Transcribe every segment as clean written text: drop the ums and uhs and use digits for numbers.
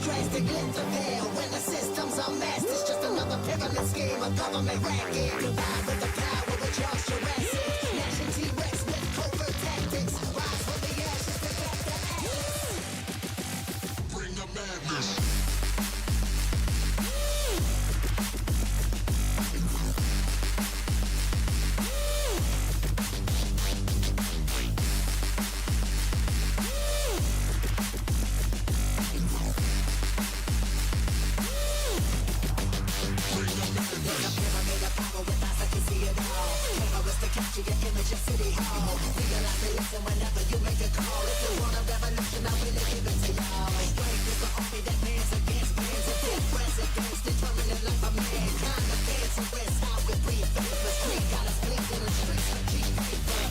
drastic, lift the veil. When the system's unmasked, it's just another pyramid scheme, a government racket. Combined with the power of Charles Jurassic, gnashing T-Rex with covert tactics. Rise from the ashes to back the atlas. Bring the madness. Capture your image at City Hall. Realize the lesson whenever you make a call. If you want a revolution, I really give it to y'all. Strength is the army that bands against bands of dead presidents, determining life of mankind. The cancerous, how we breathe, vapors, creep, got us bleeding in the streets of cheap paper.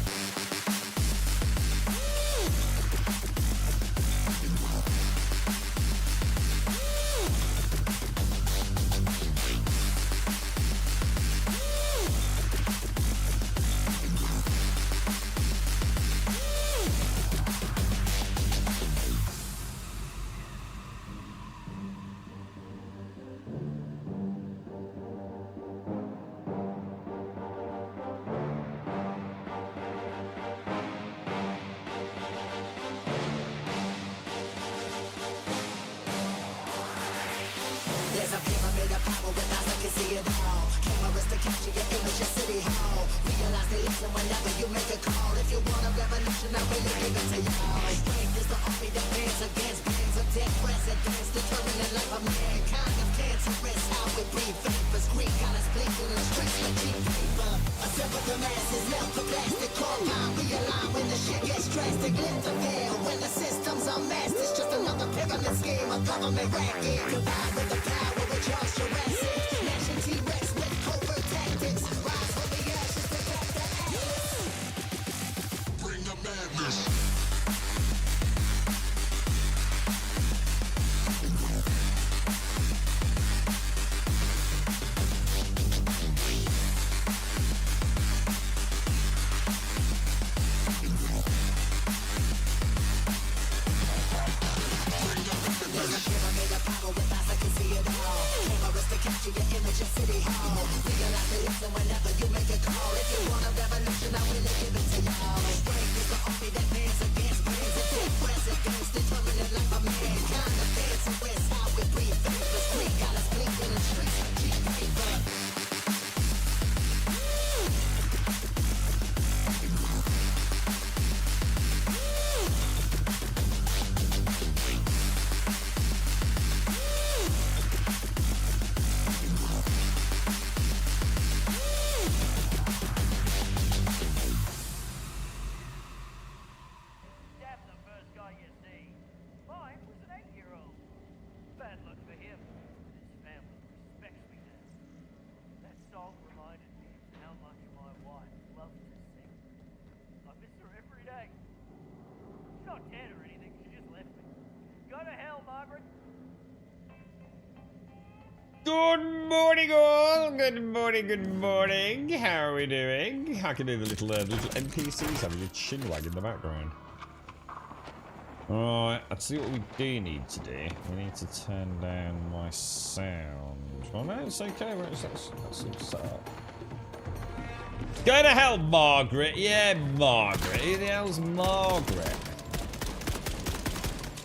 There's a pyramid of power with eyes that can see it all. Cameras to capture your image at City Hall. Realize the lesson whenever you make a call. If you want a revolution, I really give it to y'all. Strength is the army that bands against bands of dead presidents, determining life of mankind. Of cancerous, how we breathe, vapors, creep, got us bleeding in the streets like cheap paper. Assemble the masses, melt the plastic core line. Realign when the shit gets drastic, lift the veil. When the system's unmasked, it's just another pyramid scheme, a government racket. Combined with the power of Charles Jurassic, gnashing T-Rex with covert tactics. Rise from the ashes to back the atlas. Bring the madness. Capture your image at City Hall. Realize the lesson whenever you make a call. If you want a revolution, I really give it to y'all. Strength is the army that bands against bands of dead presidents, determining life of mankind. The cancerous, how we breathe, vapors, creep, got us bleeding in the streets like cheap paper. Good morning, all. Good morning, good morning. How are we doing? I can do the little NPCs having a chin wag in the background. Alright, let's see what we do need to do. We need to turn down my sound. Oh no, it's okay. That's all set up. Go to hell, Margaret. Yeah, Margaret. Who the hell's Margaret?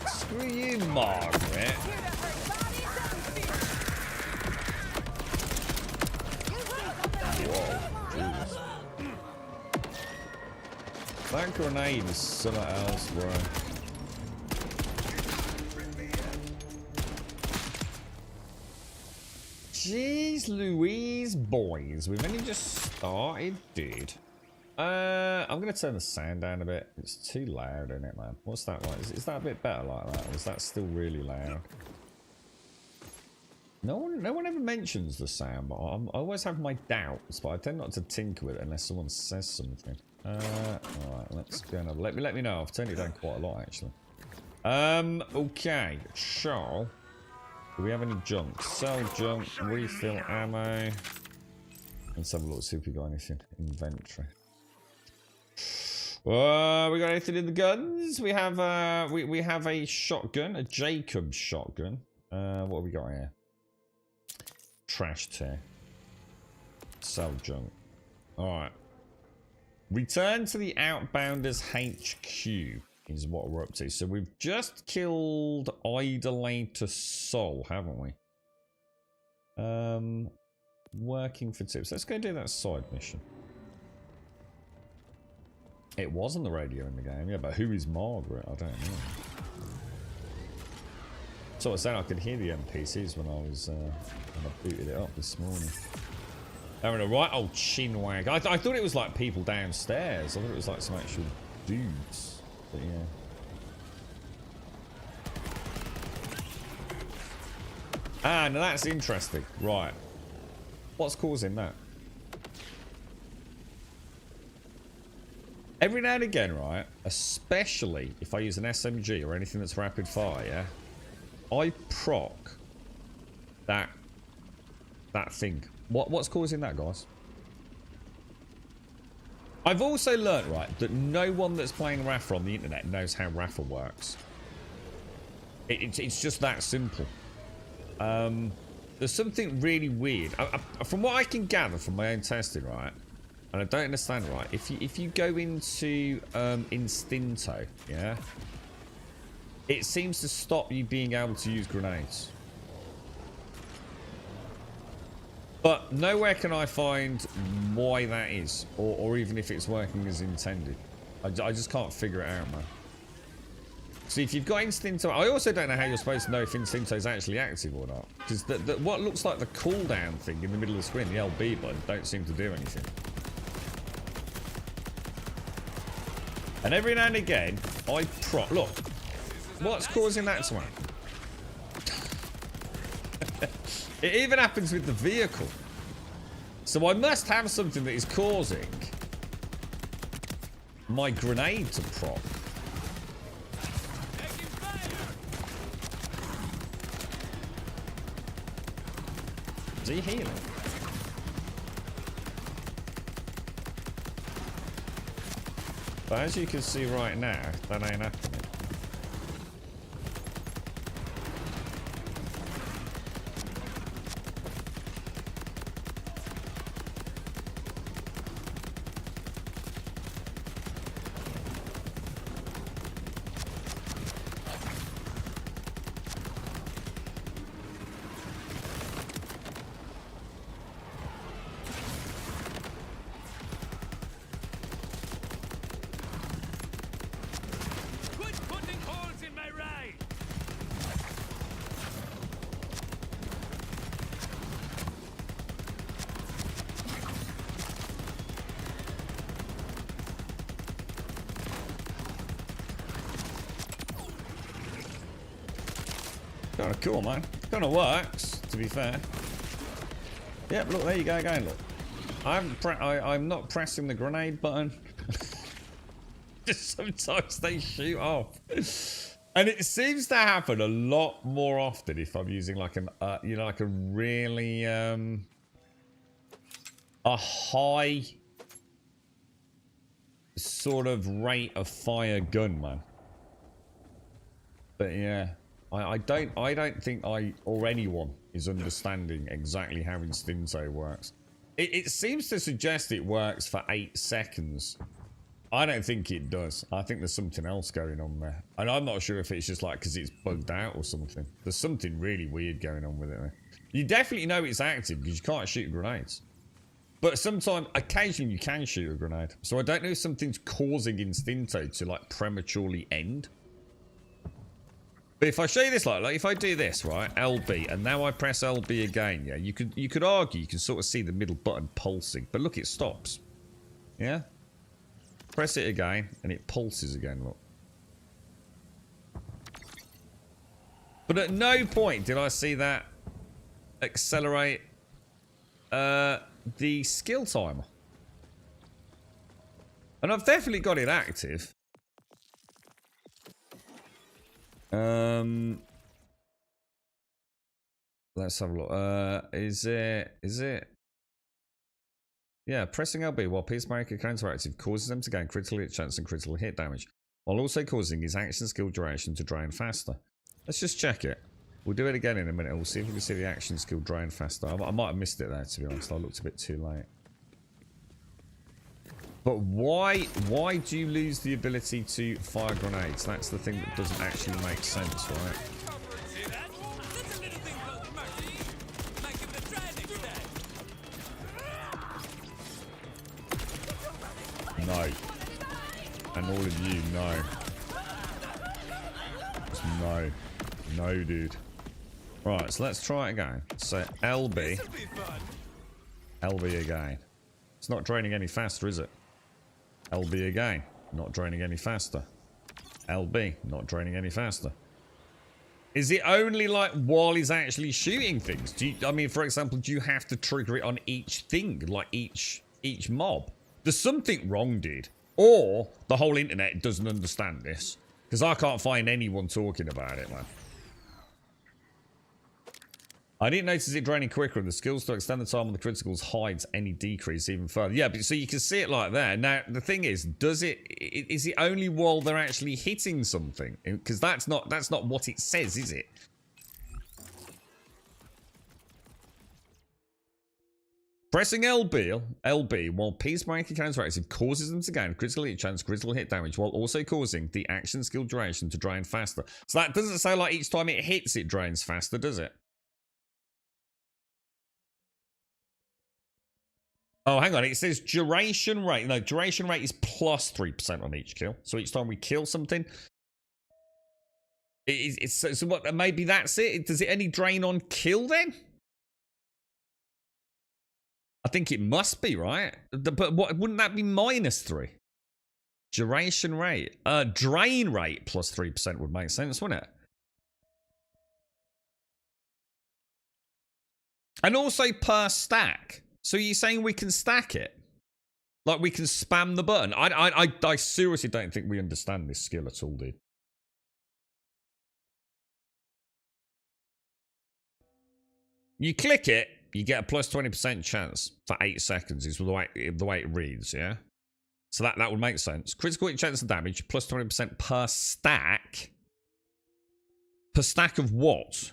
Screw you, Margaret. That grenade is something else, bro. Jeez Louise, boys. We've only just started, dude. I'm going to turn the sound down a bit. It's too loud, isn't it, man? What's that like? Is that a bit better like that? Or is that still really loud? No one ever mentions the sound, but I always have my doubts, but I tend not to tinker with it unless someone says something. Alright, let's go and let me know. I've turned it down quite a lot, actually. Okay, so do we have any junk? Sell junk, refill ammo. Let's have a look, see if we got anything. Inventory. We got anything in the guns? We have we have a shotgun, a Jacobs shotgun. What have we got here? Trash tier. Sell junk. Alright. Return to the Outbounders HQ is what we're up to. So we've just killed Idolator Soul, haven't we? Working for tips. Let's go do that side mission. It was on the radio in the game, yeah, but who is Margaret? I don't know. So I was saying I could hear the NPCs when I was when I booted it up this morning. Having a right old chin wag. I thought it was like people downstairs. I thought it was like some actual dudes. But yeah. Ah, now that's interesting. Right. What's causing that? Every now and again, right, especially if I use an SMG or anything that's rapid fire, I proc that thing. What's causing that, guys? I've also learnt, right, that no one that's playing Rafa on the internet knows how Rafa works. It's just that simple. There's something really weird. From what I can gather from my own testing, right, and I don't understand, right, if you go into Instinto, yeah, it seems to stop you being able to use grenades. But nowhere can I find why that is, or even if it's working as intended. I just can't figure it out, man. See, if you've got Instinto, I also don't know how you're supposed to know if Instinto is actually active or not. Because what looks like the cooldown thing in the middle of the screen, the LB button, don't seem to do anything. And every now and again, I prop. Look, what's causing that to happen? It even happens with the vehicle. So I must have something that is causing my grenade to prop. Is he healing? But as you can see right now, that ain't happening. Kind of cool, man. Kind of works, to be fair. Yep, look, there you go again, look. I'm not pressing the grenade button. Just sometimes they shoot off. And it seems to happen a lot more often if I'm using like an, you know, like a really, a high sort of rate of fire gun, man. But yeah. I don't think I or anyone is understanding exactly how Instinto works. It seems to suggest it works for 8 seconds. I don't think it does. I think there's something else going on there. And I'm not sure if it's just like because it's bugged out or something. There's something really weird going on with it there. You definitely know it's active because you can't shoot grenades. But sometimes, occasionally you can shoot a grenade. So I don't know if something's causing Instinto to like prematurely end. But if I show you this, like if I do this, right, LB, and now I press LB again, yeah, you could argue, you can sort of see the middle button pulsing. But look, it stops. Yeah? Press it again, and it pulses again, look. But at no point did I see that accelerate the skill timer. And I've definitely got it active. Let's have a look. Is it? Yeah, pressing LB while Peacemaker counteractive causes them to gain critical hit chance and critical hit damage, while also causing his action skill duration to drain faster. Let's just check it. We'll do it again in a minute. We'll see if we can see the action skill drain faster. I might have missed it there, to be honest. I looked a bit too late. But why do you lose the ability to fire grenades? That's the thing that doesn't actually make sense, right? No. And all of you, no. Just no. No, dude. Right, so let's try it again. So LB. LB again. It's not draining any faster, is it? LB again. Not draining any faster. LB. Not draining any faster. Is it only like while he's actually shooting things? Do you, I mean, for example, do you have to trigger it on each thing? Like each mob? There's something wrong, dude. Or the whole internet doesn't understand this. Because I can't find anyone talking about it, man. I didn't notice it draining quicker, and the skills to extend the time on the criticals hides any decrease even further. Yeah, but so you can see it like there. Now, the thing is it only while they're actually hitting something? Because that's not what it says, is it? Pressing LB while peacemaker counteractive causes them to gain critical hit chance, critical hit damage, while also causing the action skill duration to drain faster. So that doesn't say like each time it hits it drains faster, does it? Oh, hang on. It says duration rate. No, duration rate is plus 3% on each kill. So each time we kill something, so what? Maybe that's it. Does it only drain on kill then? I think it must be, right? But what wouldn't that be -3? Duration rate. Drain rate plus 3% would make sense, wouldn't it? And also per stack. So you're saying we can stack it? Like we can spam the button? I seriously don't think we understand this skill at all, dude. You click it, you get a plus 20% chance for 8 seconds is the way it reads, yeah? So that would make sense. Critical hit chance of damage, plus 20% per stack. Per stack of what?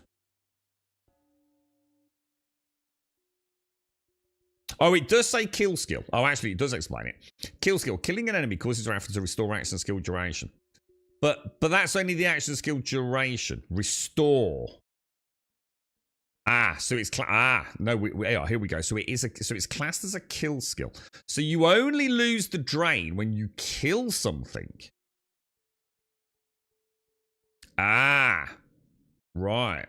Oh, it does say kill skill. Oh, actually, it does explain it. Kill skill. Killing an enemy causes Rafa to restore action skill duration. But that's only the action skill duration. Restore. Ah, so it's no, here we go. So it's classed as a kill skill. So you only lose the drain when you kill something. Ah, right.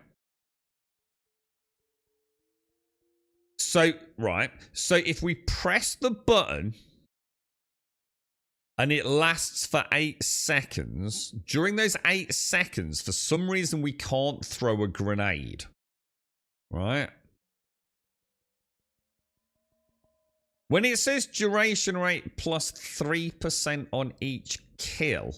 So, right. So if we press the button and it lasts for 8 seconds, during those 8 seconds, for some reason, we can't throw a grenade. Right? When it says duration rate plus 3% on each kill.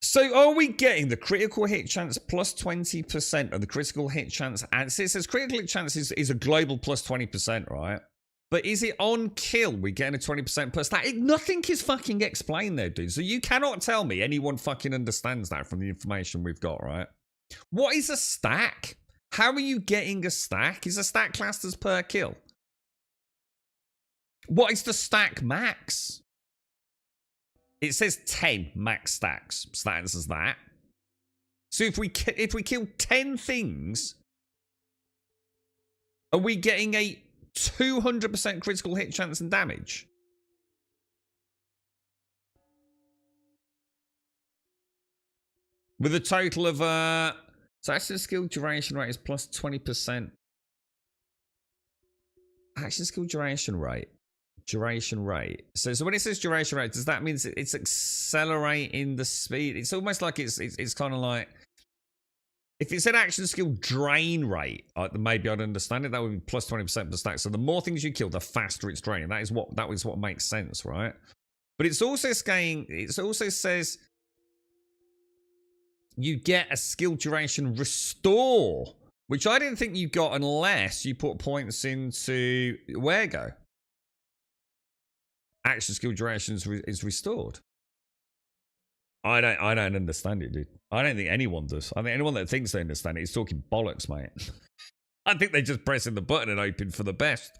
So are we getting the critical hit chance plus 20% and the critical hit chance? And it says critical hit chance is a global plus 20%, right? But is it on kill we're getting a 20% plus that? Nothing is fucking explained there, dude. So you cannot tell me anyone fucking understands that from the information we've got, right? What is a stack? How are you getting a stack? Is a stack classed as per kill? What is the stack max? It says 10 max stacks. So that answers that. So if we kill 10 things, are we getting a 200% critical hit chance and damage? With a total of so action skill duration rate is plus 20%. Action skill duration rate. Duration rate. So when it says duration rate, does that mean it's accelerating the speed? It's almost like it's kind of like, if it said action skill drain rate, maybe I'd understand it. That would be plus 20% per stack. So the more things you kill, the faster it's draining. That is what makes sense, right? But it's also saying, it also says you get a skill duration restore, which I didn't think you got unless you put points into Wergo. action skill duration is restored. I don't understand it, dude. I don't think anyone does. I think anyone that thinks they understand it is talking bollocks, mate. I think they're just pressing the button and hoping for the best.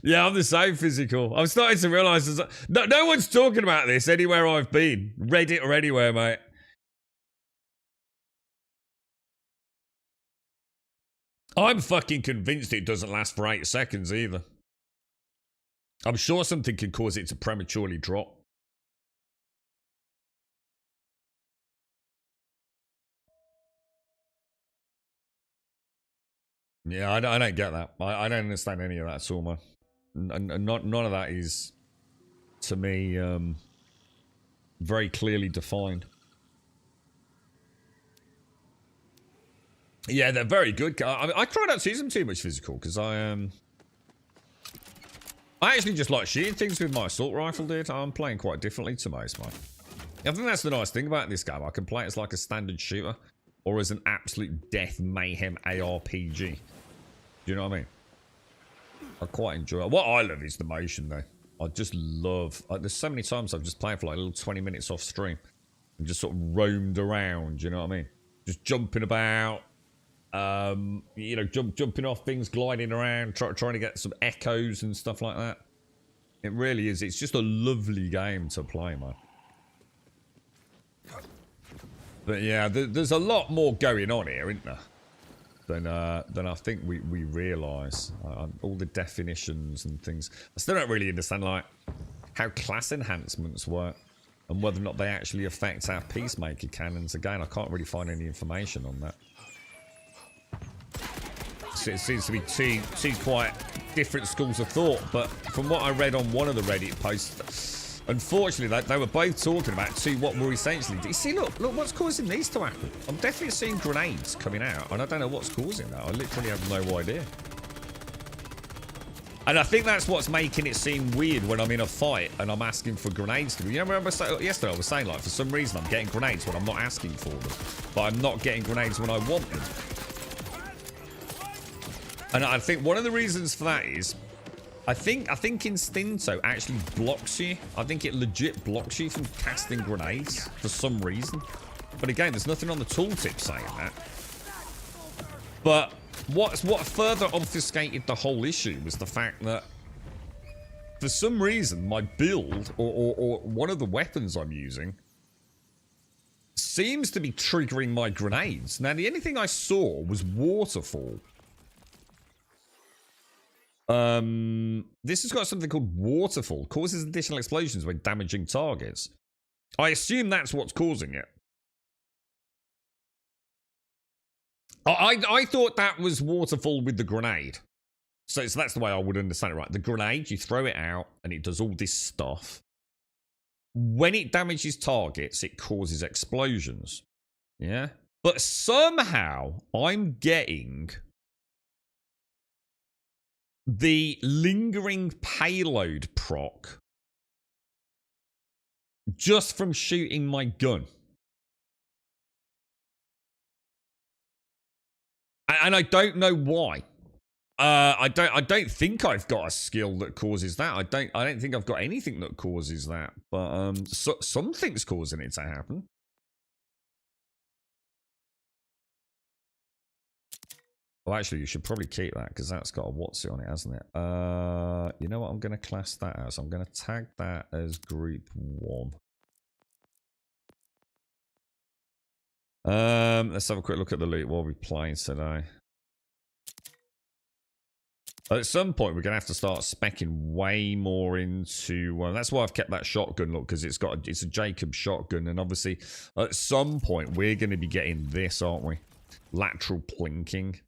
Yeah, I'm the same, physical. I'm starting to realise no one's talking about this anywhere I've been. Reddit or anywhere, mate. I'm fucking convinced it doesn't last for 8 seconds either. I'm sure something can cause it to prematurely drop. Yeah, I don't get that. I don't understand any of that at all, man. None of that is, to me, very clearly defined. Yeah, they're very good. I try not to use them too much physical, because I actually just like shooting things with my assault rifle, dude. I'm playing quite differently to most, man. I think that's the nice thing about this game. I can play it as like a standard shooter, or as an absolute death mayhem ARPG. Do you know what I mean? I quite enjoy it. What I love is the motion, though. I just love... there's so many times I've just played for like a little 20 minutes off stream. And just sort of roamed around, you know what I mean? Just jumping about. You know, jumping off things, gliding around, trying to get some echoes and stuff like that. It really is. It's just a lovely game to play, man. But yeah, there's a lot more going on here, isn't there? Than I think we realise. All the definitions and things. I still don't really understand, like, how class enhancements work. And whether or not they actually affect our Peacemaker cannons. Again, I can't really find any information on that. So it seems to be two quite different schools of thought. But from what I read on one of the Reddit posts, unfortunately, they were both talking about what were essentially... You see, look what's causing these to happen. I'm definitely seeing grenades coming out, and I don't know what's causing that. I literally have no idea. And I think that's what's making it seem weird when I'm in a fight and I'm asking for grenades to be. You know, remember yesterday I was saying, like, for some reason I'm getting grenades when I'm not asking for them, but I'm not getting grenades when I want them. And I think one of the reasons for that is, I think Instinto actually blocks you. I think it legit blocks you from casting grenades for some reason. But again, there's nothing on the tooltip saying that. But what further obfuscated the whole issue was the fact that for some reason my build or one of the weapons I'm using seems to be triggering my grenades. Now, the only thing I saw was waterfall. This has got something called waterfall. Causes additional explosions when damaging targets. I assume that's what's causing it. I thought that was waterfall with the grenade. So that's the way I would understand it, right? The grenade, you throw it out, and it does all this stuff. When it damages targets, it causes explosions. Yeah? But somehow, I'm getting the lingering payload proc just from shooting my gun. And I don't know why. I don't think I've got a skill that causes that. I don't think I've got anything that causes that. But something's causing it to happen. Well, actually, you should probably keep that because that's got a what's it on it, hasn't it? You know what I'm going to class that as? I'm going to tag that as group 1. Let's have a quick look at the loot while we're playing today. At some point, we're going to have to start speccing way more into... that's why I've kept that shotgun, look, because it's a Jacob shotgun. And obviously, at some point, we're going to be getting this, aren't we? Lateral plinking.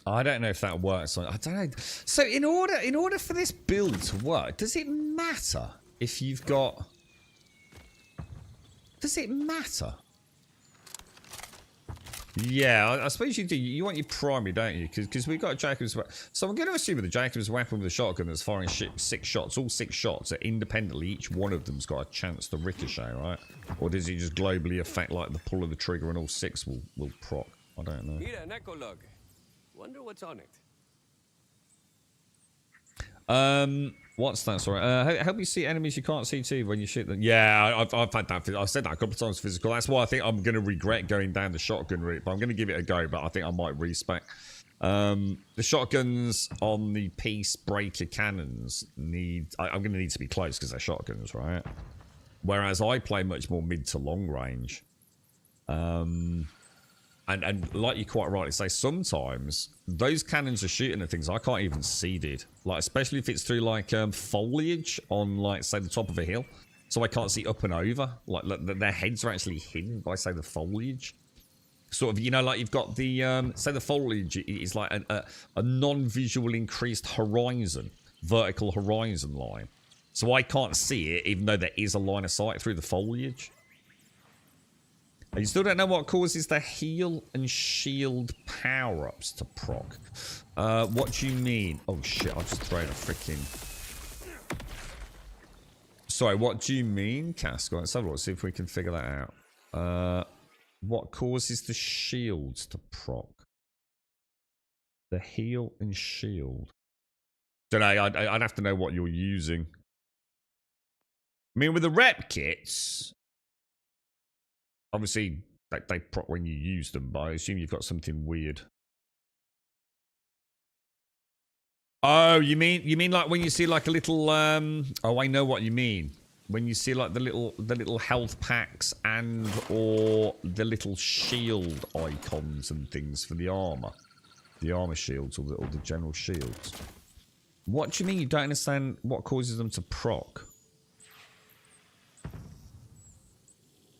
I don't know if that works. I don't know. So in order for this build to work, does it matter if you've got... Does it matter? Yeah, I suppose you do. You want your primary, don't you? Because we've got a Jacob's weapon. So I'm going to assume that the Jacob's weapon with a shotgun that's firing 6 shots. All 6 shots are independently. Each one of them's got a chance to ricochet, right? Or does it just globally affect like the pull of the trigger and all 6 will proc? I don't know. Mira, an echo log. Wonder what's on it. What's that? Sorry. Help you see enemies you can't see too when you shoot them. Yeah, I've had that. I've said that a couple of times. Physical. That's why I think I'm going to regret going down the shotgun route. But I'm going to give it a go. But I think I might respec. The shotguns on the piece breaker cannons need. I'm going to need to be close because they're shotguns, right? Whereas I play much more mid to long range. And like you quite rightly say, sometimes those cannons are shooting at things I can't even see, dude. Like, especially if it's through, like, foliage on, like, say, the top of a hill. So I can't see up and over. Like, their heads are actually hidden by, say, the foliage. Sort of, you know, like you've got the, say the foliage is like a non-visual increased horizon, vertical horizon line. So I can't see it, even though there is a line of sight through the foliage. You still don't know what causes the heal and shield power-ups to proc. What do you mean? Oh shit, I've just thrown a freaking... Sorry, what do you mean, Casco? Let's have a look, see if we can figure that out. What causes the shields to proc? The heal and shield. Don't know, I'd have to know what you're using. I mean, with the rep kits... Obviously, they proc when you use them, but I assume you've got something weird. Oh, you mean like when you see like a little oh, I know what you mean. When you see like the little health packs and or the little shield icons and things for the armor. The armor shields or the general shields. What do you mean you don't understand what causes them to proc?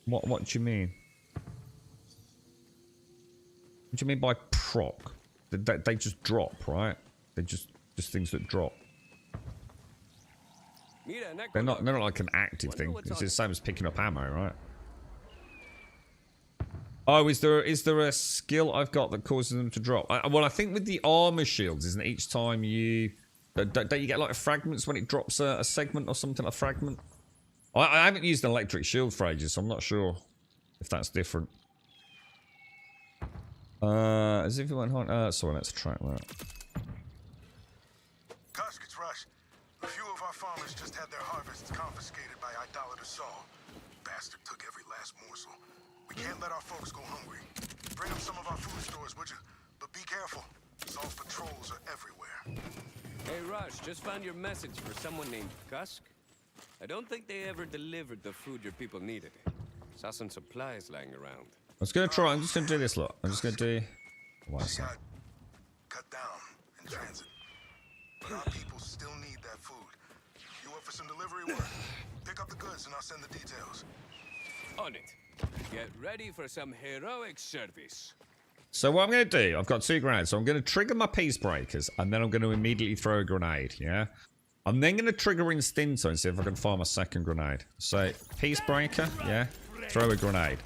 What do you mean? What do you mean by proc? They just drop, right? They're just things that drop. They're not like an active thing. It's the same as picking up ammo, right? Oh, is there a skill I've got that causes them to drop? Well, I think with the armor shields, isn't it? Each time you don't you get like fragments when it drops a segment or something, a fragment? I haven't used an electric shield for ages, so I'm not sure if that's different. As if you went on. Sorry, let's track that. Cusk, it's Rush. A few of our farmers just had their harvests confiscated by idolater Saul. Bastard took every last morsel. We can't let our folks go hungry. Bring them some of our food stores, would you? But be careful. Saul's patrols are everywhere. Hey, Rush, just found your message for someone named Cusk. I don't think they ever delivered the food your people needed. Saw some supplies lying around. I was gonna try. I'm just gonna do this. Look, I'm just gonna do. What is She that? got cut down in transit. But our people still need that food. You up for some delivery work? Pick up the goods and I'll send the details. On it. Get ready for some heroic service. So what I'm gonna do? I've got 2 grenades. So I'm gonna trigger my peace breakers, and then I'm gonna immediately throw a grenade. Yeah. I'm then going to trigger Instinto and see if I can fire my second grenade. So, Peace Breaker, yeah, throw a grenade.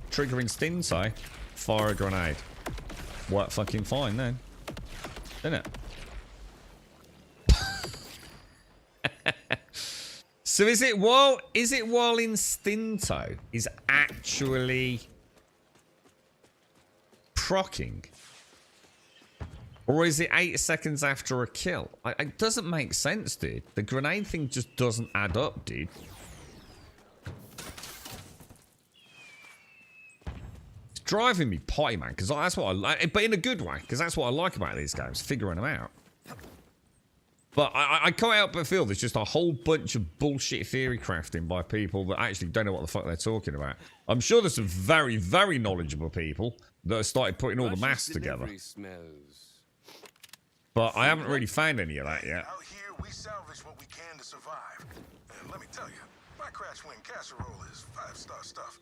Trigger Instinto, fire a grenade. Worked fucking fine then. Didn't it? So is it while Instinto is actually procking? Or is it 8 seconds after a kill? It doesn't make sense, dude. The grenade thing just doesn't add up, dude. It's driving me potty, man, because that's what I like. But in a good way, because that's what I like about these games, figuring them out. But I can't help but feel there's just a whole bunch of bullshit theory crafting by people that actually don't know what the fuck they're talking about. I'm sure there's some very, very knowledgeable people that have started putting all the maths together. But I haven't really found any of that yet. Out here, we salvage what we can to survive. And let me tell you, my crash wing casserole is 5-star stuff.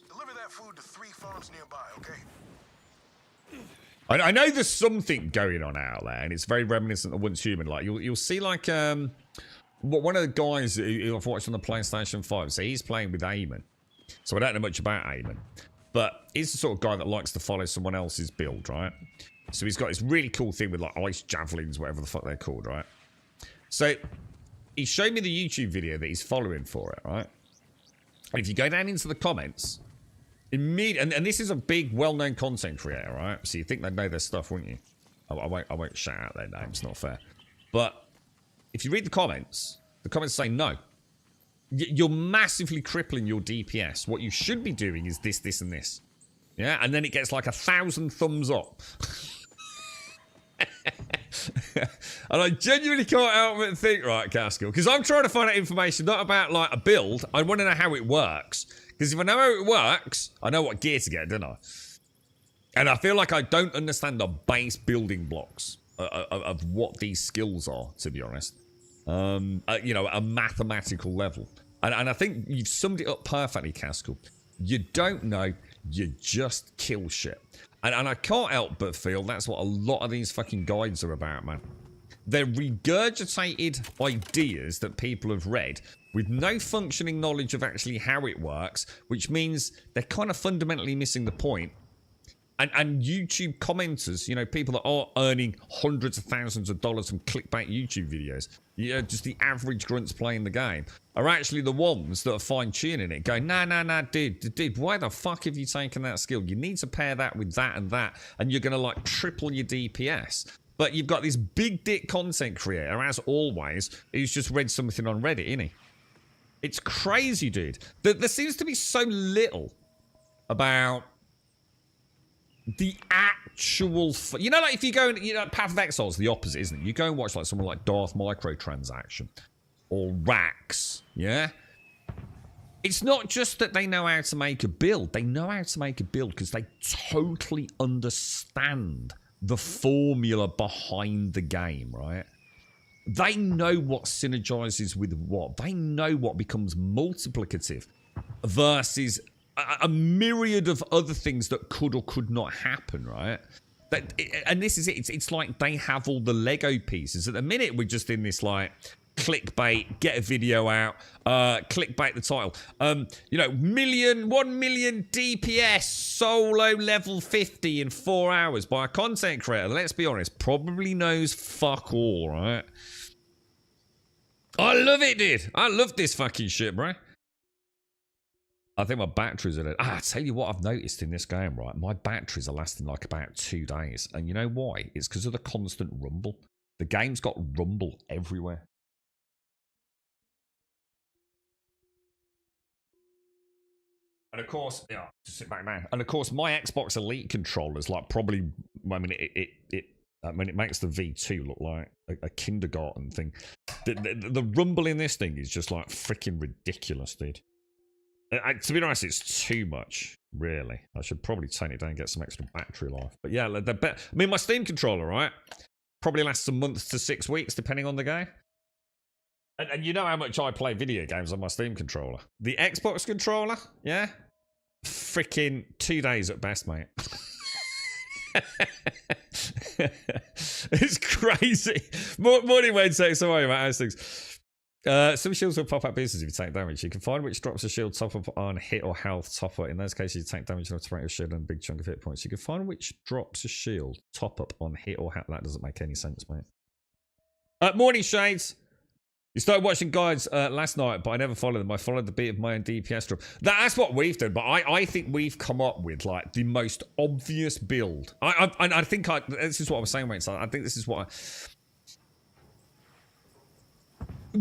Deliver that food to 3 farms nearby, okay? I know there's something going on out there, and it's very reminiscent of Once Human. Like you'll see like one of the guys who I've watched on the PlayStation 5. So he's playing with Eamon. So I don't know much about Eamon. but he's the sort of guy that likes to follow someone else's build, right? So he's got this really cool thing with like ice javelins, whatever the fuck they're called, right? So he showed me the YouTube video that he's following for it, right? And if you go down into the comments, and this is a big, well-known content creator, right? So you think they'd know their stuff, wouldn't you? I won't shout out their names, not fair. But if you read the comments say no. You're massively crippling your DPS. What you should be doing is this, this, and this. Yeah, and then it gets like 1,000 thumbs up. And I genuinely can't help but think, right, Caskill, because I'm trying to find out information not about like a build. I want to know how it works. Because if I know how it works, I know what gear to get, don't I? And I feel like I don't understand the base building blocks of what these skills are, to be honest. You know, a mathematical level. And I think you've summed it up perfectly, Caskill. You don't know, you just kill shit. And I can't help but feel that's what a lot of these fucking guides are about, man. They're regurgitated ideas that people have read with no functioning knowledge of actually how it works, which means they're kind of fundamentally missing the point. And YouTube commenters, you know, people that are earning hundreds of thousands of dollars from clickbait YouTube videos, you know, just the average grunts playing the game, are actually the ones that are fine-tuning it, going, nah, dude, why the fuck have you taken that skill? You need to pair that with that, and you're going to, like, triple your DPS. But you've got this big dick content creator, as always, who's just read something on Reddit, innit? It's crazy, dude. There seems to be so little about the actual... You know, like, if you go... You know, Path of Exile's the opposite, isn't it? You go and watch, like, someone like Darth Microtransaction or Rax, yeah? It's not just that they know how to make a build. They know how to make a build because they totally understand the formula behind the game, right? They know what synergizes with what. They know what becomes multiplicative versus a myriad of other things that could or could not happen, right? And this is it. It's like they have all the Lego pieces. At the minute, we're just in this, like, clickbait, get a video out, clickbait the title. You know, 1 million DPS solo level 50 in 4 hours by a content creator. Let's be honest, probably knows fuck all, right? I love it, dude. I love this fucking shit, bro. I think my batteries are... I tell you what I've noticed in this game, right? My batteries are lasting like about 2 days. And you know why? It's because of the constant rumble. The game's got rumble everywhere. And of course, yeah, just sit back now. And of course, my Xbox Elite controller's like probably... I mean, it makes the V2 look like a kindergarten thing. The rumble in this thing is just like freaking ridiculous, dude. To be honest, it's too much, really. I should probably turn it down and get some extra battery life. But yeah, they're better. I mean, my Steam controller, right? Probably lasts a month to 6 weeks, depending on the game. And you know how much I play video games on my Steam controller. The Xbox controller, yeah? Freaking 2 days at best, mate. It's crazy. Morning Wednesday, so are you, mate? How's things? Some shields will pop out boosters if you take damage. You can find which drops a shield top up on hit or health top up. In those cases, you take damage enough to break your shield and a big chunk of hit points. You can find which drops a shield top up on hit or health. That doesn't make any sense, mate. Morning Shades. You started watching guides last night, but I never followed them. I followed the beat of my own DPS drop. That's what we've done, but I think we've come up with like the most obvious build. I think this is what I was saying, mate. So I think this is what.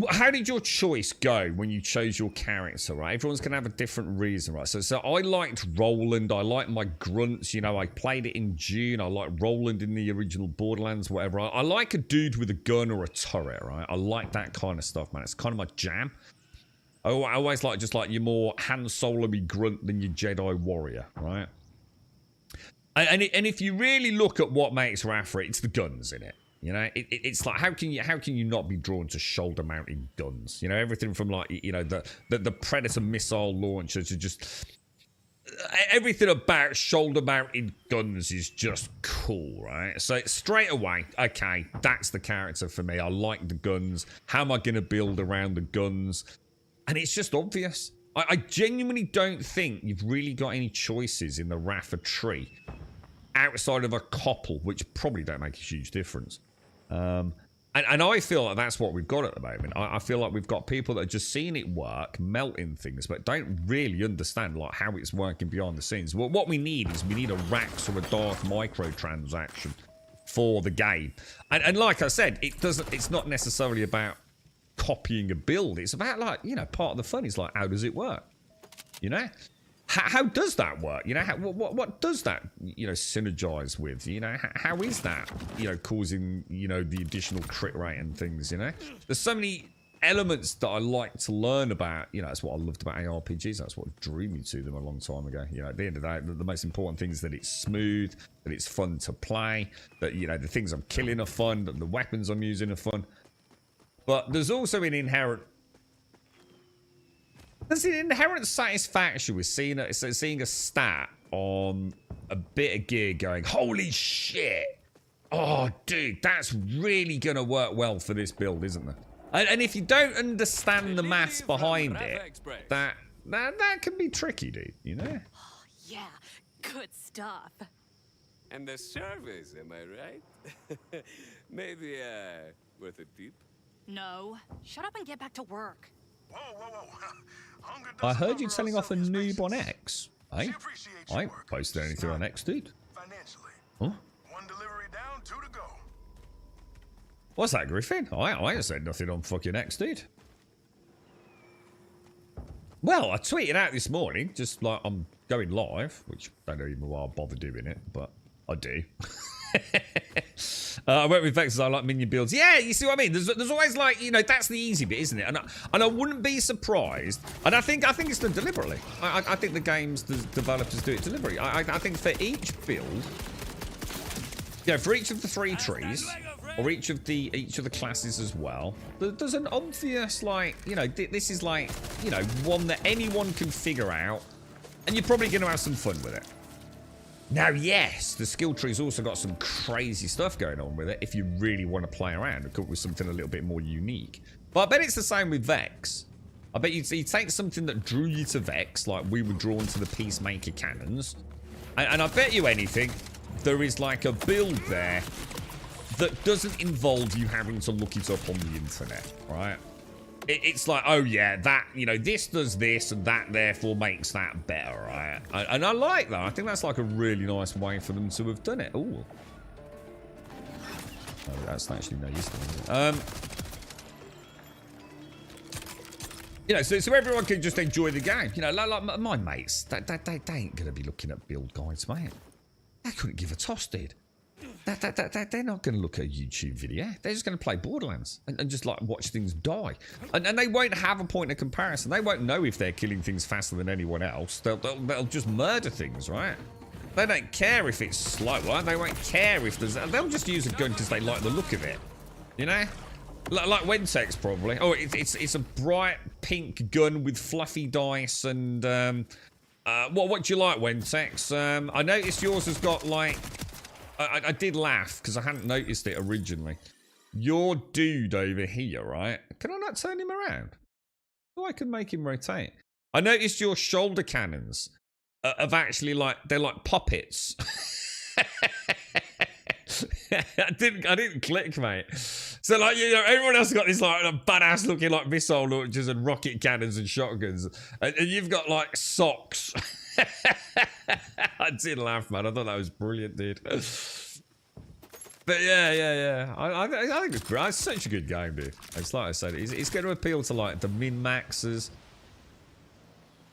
How did your choice go when you chose your character, right? Everyone's going to have a different reason, right? So I liked Roland. I liked my grunts. You know, I played it in June. I liked Roland in the original Borderlands, whatever. I like a dude with a gun or a turret, right? I like that kind of stuff, man. It's kind of my jam. I always like just like your more Han Solo-y grunt than your Jedi warrior, right? And if you really look at what makes Rafa, it's the guns in it. You know, it's like how can you not be drawn to shoulder-mounted guns? You know, everything from like the Predator missile launcher to just everything about shoulder-mounted guns is just cool, right? So straight away, okay, that's the character for me. I like the guns. How am I going to build around the guns? And it's just obvious. I genuinely don't think you've really got any choices in the Rafa tree outside of a couple, which probably don't make a huge difference. And I feel like that's what we've got at the moment. I feel like we've got people that are just seeing it work, melting things, but don't really understand like how it's working behind the scenes. What we need is we need a Rax or a Dark microtransaction for the game. And like I said, it's not necessarily about copying a build. It's about, like, you know, part of the fun is like, how does it work? You know, how does that work? You know, what does that, you know, synergize with? You know, how is that, you know, causing, you know, the additional crit rate and things? You know, there's so many elements that I like to learn about. You know, that's what I loved about ARPGs. That's what drew me to them a long time ago. You know, at the end of the day, the most important thing is that it's smooth, that it's fun to play, that, you know, the things I'm killing are fun, that the weapons I'm using are fun. But there's also an inherent... There's an inherent satisfaction with seeing a stat on a bit of gear going, holy shit! Oh, dude, that's really going to work well for this build, isn't there? And if you don't understand the maths behind it, that can be tricky, dude, you know? Oh, yeah, good stuff. And the service, am I right? Maybe, worth a tip? No, shut up and get back to work. Whoa, whoa, whoa. Hunger I doesn't heard you cover telling our off a selfish noob on patience. X. Eh? She appreciates your I ain't work. posted anything on X, dude. Financially. Huh? One delivery down, 2 to go. What's that, Griffin? I ain't said nothing on fucking X, dude. Well, I tweeted out this morning, just like I'm going live, which I don't even know why I bother doing it, but I do. I went with Vex as I like minion builds. Yeah, you see what I mean? There's always, like, you know, that's the easy bit, isn't it? And I wouldn't be surprised. And I think it's done deliberately. I think the game's developers do it deliberately. I think for each build, you know, for each of the 3 trees, or each of the classes as well, there's an obvious, like, you know, this is like, you know, one that anyone can figure out, and you're probably going to have some fun with it. Now, yes, the skill tree's also got some crazy stuff going on with it if you really want to play around and come up with something a little bit more unique. But I bet it's the same with Vex. I bet you take something that drew you to Vex, like we were drawn to the Peacemaker cannons, and I bet you anything, there is like a build there that doesn't involve you having to look it up on the internet, right? It's like, oh yeah, that, you know, this does this and that therefore makes that better, right? And I like that. I think that's like a really nice way for them to have done it. Ooh. Oh, that's actually no use to it. You know, so everyone can just enjoy the game. You know, like my mates, they ain't going to be looking at build guides, mate. They couldn't give a toss, dude. They're not going to look at a YouTube video. They're just going to play Borderlands and just, like, watch things die. And they won't have a point of comparison. They won't know if they're killing things faster than anyone else. They'll just murder things, right? They don't care if it's slower. They won't care if there's... They'll just use a gun because they like the look of it. You know? Like Wentex, probably. Oh, it's a bright pink gun with fluffy dice and... what do you like, Wentex? I noticed yours has got, like... I did laugh because I hadn't noticed it originally. Your dude over here, right? Can I not turn him around? Oh, I can make him rotate. I noticed your shoulder cannons have actually, like, they're like puppets. I didn't click, mate. So, like, you know, everyone else got this, like, badass looking, like, missile launchers and rocket cannons and shotguns, and you've got, like, socks. I did laugh, man. I thought that was brilliant, dude. But yeah. I think it's great. It's such a good game, dude. It's like I said, it's going to appeal to, like, the min-maxers.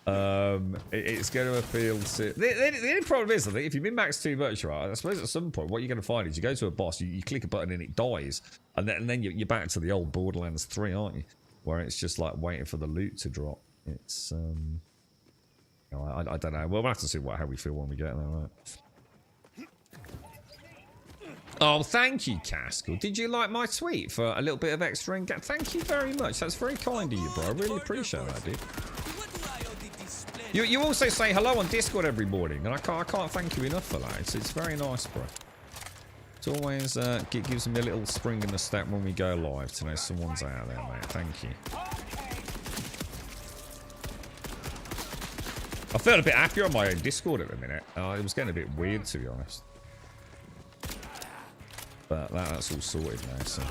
It's going to appeal to... The only problem is, I think, if you min-max too much, right, I suppose at some point, what you're going to find is you go to a boss, you click a button and it dies, and then you're back to the old Borderlands 3, aren't you? Where it's just, like, waiting for the loot to drop. It's, I don't know. We'll have to see how we feel when we get there, right? Oh, thank you, Caskell. Did you like my tweet for a little bit of extra engagement? Thank you very much. That's very kind of you, bro. I really appreciate that, dude. You also say hello on Discord every morning, and I can't thank you enough for that. It's very nice, bro. It always gives me a little spring in the step when we go live to know someone's out there, mate. Thank you. I felt a bit happier on my own Discord at the minute. It was getting a bit weird, to be honest. But that's all sorted now, so.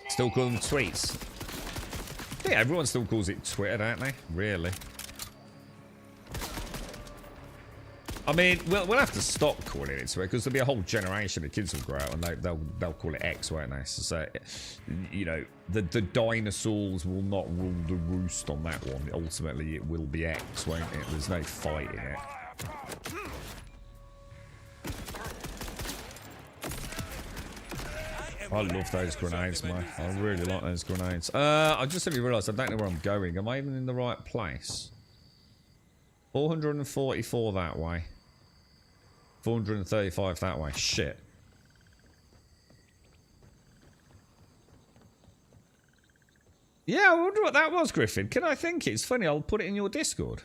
Still call them tweets. Yeah, everyone still calls it Twitter, don't they? Really? I mean, we'll have to stop calling it Twitter because there'll be a whole generation of kids will grow out and they'll call it X, won't they? So, you know, the dinosaurs will not rule the roost on that one. Ultimately, it will be X, won't it? There's no fight in it. I love those grenades, man. I really like those grenades. I just suddenly realised I don't know where I'm going. Am I even in the right place? 444 that way. 435 that way. Shit. Yeah, I wonder what that was, Griffin. Can I think? It's funny. I'll put it in your Discord.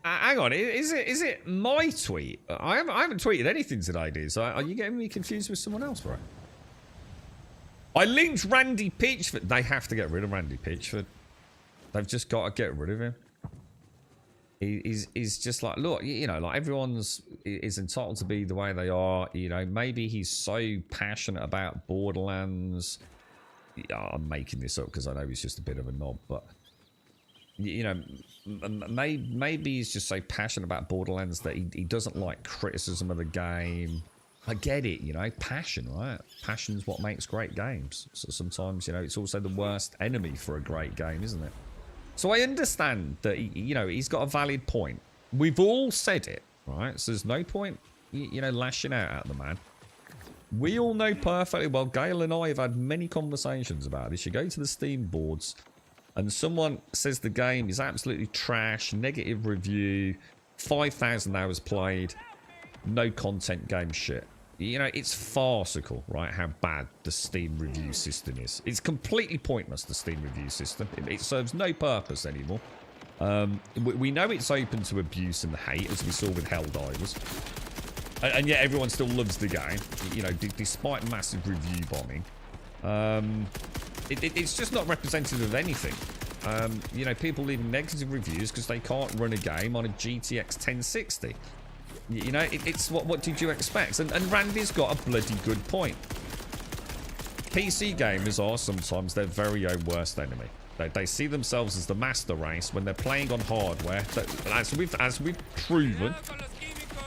Hang on. Is it my tweet? I haven't tweeted anything today, dude. So are you getting me confused with someone else, bro? I linked Randy Pitchford. They have to get rid of Randy Pitchford. They've just got to get rid of him. He's just like, look, you know, like everyone's is entitled to be the way they are. You know, maybe he's so passionate about Borderlands. Yeah, I'm making this up because I know he's just a bit of a knob, but you know, maybe he's just so passionate about Borderlands that he doesn't like criticism of the game. I get it, you know, passion, right? Passion's what makes great games. So sometimes, you know, it's also the worst enemy for a great game, isn't it? So I understand that, you know, he's got a valid point. We've all said it, right? So there's no point, you know, lashing out at the man. We all know perfectly well, Gail and I have had many conversations about this. You go to the Steam boards and someone says the game is absolutely trash, negative review, 5,000 hours played, no content game shit. You know, it's farcical, right, how bad the Steam review system is. It's completely pointless, the Steam review system. It serves no purpose anymore. We know it's open to abuse and hate, as we saw with Helldivers. And yet everyone still loves the game, you know, despite massive review bombing. It's just not representative of anything. You know, people leaving negative reviews because they can't run a game on a GTX 1060. You know, it's what did you expect? And Randy's got a bloody good point. PC gamers are sometimes their very own worst enemy. They see themselves as the master race when they're playing on hardware. As we've proven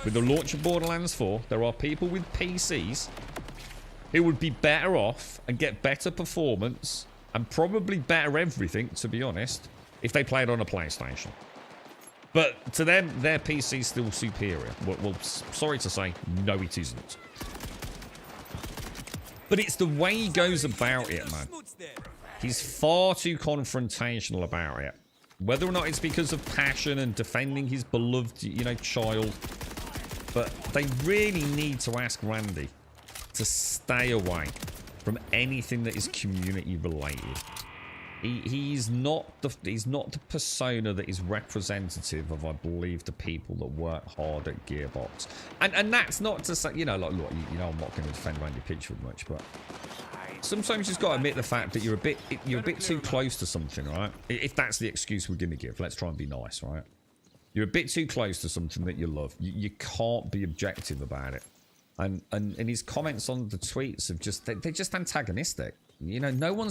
with the launch of Borderlands 4, there are people with PCs who would be better off and get better performance and probably better everything, to be honest, if they played on a PlayStation. But to them, their PC's still superior. Well, sorry to say, no it isn't. But it's the way he goes about it, man. He's far too confrontational about it. Whether or not it's because of passion and defending his beloved, you know, child. But they really need to ask Randy to stay away from anything that is community related. He's not the persona that is representative of, I believe, the people that work hard at Gearbox. And that's not to say, you know, like, look, you know, I'm not going to defend Randy Pitchford much, but sometimes you just got to admit the fact that you're a bit too close to something, right? If that's the excuse we're going to give, let's try and be nice, right? You're a bit too close to something that you love. You can't be objective about it. And his comments on the tweets have just they're just antagonistic. You know, no one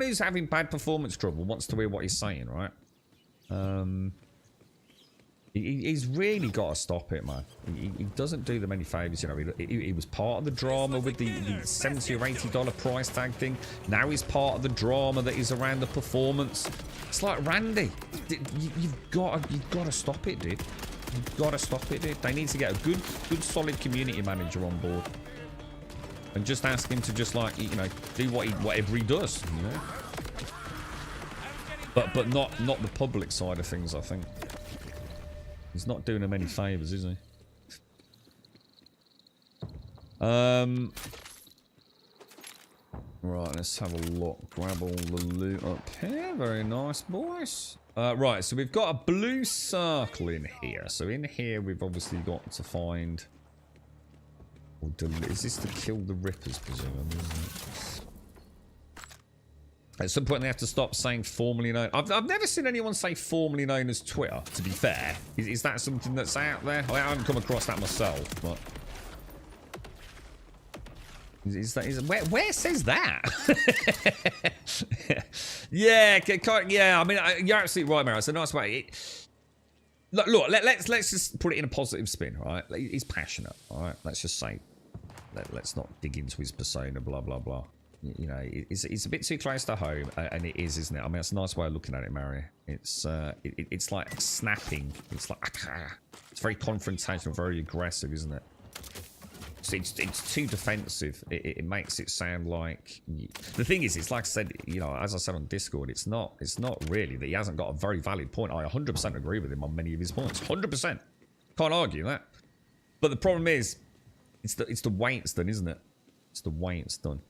who's having bad performance trouble wants to hear what he's saying, right? He's really got to stop it, man. He doesn't do them any favors, you know. He was part of the drama with the $70 or $80 price tag thing. Now he's part of the drama that is around the performance. It's like, Randy, you've got to stop it, dude. You've got to stop it, dude. They need to get a good solid community manager on board. And just ask him to just, like, you know, do whatever he does, you know. But not the public side of things, I think. He's not doing him any favors, is he? Right, let's have a look. Grab all the loot up here. Very nice, boys. Right, so we've got a blue circle in here. So in here, we've obviously got to find... Is this to kill the Rippers, presumably, isn't it? At some point, they have to stop saying formerly known. I've never seen anyone say formerly known as Twitter, to be fair. Is that something that's out there? I haven't come across that myself, but... Where says that? Yeah, I mean, you're absolutely right, Mary. It's a nice way. Look, let's just put it in a positive spin, right? He's passionate, all right? Let's just say, let's not dig into his persona, blah, blah, blah. You know, it's a bit too close to home, and it is, isn't it? I mean, it's a nice way of looking at it, Mary. It's like snapping. It's like, it's very confrontational, very aggressive, isn't it? It's too defensive. It makes it sound like... The thing is, it's like I said, you know, as I said on Discord, it's not really that he hasn't got a very valid point. I 100% agree with him on many of his points. 100%. Can't argue that. But the problem is, it's the way it's done, isn't it? It's the way it's done.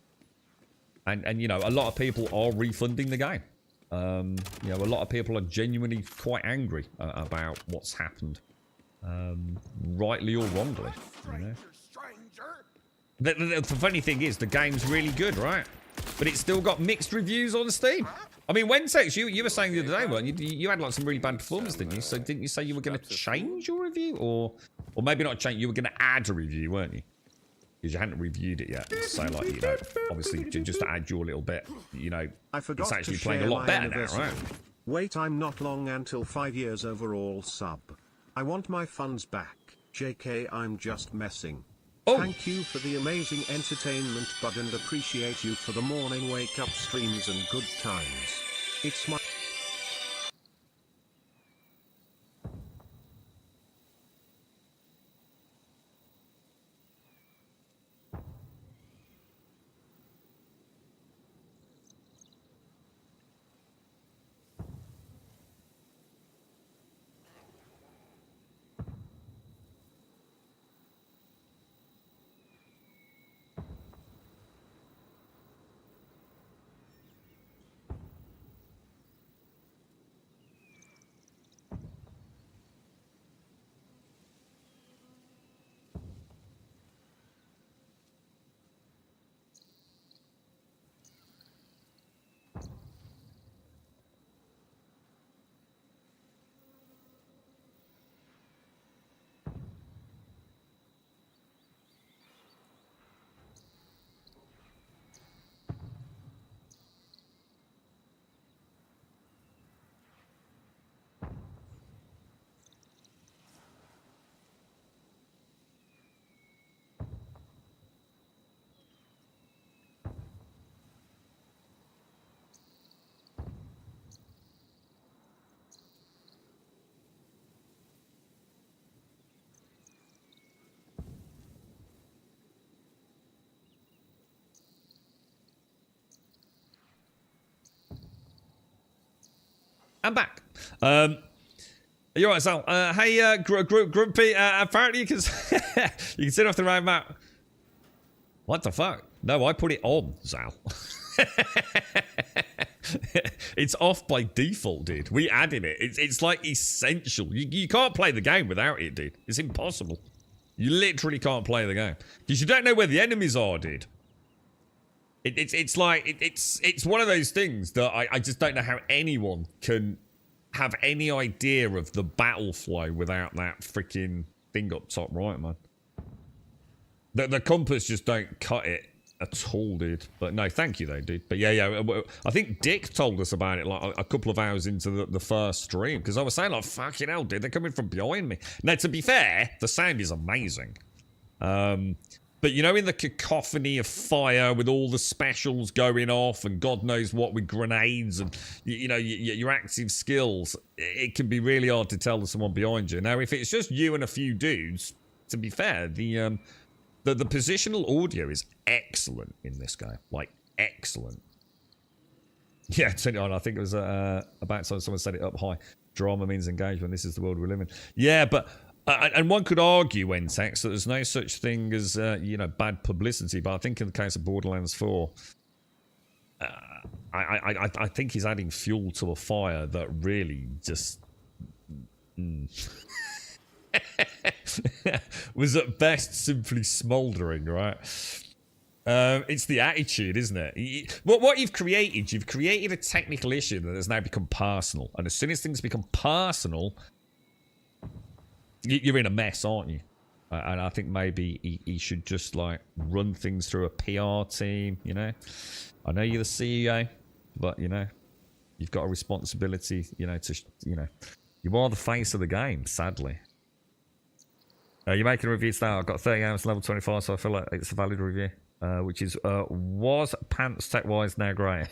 And you know, a lot of people are refunding the game. You know, a lot of people are genuinely quite angry about what's happened. Rightly or wrongly, you know? The funny thing is, the game's really good, right? But it's still got mixed reviews on Steam. I mean, Wentex, you were saying the other day, weren't you? You had like some really bad performance, didn't you? So didn't you say you were going to change your review? Or maybe not change, you were going to add a review, weren't you? Because you hadn't reviewed it yet. So like, you know, obviously just to add your little bit, you know, it's actually playing a lot better now, right? Wait, I'm not long until 5 years overall sub. I want my funds back. JK, I'm just messing. Oh. Thank you for the amazing entertainment, bud, and appreciate you for the morning wake-up streams and good times. It's my... I'm back. You're right, Sal. Hey, Grumpy. Apparently you can you can sit off the road map. What the fuck? No, I put it on, Sal. It's off by default, dude. We added it. It's like essential. You can't play the game without it, dude. It's impossible. You literally can't play the game because you don't know where the enemies are, dude. It's like it's one of those things that I just don't know how anyone can have any idea of the battle flow without that freaking thing up top right, man. The compass just don't cut it at all, dude. But no, thank you though, dude. But yeah, I think Dick told us about it like a couple of hours into the first stream because I was saying like, fucking hell, dude, they're coming from behind me. Now, to be fair, the sound is amazing. But, you know, in the cacophony of fire with all the specials going off and God knows what with grenades and, you know, your active skills, it can be really hard to tell there's someone behind you. Now, if it's just you and a few dudes, to be fair, the positional audio is excellent in this game. Like, excellent. Yeah, turn it on. I think it was about someone set it up high. Drama means engagement. This is the world we live in. Yeah, but... and one could argue, Wentex, that there's no such thing as, you know, bad publicity. But I think in the case of Borderlands 4, I think he's adding fuel to a fire that really just was at best simply smouldering, right? It's the attitude, isn't it? What you've created a technical issue that has now become personal. And as soon as things become personal, you're in a mess, aren't you? And I think maybe he should just, like, run things through a PR team, you know? I know you're the CEO, but, you know, you've got a responsibility, you know, you are the face of the game, sadly. You're making a review today. I've got 30 hours, level 25, so I feel like it's a valid review. Which is, was pants tech-wise now grey?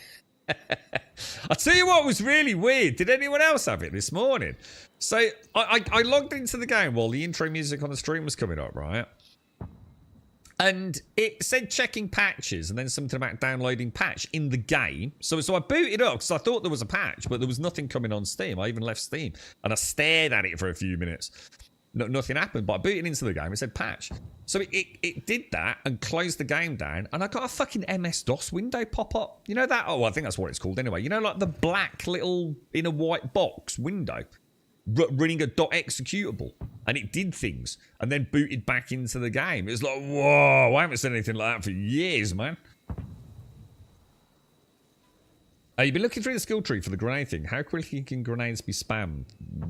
I'll tell you what was really weird. Did anyone else have it this morning? So, I logged into the game while the intro music on the stream was coming up, right? And it said checking patches and then something about downloading patch in the game. So I booted up because I thought there was a patch, but there was nothing coming on Steam. I even left Steam and I stared at it for a few minutes. Nothing happened, but I booted into the game. It said patch. So it did that and closed the game down, and I got a fucking MS-DOS window pop up. You know that? Oh, I think that's what it's called anyway. You know, like the black little in a white box window running a .executable, and it did things and then booted back into the game. It was like, whoa, I haven't seen anything like that for years, man. You've been looking through the skill tree for the grenade thing. How quickly can grenades be spammed?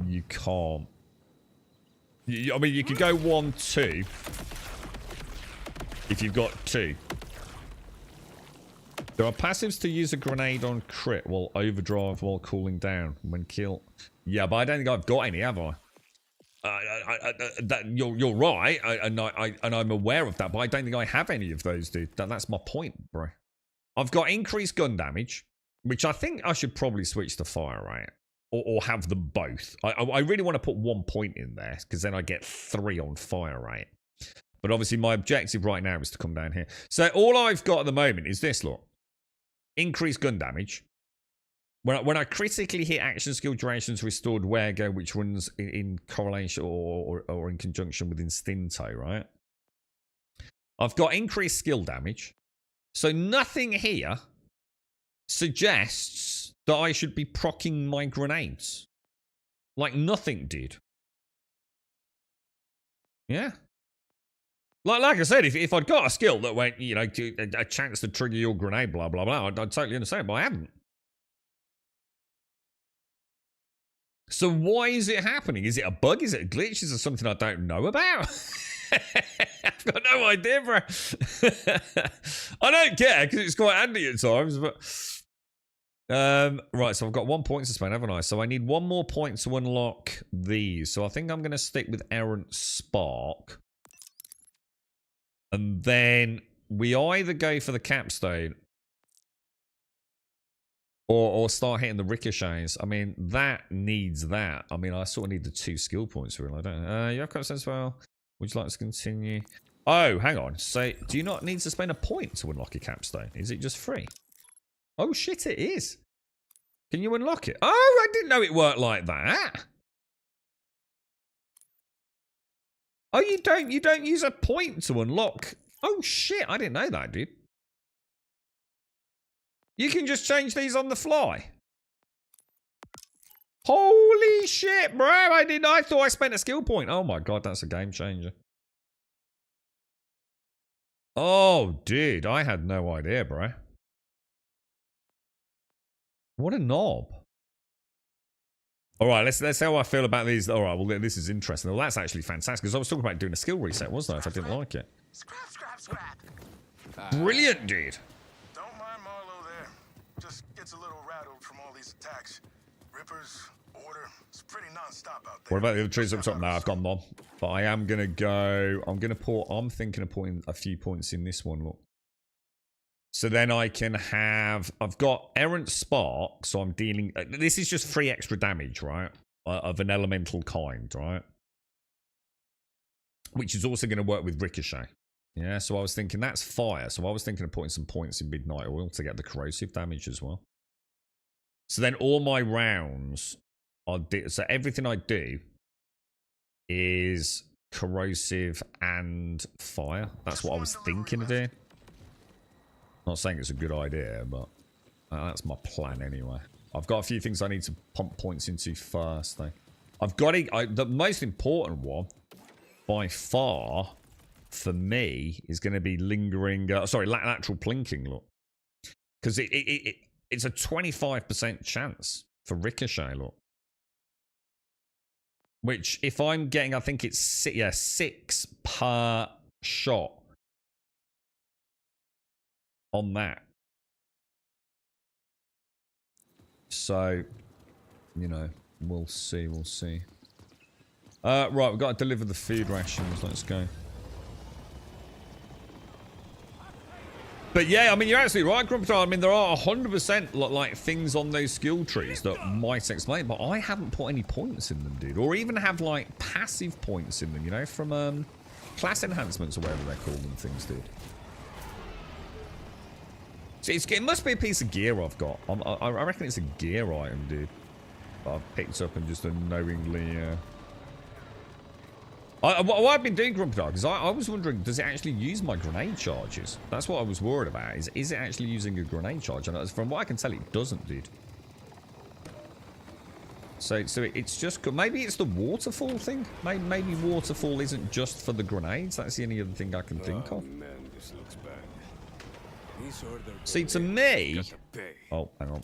You can't. I mean, you could go 1, 2 if you've got 2. There are passives to use a grenade on crit while overdrive while cooling down when kill. Yeah, but I don't think I've got any, have I? You're right, and I'm aware of that, but I don't think I have any of those, dude. That's my point, bro. I've got increased gun damage, which I think I should probably switch to fire rate. Or have them both. I really want to put 1 point in there, because then I get 3 on fire rate. But obviously my objective right now is to come down here. So all I've got at the moment is this, look. Increased gun damage. When I critically hit action skill durations restored Wergo, which runs in correlation or in conjunction with Instinto, right? I've got increased skill damage. So nothing here suggests that I should be proccing my grenades. Like nothing did. Yeah. Like I said, if I'd got a skill that went, you know, a chance to trigger your grenade, blah, blah, blah, I'd totally understand, but I haven't. So why is it happening? Is it a bug? Is it a glitch? Is it something I don't know about? I've got no idea, bro. I don't care, because it's quite handy at times, but... right, so I've got 1 point to spend, haven't I? So I need 1 more point to unlock these. So I think I'm going to stick with Errant Spark. And then we either go for the capstone or start hitting the ricochets. I mean, that needs that. I mean, I sort of need the 2 skill points, really. I don't. You have capstone as well. Would you like to continue? Oh, hang on. So, do you not need to spend a point to unlock a capstone? Is it just free? Oh, shit, it is. Can you unlock it? Oh, I didn't know it worked like that. Oh, you don't use a point to unlock. Oh, shit, I didn't know that, dude. You can just change these on the fly. Holy shit, bro. I thought I spent a skill point. Oh my god, that's a game changer. Oh, dude, I had no idea, bro. What a knob. All right, let's see how I feel about these. All right, well, this is interesting. Well, that's actually fantastic, because I was talking about doing a skill reset, wasn't I, if I didn't like it. Scrap. Brilliant, dude. Don't mind Marlowe there. Just gets a little rattled from all these attacks. Rippers, order. It's pretty non-stop out there. What about the other trees up top? No, I've gone none. But I am going to go... I'm thinking of putting a few points in this one, look. So then I can have... I've got Errant Spark, so I'm dealing... This is just 3 extra damage, right? Of an elemental kind, right? Which is also going to work with Ricochet. Yeah, so I was thinking that's fire. So I was thinking of putting some points in Midnight Oil to get the corrosive damage as well. So then all my rounds are... So everything I do is corrosive and fire. That's what I was thinking of doing. Not saying it's a good idea, but that's my plan anyway. I've got a few things I need to pump points into first, though. I've got the most important one, by far, for me is going to be lingering. Sorry, lateral plinking. Look, because it's a 25% chance for ricochet. Look, which if I'm getting, I think it's 6 per shot on that. So, you know, we'll see. We'll see. Right, we've got to deliver the food rations. Let's go. But yeah, I mean, you're absolutely right, Grumpy. I mean, there are 100% like things on those skill trees that might explain, but I haven't put any points in them, dude. Or even have like passive points in them, you know, from class enhancements or whatever they call them things, dude. So it must be a piece of gear I've got. I reckon it's a gear item, dude. That I've picked up and just unknowingly... What I've been doing, Grumpy Dog, is I was wondering, does it actually use my grenade charges? That's what I was worried about. Is it actually using a grenade charge? And from what I can tell, it doesn't, dude. So it's just... Maybe it's the waterfall thing? Maybe waterfall isn't just for the grenades. That's the only other thing I can think of. Man, this looks bad. See, to me... Oh, hang on.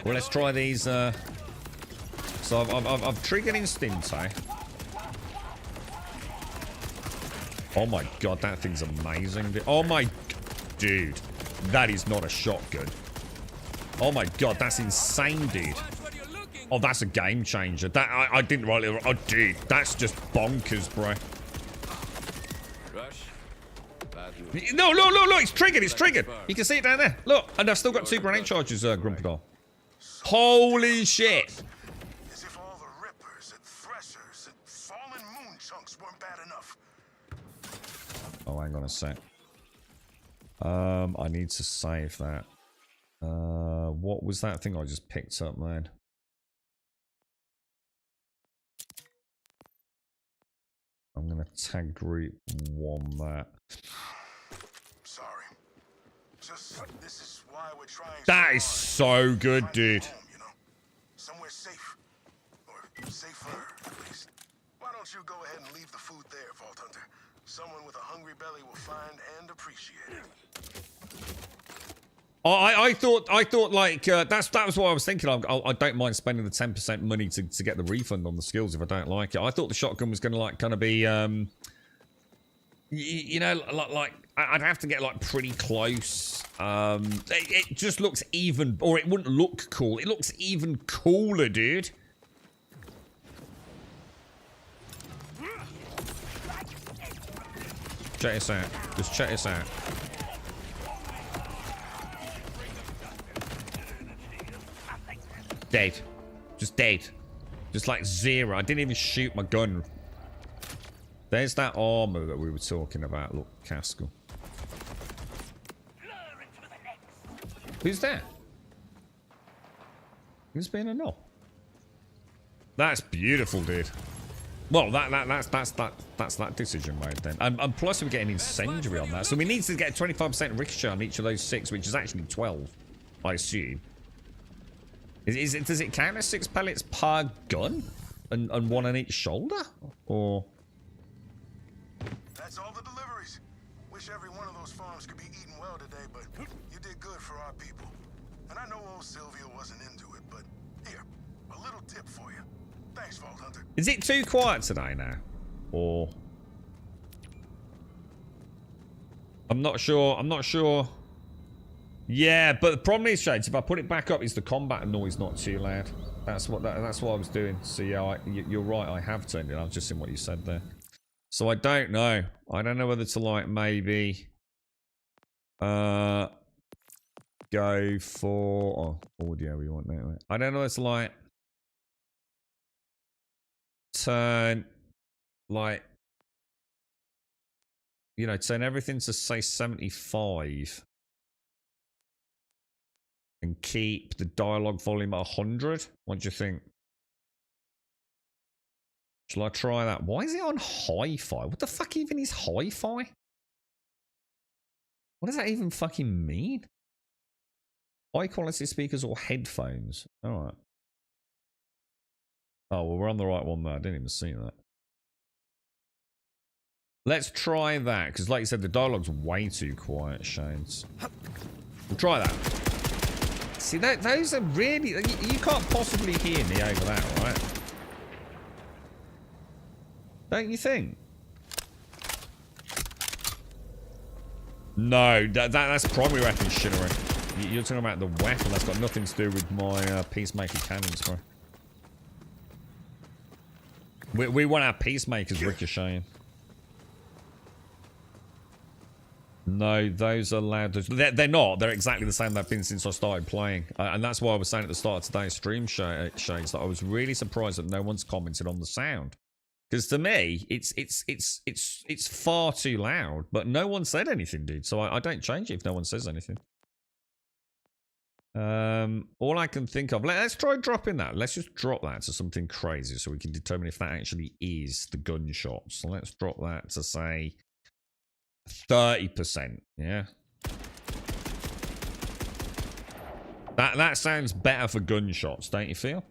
Well, let's try these. So I've triggered Instinte. Oh my god, that thing's amazing. Oh my... Dude, that is not a shotgun. Oh my god, that's insane, dude. Oh, that's a game changer. That I didn't write it. Oh, dude, that's just bonkers, bro. No, look, it's triggered, it's triggered. You can see it down there. Look, and I've still got 2 grenade charges, Grumpy. Holy shit. As if all the rippers and threshers and fallen moon chunks weren't bad enough. Oh, hang on a sec. I need to save that. What was that thing I just picked up, man? I'm gonna tag group 1 that. Sorry. Just this is why we're trying. That is so good, dude. Home, you know? Somewhere safe. Or safer, at least. Why don't you go ahead and leave the food there, Vault Hunter? Someone with a hungry belly will find and appreciate it. I thought like that was what I was thinking. I don't mind spending the 10% money to get the refund on the skills if I don't like it. I thought the shotgun was gonna like kind of be you know, like I'd have to get like pretty close. It just looks even, or it wouldn't look cool. It looks even cooler, dude. Check this out. Just check this out. Dead. Just dead. Just like 0. I didn't even shoot my gun. There's that armor that we were talking about. Look, Caskell. Who's there? Who's being a knob? That's beautiful, dude. Well, that's that decision made then. And plus we're getting incendiary on that. So we need to get 25% ricochet on each of those 6, which is actually 12, I assume. Does it count as 6 pellets per gun? And 1 on each shoulder? Or... That's all the deliveries. Wish every one of those farms could be eating well today, but you did good for our people. And I know old Sylvia wasn't into it, but here, a little tip for you. Thanks, Vault Hunter. Is it too quiet today now? Or... I'm not sure. Yeah, but the problem is, Shades, if I put it back up, is the combat noise not too loud? That's what I was doing. So yeah, you're right. I have turned it. I've just seen what you said there. So I don't know. I don't know whether to like maybe go for audio. We want that. I don't know. It's like turn like, you know, turn everything to say 75. And keep the dialogue volume at 100. What do you think? Shall I try that? Why is it on hi-fi? What the fuck even is hi-fi? What does that even fucking mean? High quality speakers or headphones? Alright. Oh, well, we're on the right one there. I didn't even see that. Let's try that, because like you said, the dialogue's way too quiet, Shades. We'll try that. See, those are really... You can't possibly hear me over that, right? Don't you think? No, that's primary weapon shittery. You're talking about the weapon. That's got nothing to do with my Peacemaker cannons, bro. We want our Peacemakers ricocheting. No, those are loud. They're not. They're exactly the same they've been since I started playing. And that's why I was saying at the start of today's stream, Shades, that I was really surprised that no one's commented on the sound. Because to me, it's far too loud. But no one said anything, dude. So I don't change it if no one says anything. All I can think of... Let's try dropping that. Let's just drop that to something crazy so we can determine if that actually is the gunshot. So let's drop that to, say... 30%, yeah. That sounds better for gunshots, don't you feel?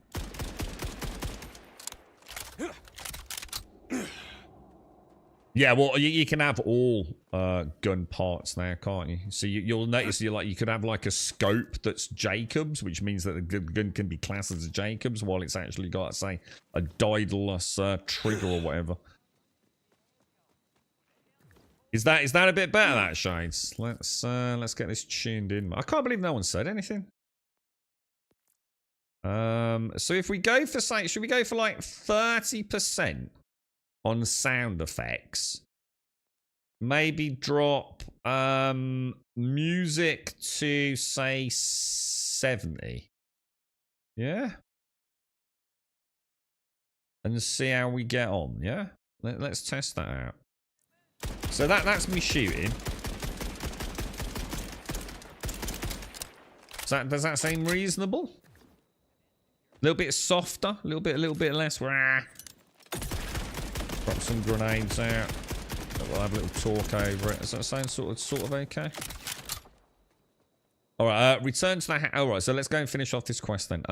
Yeah, well, you can have all gun parts there, can't you? So you'll notice you could have like a scope that's Jacobs, which means that the gun can be classed as a Jacobs, while it's actually got, say, a Daedalus trigger or whatever. Is that a bit better, that, Shades? Let's get this tuned in. I can't believe no one said anything. So if we go for, say, should we go for like 30% on sound effects? Maybe drop music to, say, 70. Yeah? And see how we get on, yeah? Let's test that out. So that's me shooting. Does that seem reasonable? A little bit softer, a little bit less. Drop some grenades out. We'll have a little talk over it. Does that sound sort of okay? All right. Return to the. All right. So let's go and finish off this quest then.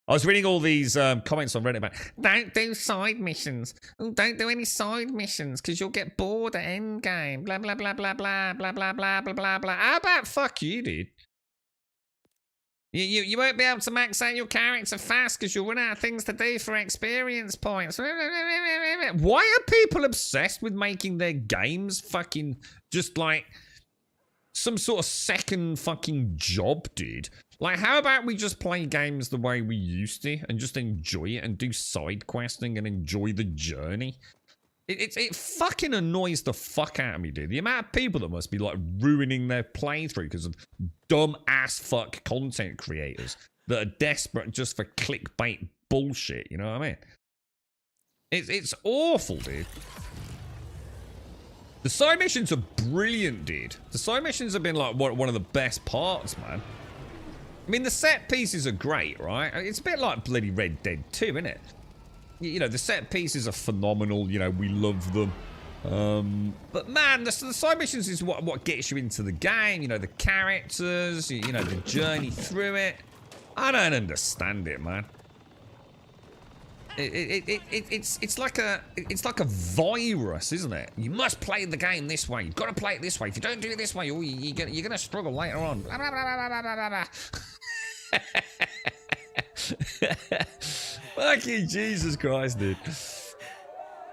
I was reading all these comments on Reddit about, don't do side missions. Don't do any side missions because you'll get bored at endgame. Blah, blah, blah, blah, blah, blah, blah, blah, blah, blah, blah. How about fuck you, dude? You won't be able to max out your character fast because you'll run out of things to do for experience points. Why are people obsessed with making their games fucking just like some sort of second fucking job, dude? Like, how about we just play games the way we used to and just enjoy it and do side questing and enjoy the journey? It fucking annoys the fuck out of me, dude. The amount of people that must be, like, ruining their playthrough because of dumb-ass fuck content creators that are desperate just for clickbait bullshit, you know what I mean? It's awful, dude. The side missions are brilliant, dude. The side missions have been, like, one of the best parts, man. I mean, the set pieces are great, right? It's a bit like bloody Red Dead 2, isn't it? You know, the set pieces are phenomenal. You know, we love them. But man, the side missions is what gets you into the game. You know, the characters, you know, the journey through it. I don't understand it, man. It's like a virus, isn't it? You must play the game this way. You've got to play it this way. If you don't do it this way, you're gonna struggle later on. Blah, blah, blah, blah, blah, blah, blah. Fucking Jesus Christ, dude.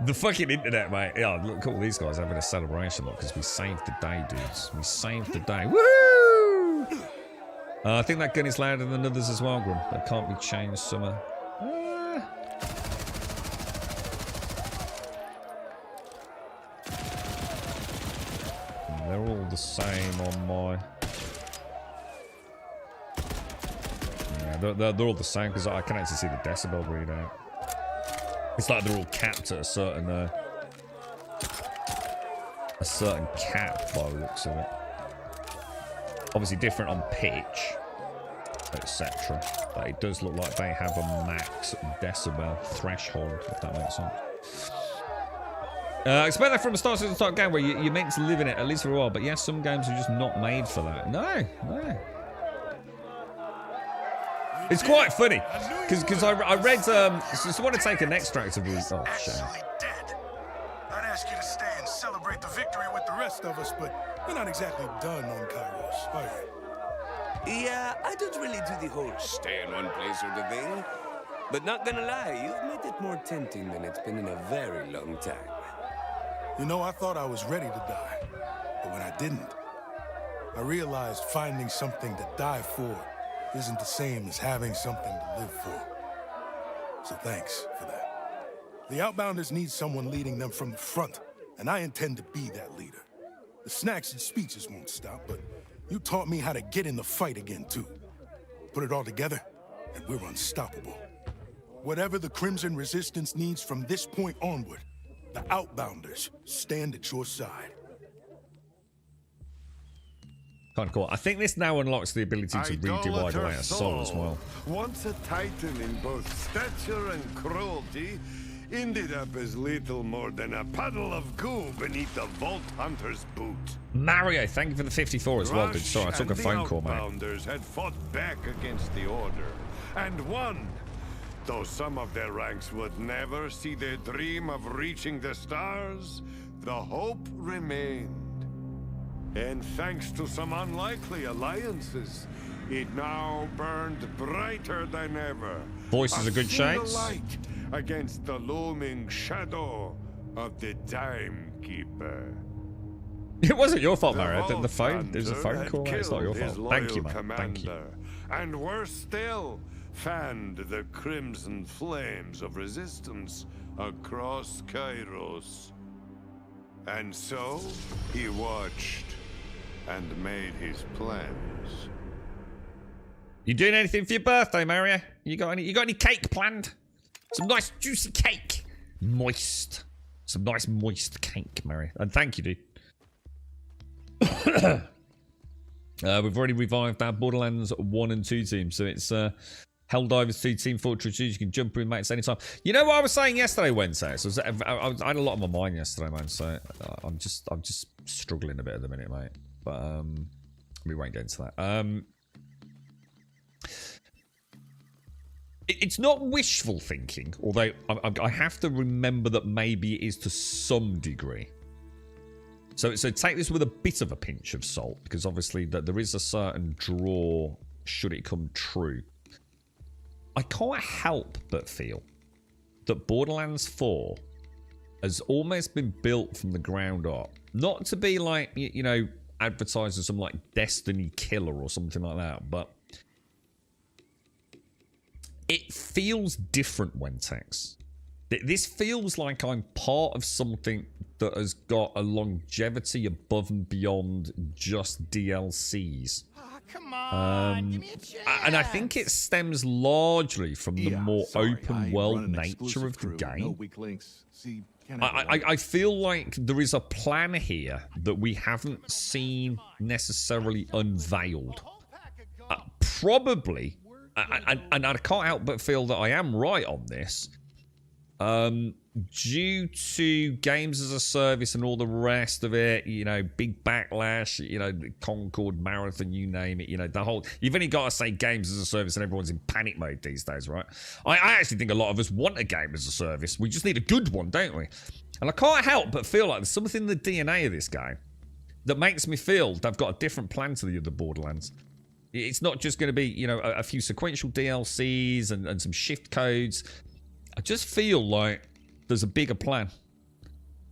The fucking internet, mate. Yeah, look at all these guys having a celebration, look, because we saved the day, dudes. We saved the day. Woo! I think that gun is louder than others as well, Grum. That can't be changed somehow. They're all the same on my... Yeah, they're all the same because I can actually see the decibel readout. It's like they're all capped at a certain cap by the looks of it. Obviously different on pitch, etc. But it does look like they have a max decibel threshold, if that makes sense. Expect that from a start to the start game where you're meant to live in it at least for a while, but yes, some games are just not made for that. No. It's quite funny because I read. So I want to take an extract of these. Oh shit! victory with the rest of us, but you're not exactly done on Kairos, are you? Yeah, I don't really do the whole stay in one place sort of thing. But not gonna lie, you've made it more tempting than it's been in a very long time. You know, I thought I was ready to die, but when I didn't, I realized finding something to die for isn't the same as having something to live for. So thanks for that. The Outbounders need someone leading them from the front, and I intend to be that leader. The snacks and speeches won't stop, but you taught me how to get in the fight again, too. Put it all together, and we're unstoppable. Whatever the Crimson Resistance needs from this point onward, the Outbounders stand at your side. Kind of cool. I think this now unlocks the ability to redivide away a soul as well. Once a titan in both stature and cruelty, ended up as little more than a puddle of goo beneath the Vault Hunter's boot. Mario, thank you for the 54 as well, dude. Rush Sorry, I took a and phone call, the mate. Outbounders had fought back against the Order, and won. Though some of their ranks would never see their dream of reaching the stars, the hope remained. And thanks to some unlikely alliances, it now burned brighter than ever. Voices are good single shades. light against the looming shadow of the Timekeeper. It wasn't your fault, The Mario. The Vault phone. It was a Hunter phone had call, mate. It's not your killed his fault. Thank you, loyal man. Thank you. commander, and worse still, fanned the crimson flames of resistance across Kairos. And so, he watched and made his plans. You doing anything for your birthday, Mario? You got any cake planned? Some nice juicy cake. Moist. Some nice moist cake, Mario. And thank you, dude. We've already revived our Borderlands 1 and 2 team, so it's Helldivers 2, Team Fortress 2. You can jump in, mates, anytime. You know what I was saying yesterday, Wednesday? So I had a lot on my mind yesterday, man. So I'm just struggling a bit at the minute, mate. But we won't get into that. It's not wishful thinking, although I have to remember that maybe it is to some degree. So take this with a bit of a pinch of salt, because obviously that there is a certain draw should it come true. I can't help but feel that Borderlands 4 has almost been built from the ground up. Not to be like, you know, advertised as some like Destiny killer or something like that, but it feels different, Wentex. This feels like I'm part of something that has got a longevity above and beyond just DLCs. Come on, give me a chance. And I think it stems largely from the more open world nature of the game. No weak links. See, I feel like there is a plan here that we haven't seen necessarily unveiled. Probably, and I can't help but feel that I am right on this. Due to games as a service and all the rest of it, you know, big backlash, you know, the Concord Marathon, you name it, you know, the whole, you've only got to say games as a service and everyone's in panic mode these days, right? I actually think a lot of us want a game as a service. We just need a good one, don't we? And I can't help but feel like there's something in the DNA of this game that makes me feel they've got a different plan to the other Borderlands. It's not just going to be, you know, a few sequential DLCs and some shift codes. I just feel like there's a bigger plan.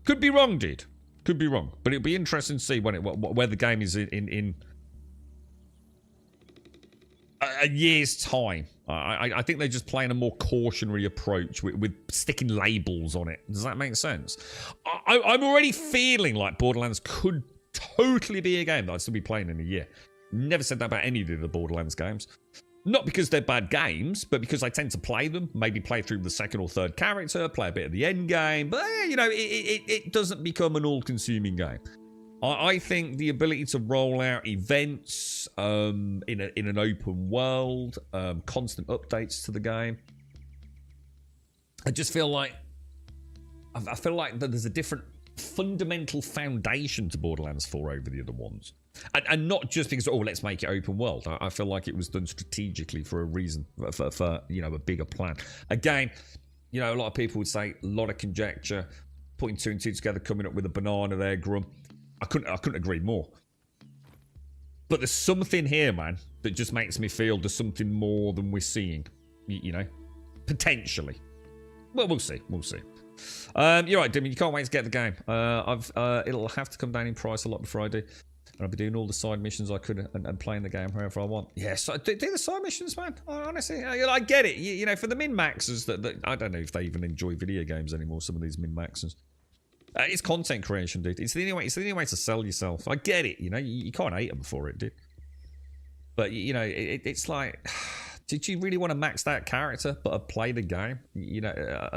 Could be wrong, dude. Could be wrong. But it'll be interesting to see when where the game is in a year's time. I think they're just playing a more cautionary approach with sticking labels on it. Does that make sense? I'm already feeling like Borderlands could totally be a game that I'd still be playing in a year. Never said that about any of the Borderlands games. Not because they're bad games, but because I tend to play them. Maybe play through the second or third character, play a bit of the end game. But, you know, it doesn't become an all-consuming game. I think the ability to roll out events in an open world, constant updates to the game. I just feel like... I feel like that there's a different fundamental foundation to Borderlands 4 over the other ones. And not just because, oh, let's make it open world. I feel like it was done strategically for a reason, for you know, a bigger plan. Again, you know, a lot of people would say, a lot of conjecture, putting two and two together, coming up with a banana there, Grum. I couldn't agree more. But there's something here, man, that just makes me feel there's something more than we're seeing. You know, potentially. Well, we'll see. We'll see. You're right, Dimmy. You can't wait to get the game. It'll have to come down in price a lot before I do. And I'll be doing all the side missions I could and playing the game however I want. Yeah, so do the side missions, man. Honestly, I get it. You know, for the min-maxers, that I don't know if they even enjoy video games anymore, some of these min-maxers. It's content creation, dude. It's the only way to sell yourself. I get it, you know. You can't hate them for it, dude. But, you know, it's like... Did you really want to max that character but play the game, you know,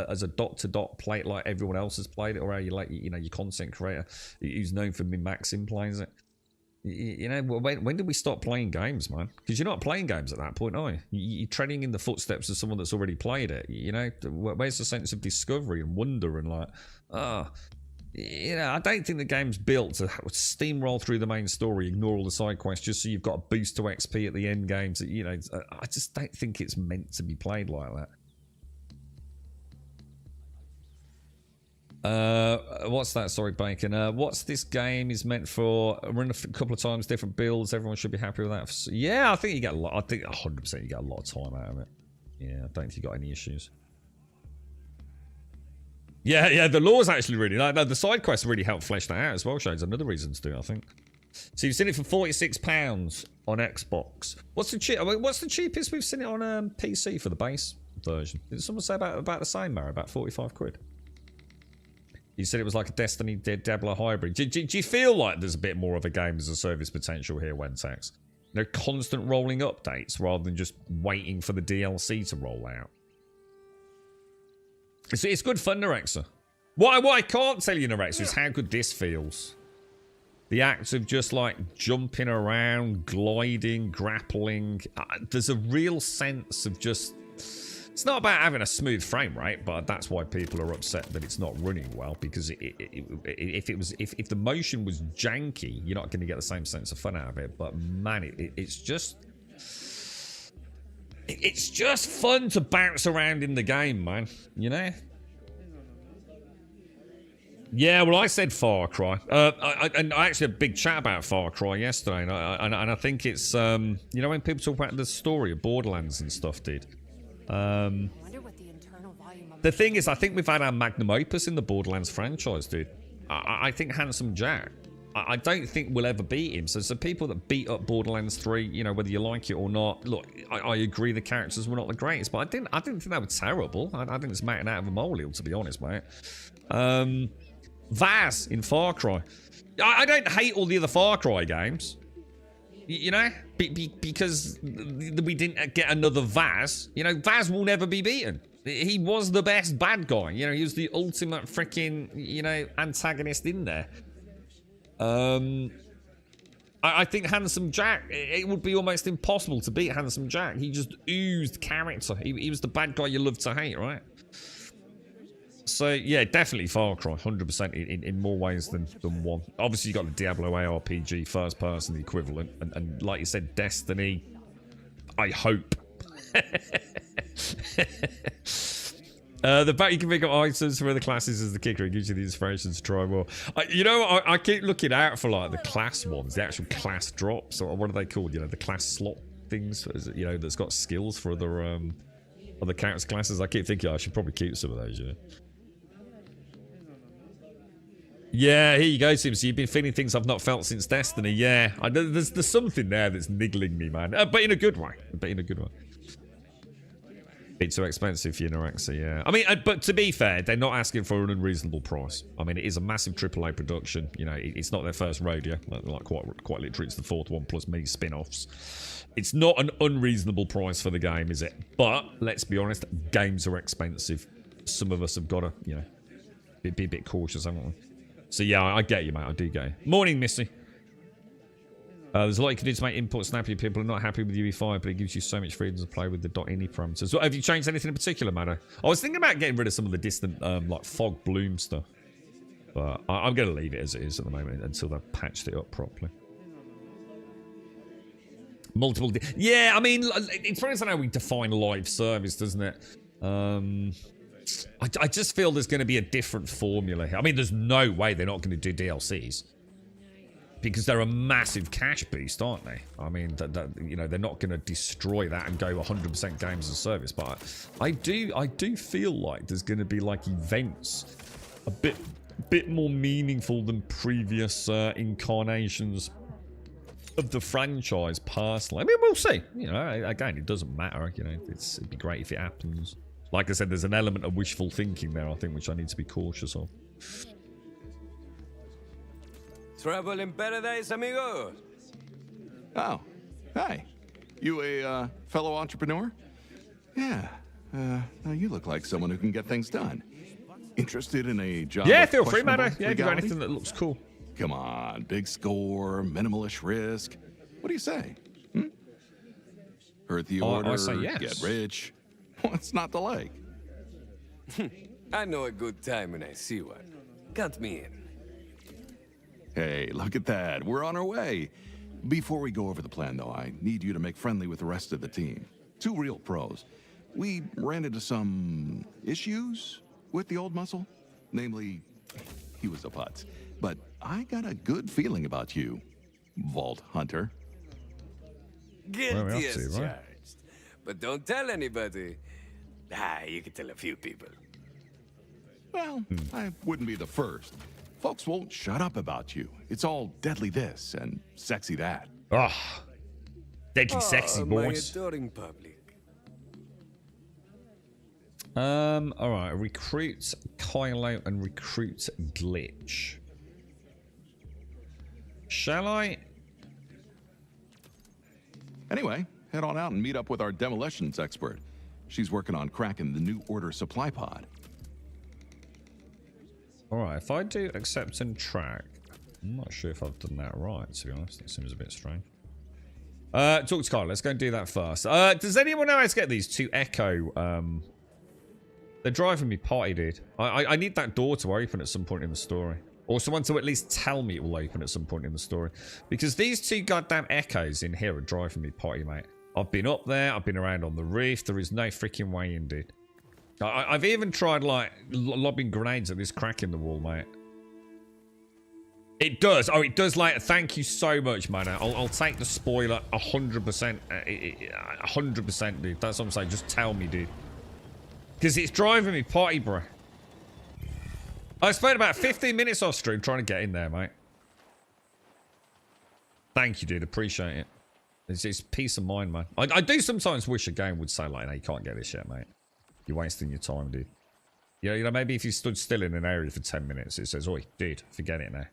as a dot-to-dot play it like everyone else has played it, or how you like, you know, your content creator who's known for min-maxing plays it? You know, when did we stop playing games, man? Because you're not playing games at that point, are you? You're treading in the footsteps of someone that's already played it. You know, where's the sense of discovery and wonder and like, you know, I don't think the game's built to steamroll through the main story, ignore all the side quests, just so you've got a boost to XP at the end games. You know, I just don't think it's meant to be played like that. What's that? Sorry, Bacon. What's this game is meant for? Run a couple of times, different builds. Everyone should be happy with that. Yeah, I think you get a lot. I think 100% you get a lot of time out of it. Yeah, I don't think you got any issues. Yeah, the lore's actually really nice. No, the side quests really help flesh that out as well, Shades. Another reason to do it, I think. So you've seen it for £46 on Xbox. What's the cheapest we've seen it on PC for the base version? Did someone say about the same, Mara? About 45 quid? You said it was like a Destiny Diablo hybrid. Do you feel like there's a bit more of a game as a service potential here, Wentex? You know, constant rolling updates rather than just waiting for the DLC to roll out. It's good fun, Nerexa. What I can't tell you, Nerexa, is how good this feels. The act of just like jumping around, gliding, grappling. There's a real sense of just... It's not about having a smooth frame rate, but that's why people are upset that it's not running well. Because if the motion was janky, you're not going to get the same sense of fun out of it. But man, it's just... It's just fun to bounce around in the game, man. You know? Yeah, well, I said Far Cry. I actually had a big chat about Far Cry yesterday. And I think it's, you know, when people talk about the story of Borderlands and stuff, dude. The thing is, I think we've had our magnum opus in the Borderlands franchise, dude. I think Handsome Jack. I don't think we'll ever beat him. So people that beat up Borderlands 3, you know, whether you like it or not, look, I agree the characters were not the greatest, but I didn't think they were terrible. I think it's making out of a molehill, to be honest, mate. Vaz in Far Cry. I don't hate all the other Far Cry games. You know? Because we didn't get another Vaz. You know, Vaz will never be beaten. He was the best bad guy. You know, he was the ultimate freaking, you know, antagonist in there. I think Handsome Jack, it would be almost impossible to beat Handsome Jack. He just oozed character. He was the bad guy you love to hate, right? So, yeah, definitely Far Cry, 100% in more ways than one. Obviously, you got the Diablo ARPG, first person equivalent. And like you said, Destiny, I hope. The fact you can pick up items for other classes is the kicker. It gives you the inspiration to try more. You know, I keep looking out for like the class ones, the actual class drops, or what are they called? You know, the class slot things. You know, that's got skills for other character classes. I keep thinking I should probably keep some of those. You know. Yeah, here you go, Sim. So you've been feeling things I've not felt since Destiny. Yeah, there's something there that's niggling me, man. But in a good way. Bit too expensive for your Nerexa, yeah. I mean, but to be fair, they're not asking for an unreasonable price. I mean, it is a massive AAA production. You know, it's not their first rodeo. Like quite literally, it's the fourth one plus many spin-offs. It's not an unreasonable price for the game, is it? But let's be honest, games are expensive. Some of us have got to, you know, be a bit cautious, haven't we? So yeah, I get you, mate. I do get you. Morning, Missy. There's a lot you can do to make input snappy. People are not happy with UE5, but it gives you so much freedom to play with the .ini parameters. So have you changed anything in particular, Matter? I was thinking about getting rid of some of the distant, like fog bloom stuff. But I'm going to leave it as it is at the moment until they've patched it up properly. Multiple... Yeah, I mean, it's funny how we define live service, doesn't it? I just feel there's going to be a different formula here. I mean, there's no way they're not going to do DLCs. because they're a massive cash beast, aren't they? I mean, you know, they're not going to destroy that and go 100% games as a service. But I do feel like there's going to be like events a bit more meaningful than previous incarnations of the franchise. Personally, I mean, we'll see. You know, again, it doesn't matter. You know, it'd be great if it happens. Like I said, there's an element of wishful thinking there, I think, which I need to be cautious of. Trouble in paradise, amigo. Oh, hi. You a fellow entrepreneur? Yeah. Now you look like someone who can get things done. Interested in a job? Yeah, of feel free, man. questionable Yeah, if you got legality? anything that looks cool. Come on, big score, minimalish risk. What do you say? Hmm? Hurt the order, I say yes. get rich. What's not to like? I know a good time when I see one. Count me in. Hey, look at that. We're on our way. Before we go over the plan, though, I need you to make friendly with the rest of the team. 2 real pros. We ran into some issues with the old muscle. Namely, he was a putz. But I got a good feeling about you, Vault Hunter. Guilty as right? charged. But don't tell anybody. You can tell a few people. Well, I wouldn't be the first. Folks won't shut up about you. It's all deadly this and sexy that. Ah, deadly sexy, My boys. adoring public. All right. Recruit Kylo and recruit Glitch. Shall I? Anyway, head on out and meet up with our demolitions expert. She's working on cracking the new order supply pod. Alright, if I do accept and track, I'm not sure if I've done that right, to be honest. That seems a bit strange. Talk to Kyle. Let's go and do that first. Does anyone know how to get these 2 Echo? They're driving me potty, dude. I need that door to open at some point in the story. Or someone to at least tell me it will open at some point in the story. Because these 2 goddamn Echoes in here are driving me potty, mate. I've been up there. I've been around on the roof. There is no freaking way in, dude. I've even tried, like, lobbing grenades at this crack in the wall, mate. It does. Oh, it does, like, thank you so much, man. I'll take the spoiler 100%. 100%, dude. That's what I'm saying. Just tell me, dude. Because it's driving me potty, bro. I spent about 15 minutes off stream trying to get in there, mate. Thank you, dude. Appreciate it. It's peace of mind, man. I do sometimes wish a game would say, like, no, you can't get this shit, mate. You're wasting your time, dude. You know, maybe if you stood still in an area for 10 minutes, it says, oi, dude, forget it now.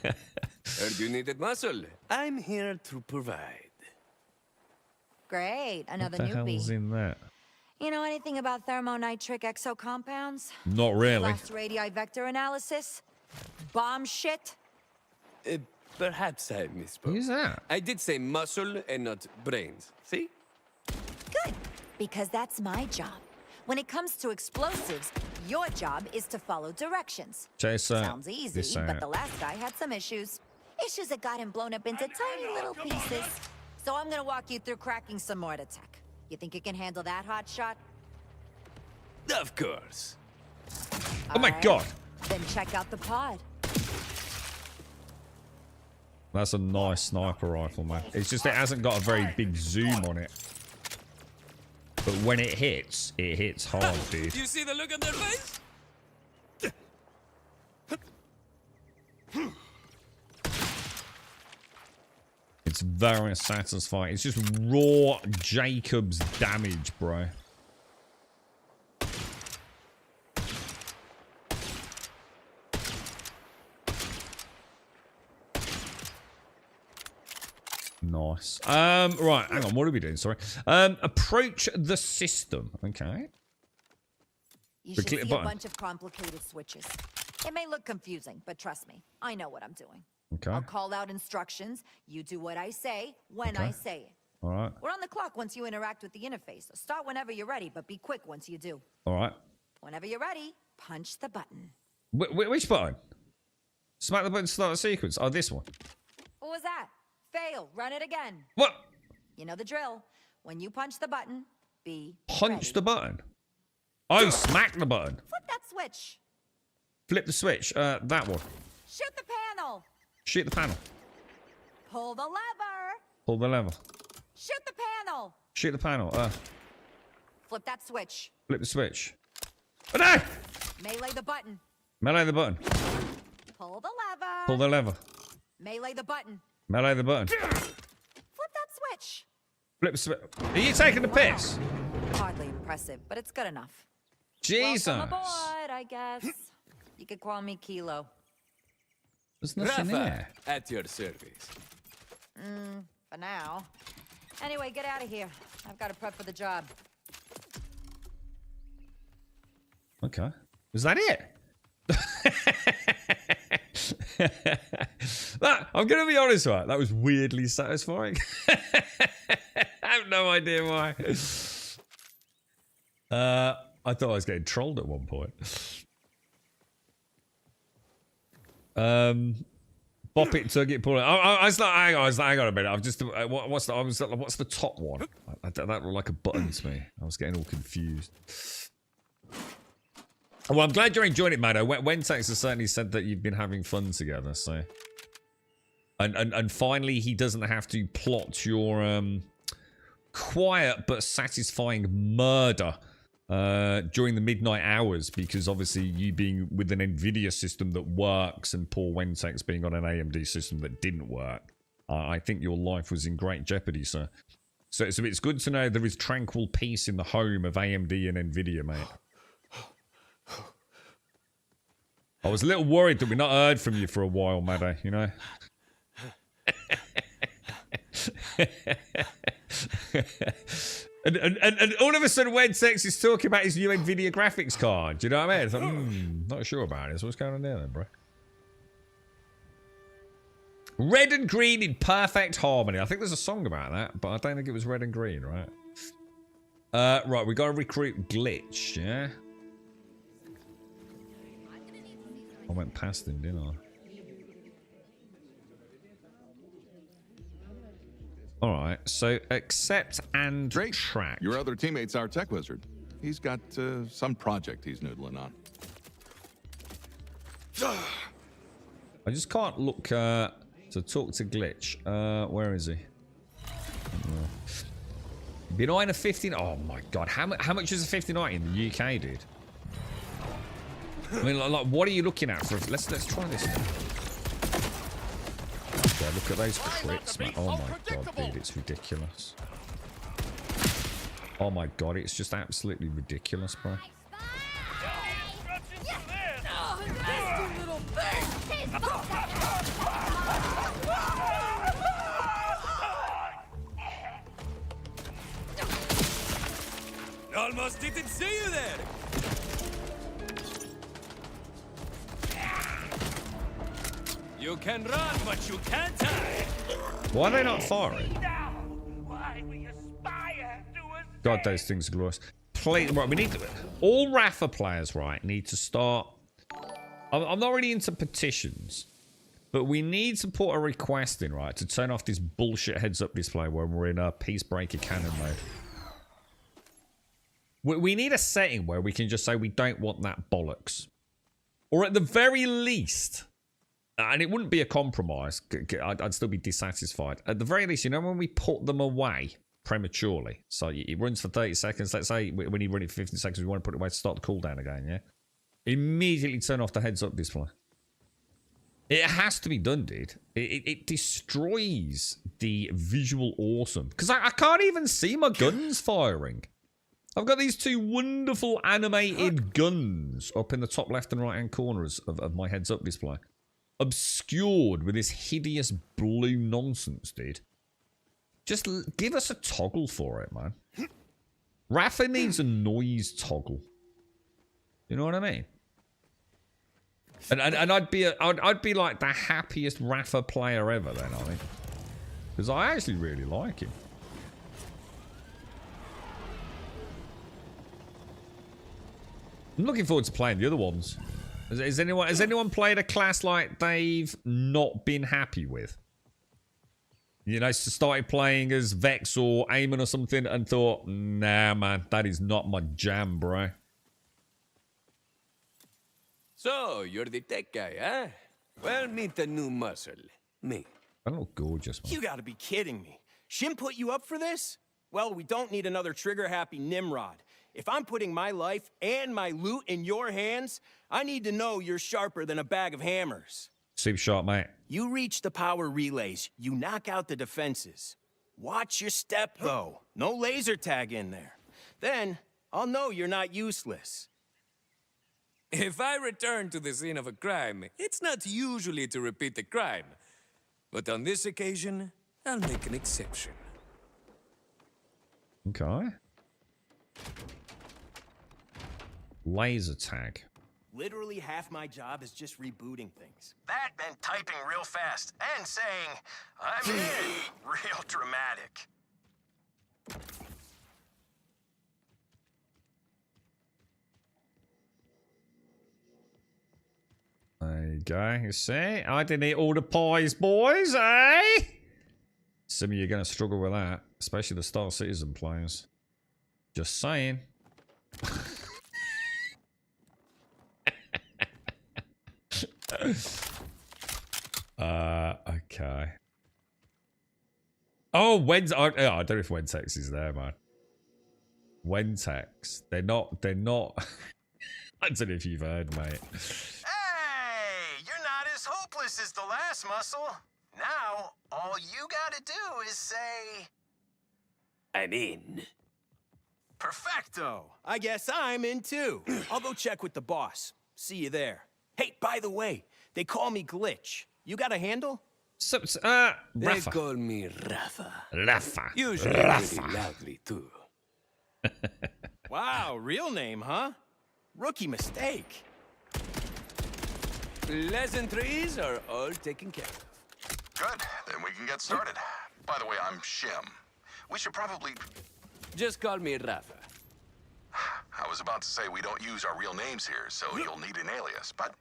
Heard you needed muscle. I'm here to provide. Great, another What the hell's newbie. in that? You know anything about thermonitric exocompounds? Not really. Last radii vector analysis? Bomb shit? Perhaps I misspoke. Who's that? I did say muscle and not brains. See? Good, because that's my job. When it comes to explosives, your job is to follow directions. Chaser. Sounds easy, but the last guy had some issues. Issues that got him blown up into tiny little pieces. So I'm gonna walk you through cracking some mortar tech. You think you can handle that, hot shot? Of course. Oh my god. Then check out the pod. That's a nice sniper rifle, man. It's just it hasn't got a very big zoom on it. But when it hits hard, dude. You see the look on their face? It's very satisfying. It's just raw Jacob's damage, bro. Nice. Right, hang on. What are we doing? Sorry. Approach the system. Okay. You But should click see the a button. bunch of complicated switches. It may look confusing, but trust me, I know what I'm doing. Okay. I'll call out instructions. You do what I say when I say it. All right. We're on the clock once you interact with the interface. So start whenever you're ready, but be quick once you do. All right. Whenever you're ready, punch the button. Which button? Smack the button to start the sequence. Oh, this one. What was that? Fail. Run it again. What? You know the drill. When you punch the button, be Punch ready. the button. Oh, smack the button. Flip that switch. Flip the switch. That one. Shoot the panel. Shoot the panel. Pull the lever. Pull the lever. Shoot the panel. Shoot the panel. Flip that switch. Flip the switch. Oh no! Melee the button. Melee the button. Pull the lever. Pull the lever. Melee the button. Melee the button. Flip that switch. Flip the switch. Are you taking the piss? Hardly impressive, but it's good enough. Jesus. Welcome aboard, I guess. You could call me Kilo. There's nothing Rafa, there. at your service. For now. Anyway, get out of here. I've got to prep for the job. Okay. Was that it? I'm going to be honest, right? That was weirdly satisfying. I have no idea why. I thought I was getting trolled at one point. Bop it, tug it, pull it. I was like, hang on a minute. I've just what's the top one? That looked like a button to me. I was getting all confused. Well, I'm glad you're enjoying it, Mado. Wentex has certainly said that you've been having fun together. So, and finally, he doesn't have to plot your quiet but satisfying murder during the midnight hours, because obviously you being with an Nvidia system that works and poor Wentex being on an AMD system that didn't work, I think your life was in great jeopardy, sir. So it's good to know there is tranquil peace in the home of AMD and Nvidia, mate. I was a little worried that we've not heard from you for a while, Maddo, you know? and all of a sudden, Wentex is talking about his new Nvidia graphics card. Do you know what I mean? It's like, not sure about it. So what's going on there then, bro? Red and green in perfect harmony. I think there's a song about that, but I don't think it was red and green, right? Right, we got to recruit Glitch, yeah? I went past him, didn't I? Alright, so accept and track. Your other teammate's our tech wizard. He's got some project he's noodling on. I just can't look to talk to Glitch. Where is he? Been eyeing a 15. Oh my god, how much is a 59 in the UK, dude? I mean, like, what are you looking at? Let's try this. Yeah, look at those crits, man. Oh my god, dude, it's ridiculous. Oh my god, it's just absolutely ridiculous, bro. Almost didn't see you there. You can run, but you can't hide. Why are they not firing? God, those things are glorious. Please, right, we need to, all Rafa players, right, need to start. I'm not really into petitions, but we need to put a request in, right, to turn off this bullshit heads-up display when we're in a Peacebreaker cannon mode. We need a setting where we can just say we don't want that bollocks, or at the very least. And it wouldn't be a compromise. I'd still be dissatisfied. At the very least, you know, when we put them away prematurely. So it runs for 30 seconds. Let's say when you run it for 15 seconds, we want to put it away to start the cooldown again, yeah? Immediately turn off the heads-up display. It has to be done, dude. It destroys the visual awesome. Because I can't even see my guns firing. I've got these two wonderful animated guns up in the top left and right-hand corners of my heads-up display. Obscured with this hideous blue nonsense, dude. Just give us a toggle for it, man. Rafa needs a noise toggle. You know what I mean? And I'd be like the happiest Rafa player ever then, I think. Because I actually really like him. I'm looking forward to playing the other ones. Has anyone played a class like they've not been happy with? You know, started playing as Vex or Eamon or something and thought, nah, man, that is not my jam, bro. So, you're the tech guy, huh? Well, meet the new muscle. Me. I look gorgeous, man. You gotta be kidding me. Shin put you up for this? Well, we don't need another trigger-happy Nimrod. If I'm putting my life and my loot in your hands, I need to know you're sharper than a bag of hammers. Super sharp, mate. You reach the power relays, you knock out the defenses. Watch your step, though. No laser tag in there. Then, I'll know you're not useless. If I return to the scene of a crime, it's not usually to repeat the crime. But on this occasion, I'll make an exception. Okay. Laser tag. Literally half my job is just rebooting things. That meant typing real fast and saying, I'm in. Real dramatic. There you go. You see? I didn't eat all the pies, boys, eh? Some of you are going to struggle with that. Especially the Star Citizen players. Just saying. Okay. Oh, Wentex. I don't know if Wentex is there, man. Wentex. They're not. I don't know if you've heard, mate. Hey, you're not as hopeless as the last muscle. Now, all you gotta do is say... I'm in. Perfecto. I guess I'm in too. I'll go check with the boss. See you there. Hey, by the way, they call me Glitch. You got a handle? They Rafa. call me Rafa. Rafa. Usually Rafa. pretty loudly, too. Wow, real name, huh? Rookie mistake. Pleasantries are all taken care of. Good, then we can get started. By the way, I'm Shim. We should probably... Just call me Rafa. I was about to say we don't use our real names here, so you'll need an alias, but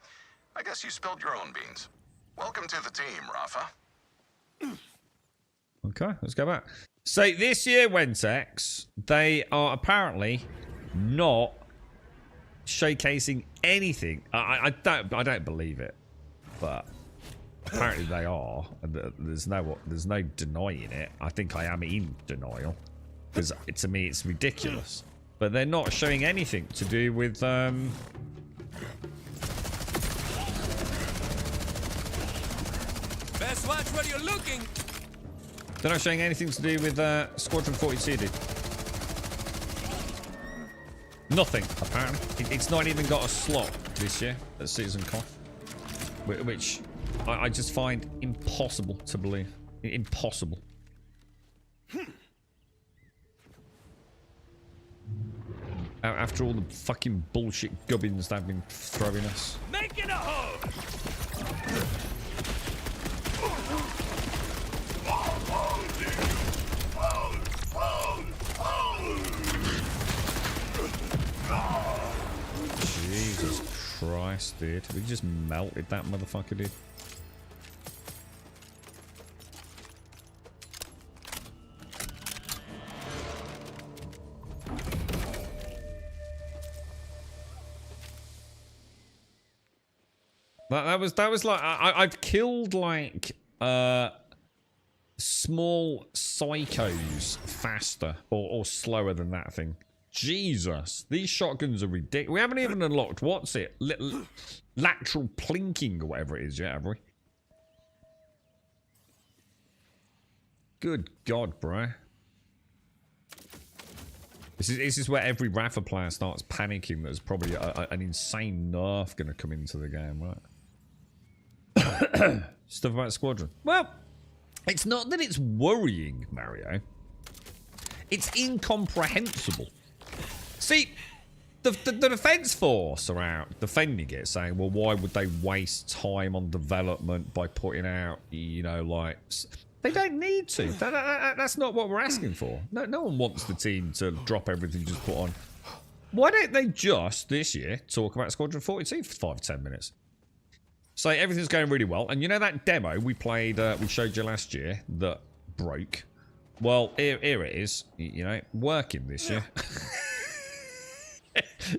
I guess you spilled your own beans. Welcome to the team, Rafa. Okay, let's go back. So this year, Wentex, they are apparently not showcasing anything. I don't believe it, but apparently they are. And there's no denying it. I think I am in denial because to me it's ridiculous. But they're not showing anything to do with Best watch where you're looking. They're not showing anything to do with Squadron 42, dude. Nothing, apparently. It's not even got a slot this year at CitizenCon. Which I just find impossible to believe. Impossible. After all the fucking bullshit gubbins they've been throwing us. Making a hole. Jesus Christ, dude. We just melted that motherfucker, dude. That was like I've killed like small psychos faster or slower than that thing. Jesus, these shotguns are ridiculous. We haven't even unlocked what's it? Lateral plinking or whatever it is yet, have we? Good God, bro. This is where every Rafa player starts panicking. There's probably an insane nerf going to come into the game, right? Stuff about Squadron. Well, it's not that it's worrying, Mario. It's incomprehensible. See, the Defence Force are out defending it, saying, well, why would they waste time on development by putting out, you know, like... They don't need to. That's not what we're asking for. No one wants the team to drop everything, just put on. Why don't they just, this year, talk about Squadron 42 for 5 or 10 minutes? Say everything's going really well. And you know that demo we played, we showed you last year that broke? Well, here it is, you know, working this year.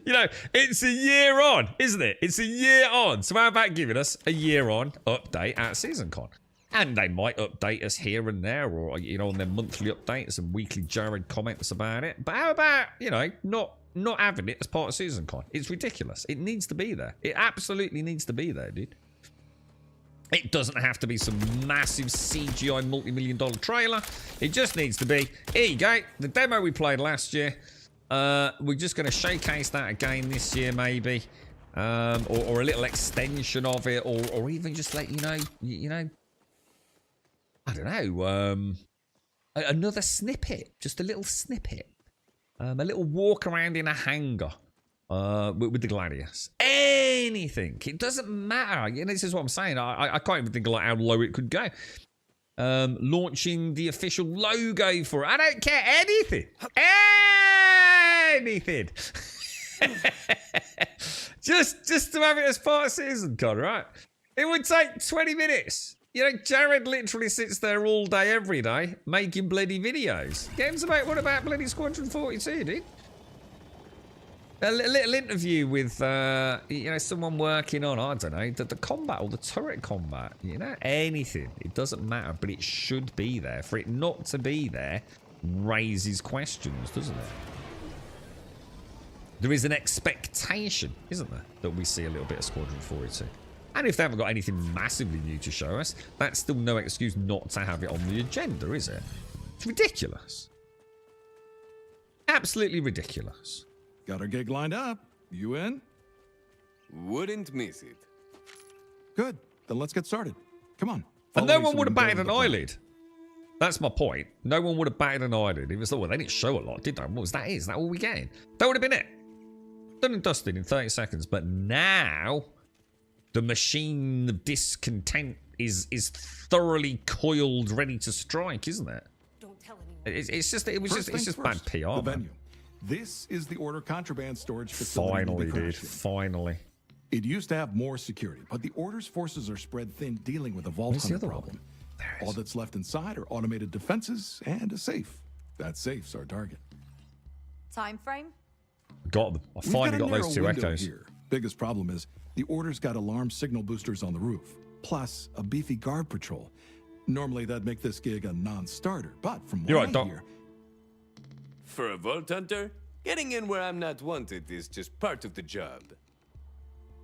You know, it's a year on, isn't it? It's a year on. So how about giving us a year on update at SeasonCon? And they might update us here and there, or, you know, on their monthly updates and weekly Jared comments about it. But how about, you know, not having it as part of SeasonCon? It's ridiculous. It needs to be there. It absolutely needs to be there, dude. It doesn't have to be some massive CGI multi-million-dollar trailer. It just needs to be, here you go, the demo we played last year. We're just going to showcase that again this year, maybe. Or a little extension of it, or even just let you know, I don't know, another snippet, just a little snippet. A little walk around in a hangar with the Gladius. Anything. It doesn't matter. You know, this is what I'm saying. I can't even think of like how low it could go. Launching the official logo for it. I don't care. Anything. Anything. just to have it as part of SeasonCon, right? It would take 20 minutes. You know, Jared literally sits there all day, every day, making bloody videos. Games about, what about bloody Squadron 42, dude? A little interview with, you know, someone working on, I don't know, the combat or the turret combat. You know, anything. It doesn't matter, but it should be there. For it not to be there raises questions, doesn't it? There is an expectation, isn't there, that we see a little bit of Squadron 42. And if they haven't got anything massively new to show us, that's still no excuse not to have it on the agenda, is it? It's ridiculous. Absolutely ridiculous. Got our gig lined up. You in? Wouldn't miss it. Good. Then let's get started. Come on. And Follow no me one so would we have can go batted over an the plan. eyelid. That's my point. No one would have batted an eyelid. It was, well, they didn't show a lot, did they? What was that? Is that all we getting? That would have been it. Done and dusted in 30 seconds. But now, the machine of discontent is thoroughly coiled, ready to strike, isn't it? Don't tell anyone. It's just bad PR, The man. venue. This is the Order contraband storage facility. Finally, we'll be dude. crashing. Finally. It used to have more security, but the Order's forces are spread thin dealing with the Vault Where's the Hunter other one? problem. There it All is. that's left inside are automated defenses and a safe. That safe's our target. Time frame? Got them. I We've finally a got those narrow two window echoes. Here. Biggest problem is the Order's got alarm signal boosters on the roof, plus a beefy guard patrol. Normally that'd make this gig a non-starter, but from You're what right, I Doc. hear, For a Vault Hunter, getting in where I'm not wanted is just part of the job.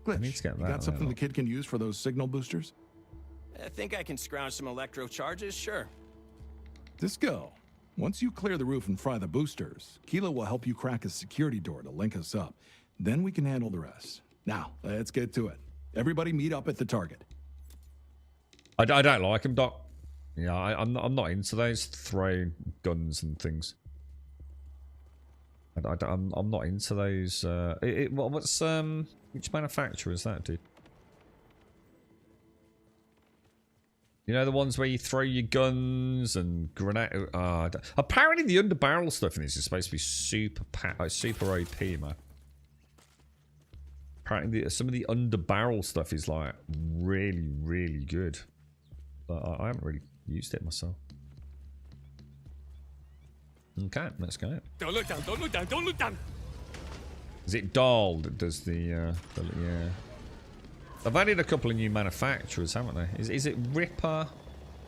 Glitch, need to get you that got something level. the kid can use for those signal boosters? I think I can scrounge some electro charges, sure. This go. Once you clear the roof and fry the boosters, Kilo will help you crack a security door to link us up. Then we can handle the rest. Now, let's get to it. Everybody meet up at the target. I don't like them, Doc. Yeah, I'm not into those throwing guns and things. I'm not into those. What's which manufacturer is that, dude? You know, the ones where you throw your guns and grenade. Apparently, the underbarrel stuff in this is supposed to be super OP, man. Apparently, some of the underbarrel stuff is like really, really good. But I haven't really used it myself. Okay, let's go. Don't look down, don't look down, don't look down! Is it Dahl that does the yeah? They've added a couple of new manufacturers, haven't they? Is it Ripper,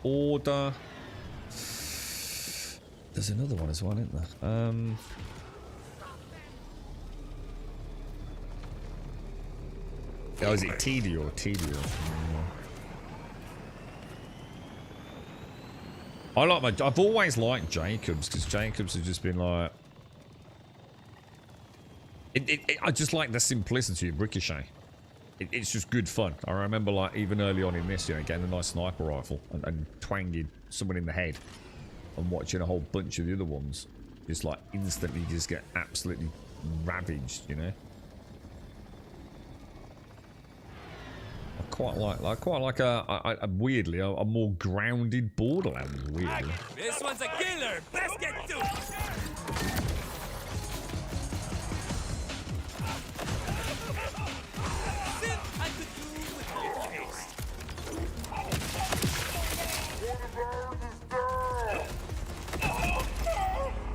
Order? There's another one as well, isn't there? Oh, is it Tedior? I've always liked Jacobs because Jacobs has just been like. I just like the simplicity of Ricochet. It's just good fun. I remember, like, even early on in this, you know, getting a nice sniper rifle and twanging someone in the head and watching a whole bunch of the other ones just, like, instantly just get absolutely ravaged, you know? I quite like a weirdly, a more grounded Borderlands, weirdly. This one's a killer! Let's get to it!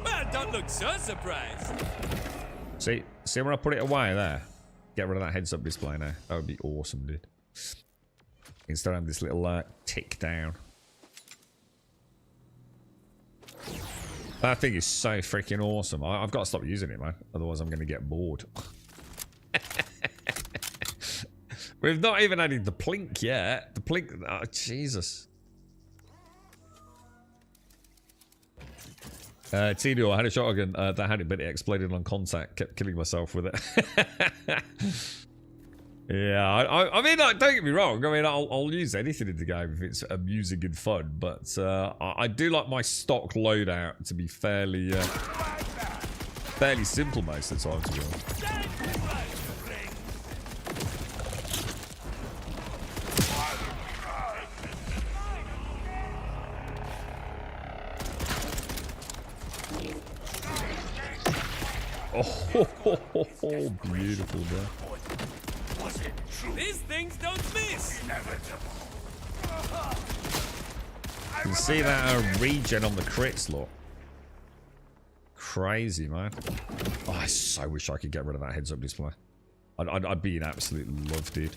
Well, don't look so surprised. See when I put it away there? Get rid of that heads-up display now. That would be awesome, dude. Instead of having this little tick down. That thing is so freaking awesome. I've got to stop using it, man. Otherwise, I'm going to get bored. We've not even added the plink yet. The plink... Oh, Jesus. Tino, I had a shotgun that had it, but it exploded on contact. Kept killing myself with it. Yeah, I mean, like, don't get me wrong. I mean, I'll use anything in the game if it's amusing and fun. But I do like my stock loadout to be fairly simple most of the time, to be honest. Oh, beautiful, bro. These things don't miss. You can see that regen on the crits, look. Crazy, man. Oh, I so wish I could get rid of that heads-up display. I'd be in absolute love, dude.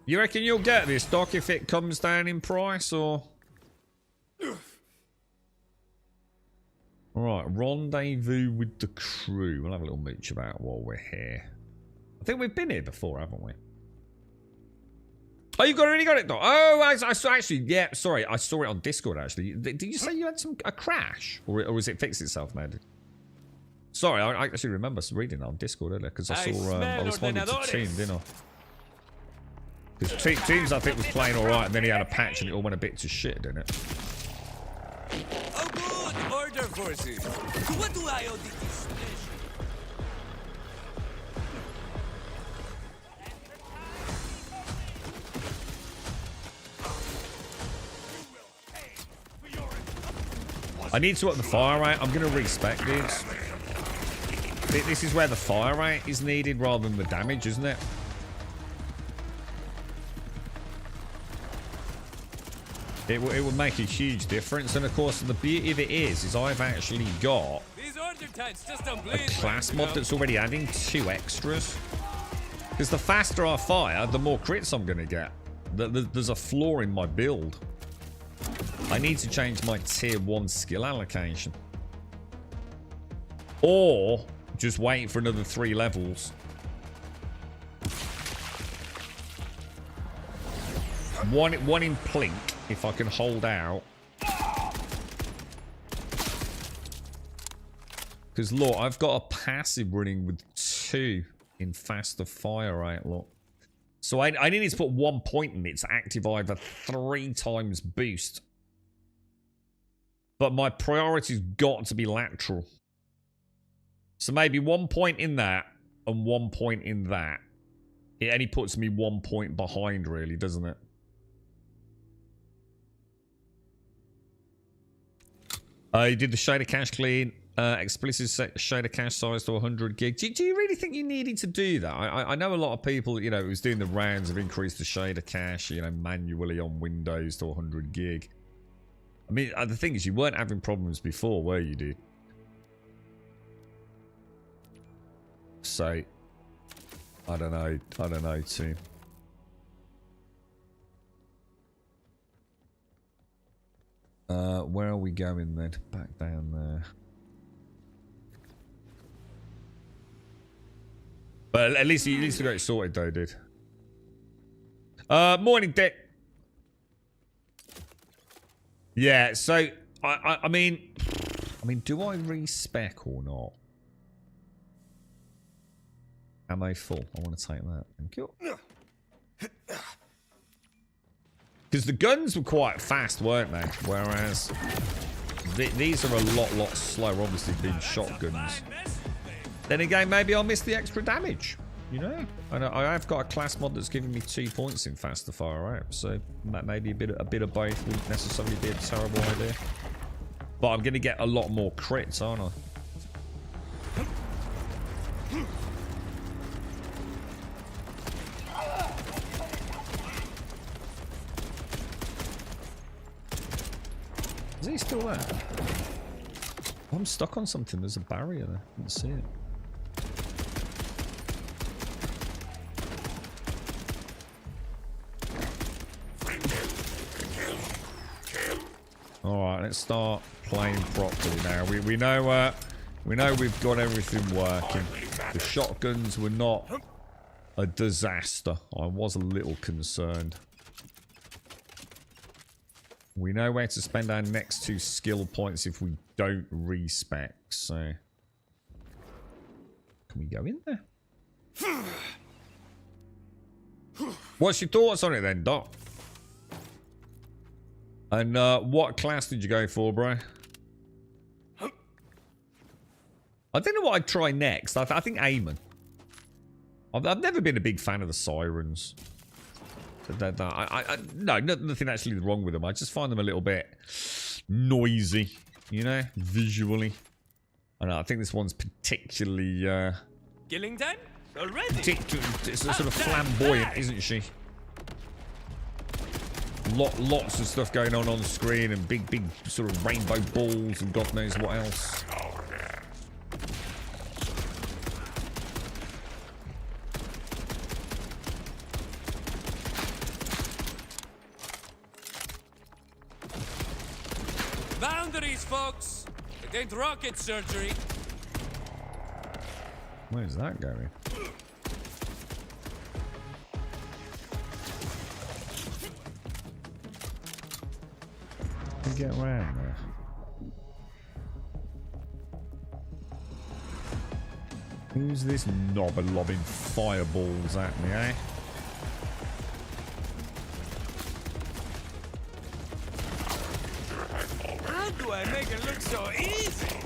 You reckon you'll get this, Doc, if it comes down in price, or...? Alright, rendezvous with the crew. We'll have a little mooch about while we're here. I think we've been here before, haven't we? Oh, you've already got it, Doc. Oh, I saw, actually, yeah, sorry. I saw it on Discord, actually. Did you say you had a crash? Or was it fixed itself now? Sorry, I actually remember reading it on Discord earlier, because I saw, I responded to Team, didn't I? Because Teams, I think, was playing alright, and then he had a patch, and it all went a bit to shit, didn't it? Oh, good. Order forces. What do I owe this? I need to up the fire rate. I'm going to respec dudes. This is where the fire rate is needed rather than the damage, isn't it? It will make a huge difference. And of course, the beauty of it is I've actually got a class mod that's already adding 2 extras. Because the faster I fire, the more crits I'm going to get. There's a flaw in my build. I need to change my tier 1 skill allocation. Or just wait for another 3 levels. One in plink, if I can hold out. Because look, I've got a passive running with 2 in faster fire rate, look. So I need to put 1 point in it to active either 3 times boost. But my priority's got to be lateral. So maybe 1 point in that and 1 point in that. It only puts me 1 point behind, really, doesn't it? You did the shader cache clean. Explicit set shader cache size to 100 gig. Do you really think you needed to do that? I know a lot of people, you know, it was doing the rounds of increased the shader cache, you know, manually on Windows to 100 gig. I mean, the thing is, you weren't having problems before, were you, dude? So, I don't know, team. Where are we going then? Back down there. But at least you got it sorted though, dude. Morning, Dick. Yeah, so I mean, do I respec or not? Ammo full. I want to take that. Thank you. Because the guns were quite fast, weren't they? Whereas these are a lot slower, obviously being shotguns. Then again, maybe I'll miss the extra damage. You know, I have got a class mod that's giving me 2 points in faster fire rate, so maybe a bit of both wouldn't necessarily be a terrible idea. But I'm going to get a lot more crits, aren't I? Is he still there? Oh, I'm stuck on something. There's a barrier there. I didn't see it. Alright, let's start playing properly now. We know we've got everything working. The shotguns were not a disaster. I was a little concerned. We know where to spend our next 2 skill points if we don't respec, so... Can we go in there? What's your thoughts on it then, Doc? And what class did you go for, bro? I don't know what I'd try next. I think Aimon. I've never been a big fan of the sirens. No, nothing actually wrong with them. I just find them a little bit noisy, you know, visually. I think this one's particularly... Gillington? Already? It's sort of flamboyant, isn't she? Lots of stuff going on the screen and big sort of rainbow balls and God knows what else. Boundaries, folks! It ain't rocket surgery. Where's that going? Get around there. Who's this knobber lobbing fireballs at me, eh? How do I make it look so easy?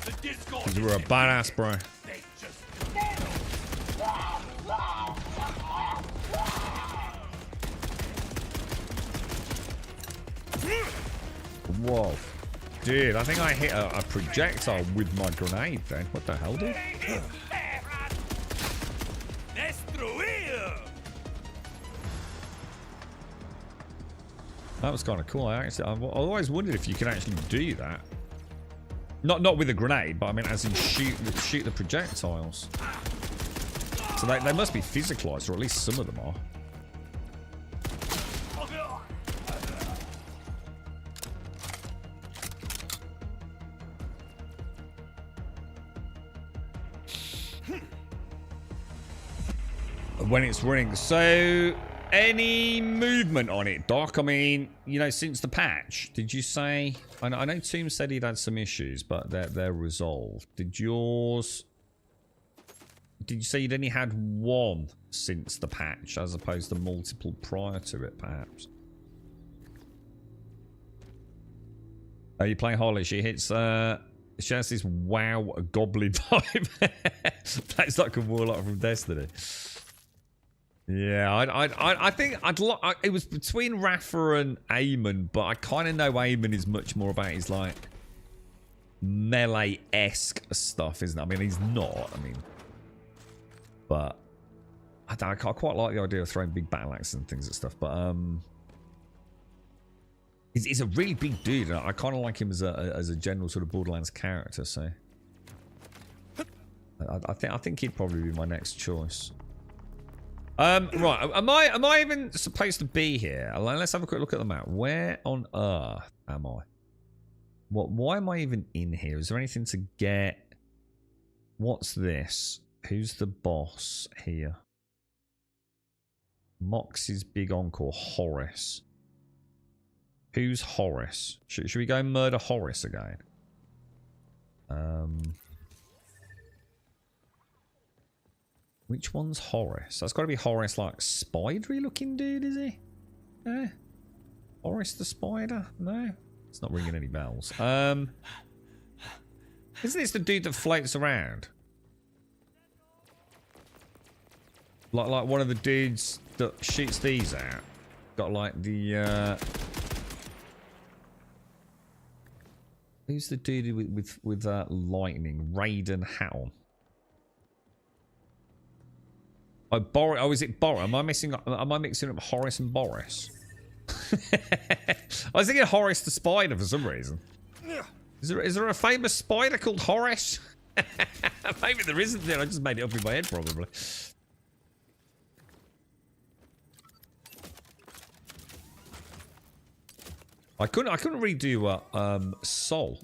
Because we're a badass, bro. Whoa. Dude, I think I hit a projectile with my grenade then. What the hell, dude? That was kind of cool. I've always wondered if you can actually do that. Not with a grenade, but I mean as in shoot the projectiles. So they must be physicalized, or at least some of them are. When it's running. So, any movement on it, Doc? I mean, you know, since the patch, did you say... I know Toom said he'd had some issues, but they're resolved. Did yours... Did you say you'd only had one since the patch, as opposed to multiple prior to it, perhaps? Are you playing Holly? She hits... She has this wow goblin vibe. That's like a warlock from Destiny. Yeah, I think it was between Rafa and Eamon, but I kind of know Eamon is much more about his like melee-esque stuff, isn't it? I mean, he's not. I mean, but I quite like the idea of throwing big battle axes and things and stuff. But he's a really big dude. I kind of like him as a general sort of Borderlands character. So I think he'd probably be my next choice. Right, am I even supposed to be here? Let's have a quick look at the map. Where on earth am I? Why am I even in here? Is there anything to get? What's this? Who's the boss here? Mox's big uncle, Horace. Who's Horace? Should we go and murder Horace again? Which one's Horace? That's got to be Horace, like, spidery looking dude, is he? Eh? Horace the spider? No? It's not ringing any bells. Isn't this the dude that floats around? Like one of the dudes that shoots these out. Got like the who's the dude with lightning? Raiden hat on. Oh, is it Boris? Am I mixing up Horace and Boris? I was thinking Horace the Spider for some reason. Is there a famous spider called Horace? Maybe there isn't. There, I just made it up in my head, probably. I couldn't really do Soul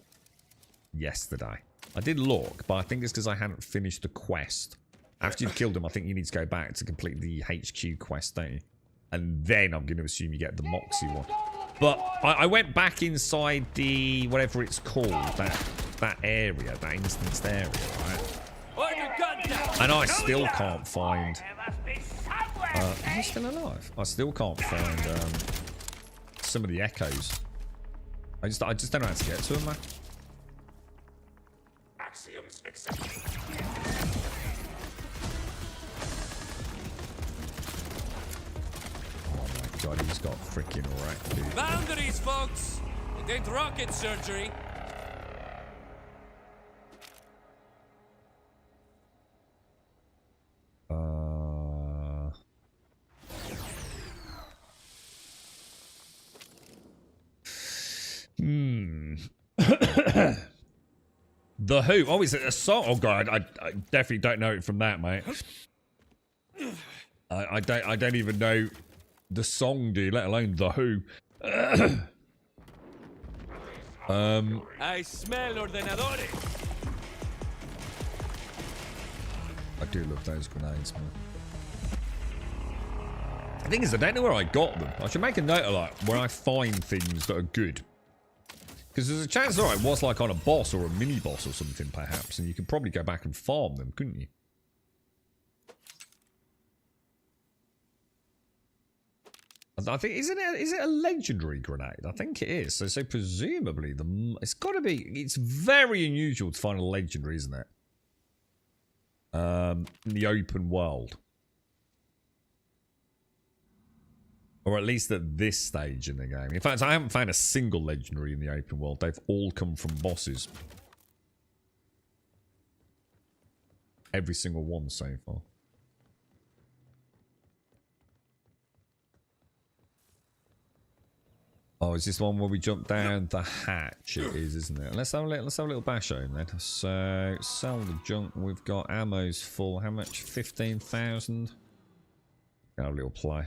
yesterday. I did look, but I think it's because I hadn't finished the quest. After you've killed him, I think you need to go back to complete the HQ quest, don't you? And then I'm going to assume you get the Moxie one. But I went back inside the whatever it's called, that area, that instanced area, right? And I still can't find. Is he still alive? I still can't find some of the echoes. I just don't know how to get to him, man. Axioms accepted. God, he's got freaking wrecked, dude. Boundaries, folks! It ain't rocket surgery. The Who. Oh, is it a song? Oh god, I definitely don't know it from that, mate. I don't even know the song, dude, let alone The Who. I smell ordenadores. I do love those grenades, man. The thing is, I don't know where I got them. I should make a note of like where I find things that are good. Because there's a chance, alright, it was like on a boss or a mini boss or something, perhaps, and you could probably go back and farm them, couldn't you? I think is it a legendary grenade? I think it is. So presumably it's got to be. It's very unusual to find a legendary, isn't it? In the open world, or at least at this stage in the game. In fact, I haven't found a single legendary in the open world. They've all come from bosses. Every single one so far. Oh, is this one where we jump down the hatch? It is, isn't it? Let's have a little bash home then. So sell the junk. We've got ammo's full. How much? 15,000. Have a little play.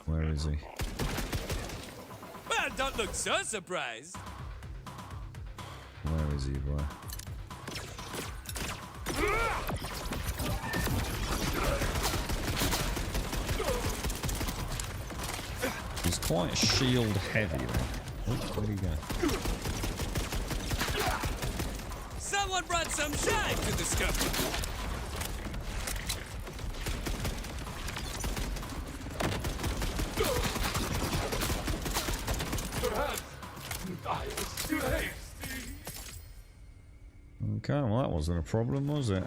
Where is he? Well, don't look so surprised. Where is he, boy? He's quite shield heavy then. Oh, where'd he go? Someone brought some shine to the scuffle. Okay, well that wasn't a problem, was it?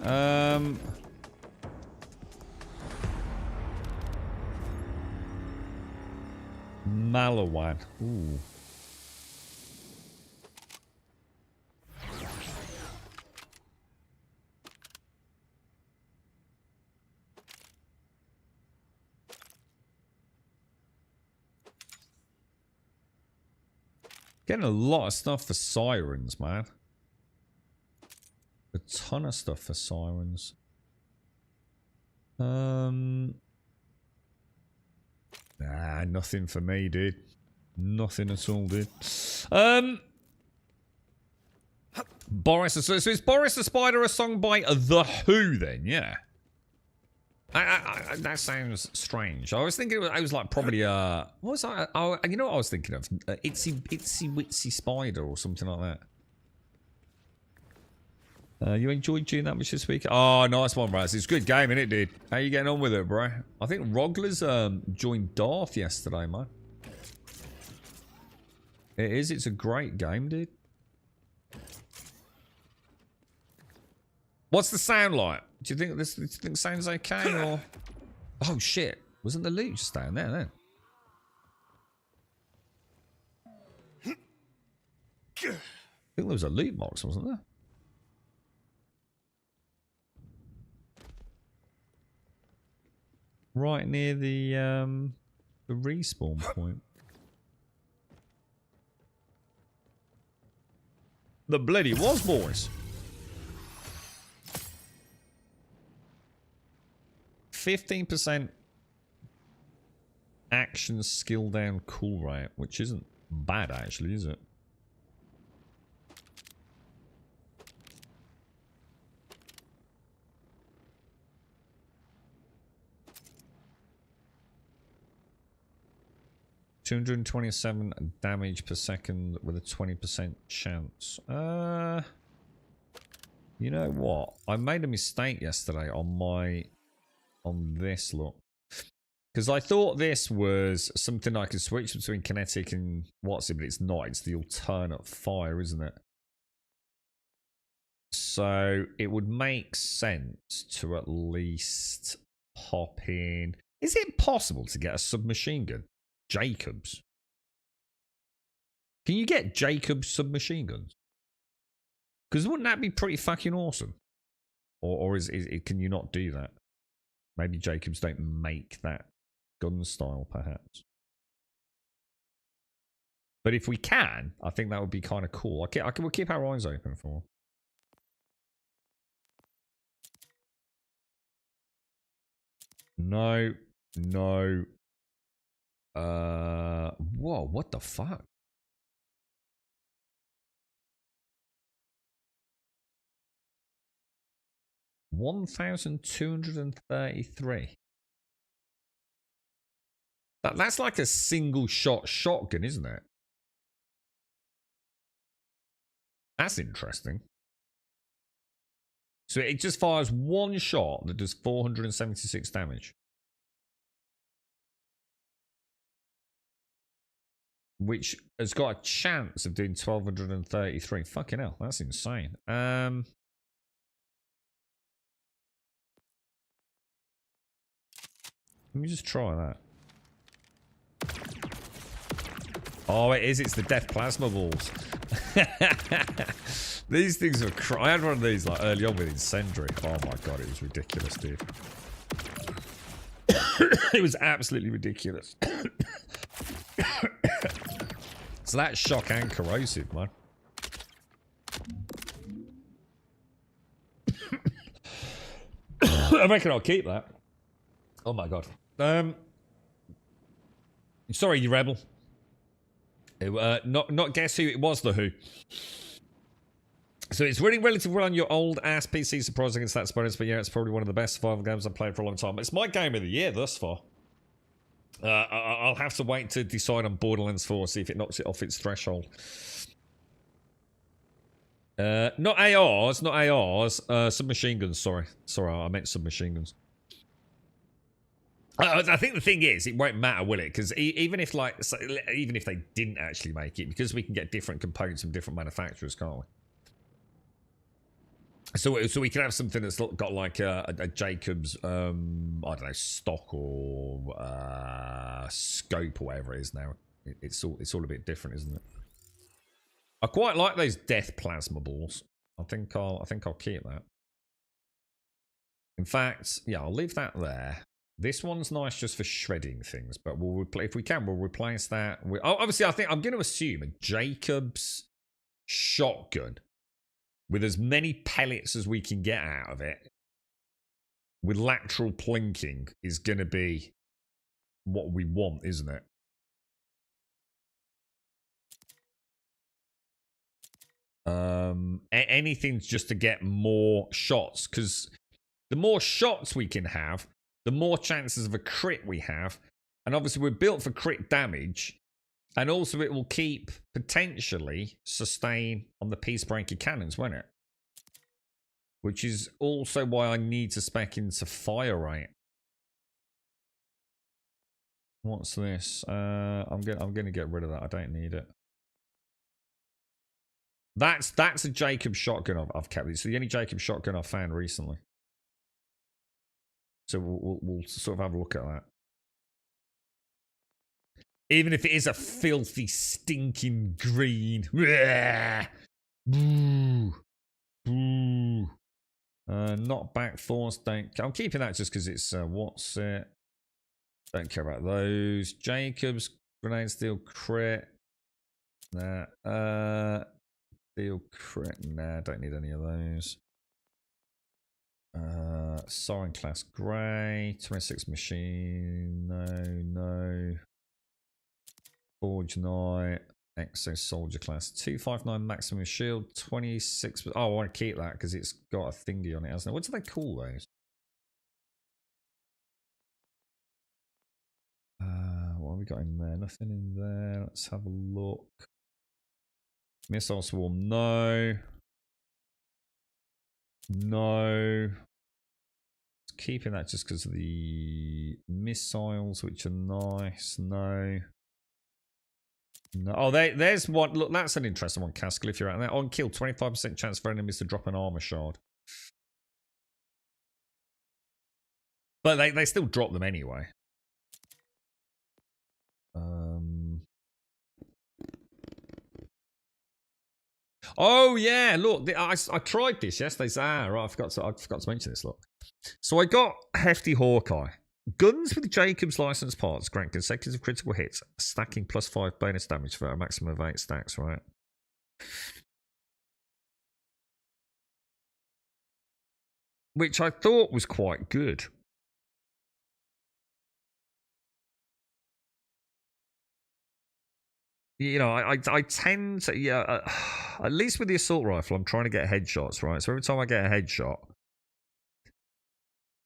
Malawan. Ooh. Getting a lot of stuff for sirens, man. A ton of stuff for sirens. Nah, nothing for me, dude. Nothing at all, dude. Boris, so is Boris the Spider a song by The Who then? Yeah. That sounds strange. I was thinking I was like probably what was I? Oh, you know what I was thinking of? Itsy Witsy Spider or something like that. You enjoyed doing that much this week? Oh, nice one, Raz. It's a good game, isn't it, dude? How you getting on with it, bro? I think Rogler's joined Darth yesterday, man. It is. It's a great game, dude. What's the sound like? Do you think this sounds okay or? Oh shit! Wasn't the loot just down there then? I think there was a loot box, wasn't there? right near the respawn point. The bloody was, boys. 15% action skill down cool rate, which isn't bad actually, is it? $227 damage per second with a 20% chance. You know what? I made a mistake yesterday on this look. Because I thought this was something I could switch between kinetic and what's it, but it's not. It's the alternate fire, isn't it? So it would make sense to at least pop in. Is it possible to get a submachine gun? Jacobs. Can you get Jacobs submachine guns? Because wouldn't that be pretty fucking awesome? Or can you not do that? Maybe Jacobs don't make that gun style, perhaps. But if we can, I think that would be kind of cool. We'll keep our eyes open for. No. Whoa, what the fuck? $1,233. That's like a single shot shotgun, isn't it? That's interesting. So it just fires one shot that does 476 damage. Which has got a chance of doing 1,233. Fucking hell, that's insane. Let me just try that. Oh, it is. It's the death plasma balls. These things are I had one of these like early on with Incendiary. Oh my god, it was ridiculous, dude. It was absolutely ridiculous. So that's shock and corrosive, man. I reckon I'll keep that. Oh my god. Sorry, you rebel. Not guess who it was, the who. So it's running relatively well on your old ass PC, surprising it's that bonus, but yeah, it's probably one of the best survival games I've played for a long time. It's my game of the year thus far. I'll have to wait to decide on Borderlands 4, see if it knocks it off its threshold. Not ARs, submachine guns, sorry, I meant submachine guns. I think the thing is, it won't matter, will it? Because even if they didn't actually make it, because we can get different components from different manufacturers, can't we? So we can have something that's got like a Jacobs, I don't know, stock or scope or whatever it is now. It's all a bit different, isn't it? I quite like those death plasma balls. I think I'll keep that. In fact, yeah, I'll leave that there. This one's nice just for shredding things, but if we can, we'll replace that with... Obviously, I think I'm going to assume a Jacobs shotgun with as many pellets as we can get out of it with lateral plinking is going to be what we want, isn't it? Anything's just to get more shots, because the more shots we can have, the more chances of a crit we have. And obviously we're built for crit damage. And also it will keep, potentially, sustain on the Peacebreaker cannons, won't it? Which is also why I need to spec into fire rate. What's this? I'm gonna get rid of that. I don't need it. That's a Jacob shotgun I've kept. It's the only Jacob shotgun I've found recently. So we'll sort of have a look at that. Even if it is a filthy, stinking green. Boo. Boo. Not back force. I'm keeping that just because it's what's it? Don't care about those. Jacobs, grenade steel crit. Nah. Steel crit. Nah, don't need any of those. Siren class grey. 26 machine. No. Forge Knight. Exo soldier class. 259 maximum shield. 26. Oh, I want to keep that because it's got a thingy on it, hasn't it? What do they call those? What have we got in there? Nothing in there. Let's have a look. Missile swarm, no. Keeping that just because of the missiles, which are nice. No. Oh, there's one. Look, that's an interesting one, Caskell. If you're out there, on kill, 25% chance for enemies to drop an armor shard. But they still drop them anyway. Oh yeah, look, I tried this yesterday. Right, I forgot to mention this. Look, so I got Hefty Hawkeye. Guns with Jacobs license parts grant consecutive critical hits, stacking +5 bonus damage for a maximum of 8 stacks. Right. Which I thought was quite good. You know, I tend to, at least with the assault rifle, I'm trying to get headshots, right? So every time I get a headshot,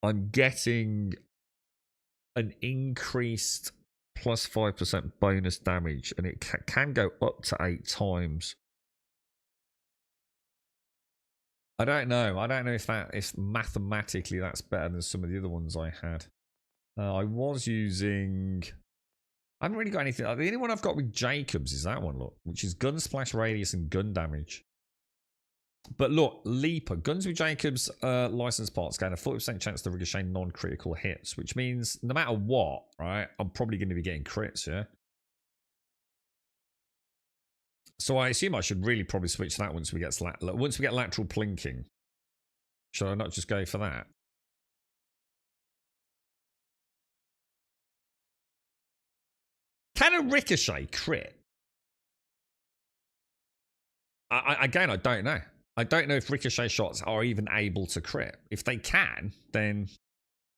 I'm getting an increased +5% bonus damage, and it can go up to 8 times. I don't know if mathematically that's better than some of the other ones I had. I was using... I haven't really got anything. The only one I've got with Jacobs is that one, look, which is gun splash radius and gun damage. But look, Leaper, guns with Jacobs license parts gain a 40% chance to ricochet non-critical hits, which means no matter what, right, I'm probably going to be getting crits, yeah? So I assume I should really probably switch that once we get lateral plinking. Should I not just go for that? Can a ricochet crit? Again, I don't know. I don't know if ricochet shots are even able to crit. If they can, then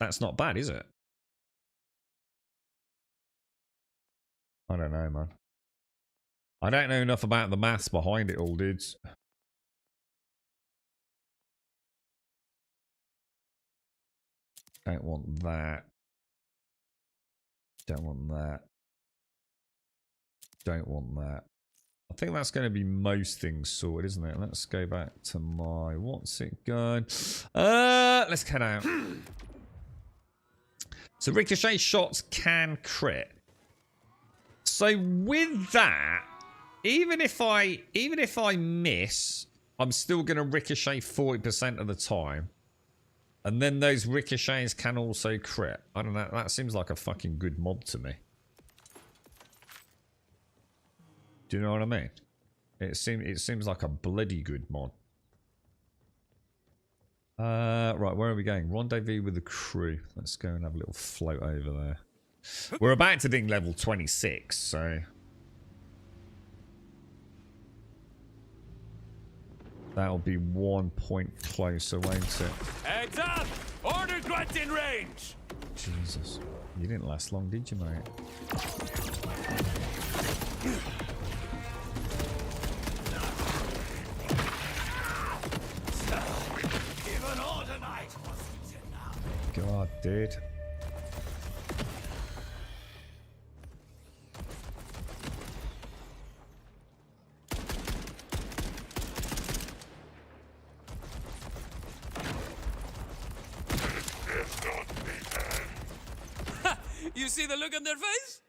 that's not bad, is it? I don't know, man. I don't know enough about the maths behind it all, dudes. Don't want that. Don't want that. Don't want that. I think that's going to be most things sorted, isn't it? Let's go back to my... What's it going? Let's cut out. So ricochet shots can crit. So with that, even if I miss, I'm still going to ricochet 40% of the time. And then those ricochets can also crit. I don't know. That seems like a fucking good mod to me. Do you know what I mean? It seems like a bloody good mod. Right, where are we going? Rendezvous with the crew. Let's go and have a little float over there. We're about to ding level 26, so... That'll be 1 point closer, won't it? Heads up! Order grunt in range! Jesus. You didn't last long, did you, mate? God, dude. You see the look on their face?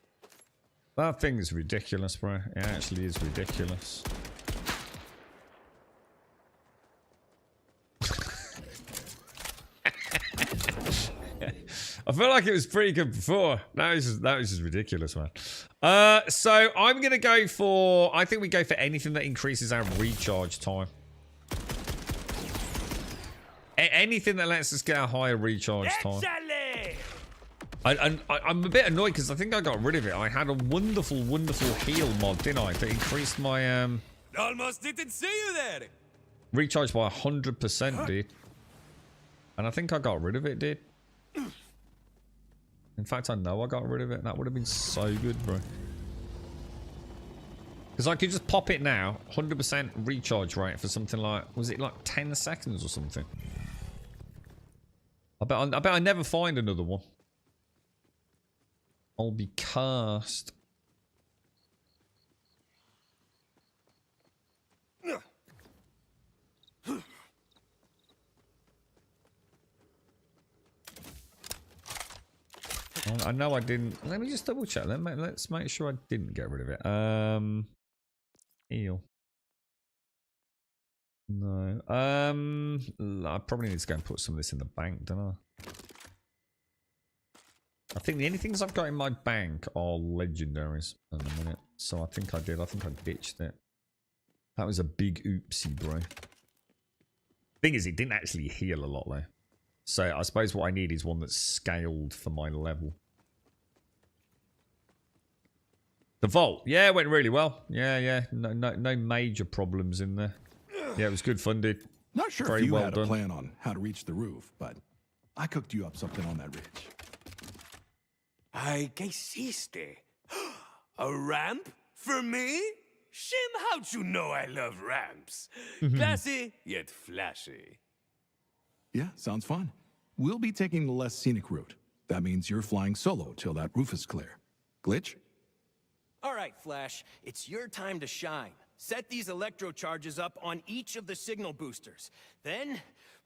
That thing is ridiculous, bro. It actually is ridiculous. I feel like it was pretty good before. That was just ridiculous, man. So I'm gonna go for... I think we go for anything that increases our recharge time. Anything that lets us get a higher recharge time. I'm a bit annoyed because I think I got rid of it. I had a wonderful, wonderful heal mod, didn't I? That increased my Almost didn't see you there. recharge by 100%, dude. And I think I got rid of it, dude. In fact, I know I got rid of it. That would have been so good, bro. Because I could just pop it now, 100% recharge rate for something like, was it like 10 seconds or something? I bet I never find another one. I'll be cast. I know I didn't. Let me just double check. Let's make sure I didn't get rid of it. Heal. No. I probably need to go and put some of this in the bank, don't I? I think the only things I've got in my bank are legendaries at the minute. So I think I did. I think I ditched it. That was a big oopsie, bro. Thing is, it didn't actually heal a lot, though. So I suppose what I need is one that's scaled for my level. The vault. Yeah, it went really well. Yeah. No major problems in there. Yeah, it was good fun, dude. Not sure Very if you well had done. a plan on how to reach the roof, but I cooked you up something on that ridge. Ay, ¿qué hiciste? A ramp? For me? Shim, how'd you know I love ramps? Classy, yet flashy. Yeah, sounds fun. We'll be taking the less scenic route. That means you're flying solo till that roof is clear. Glitch? All right, Flash, it's your time to shine. Set these electro charges up on each of the signal boosters. Then,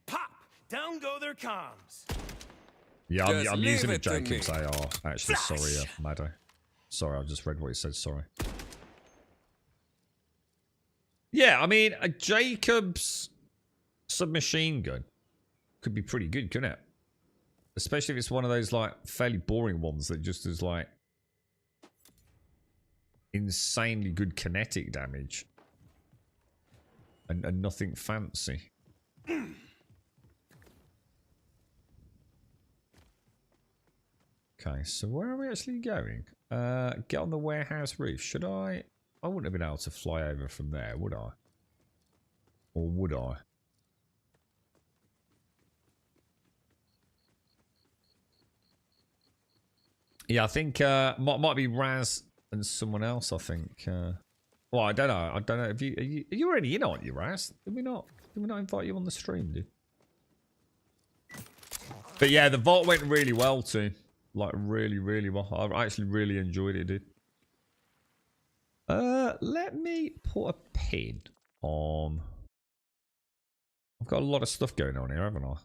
pop! Down go their comms. Yeah, I'm leave using a it to me. Jacob's AR. Actually, sorry, Maddo. Sorry, I just read what it said, sorry. Yeah, I mean, a Jacob's submachine gun could be pretty good, couldn't it? Especially if it's one of those, like, fairly boring ones that just is, like, insanely good kinetic damage. And nothing fancy. Okay, so where are we actually going? Get on the warehouse roof. Should I? I wouldn't have been able to fly over from there, would I? Or would I? Yeah, I think might be Raz and someone else. I think. Well, I don't know. I don't know. Are you already in, aren't you, Raz? Did we not invite you on the stream, dude? But yeah, the vault went really well too. Like really, really well. I actually really enjoyed it, dude. Let me put a pin on. I've got a lot of stuff going on here, haven't I?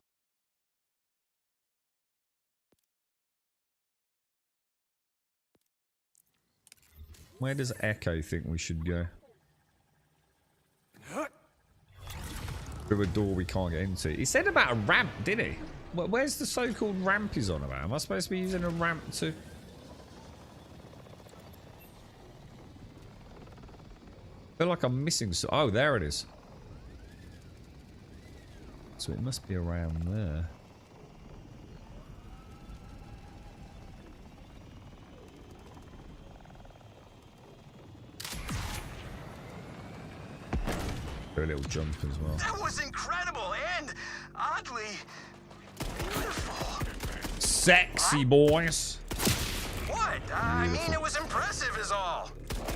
Where does Echo think we should go? Through a door we can't get into. He said about a ramp, didn't he? Where's the so-called ramp he's on about? Am I supposed to be using a ramp to... I feel like I'm missing... Oh, there it is. So it must be around there. Do a little jump as well. That was incredible and oddly beautiful. Sexy boys. What? I mean, it was impressive is all.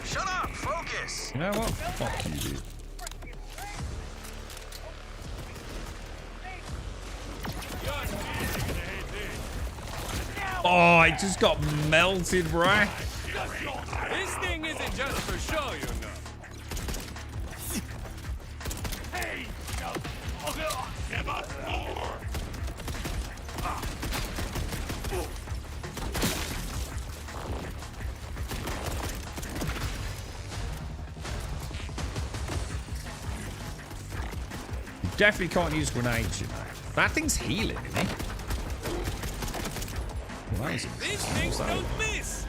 Shut up, focus. You know what? Fuck you, dude. Oh, I just got melted, bruh. This thing isn't just for show, you know. Hey! Never more! You definitely can't use grenades, you know. That thing's healing, isn't it? Amazing. These things don't miss!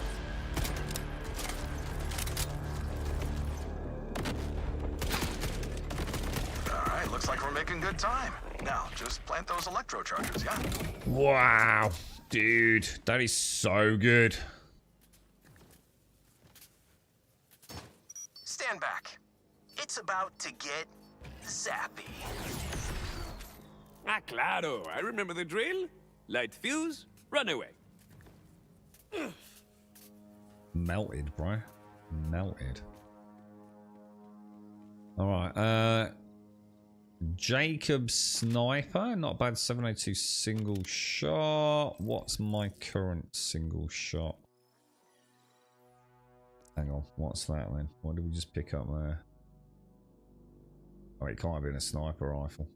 All right, looks like we're making good time. Now, just plant those electro charges, yeah? Wow. Dude, that is so good. Stand back. It's about to get zappy. Ah, claro. I remember the drill. Light fuse, run away. Melted, bro. Melted. Alright, Jacob Sniper. Not bad. 702 single shot. What's my current single shot? Hang on. What's that then? What did we just pick up there? Oh, it can't have been a sniper rifle.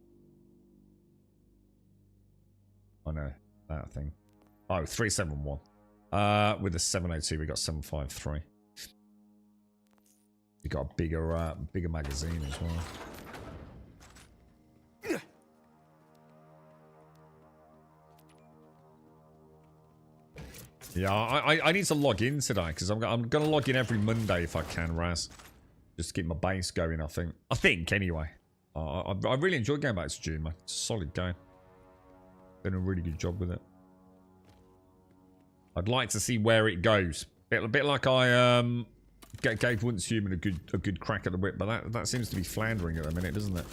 I know. That thing. Oh, 371. With a 702, we got 753. We got a bigger magazine as well. Yeah, I need to log in today because I'm gonna log in every Monday if I can, Raz. Just to keep my base going. I think anyway. I really enjoyed going back to June, man. It's a solid game. Done a really good job with it. I'd like to see where it goes. A bit like I gave Once Human a good crack at the whip, but that seems to be floundering at the minute, doesn't it?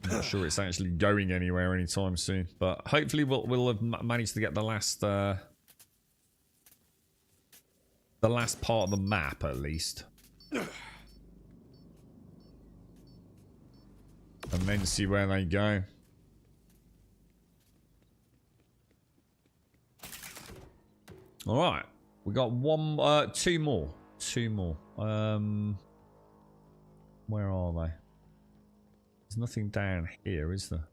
I'm not sure it's actually going anywhere anytime soon, but hopefully we'll have managed to get the last part of the map at least, and then see where they go. All right, we got two more. Where are they? There's nothing down here, is there?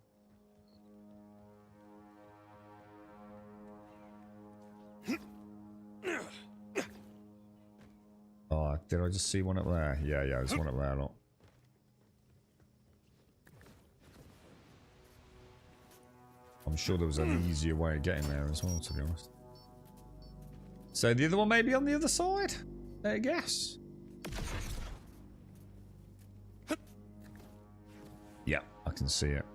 Oh, did I just see one up there? Yeah, there's one up there. Look. I'm sure there was an easier way of getting there as well, to be honest. So the other one may be on the other side, I guess. Yeah, I can see it.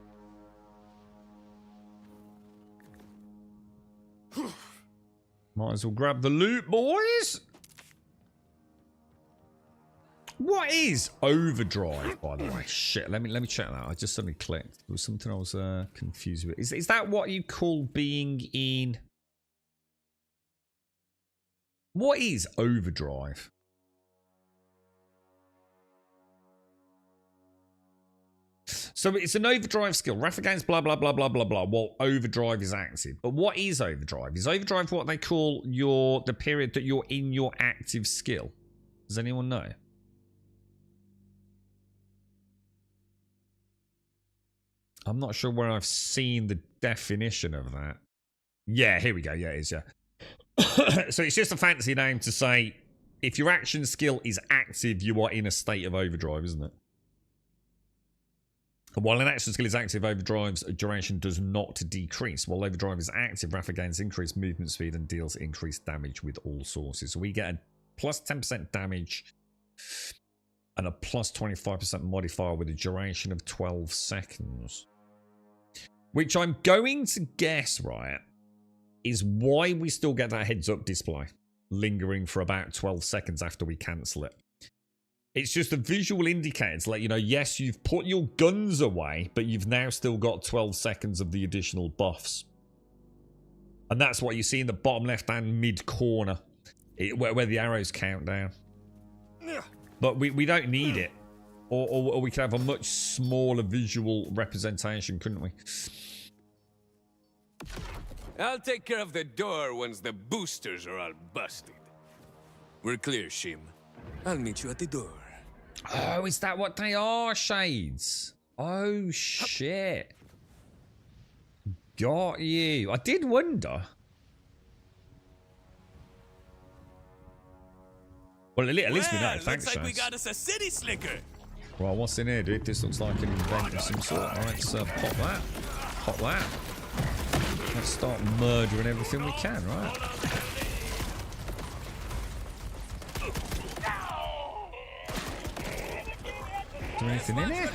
Might as well grab the loot, boys. What is overdrive, by the way? Shit, let me check that. I just suddenly clicked. There was something I was confused with. Is that what you call being in? What is overdrive? So it's an overdrive skill. Rafa gains blah blah blah blah blah blah while overdrive is active. But what is overdrive? Is overdrive what they call the period that you're in your active skill? Does anyone know? I'm not sure where I've seen the definition of that. Yeah, here we go. Yeah, it is, yeah. So it's just a fancy name to say if your action skill is active, you are in a state of overdrive, isn't it? While an action skill is active, overdrive's duration does not decrease. While overdrive is active, Rafa gains increased movement speed and deals increased damage with all sources. So we get a plus 10% damage and a plus 25% modifier with a duration of 12 seconds. Which I'm going to guess, right, is why we still get that heads up display lingering for about 12 seconds after we cancel it. It's just a visual indicator to let you know, yes, you've put your guns away, but you've now still got 12 seconds of the additional buffs. And that's what you see in the bottom left-hand mid-corner, where the arrows count down. But we don't need it. Or we could have a much smaller visual representation, couldn't we? I'll take care of the door once the boosters are all busted. We're clear, Shim. I'll meet you at the door. Oh, is that what they are, Shades? Oh, shit. Got you. I did wonder. Well, at least we know. Thanks, looks like we Shades. got us a city slicker. Right, what's in here, dude? This looks like an event of some sort. Alright, let's pop that. Pop that. Let's start murdering everything we can, right? Is there anything in here?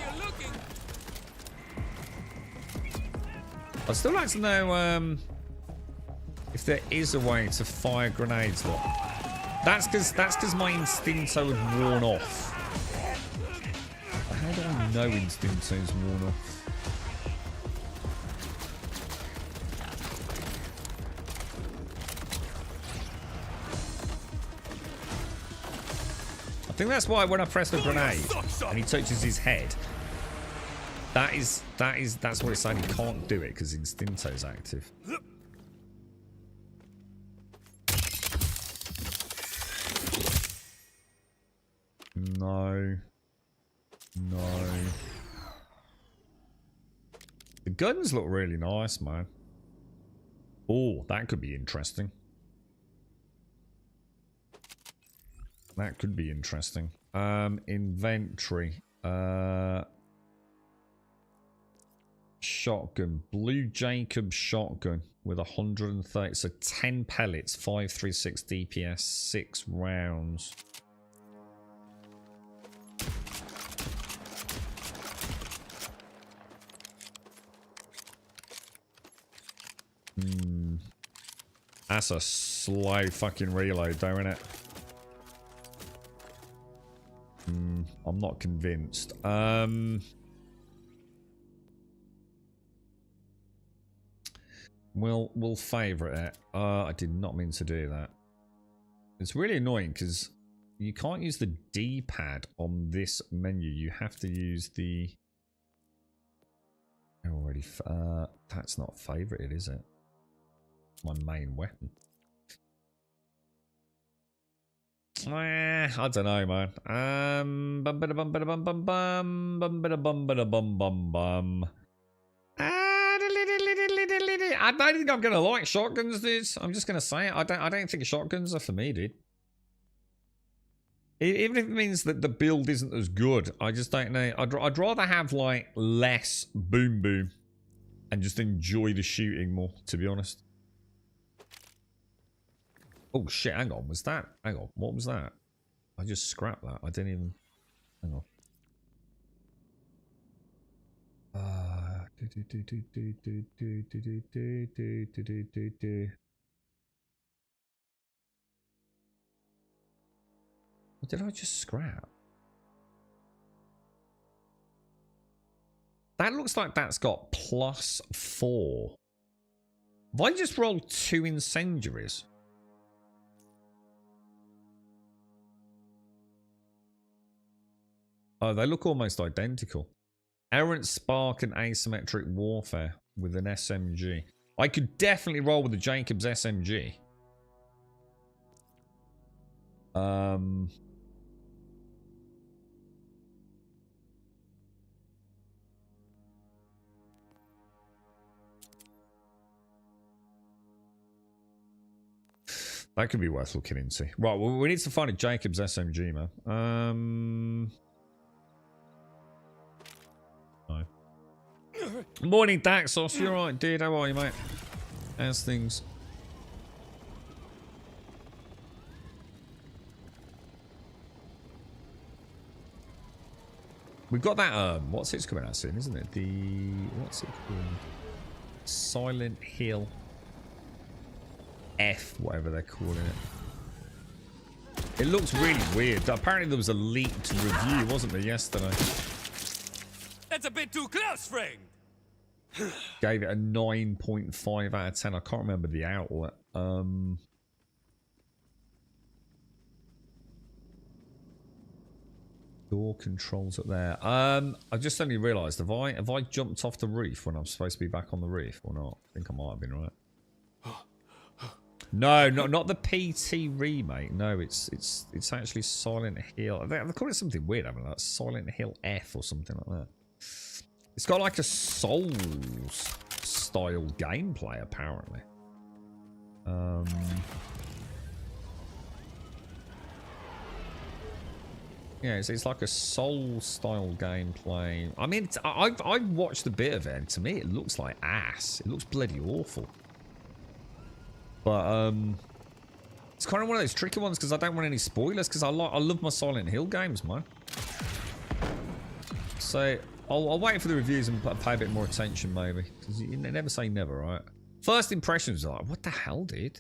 I'd still like to know if there is a way to fire grenades. Look, that's because my Instinto had worn off. How do I know Instinto's worn off? I think that's why when I press the grenade and he touches his head, that's what it's saying. He can't do it because Instinto's active. No. No. The guns look really nice, man. Oh, that could be interesting. That could be interesting. Inventory. Shotgun. Blue Jacob shotgun with 130. So 10 pellets, 536 DPS, 6 rounds. That's a slow fucking reload though, isn't it? I'm not convinced. We'll favourite it. I did not mean to do that. It's really annoying because you can't use the D-pad on this menu. You have to use the... Already... that's not favourited, is it? My main weapon. I don't know, man. I don't think I'm gonna like shotguns, dude. I'm just gonna say it. I don't think shotguns are for me, dude. Even if it means that the build isn't as good, I just don't know. I'd rather have like less boom boom and just enjoy the shooting more, to be honest. Oh shit, hang on, hang on, what was that? I just scrapped that. I didn't even, hang on. What did I just scrap? That looks like that's got +4. Have I just rolled 2 incendiaries? Oh, they look almost identical. Errant Spark and Asymmetric Warfare with an SMG. I could definitely roll with the Jacobs SMG. That could be worth looking into. Right, well, we need to find a Jacobs SMG, man. No. Morning, Daxos. You alright, dude? How are you, mate? How's things? We've got that, what's it coming out soon, isn't it? What's it called? Silent Hill F, whatever they're calling it. It looks really weird. Apparently there was a leaked review, wasn't there, yesterday? That's a bit too close, friend. Gave it a 9.5 out of 10. I can't remember the outlet. Door controls up there. I just suddenly realised, have I jumped off the roof when I'm supposed to be back on the roof or not? I think I might have been right. No, not the PT remake. No, it's actually Silent Hill. They call it something weird, haven't they? Like Silent Hill F or something like that. It's got like a Souls style gameplay, apparently. Yeah, it's like a Souls style gameplay. I mean, I've watched a bit of it, and to me it looks like ass. It looks bloody awful. But it's kind of one of those tricky ones because I don't want any spoilers because I love my Silent Hill games, man. So I'll wait for the reviews and pay a bit more attention, maybe. Because you never say never, right? First impressions are like, what the hell, dude?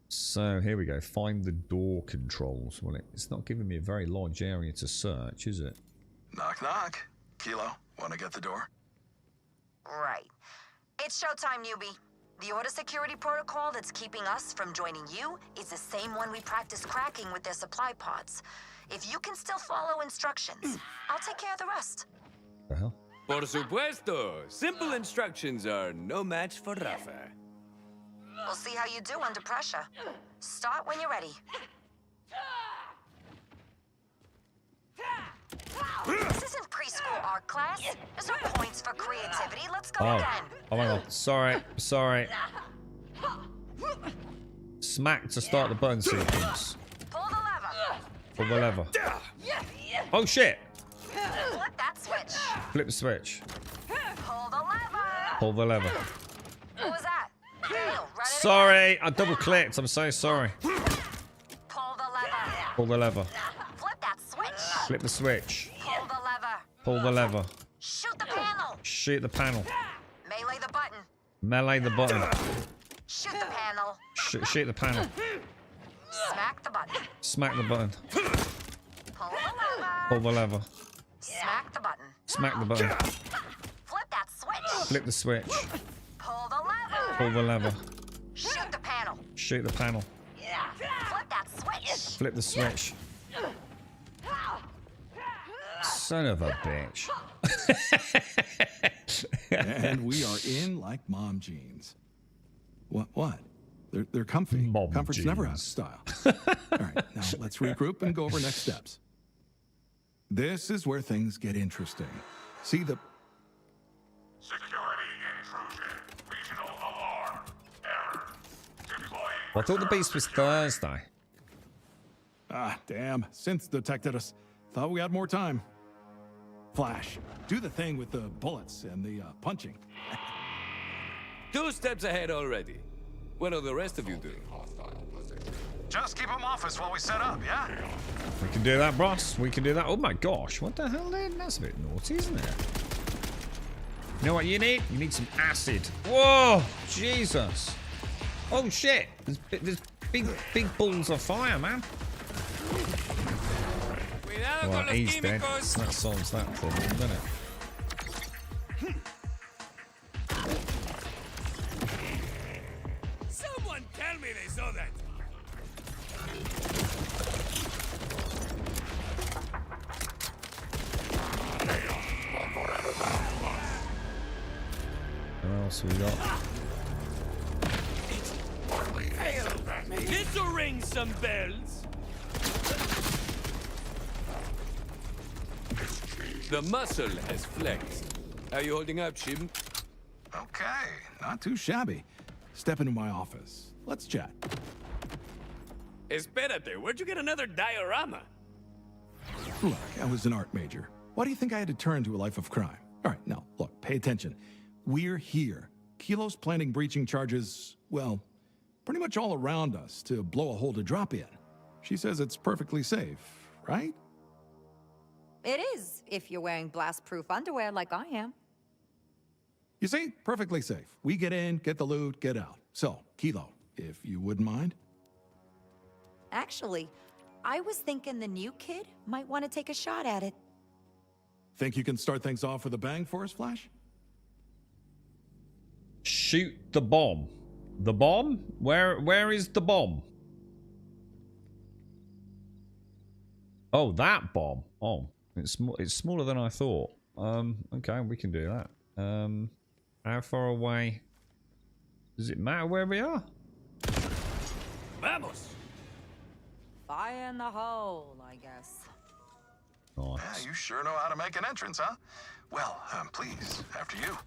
So here we go. Find the door controls. Well, it's not giving me a very large area to search, is it? Knock, knock. Kilo, want to get the door? Right. It's showtime, newbie. The auto security protocol that's keeping us from joining you is the same one we practiced cracking with their supply pods. If you can still follow instructions, I'll take care of the rest. The hell? Por supuesto. Simple instructions are no match for Rafa. We'll see how you do under pressure. Start when you're ready. This isn't preschool art class. There's no points for creativity. Let's go again. Oh my god. Sorry. Sorry. Smack to start the burn sequence. Pull the lever. Pull the lever. Oh shit. Flip that switch. Flip the switch. Pull the lever. Pull the lever. What was that? Dale, run it Sorry. I double clicked. I'm so sorry. again. Pull the lever. Pull the lever. Flip that switch. Flip the switch. Pull the lever. Pull the lever. Shoot the panel. Shoot the panel. Melee the button. Melee the button. Shoot the panel. Shoot the panel. Smack the button. Smack the button. Pull the lever. Pull the lever. Smack the button. Smack the button. Flip that switch. Flip the switch. Pull the lever. Pull the lever. Shoot the panel. Shoot the panel. Flip that switch. Flip the switch. Son of a bitch. And we are in like mom jeans. What? They're comfy. Mom Comfort's jeans. never out of style. All right, now let's regroup and go over next steps. This is where things get interesting. See the... Security intrusion. Regional alarm. Error. Deploying. I thought the beast was Thursday. Ah, damn. Synth detected us. Thought we had more time. Flash, do the thing with the bullets and the punching. 2 steps ahead already. What are the rest of you doing? Just keep them off us while we set up, yeah? We can do that, boss. We can do that. Oh my gosh. What the hell, then? That's a bit naughty, isn't it? You know what you need? You need some acid. Whoa! Jesus. Oh shit. There's big balls of fire, man. Well, he's dead. That solves that problem, doesn't it? Someone tell me they saw that. What else we got? This'll ring some bells. The muscle has flexed. How you holding up, Shim? Okay. Not too shabby. Step into my office. Let's chat. Espérate, where'd you get another diorama? Look, I was an art major. Why do you think I had to turn to a life of crime? All right, now, look, pay attention. We're here. Kilo's planning breaching charges, well, pretty much all around us to blow a hole to drop in. She says it's perfectly safe, right? It is, if you're wearing blast-proof underwear like I am. You see, perfectly safe. We get in, get the loot, get out. So, Kilo, if you wouldn't mind. Actually, I was thinking the new kid might want to take a shot at it. Think you can start things off with a bang for us, Flash? Shoot the bomb. The bomb? Where is the bomb? Oh, that bomb. Oh, it's smaller than I thought. Okay, we can do that. How far away? Does it matter where we are? Vamos. Fire in the hole, I guess. Nice. Yeah, you sure know how to make an entrance, huh? Well, please, after you.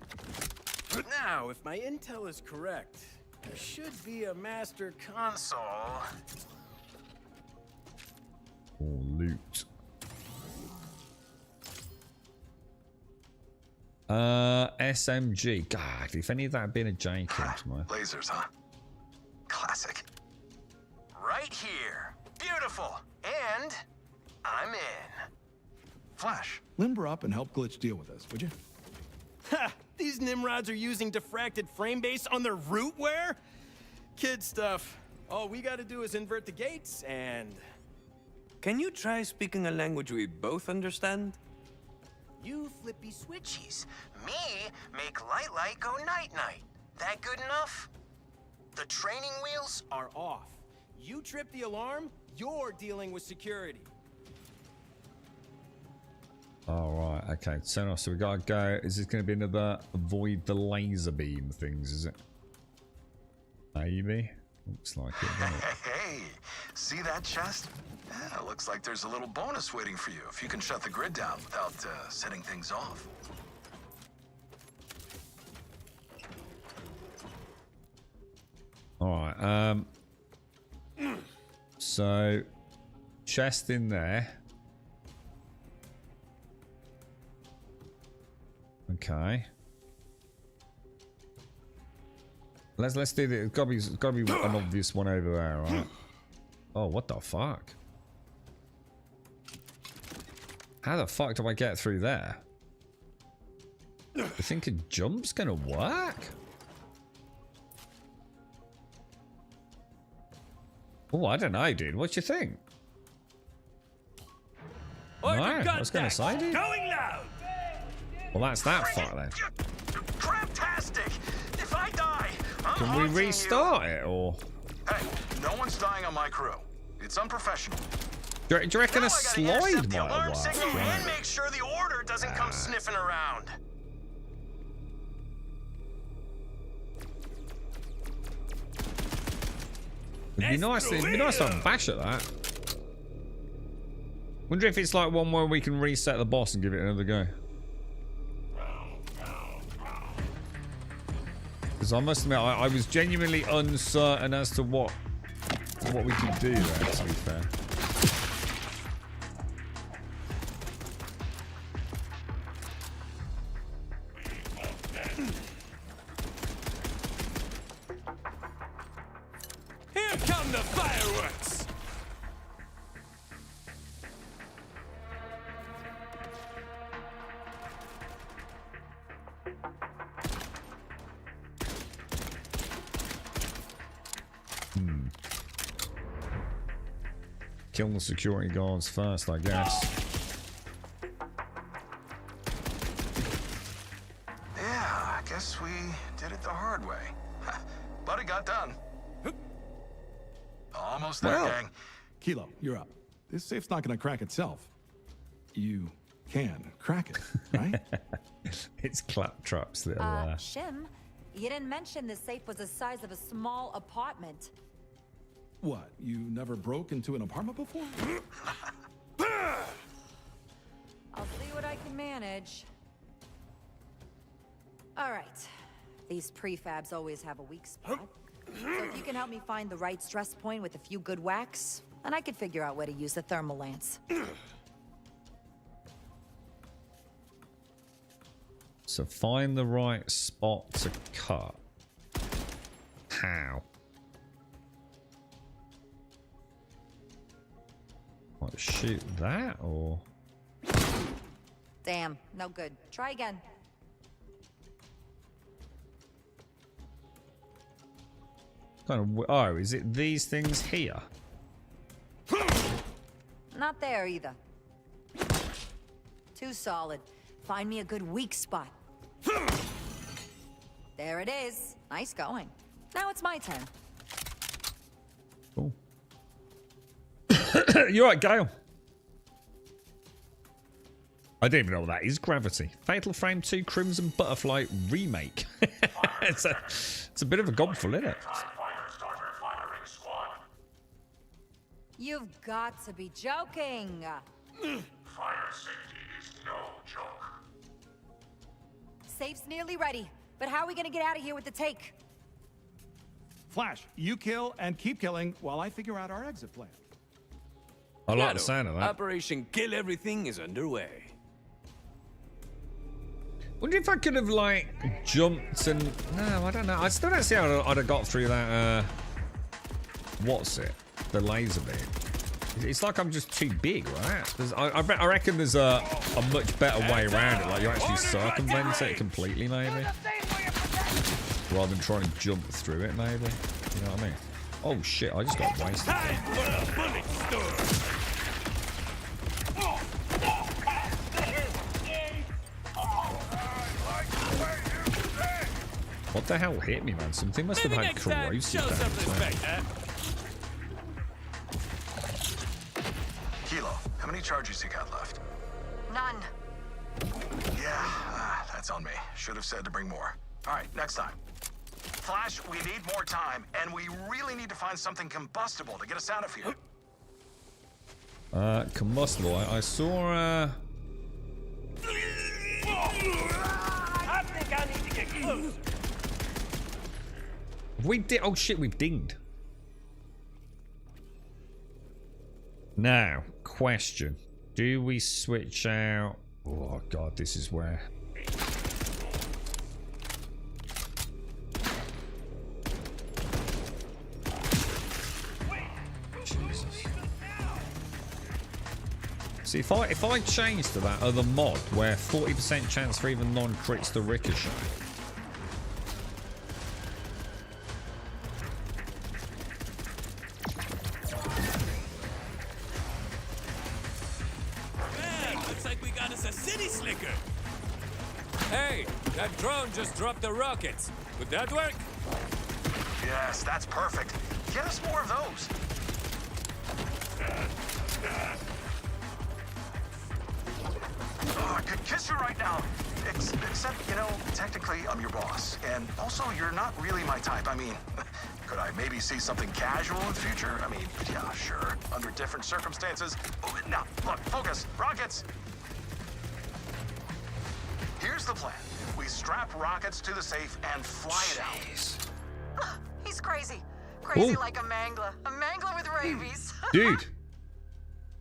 Now, if my intel is correct, there should be a master console. Or loot. SMG. God, if any of that had been a J came to mind. Lasers, huh? Classic. Right here And I'm in. Flash, limber up and help Glitch deal with this, would you? Ha! These Nimrods are using diffracted frame base on their rootware? Kid stuff. All we gotta do is invert the gates and... Can you try speaking a language we both understand? You flippy switchies. Me make light go night. That good enough? The training wheels? Are off. You trip the alarm, you're dealing with security. All right, okay, turn off. So we gotta go. Is this gonna be another avoid the laser beam things? Is it? Maybe. Looks like it, doesn't it? Hey, see that chest? Yeah, looks like there's a little bonus waiting for you if you can shut the grid down without setting things off. All right. So chest in there. Okay. Let's do this. It's gotta be an obvious one over there, right? Oh, what the fuck? How the fuck do I get through there? You think a jump's gonna work? Oh, I don't know, dude. What you think? No, I was gonna say, dude. Going loud. Well, that's that fuck then. Craptastic! If I die, I'm Can we haunting restart it, or? Hey, no one's dying on my crew. It's unprofessional. Do you reckon Now a I gotta slide intercept the might alarm work? signal Right. and make sure the order doesn't come sniffing around. It'd be nice to have a bash at that. Wonder if it's like one where we can reset the boss and give it another go. Because I must admit, I was genuinely uncertain as to what we could do there, to be fair. Here come the fireworks. Kill the security guards first, I guess. Yeah, I guess we did it the hard way. But it got done. Almost there, Well. gang. Kilo, you're up. This safe's not gonna crack itself. You can crack it, right? It's Claptrap's little Shim, you didn't mention the safe was the size of a small apartment. What, you never broke into an apartment before? I'll see what I can manage. All right. These prefabs always have a weak spot. So if you can help me find the right stress point with a few good whacks, then I could figure out where to use the thermal lance. So find the right spot to cut. How? What, shoot that or? Damn, no good. Try again. Kind of. Oh, is it these things here? Not there either. Too solid. Find me a good weak spot. There it is. Nice going. Now it's my turn. Cool. You're right, Gale. I don't even know what that is. Gravity. Fatal Frame 2 Crimson Butterfly remake. it's a bit of a gobful, isn't it? You've got to be joking. Fire safety is no joke. Safe's nearly ready, but how are we gonna get out of here with the take? Flash, you kill and keep killing while I figure out our exit plan. I like Claro. the sound of that. Operation Kill Everything is underway. Wonder if I could have like jumped and no, I don't know. I still don't see how I'd have got through that. What's it? The laser beam. It's like I'm just too big, right? I reckon there's a much better way around it. Like you actually circumvent it completely, maybe. Rather than trying to jump through it, maybe. You know what I mean? Oh shit, I just got wasted. What the hell hit me, man? Something must have had corrosive damage. Kilo, how many charges you got left? None. Yeah, that's on me. Should have said to bring more. All right, next time. Flash, we need more time, and we really need to find something combustible to get us out of here. Combustible. I saw, I think I need to get closer. we did. Oh shit, we've dinged. Now, question. Do we switch out? Oh god, this is where. Jesus. See, if I change to that other mod where 40% chance for even non-crits to ricochet. Hey, that drone just dropped the rockets. Would that work? Yes, that's perfect. Get us more of those. Oh, I could kiss you right now. Except, you know, technically I'm your boss. And also, you're not really my type. I mean, could I maybe see something casual in the future? I mean, yeah, sure. Under different circumstances. Oh, now, look, focus. Rockets. Here's the plan. We strap rockets to the safe and fly it out. He's crazy. Crazy Ooh. like a mangler. A mangler with rabies. Dude.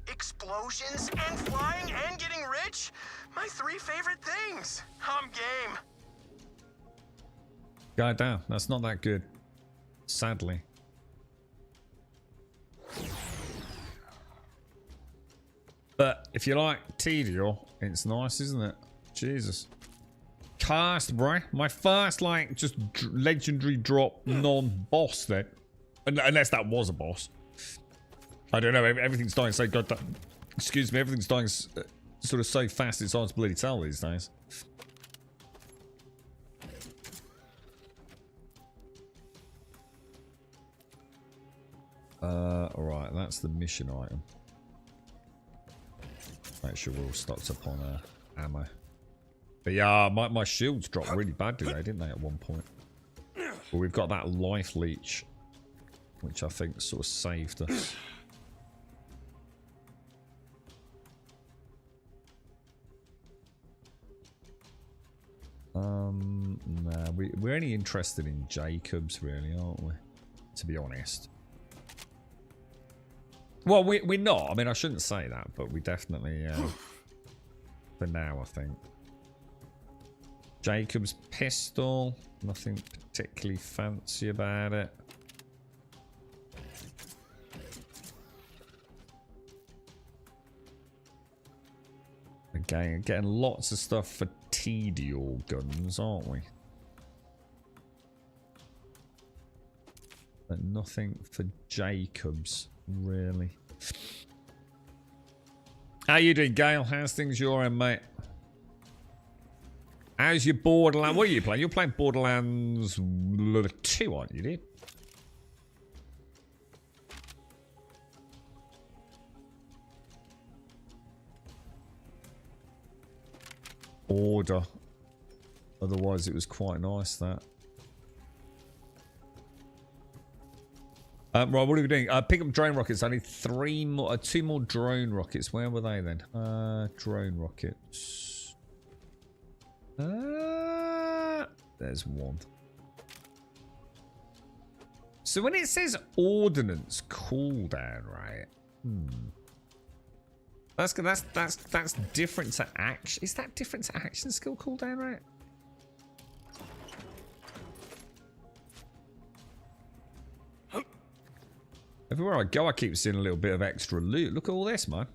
Explosions and flying and getting rich? My 3 favorite things. I'm game. God damn, that's not that good. Sadly. But if you like Tedial, it's nice, isn't it? Jesus. Cast, bro. My first, like, just legendary drop non-boss then. Unless that was a boss. I don't know. Everything's dying so goddamn. Excuse me. Everything's dying sort of so fast it's hard to bloody tell these days. Alright, that's the mission item. Make sure we're all stocked up on ammo. But yeah, my shields dropped really bad today, didn't they, at one point? But we've got that life leech, which I think sort of saved us. Nah, we're only interested in Jacobs, really, aren't we? To be honest. Well, we're not. I mean, I shouldn't say that, but we definitely, for now, I think. Jacobs pistol, nothing particularly fancy about it. Again, getting lots of stuff for Tedial guns, aren't we? But nothing for Jacobs, really. How you doing, Gale? How's things your end, mate? How's your Borderlands? What are you playing? You're playing Borderlands 2, aren't you, dude? Order. Otherwise, it was quite nice, that. Right, what are we doing? Pick up drone rockets. I need 2 more drone rockets. Where were they then? Drone rockets. There's one. So when it says ordnance cooldown, right? That's different to action. Is that different to action skill cooldown, right? Everywhere I go, I keep seeing a little bit of extra loot. Look at all this, man.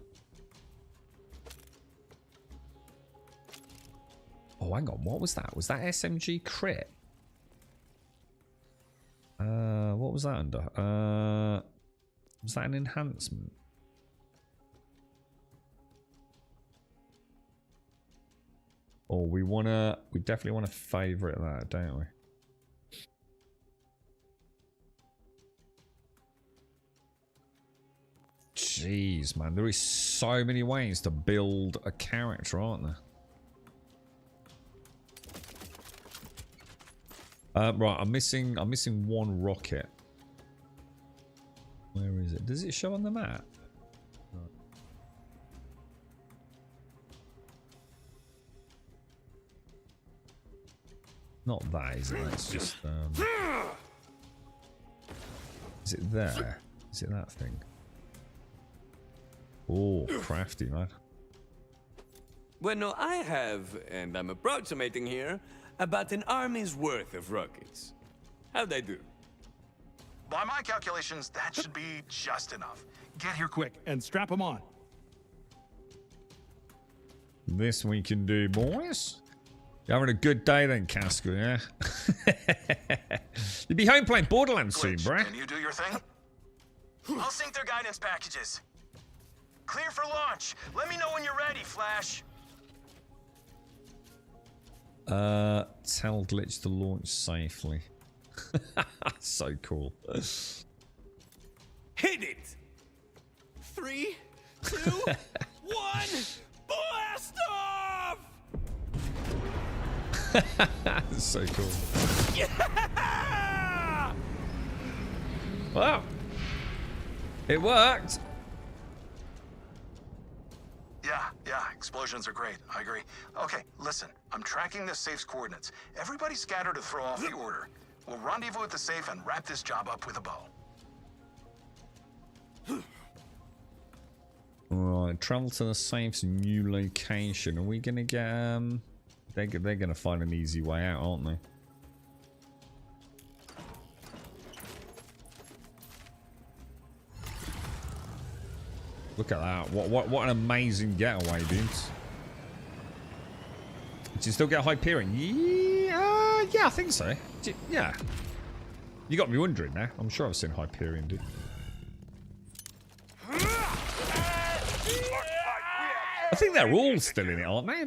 Oh, hang on. What was that? Was that SMG crit? What was that under? Was that an enhancement? Oh, we definitely want to favorite that, don't we? Jeez, man, there is so many ways to build a character, aren't there? Right, I'm missing one rocket. Where is it? Does it show on the map? Not that, is it? It's just is it there? Is it that thing? Oh, crafty, man. Well, no, I have, and I'm approximating here, about an army's worth of rockets. How'd I do? By my calculations, that should be just enough. Get here quick. And strap them on. This we can do, boys. You're having a good day then, Casco, yeah? You'll be home playing Borderlands soon, bruh. Can you do your thing? I'll sync their guidance packages. Clear for launch. Let me know when you're ready, Flash. Tell Glitch to launch safely. So cool. Hit it! 3, 2, 1, blast off! So cool. Yeah! Wow. It worked. Yeah, explosions are great. I agree. Okay, listen, I'm tracking this safe's coordinates. Everybody scatter to throw off the order. We'll rendezvous at the safe and wrap this job up with a bow. Alright, travel to the safe's new location. Are we gonna get they're gonna find an easy way out, aren't they? Look at that. What an amazing getaway, dudes. Did you still get Hyperion? Yeah, yeah, I think so. Yeah. You got me wondering now. I'm sure I've seen Hyperion, dude. I think they're all still in it, aren't they?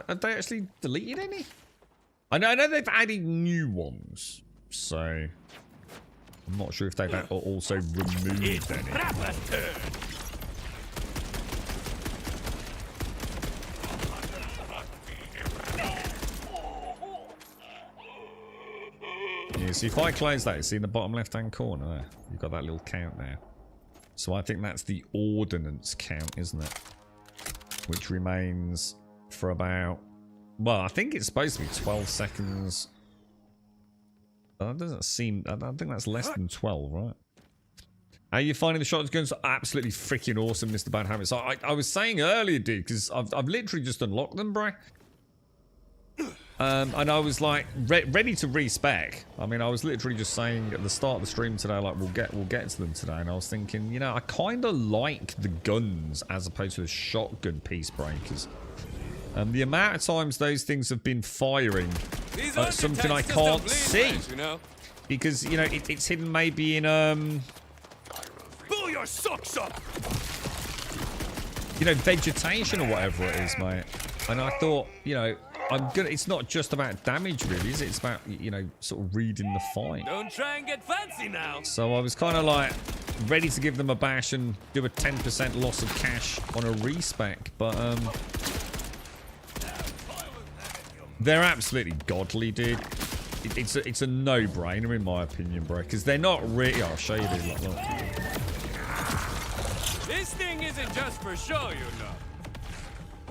Have they actually deleted any? I know they've added new ones, so I'm not sure if they've also removed any. Yeah, see, if I close that, see in the bottom left-hand corner there, you've got that little count there. So I think that's the ordnance count, isn't it? Which remains for about... Well, I think it's supposed to be 12 seconds. That doesn't seem... I think that's less than 12, right? How are you finding the shotguns? Absolutely freaking awesome, Mr. Bad Habits. I was saying earlier, dude, because I've literally just unlocked them, bro. And I was like ready to respec. I mean, I was literally just saying at the start of the stream today, like we'll get to them today. And I was thinking, you know, I kind of like the guns as opposed to the shotgun piece breakers. The amount of times those things have been firing at something I can't see, because you know it's hidden maybe in Pull your socks up. You know, vegetation or whatever it is, mate. And I thought, you know, it's not just about damage, really, is it? It's about, you know, sort of reading the fight. Don't try and get fancy now. So I was kind of like ready to give them a bash and do a 10% loss of cash on a respec, but they're absolutely godly, dude. It's a no-brainer in my opinion, bro, because they're not really. I'll show you, dude. Look. This thing isn't just for show, you know.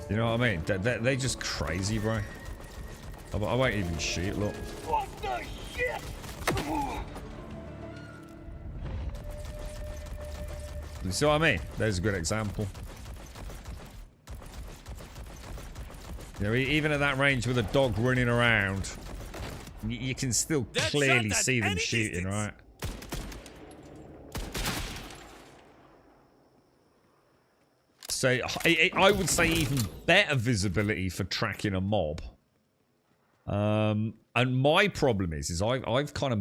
You know what I mean? They're just crazy, bro. I won't even shoot, look. What the shit? You see what I mean? There's a good example. You know, even at that range with a dog running around, you can still clearly see them shooting, right? So I would say even better visibility for tracking a mob. And my problem is I've kind of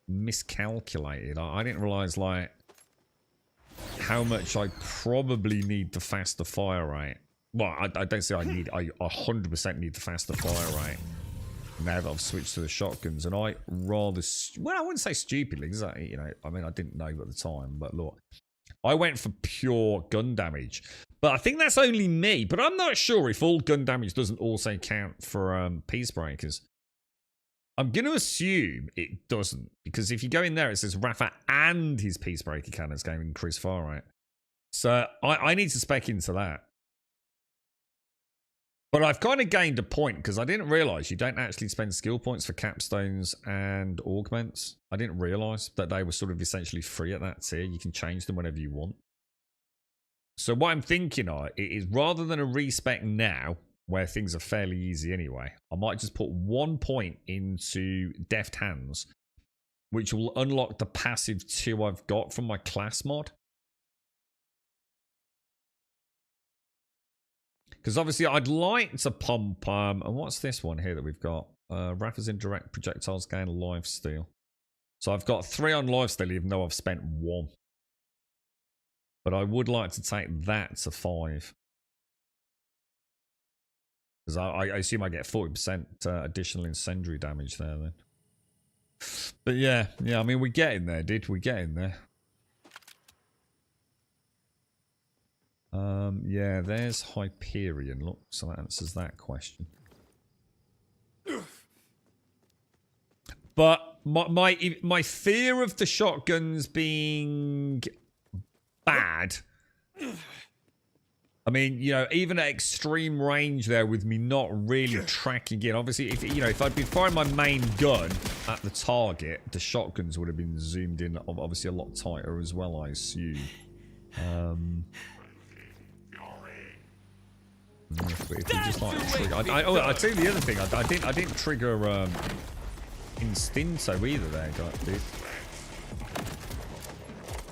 miscalculated. I didn't realize like how much I probably need the faster fire rate. Well, I don't say I 100% need the faster fire rate now that I've switched to the shotguns. And I rather, well, I wouldn't say stupidly, because you know, I mean, I didn't know at the time, but look, I went for pure gun damage. But I think that's only me. But I'm not sure if all gun damage doesn't also count for peace breakers. I'm going to assume it doesn't. Because if you go in there, it says Rafa and his peace breaker cannons game increase fire rate. So I need to spec into that. But I've kind of gained a point because I didn't realise you don't actually spend skill points for capstones and augments. I didn't realise that they were sort of essentially free at that tier. You can change them whenever you want. So what I'm thinking of is rather than a respec now, where things are fairly easy anyway, I might just put 1 point into Deft Hands, which will unlock the passive 2 I've got from my class mod. Because obviously I'd like to pump, and what's this one here that we've got? Rafa's indirect projectiles gain lifesteal. So I've got 3 on lifesteal even though I've spent 1. But I would like to take that to 5. Because I assume I get 40% additional incendiary damage there then. But yeah, I mean, we're getting there, we get in there. Yeah, there's Hyperion. Look, so that answers that question. But my fear of the shotguns being bad. I mean, you know, even at extreme range there with me not really tracking in. Obviously, if I'd been firing my main gun at the target, the shotguns would have been zoomed in obviously a lot tighter as well, I assume. If we just like trigger, I'd say the other thing. I didn't trigger Instinto either there, dude.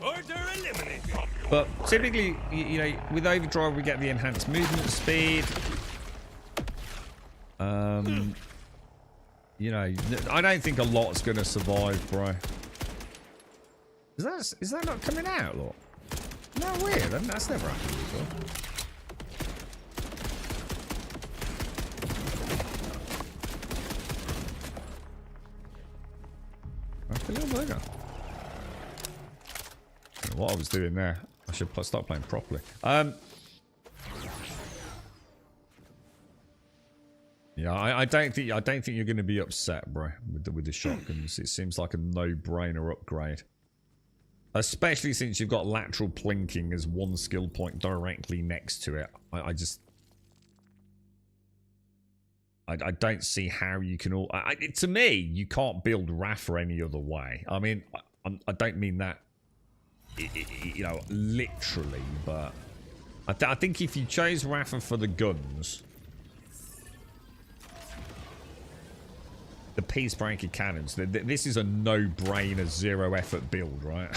Order eliminated. But typically, you know, with overdrive we get the enhanced movement speed. You know, I don't think a lot's gonna survive, bro. Is that not coming out, look? No, weird. That's never happened before. What I was doing there, I should start playing properly. Yeah, I don't think you're going to be upset, bro, with the shotguns. It seems like a no-brainer upgrade, especially since you've got lateral plinking as 1 skill point directly next to it. I don't see how you can all. To me, you can't build Rafa any other way. I mean, I don't mean that, you know, literally, but I think if you chose Rafa for the guns, the peace breaker cannons, this is a no-brainer, zero-effort build, right?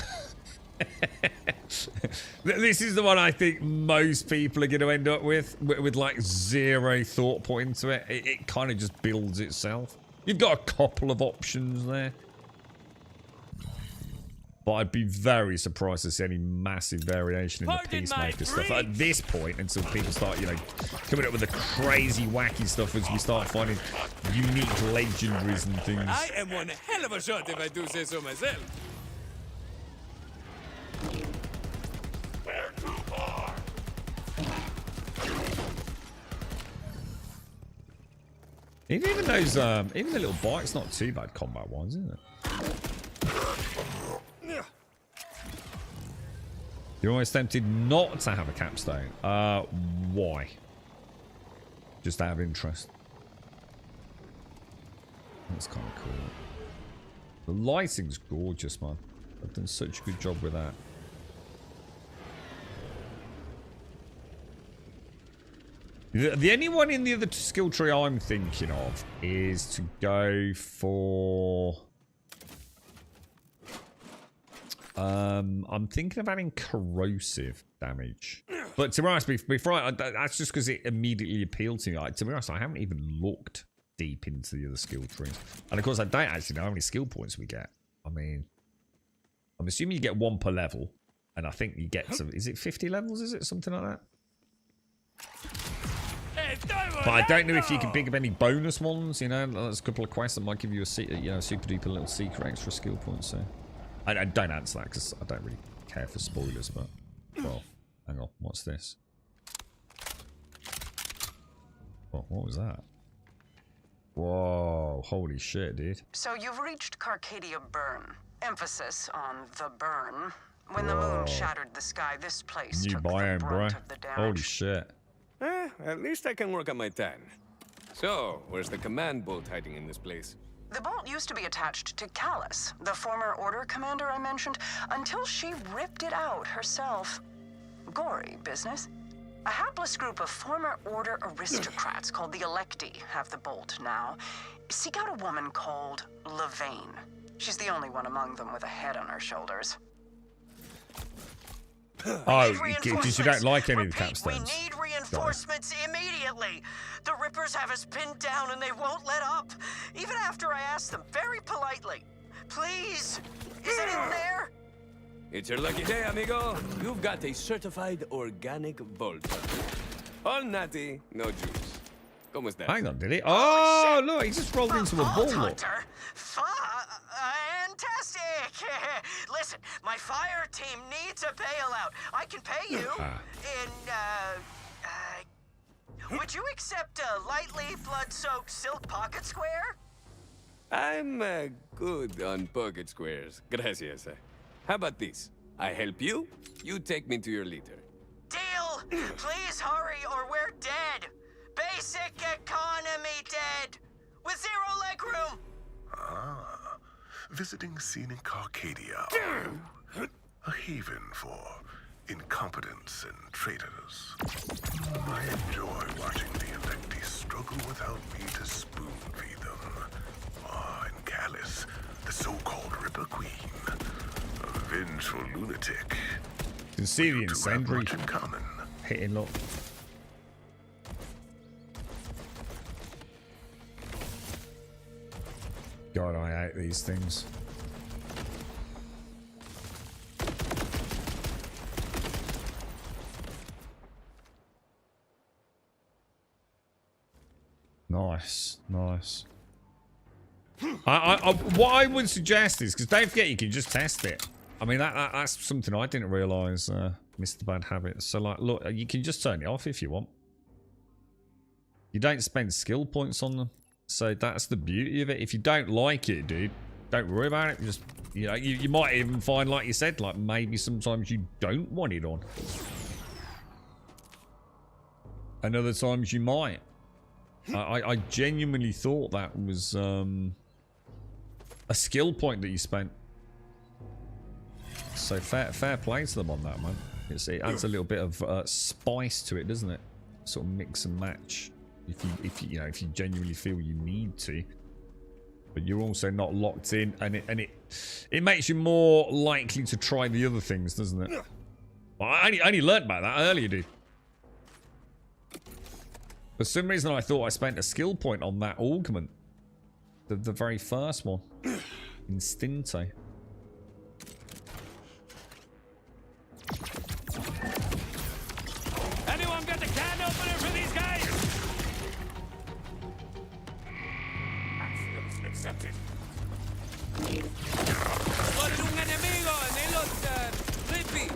This is the one I think most people are going to end up with like 0 thought put into it. It kind of just builds itself. You've got a couple of options there, but I'd be very surprised to see any massive variation in the Peacemaker stuff at this point until people start, you know, coming up with the crazy wacky stuff as we start finding unique legendaries and things. I am one hell of a shot if I do say so myself. Even those, even the little bike's not too bad combat-wise, isn't it? You're always tempted not to have a capstone. Why? Just out of interest. That's kind of cool. The lighting's gorgeous, man. I've done such a good job with that. The only one in the other skill tree I'm thinking of is to go for... I'm thinking of adding corrosive damage. But to be honest, before that's just because it immediately appealed to me. Like, to be honest, I haven't even looked deep into the other skill trees. And of course, I don't actually know how many skill points we get. I mean, I'm assuming you get 1 per level. And I think you get some... Is it 50 levels? Is it something like that? But I don't know if you can pick up any bonus ones, you know. There's a couple of quests that might give you a super duper little secret extra skill points. So I don't answer that because I don't really care for spoilers. But well, hang on, what's this? What was that? Whoa, holy shit, dude. So you've reached Carcadia Burn. Emphasis on the burn. When the moon shattered the sky, this place New took biome, the bro. brunt of the damage. Holy shit. At least I can work on my tan. So, where's the command bolt hiding in this place? The bolt used to be attached to Callus, the former Order commander I mentioned, until she ripped it out herself. Gory business. A hapless group of former Order aristocrats called the Electi have the bolt now. Seek out a woman called Lvl. She's the only one among them with a head on her shoulders. Oh, because you don't like any of the capstones. We need reinforcements immediately. The Rippers have us pinned down and they won't let up. Even after I asked them very politely. Please, is it in there? It's your lucky day, amigo. You've got a certified organic bolt. All natty, no juice. ¿Cómo estás? Hang on, did he? Oh, look, he just rolled into a ball. Hunter? Fantastic! Listen, my fire team needs a bailout. I can pay you in, would you accept a lightly blood-soaked silk pocket square? I'm good on pocket squares. Gracias. How about this? I help you, you take me to your leader. Deal! Please hurry or we're dead. Basic economy dead. With 0 legroom. Ah, visiting scenic Arcadia. A haven for incompetents and traitors. I enjoy watching the Electi struggle without me to spoon-feed them. Ah, and Callus, the so-called Ripper Queen. A vengeful lunatic. You can see the incendiary hitting, look. God, I hate these things. Nice, nice. What I would suggest is, because don't forget you can just test it. I mean, that's something I didn't realise, Mr. Bad Habit. So, like, look, you can just turn it off if you want. You don't spend skill points on them. So that's the beauty of it. If you don't like it, dude, don't worry about it. Just, you know, you might even find, like you said, like maybe sometimes you don't want it on. And other times you might. I genuinely thought that was a skill point that you spent. So fair play to them on that, man. It adds a little bit of spice to it, doesn't it? Sort of mix and match. If you genuinely feel you need to, but you're also not locked in, and it makes you more likely to try the other things, doesn't it? Well, I only learned about that earlier, dude. For some reason, I thought I spent a skill point on that augment, the very first one, Instinto. Anyone got the can opener for these guys? Accepted. Por un enemigo en el otro, Rippy.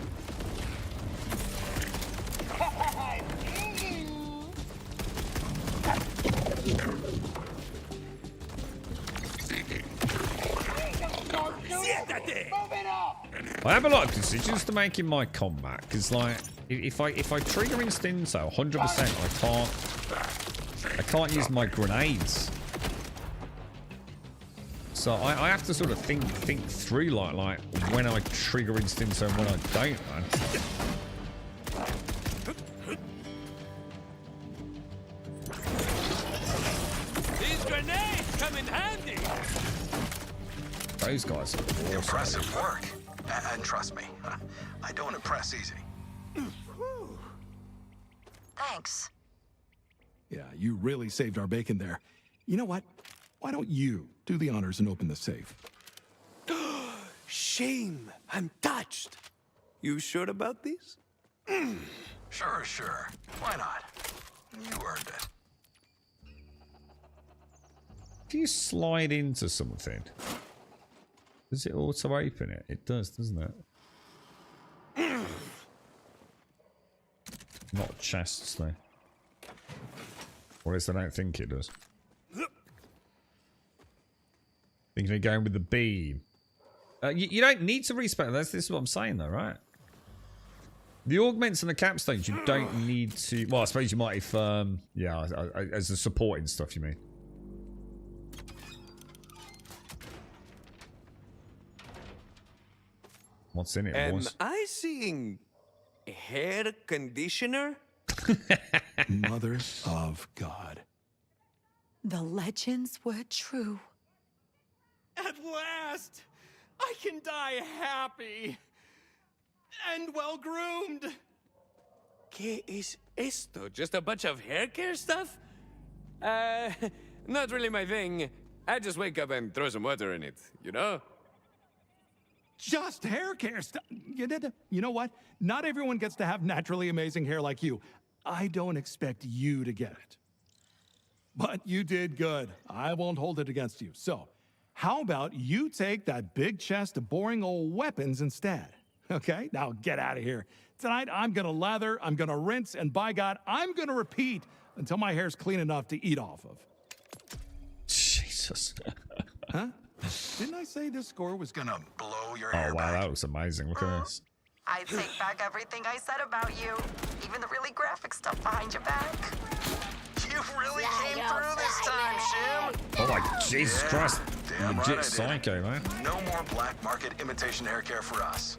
I have a lot of decisions to make in my combat, because like if I trigger Instinto 100%, I can't use my grenades. So I have to sort of think through like when I trigger Instinto and when I don't, man. These grenades come in handy. Those guys are awesome. Impressive work. And trust me, I don't impress easy. Thanks. Yeah, you really saved our bacon there. You know what? Why don't you do the honors and open the safe? Shame. I'm touched. You sure about this? Sure. Why not? You earned it. If you slide into something, does it auto open it? It does, doesn't it? Not chests, though. Or at least I don't think it does. Thinking of going with the beam. You don't need to respec. This is what I'm saying, though, right? The augments and the capstones, you don't need to... Well, I suppose you might if... yeah, as the supporting stuff, you mean. What's in it, Am boys? I seeing hair conditioner? Mother of God. The legends were true. At last, I can die happy and well groomed. ¿Qué es esto? Just a bunch of hair care stuff? Not really my thing. I just wake up and throw some water in it, you know? Just hair care stuff. You know what? Not everyone gets to have naturally amazing hair like you. I don't expect you to get it. But you did good. I won't hold it against you. So, how about you take that big chest of boring old weapons instead? Okay? Now get out of here. Tonight, I'm gonna lather, I'm gonna rinse, and by God, I'm gonna repeat until my hair's clean enough to eat off of. Jesus. Huh? Didn't I say this score was Gonna blow your Oh, hair wow, back. that looks amazing. Look at this. I take back everything I said about you, even the really graphic stuff behind your back. You really came through this time, Shim. Oh my Jesus Christ. Damn Legit right I did. psycho, man. No more black market imitation hair care for us.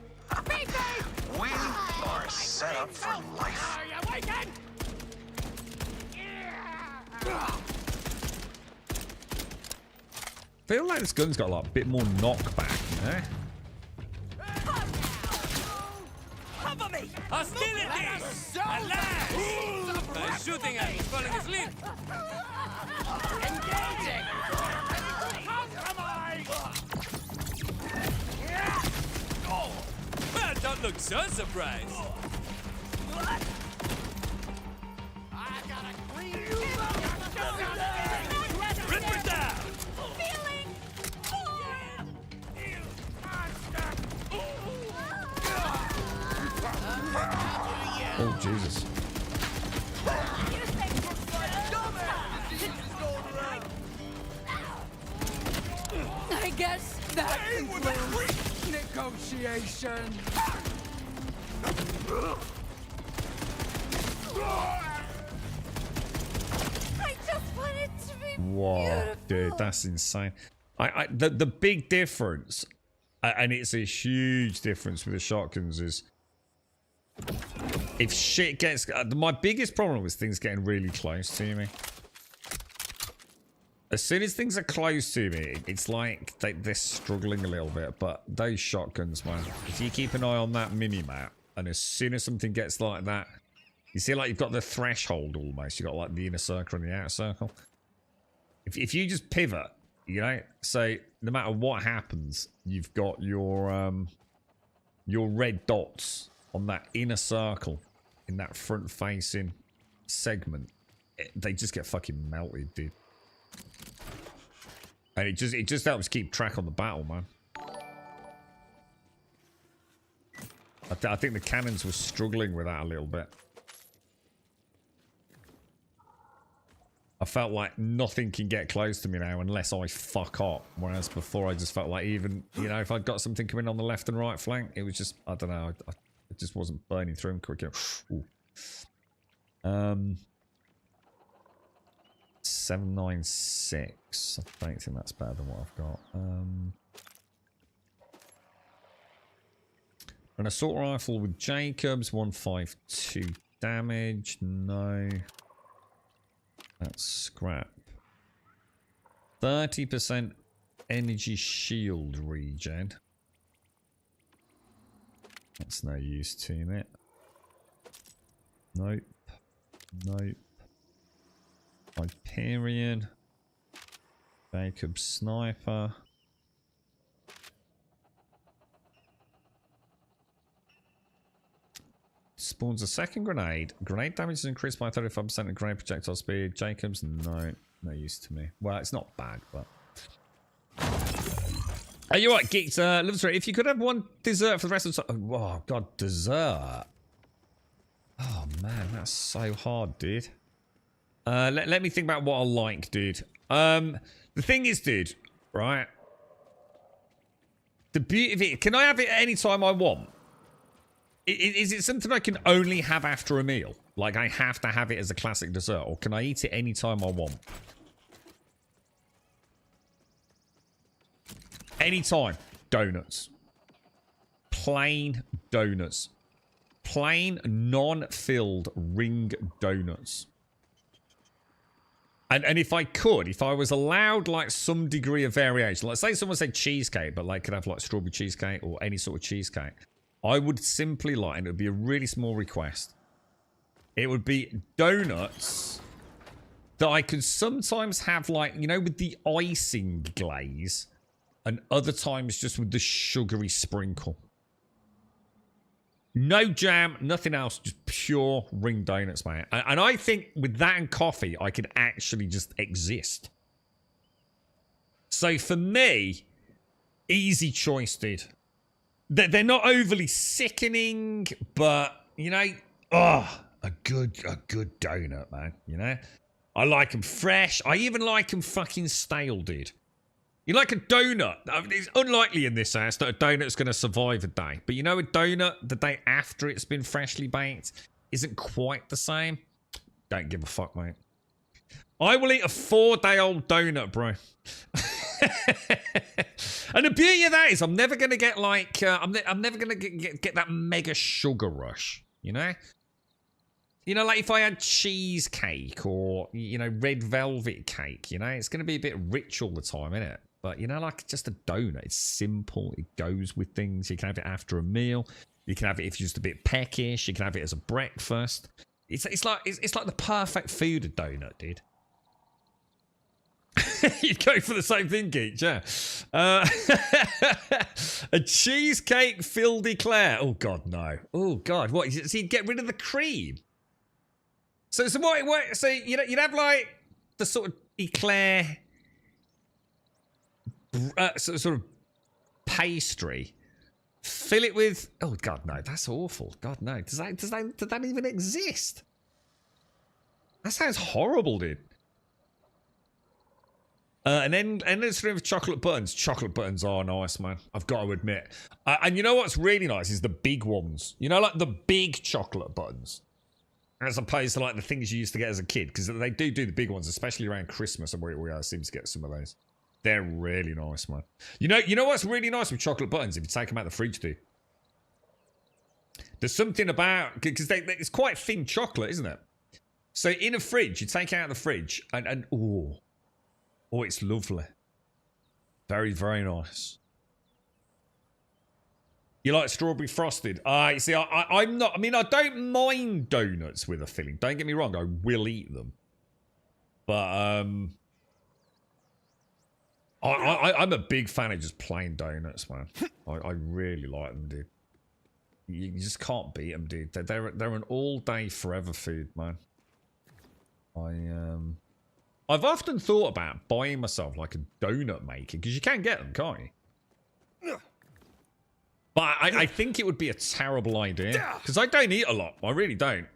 We are set up for life. I feel like this gun's got like a bit more knockback, you know? Cover me! Hostility! Alas! My shooting at is falling asleep. Engaging! Well, don't look so surprised. Ripper down! Oh, Jesus. I guess that concludes negotiation. I just want it to be Whoa, beautiful. dude, that's insane. The big difference, and it's a huge difference with the shotguns, is if shit gets... my biggest problem was things getting really close to me. As soon as things are close to me, it's like they're struggling a little bit. But those shotguns, man, if you keep an eye on that mini-map, and as soon as something gets like that, you see like you've got the threshold almost. You've got like the inner circle and the outer circle. If you just pivot, you know, so no matter what happens, you've got your red dots on that inner circle in that front-facing segment. They just get fucking melted, dude. And it just helps keep track on the battle, man. I think the cannons were struggling with that a little bit. I felt like nothing can get close to me now unless I fuck up. Whereas before I just felt like even, you know, if I'd got something coming on the left and right flank, it was just, I don't know, it just wasn't burning through them quick enough. 796. I don't think that's better than what I've got. An assault rifle with Jacobs, 152 damage. No. That's scrap. 30% energy shield regen. That's no use to it. Nope. Nope. Hyperion. Jacob Sniper. Spawns a second grenade. Grenade damage is increased by 35% and grenade projectile speed. Jacobs, no use to me. Well, it's not bad, but... Are you right, Geeks? If you could have one dessert for the rest of the time... Oh, God, dessert. Oh, man, that's so hard, dude. Let me think about what I like, dude. The thing is, dude, right? The beauty of it... Can I have it any time I want? Is it something I can only have after a meal? Like, I have to have it as a classic dessert? Or can I eat it any time I want? Anytime. Donuts. Plain donuts. Plain, non-filled ring donuts. And if I could, if I was allowed, like, some degree of variation. Let's say someone said cheesecake, but, like, could have, like, strawberry cheesecake or any sort of cheesecake. I would simply like, and it would be a really small request. It would be donuts that I could sometimes have, like, you know, with the icing glaze, and other times just with the sugary sprinkle. No jam, nothing else, just pure ring donuts, man. And I think with that and coffee, I could actually just exist. So for me, easy choice, dude. They're not overly sickening, but, you know, a good donut, man, you know? I like them fresh. I even like them fucking stale, dude. You like a donut. I mean, it's unlikely in this house that a donut's going to survive a day. But you know, a donut the day after it's been freshly baked isn't quite the same. Don't give a fuck, mate. I will eat a 4-day-old donut, bro. And the beauty of that is I'm never going to get like, I'm never going to get that mega sugar rush, you know? You know, like if I had cheesecake or, you know, red velvet cake, you know, it's going to be a bit rich all the time, isn't it? But, you know, like just a donut, it's simple. It goes with things. You can have it after a meal. You can have it if you're just a bit peckish. You can have it as a breakfast. It's like the perfect food, a donut, dude. You'd go for the same thing, Geek, yeah. A cheesecake filled eclair. Oh, God, no. Oh, God. What? So you'd get rid of the cream? So what? So you'd have, like, the sort of eclair... sort of pastry. Fill it with... Oh, God, no. That's awful. God, no. Does that even exist? That sounds horrible, dude. And then with chocolate buttons. Chocolate buttons are nice, man. I've got to admit. And you know what's really nice is the big ones. You know, like the big chocolate buttons. As opposed to like the things you used to get as a kid. Because they do the big ones, especially around Christmas. And we seem to get some of those. They're really nice, man. You know what's really nice with chocolate buttons if you take them out of the fridge, dude? There's something about... Because it's quite thin chocolate, isn't it? So in a fridge, you take it out of the fridge and oh, it's lovely. Very, very nice. You like strawberry frosted? You see, I'm not... I mean, I don't mind donuts with a filling. Don't get me wrong. I will eat them. But, I'm a big fan of just plain donuts, man. I really like them, dude. You just can't beat them, dude. They're an all-day forever food, man. I've often thought about buying myself like a donut maker because you can get them, can't you? But I think it would be a terrible idea because I don't eat a lot. I really don't.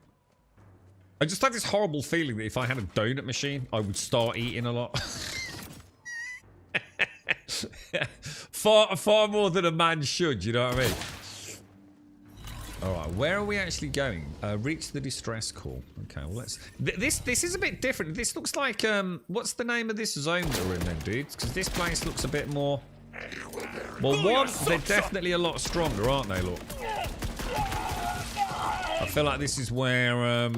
I just have this horrible feeling that if I had a donut machine, I would start eating a lot. far more than a man should, you know what I mean? Alright, where are we actually going? Reach the distress call. Okay, well let's... This is a bit different. This looks like, what's the name of this zone that we're in then, dudes? Because this place looks a bit more... Well, one, they're definitely a lot stronger, aren't they, look? I feel like this is where,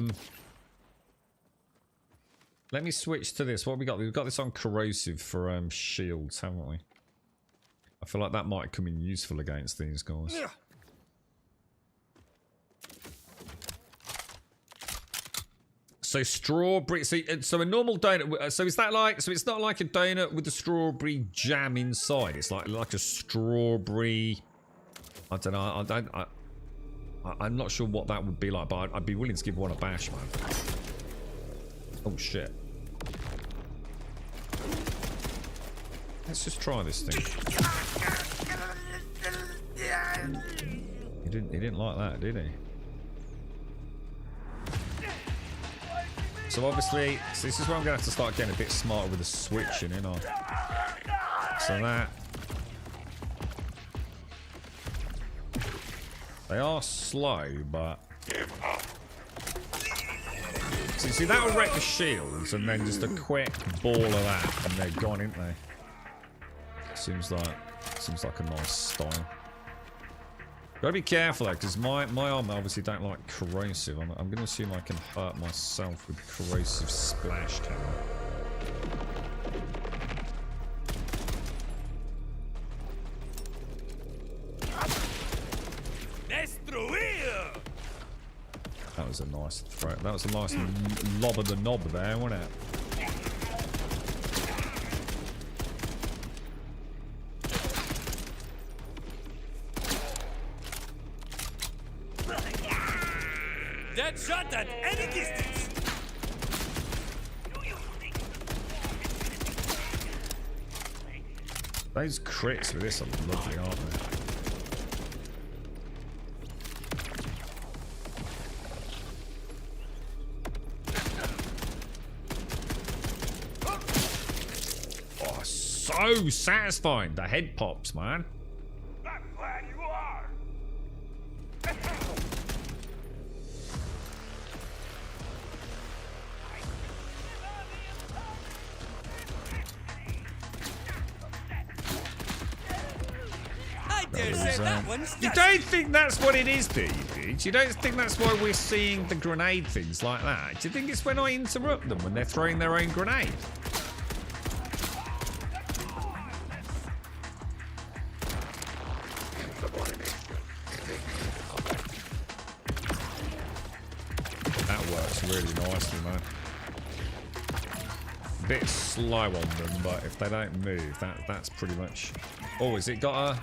Let me switch to this. What have we got? We've got this on corrosive for, shields, haven't we? I feel like that might come in useful against these guys. So strawberry. So a normal donut. So is that like? So it's not like a donut with the strawberry jam inside. It's like a strawberry. I don't know. I'm not sure what that would be like, but I'd be willing to give one a bash, man. Oh shit. Let's just try this thing. He didn't like that, did he? So obviously, this is where I'm gonna have to start getting a bit smarter with the switching, you know. So that. They are slow, but. See, that will wreck the shields, and then just a quick ball of that, and they're gone, aren't they? Seems like a nice style. Gotta be careful though, because my armor obviously don't like corrosive. I'm gonna assume I can hurt myself with corrosive splash cannon. That was a nice throw. That was a nice lob of the knob there, wasn't it? That shot at any distance. Those crits with this are lovely, aren't they? Oh, so satisfying. The head pops, man. I'm glad you are. You don't think that's what it is, do you, dude? You don't think that's why we're seeing the grenade things like that? Do you think it's when I interrupt them when they're throwing their own grenade? That works really nicely, man. A bit slow on them, but if they don't move, that's pretty much... Oh, has it got a...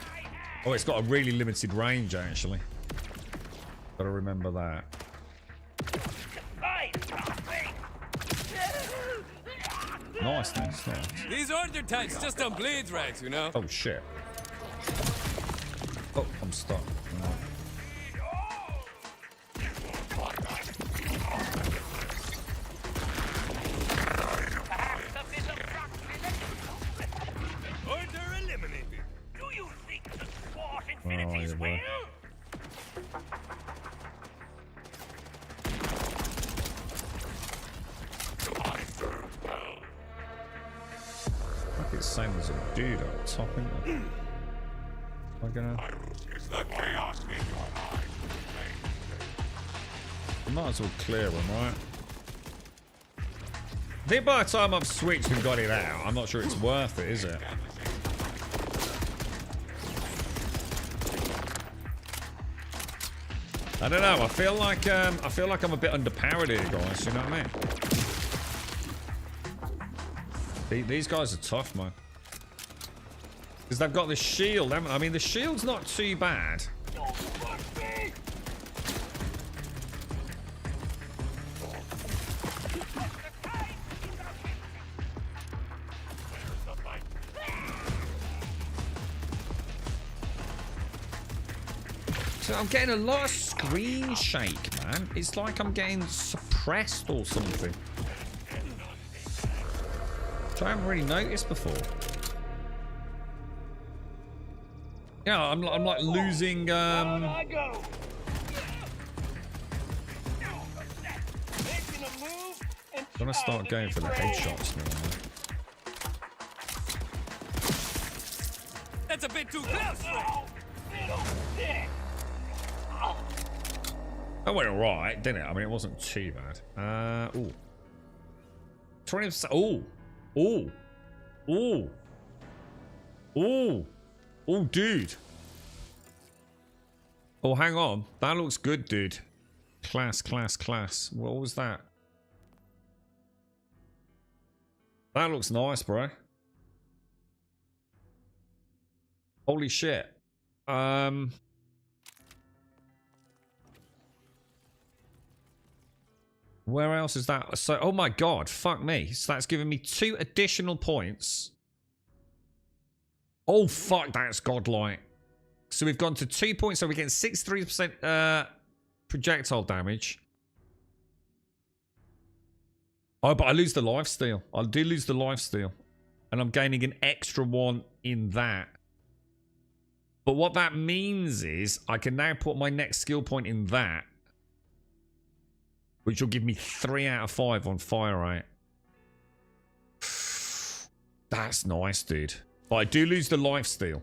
Oh, it's got a really limited range, actually. Gotta remember that. Nice, nice. These order tanks just on blades racks, you know. Oh, shit. Oh, I'm stuck. No. Order eliminated. Do you think the squad Oh, infinity's yeah, will? boy. It's saying there's a dude up top, isn't there? Am I gonna... Is the chaos in your mind? I might as well clear them, right? I think by the time I've switched and got it out, I'm not sure it's worth it, is it? I don't know. I feel like I'm a bit underpowered here, guys. You know what I mean? These guys are tough, man. Because they've got the shield, haven't they? I mean, the shield's not too bad. So I'm getting a lot of screen shake, man. It's like I'm getting suppressed or something. Which I haven't really noticed before. Yeah, I'm like losing. I'm gonna start going for the headshots now. That's a bit too close, That went alright, didn't it? I mean, it wasn't too bad. Ooh. 20%. Ooh. Ooh. Ooh. Ooh. Oh, dude. Oh, hang on. That looks good, dude. Class, class, class. What was that? That looks nice, bro. Holy shit. Where else is that? So, oh my god, fuck me. So that's giving me 2 additional points. Oh fuck, that's godlike. So we've gone to 2 points, so we're getting 63% projectile damage. Oh, but I lose the lifesteal. I do lose the lifesteal. And I'm gaining an extra 1 in that. But what that means is I can now put my next skill point in that, which will give me 3 out of 5 on fire rate. That's nice, dude. But I do lose the lifesteal.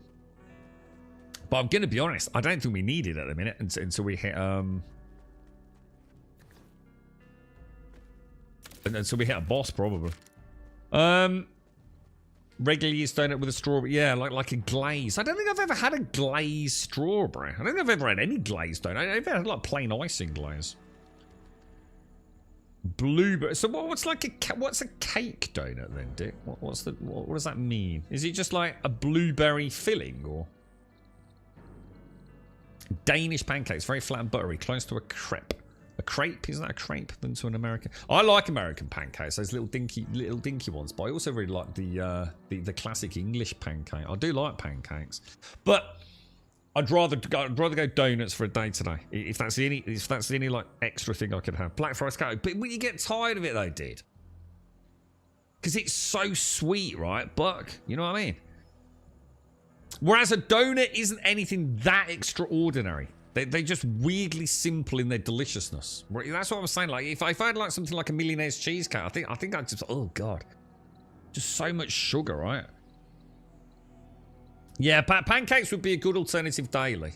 But I'm going to be honest, I don't think we need it at the minute until we hit until we hit a boss, probably. Regularly used donut with a strawberry. Yeah, like a glaze. I don't think I've ever had a glazed strawberry. I don't think I've ever had any glazed donut. I've ever had like plain icing glaze. Blueberry. So what's like what's a cake donut then, Dick? What does that mean? Is it just like a blueberry filling or Danish pancakes? Very flat and buttery, close to a crepe. A crepe? Isn't that a crepe than to an American? I like American pancakes, those little dinky ones. But I also really like the classic English pancake. I do like pancakes, but I'd rather go donuts for a day today. If that's the only like extra thing I could have. Black Forest cake. But when you get tired of it though, dude, because it's so sweet, right, Buck? You know what I mean? Whereas a donut isn't anything that extraordinary. They're just weirdly simple in their deliciousness. That's what I was saying. Like if I had like something like a Millionaire's cheesecake, I think I'd just, oh god, just so much sugar, right? Yeah, pancakes would be a good alternative daily.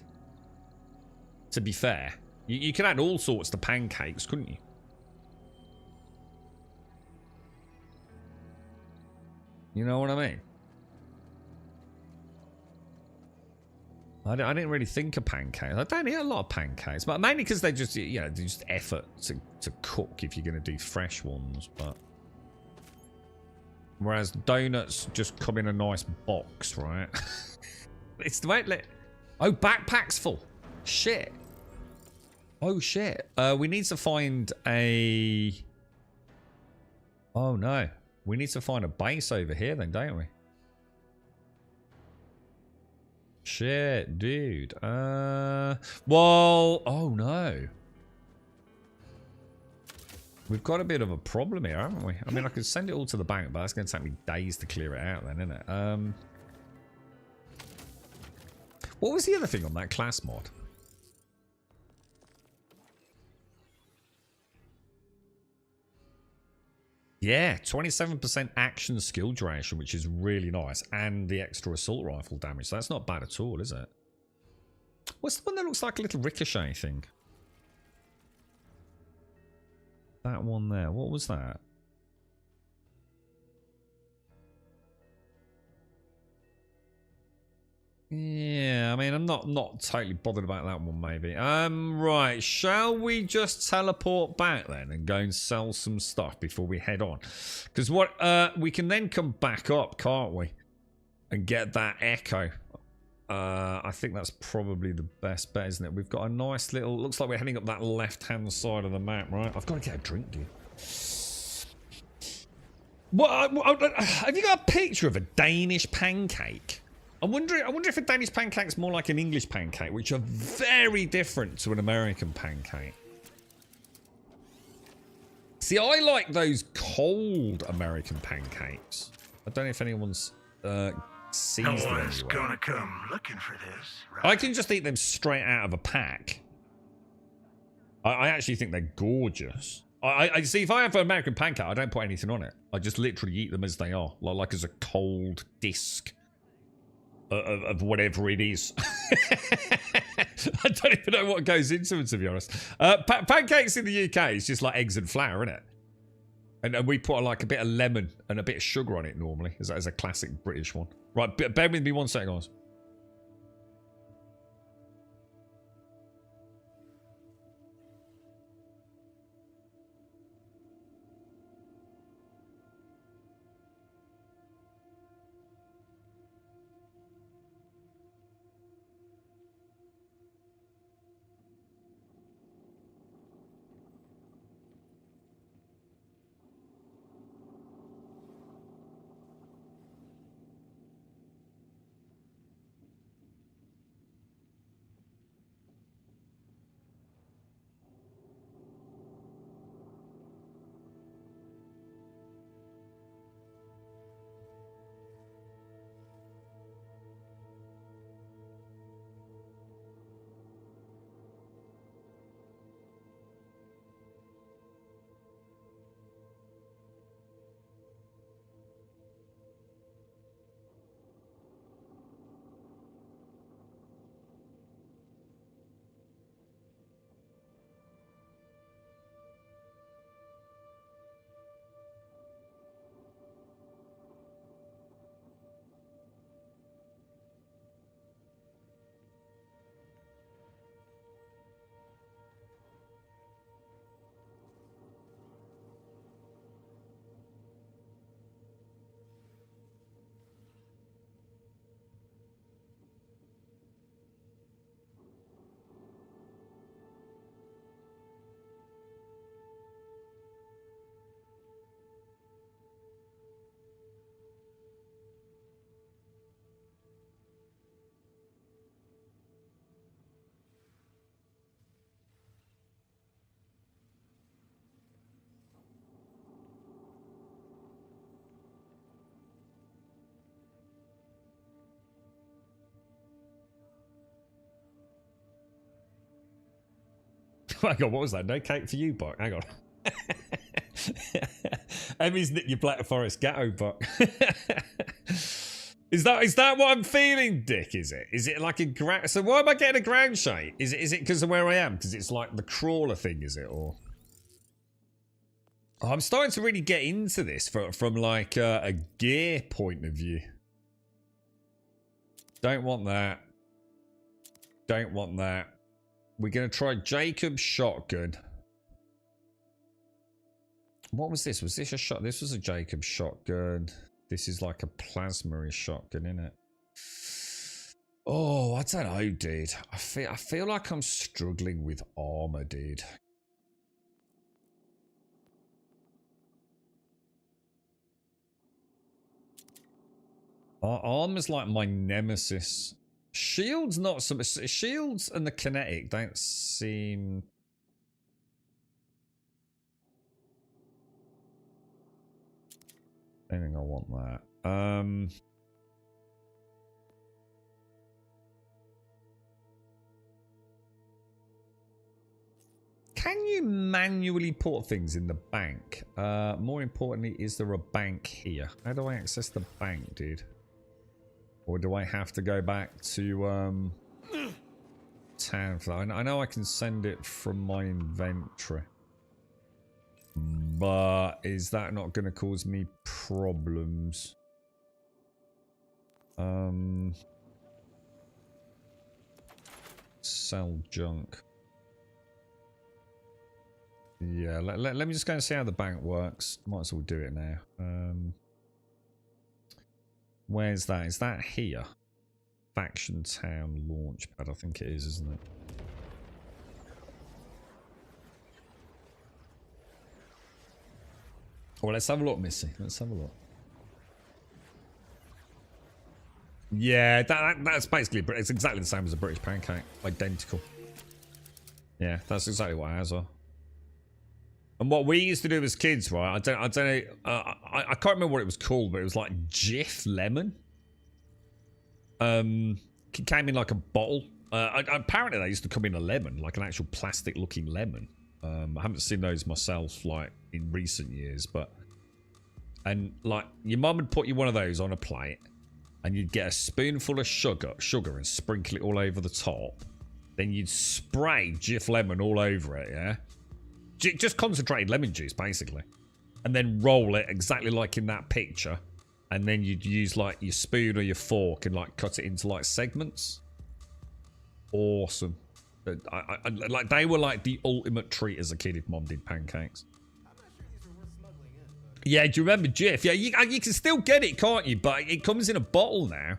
To be fair, you can add all sorts to pancakes, couldn't you? You know what I mean? I didn't really think of pancakes. I don't eat a lot of pancakes, but mainly because they just, you know, they're just effort to cook if you're going to do fresh ones. But whereas donuts just come in a nice box, right? It's the way it oh, backpack's full. Shit. Oh shit. We need to find a. Oh no, we need to find a base over here then, don't we? Shit, dude. Well, oh no. We've got a bit of a problem here, haven't we? I mean, I could send it all to the bank, but that's going to take me days to clear it out then, isn't it? What was the other thing on that class mod? Yeah, 27% action skill duration, which is really nice. And the extra assault rifle damage. So that's not bad at all, is it? What's the one that looks like a little ricochet thing? That one there. What was that? Yeah, I mean, I'm not totally bothered about that one, maybe. Right, shall we just teleport back then and go and sell some stuff before we head on? Because what we can then come back up, can't we? And get that echo. I think that's probably the best bet, isn't it? We've got a nice little. Looks like we're heading up that left-hand side of the map, right? I've got to get a drink, dude. What? Have you got a picture of a Danish pancake? I wonder if a Danish pancake's more like an English pancake, which are very different to an American pancake. See, I like those cold American pancakes. I don't know if anyone's sees them anywhere. No one's gonna come looking for this, right? I can just eat them straight out of a pack. I actually think they're gorgeous. I see, if I have an American pancake, I don't put anything on it. I just literally eat them as they are, like as a cold disc. Of whatever it is. I don't even know what goes into it, to be honest. Pancakes in the UK is just like eggs and flour, isn't it? And we put like a bit of lemon and a bit of sugar on it normally, as a classic British one. Right, bear with me 1 second, guys. Hang on, what was that? No cake for you, Buck. Hang on. Emmy's nicked your Black Forest Gatto, Buck. Is that what I'm feeling, Dick? Is it? Is it like a ground? So why am I getting a ground shake? Is it because of where I am? Because it's like the crawler thing, is it? Or I'm starting to really get into this from like a gear point of view. Don't want that. Don't want that. We're going to try Jacob's shotgun. What was this? Was this a shot? This was a Jacob's shotgun. This is like a plasma shotgun, isn't it? Oh, I don't know, dude. I feel like I'm struggling with armor, dude. Armor's like my nemesis. Shields not so much. Shields and the kinetic don't seem. I think I want that. Can you manually put things in the bank? More importantly, is there a bank here? How do I access the bank, dude? Or do I have to go back to town for that? I know I can send it from my inventory. But is that not going to cause me problems? Sell junk. Yeah, let me just go and see how the bank works. Might as well do it now. Where's that? Is that here? Faction Town Launchpad, I think it is, isn't it? Well, let's have a look, Missy. Let's have a look. Yeah, that's basically, it's exactly the same as a British pancake. Identical. Yeah, that's exactly what ours are. And what we used to do as kids, right? I don't know. I can't remember what it was called, but it was like Jif lemon. It came in like a bottle. Apparently, they used to come in a lemon, like an actual plastic-looking lemon. I haven't seen those myself, like in recent years, and like your mum would put you one of those on a plate, and you'd get a spoonful of sugar, and sprinkle it all over the top. Then you'd spray Jif lemon all over it, yeah. Just concentrated lemon juice, basically. And then roll it exactly like in that picture. And then you'd use like your spoon or your fork and like cut it into like segments. Awesome. Like they were like the ultimate treat as a kid if Mom did pancakes. Yeah, do you remember Jif? Yeah, you can still get it, can't you? But it comes in a bottle now.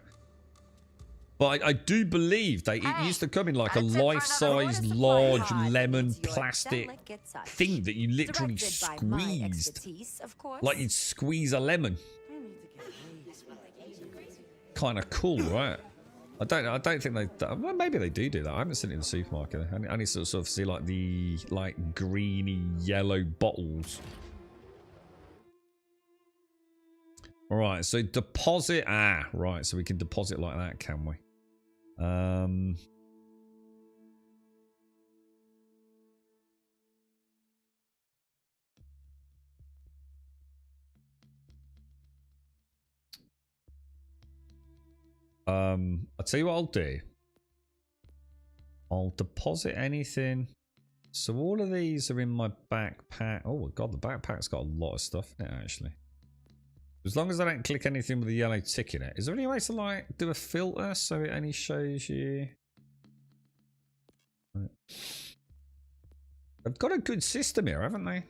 But I do believe it used to come in like a life-size, large lemon plastic thing that you literally squeezed. Like you'd squeeze a lemon. Kind of cool, right? I don't think they. Well, maybe they do that. I haven't seen it in the supermarket. I only sort of see like the greeny yellow bottles. All right, so deposit. Right. So we can deposit like that, can we? I'll tell you what I'll do. I'll deposit anything. So all of these are in my backpack. Oh god, the backpack's got a lot of stuff in it actually. As long as I don't click anything with a yellow tick in it. Is there any way to like do a filter so it only shows you? They've got a good system here, haven't they?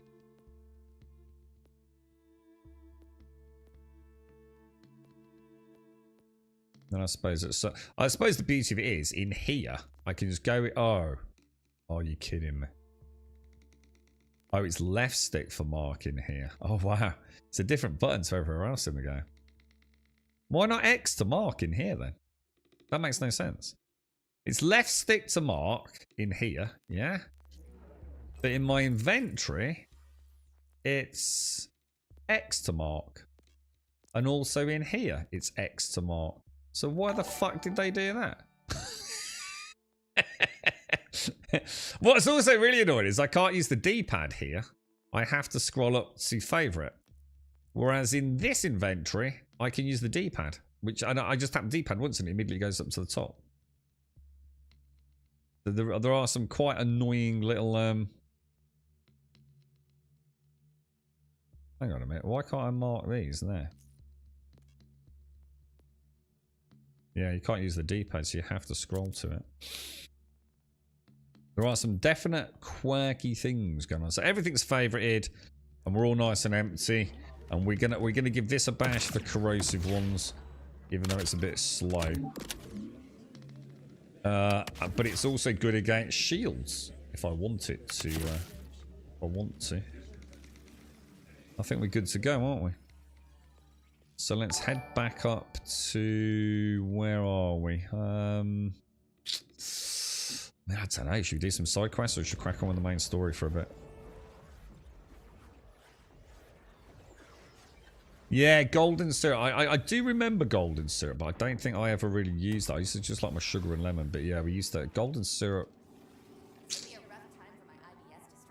Then I suppose it's. I suppose the beauty of it is in here I can just go. Oh, are you kidding me? Oh, it's left stick for marking here. Oh wow, it's a different button to everywhere else in the game. Why not X to mark in here then? That makes no sense. It's left stick to mark in here, yeah. But in my inventory, it's X to mark, and also in here it's X to mark. So why the fuck did they do that? What's also really annoying is I can't use the D-pad here. I have to scroll up to favorite. Whereas in this inventory, I can use the D-pad, which I just tap the D-pad once and it immediately goes up to the top. There are some quite annoying little... Hang on a minute. Why can't I mark these there? Yeah, you can't use the D-pad, so you have to scroll to it. There are some definite quirky things going on. So everything's favorited, and we're all nice and empty. And we're gonna give this a bash for corrosive ones, even though it's a bit slow. But it's also good against shields if I want it to. I think we're good to go, aren't we? So let's head back up to... Where are we? I don't know. Should we do some side quests or should we crack on with the main story for a bit? Yeah, golden syrup. I do remember golden syrup, but I don't think I ever really used that. I used to just like my sugar and lemon, but yeah, we used that. Golden syrup.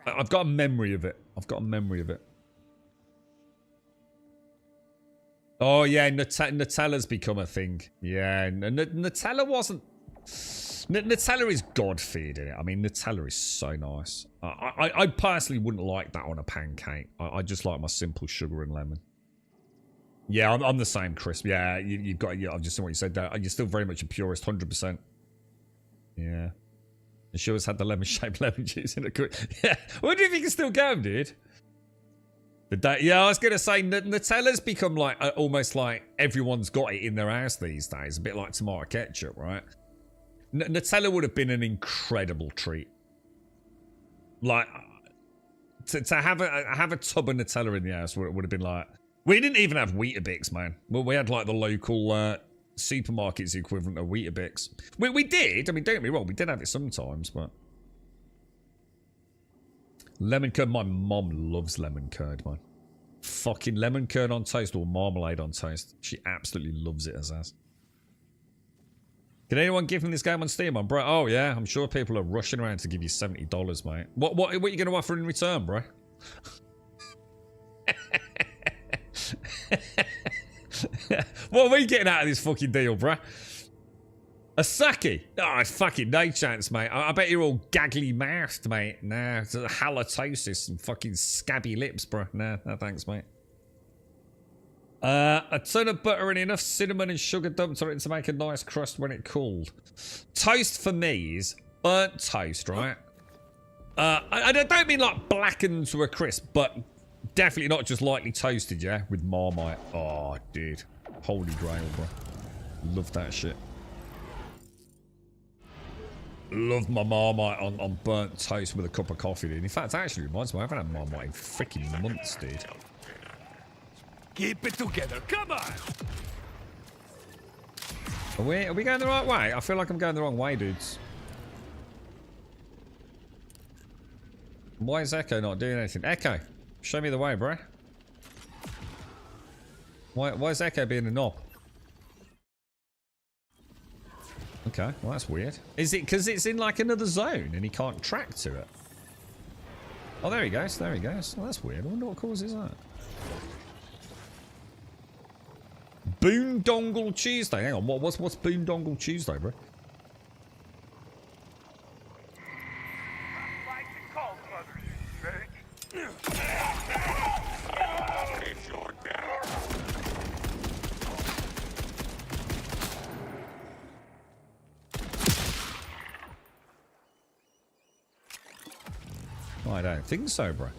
I've got a memory of it. Oh yeah, Nutella's become a thing. Yeah, Nutella wasn't... Nutella is God-feared in it. I mean, Nutella is so nice. I personally wouldn't like that on a pancake. I just like my simple sugar and lemon. Yeah, I'm the same, Chris. Yeah, you've got... Yeah, I've just seen what you said there. You're still very much a purist, 100%. Yeah. And she always had the lemon-shaped lemon juice in a quick... Yeah. I wonder if you can still get them, dude. Yeah, I was going to say, Nutella's become like, almost like everyone's got it in their house these days. A bit like tomato ketchup, right? Nutella would have been an incredible treat. Like, to have a tub of Nutella in the house would have been like... We didn't even have Weetabix, man. Well, we had like the local supermarket's equivalent of Weetabix. We did. I mean, don't get me wrong. We did have it sometimes, but... Lemon curd. My mom loves lemon curd, man. Fucking lemon curd on toast or marmalade on toast. She absolutely loves it as ass. Can anyone give me this game on Steam, man, bro? Oh yeah, I'm sure people are rushing around to give you $70, mate. What are you going to offer in return, bro? What are we getting out of this fucking deal, bro? A sake? Oh, fucking no chance, mate. I bet you're all gaggly mouthed, mate. Nah, it's a halitosis and fucking scabby lips, bro. Nah, no thanks, mate. A ton of butter and enough cinnamon and sugar dumped on it to make a nice crust when it cooled. Toast for me is burnt toast, right? I don't mean like blackened to a crisp, but definitely not just lightly toasted, yeah? With Marmite. Oh, dude. Holy grail, bro. Love that shit. Love my Marmite on burnt toast with a cup of coffee, dude. In fact, it actually reminds me, I haven't had Marmite in freaking months, dude. Keep it together, come on! Are we going the right way? I feel like I'm going the wrong way, dudes. Why is Echo not doing anything? Echo, show me the way, bro. Why is Echo being a knob? Okay, well that's weird. Is it because it's in like another zone and he can't track to it? Oh, there he goes, there he goes. Well, that's weird. I wonder what causes that. Boondongle Tuesday. Hang on, what's Boondongle Tuesday, bro? I don't think so, bro.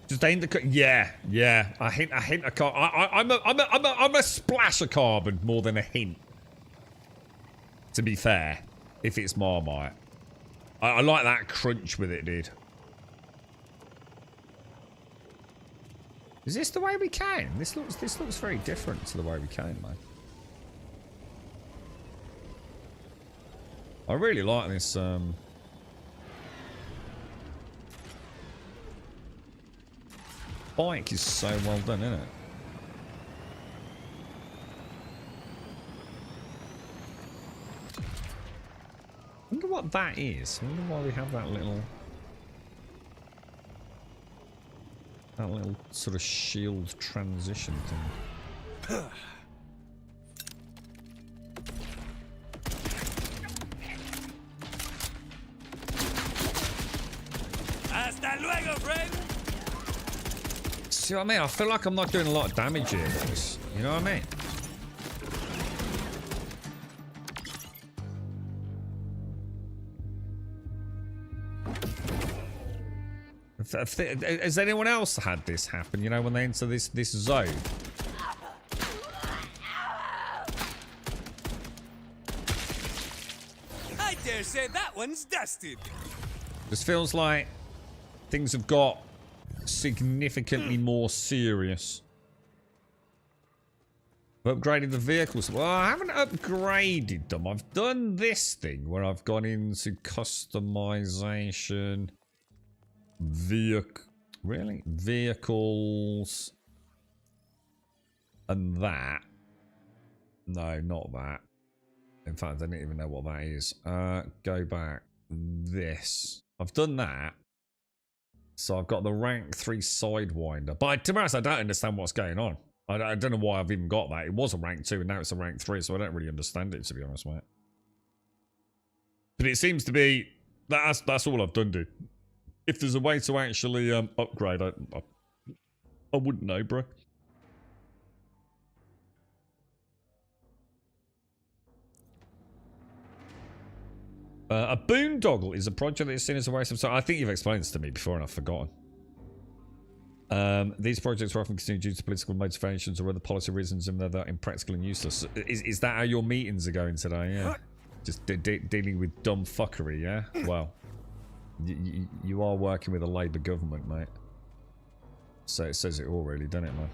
Just aim the yeah. I hint a carbon. I'm a splash of carbon more than a hint. To be fair, if it's Marmite, I like that crunch with it, dude. Is this the way we came? This looks very different to the way we came, man. I really like this. Bike is so well done, isn't it? I wonder what what that is. I wonder why we have that little sort of shield transition thing. Hasta luego, friend. See what I mean? I feel like I'm not doing a lot of damage here, boys. You know what I mean? Has anyone else had this happen? You know, when they enter this zone? I dare say that one's dusted. This feels like things have got significantly more serious. I've upgraded the vehicles. Well, I haven't upgraded them. I've done this thing where I've gone into customization. Vehicles. And that. No, not that. In fact, I don't even know what that is. Go back. This. I've done that. So I've got the rank 3 Sidewinder. But to be honest, I don't understand what's going on. I don't know why I've even got that. It was a rank 2 and now it's a rank 3, so I don't really understand it, to be honest, mate. But it seems to be... That's all I've done, dude. If there's a way to actually upgrade, I wouldn't know, bro. A boondoggle is a project that is seen as a waste of time. I think you've explained this to me before and I've forgotten. These projects are often continued due to political motivations or other policy reasons, and they're impractical and useless. Is that how your meetings are going today? Yeah. Just dealing with dumb fuckery, yeah? Well, you are working with a Labour government, mate. So it says it all, really, doesn't it, man?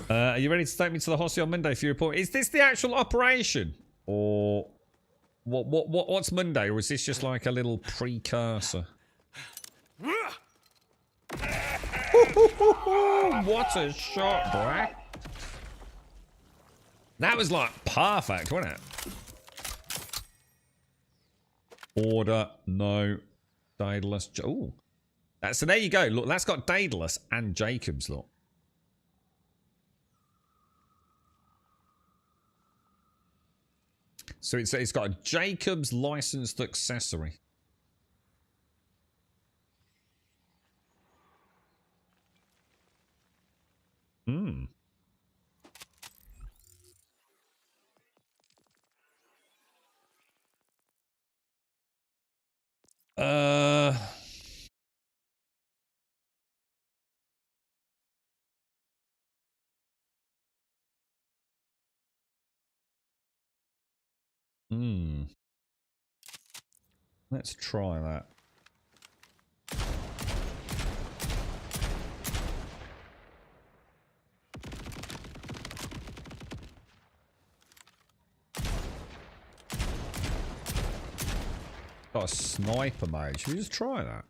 Are you ready to take me to the Hossie on Monday for your report? Is this the actual operation? Or what's Monday? Or is this just like a little precursor? What a shot, boy. That was like perfect, wasn't it? Order, no. Daedalus. Oh. So there you go. Look, that's got Daedalus and Jacobs, look. So it's got a Jacobs licensed accessory. Hmm. Let's try that. Got a sniper mode. Should we just try that?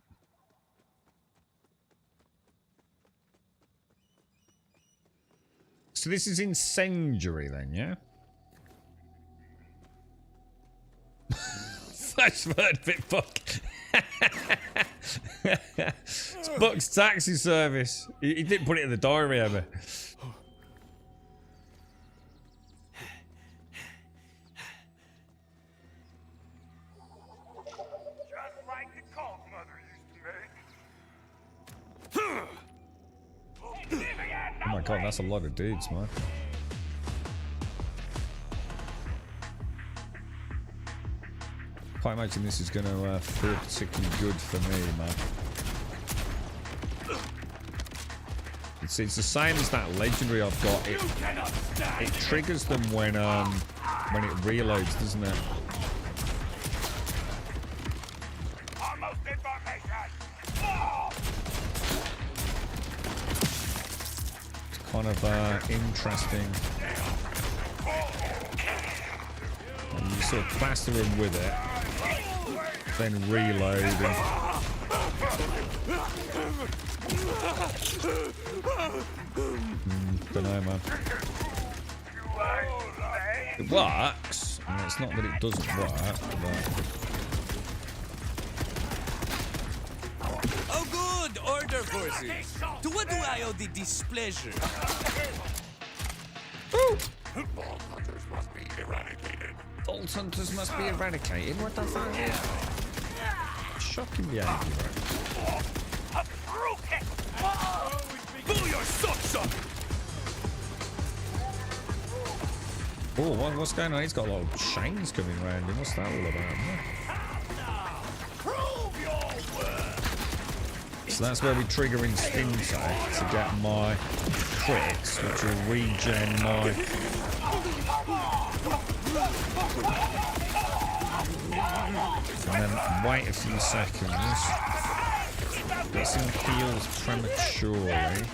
So this is incendiary then, yeah? That's a bit fuck. It's Buck's taxi service. He didn't put it in the diary ever. Oh my god, that's a lot of dudes, man. Can't imagine this is going to feel particularly good for me, man. It's the same as that legendary I've got. It triggers them when it reloads, doesn't it? It's kind of interesting. And you sort of plaster them with it. Then reload and... don't know, man. It works. I mean, it's not that it doesn't work, but... Oh, good! Order forces! To what do I owe the displeasure? Vault hunters must be eradicated. Vault hunters must be eradicated? What the fuck? Shocking behavior. Pull your socks up! Oh, what's going on? He's got a lot of chains coming around him. What's that all about? So that's where we trigger Instincto to get my crits, which will regen my... And then wait a few seconds. Get some heals prematurely.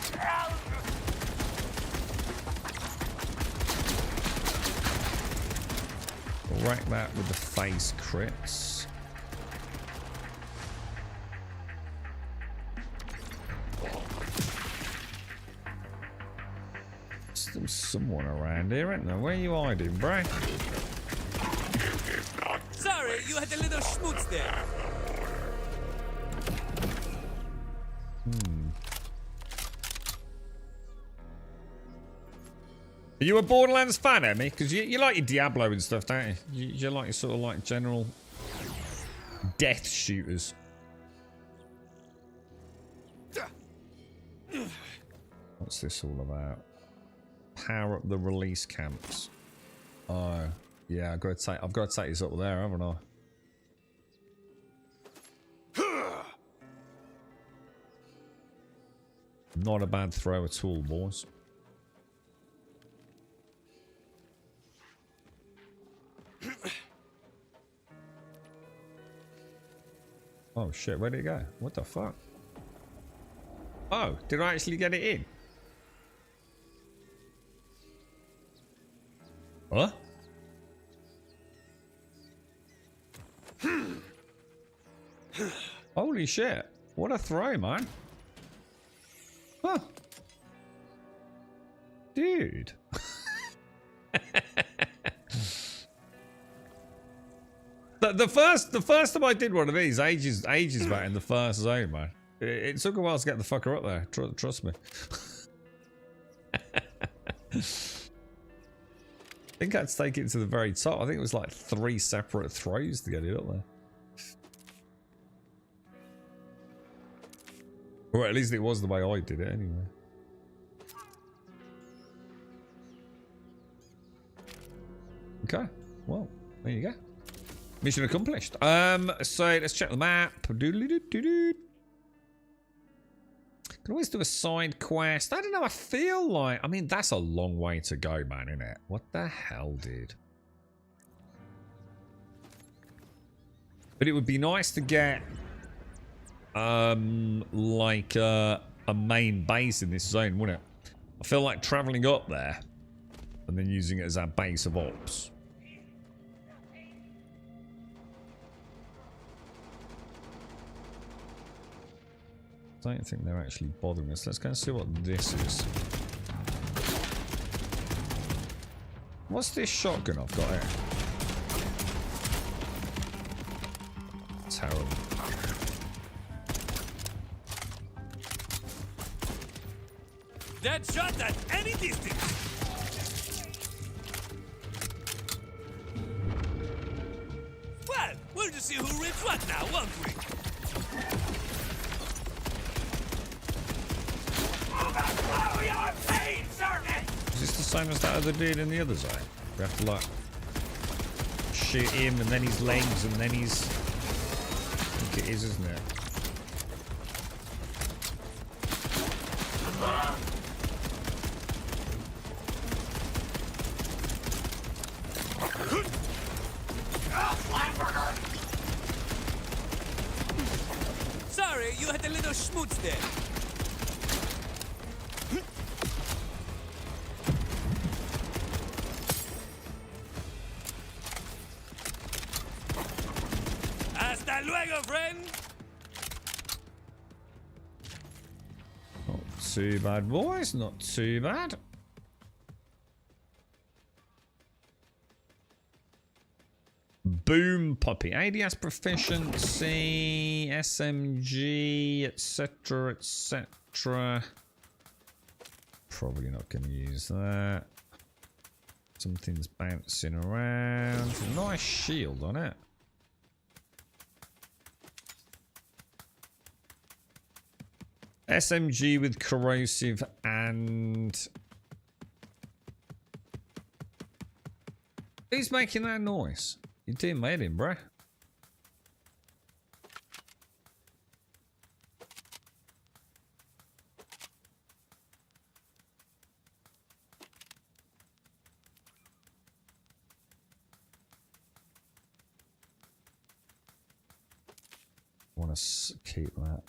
Rack that with the face crits. Still someone around here, isn't there? Where are you hiding, bro? Sorry, you had a little schmutz there. Are you a Borderlands fan, Emmy? Because you like your Diablo and stuff, don't you? You like your sort of like general death shooters. What's this all about? Power up the release camps. Oh, yeah, I've got to take this up there, haven't I? Not a bad throw at all, boys. Oh shit, where did it go? What the fuck? Oh, did I actually get it in? What? Holy shit. What a throw, man. Huh. Dude. The first time I did one of these, ages back in the first zone, man. It took a while to get the fucker up there. Trust me. I think I had to take it to the very top. I think it was like 3 separate throws to get it up there. Or at least it was the way I did it anyway. Okay, well, there you go. Mission accomplished. So let's check the map. Can always do a side quest. I don't know, I feel like... I mean, that's a long way to go, man, isn't it? What the hell, dude? But it would be nice to get... like a main base in this zone, wouldn't it? I feel like travelling up there and then using it as our base of ops. I don't think they're actually bothering us. Let's go and see what this is. What's this shotgun I've got here? Terrible. That shot at any distance. Well, we'll just see who rips what now, won't we? Is this the same as that other dude in the other zone? We have to like shoot him and then his legs and then his... I think it is, isn't it? Sorry, you had a little schmutz there. Hasta luego, friend. Not too bad, boys. Not too bad. boom puppy. ADS proficiency, SMG, etc, etc. Probably not going to use that. Something's bouncing around. Nice shield on it. SMG with corrosive and... Who's making that noise? You doing made him, bruh. I want to keep that.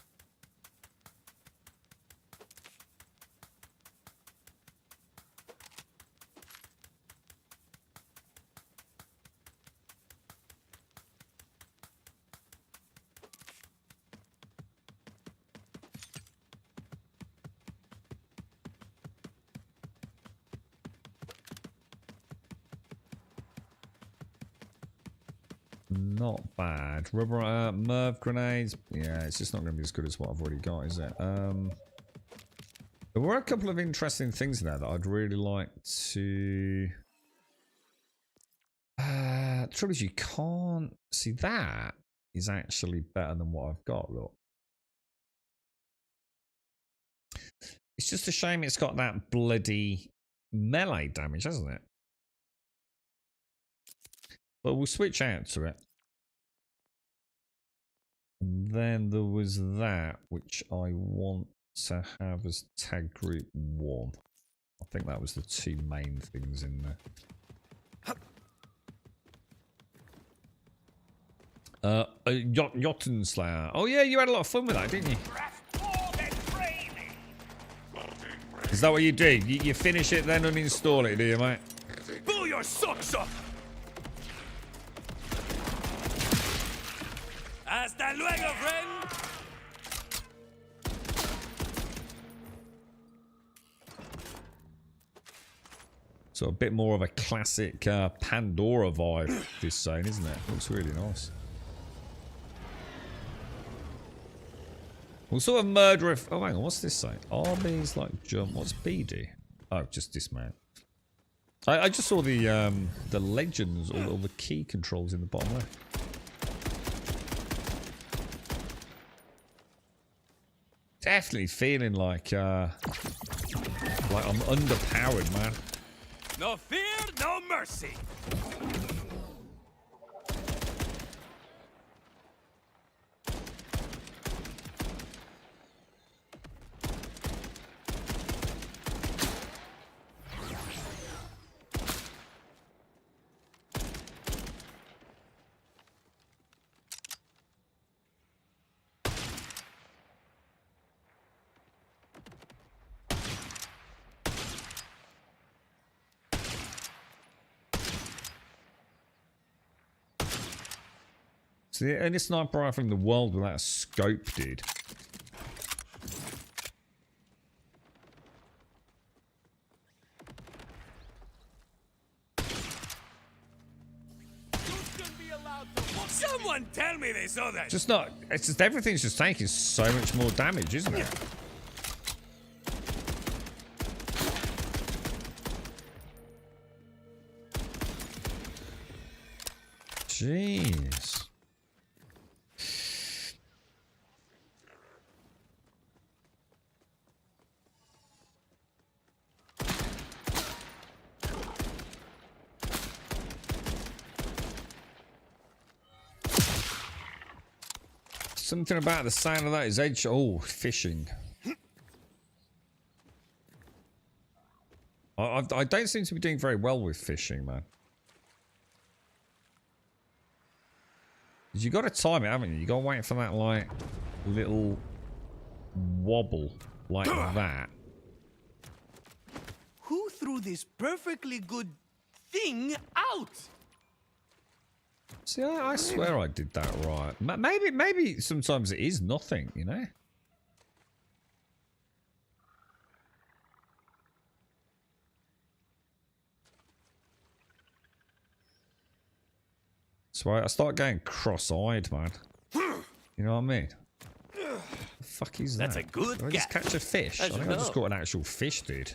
Not bad. Rubber Merv grenades. Yeah, it's just not going to be as good as what I've already got, is it? There were a couple of interesting things there that I'd really like to... the trouble is you can't... See, that is actually better than what I've got, look. It's just a shame it's got that bloody melee damage, hasn't it? But we'll switch out to it. And then there was that, which I want to have as tag group 1. I think that was the two main things in there. Jottenslayer. Oh yeah, you had a lot of fun with that, didn't you? Is that what you do? You finish it, then uninstall it, do you, mate? Pull your socks up! Hasta luego, friend! So a bit more of a classic Pandora vibe, this zone, isn't it? Looks really nice. What sort of murder if... Oh, hang on, what's this say? RB's like jump. What's B do? Oh, just dismount. I just saw the legends, all the key controls in the bottom left. Definitely feeling like I'm underpowered, man. No fear, no mercy. So the only sniper rifle in the world without a scope, dude. Someone tell me they saw that. Just not. It's just everything's just taking so much more damage, isn't it? Jeez. Something about the sound of that is edge. Oh, fishing. I don't seem to be doing very well with fishing, man. You got to time it, haven't you? You got to wait for that like little wobble like that. Who threw this perfectly good thing out? See, I swear I did that right. Maybe sometimes it is nothing, you know? So I start getting cross-eyed, man. You know what I mean? The fuck is that? That's a good Did I just catch. catch a fish? I think I just got an actual fish, dude.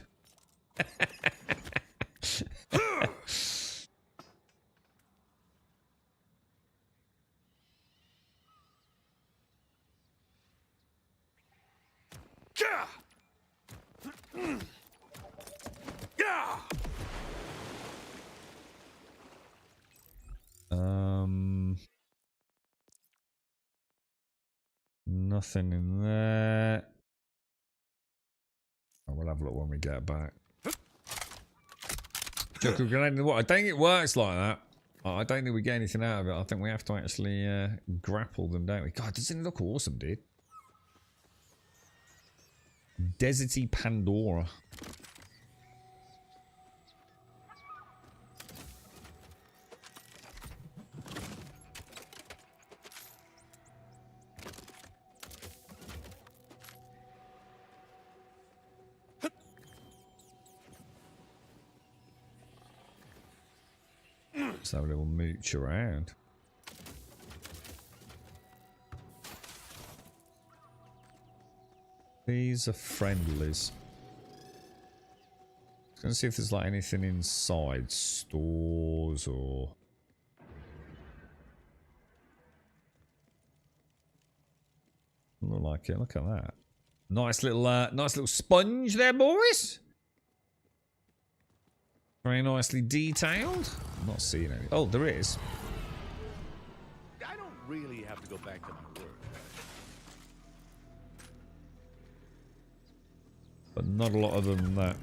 Nothing in there. Oh, we'll have a look when we get back. Joker grenade in the water. I don't think it works like that. I don't think we get anything out of it. I think we have to actually grapple them, don't we? God, doesn't it look awesome, dude? Deserty Pandora. Let's have a little mooch around. These are friendlies. Gonna see if there's like anything inside stores or. Look like it. Look at that. Nice little sponge there, boys. Very nicely detailed. I'm not seeing any. Oh, there is. I don't really have to go back to my work. But not a lot other than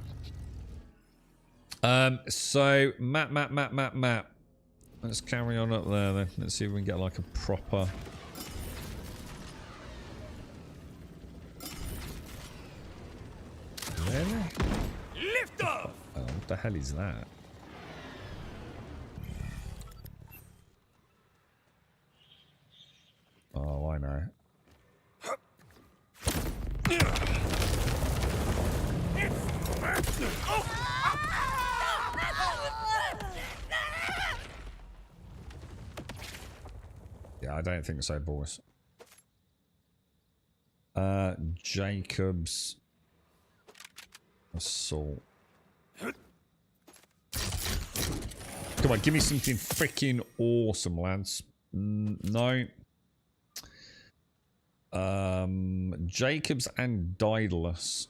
that. So map. Let's carry on up there then. Let's see if we can get like a proper. Really? Lift off! Oh, what the hell is that? Oh, I know. Yeah, I don't think so, boys. Jacob's assault. Come on, give me something freaking awesome, lads. No. Jacobs and Daedalus.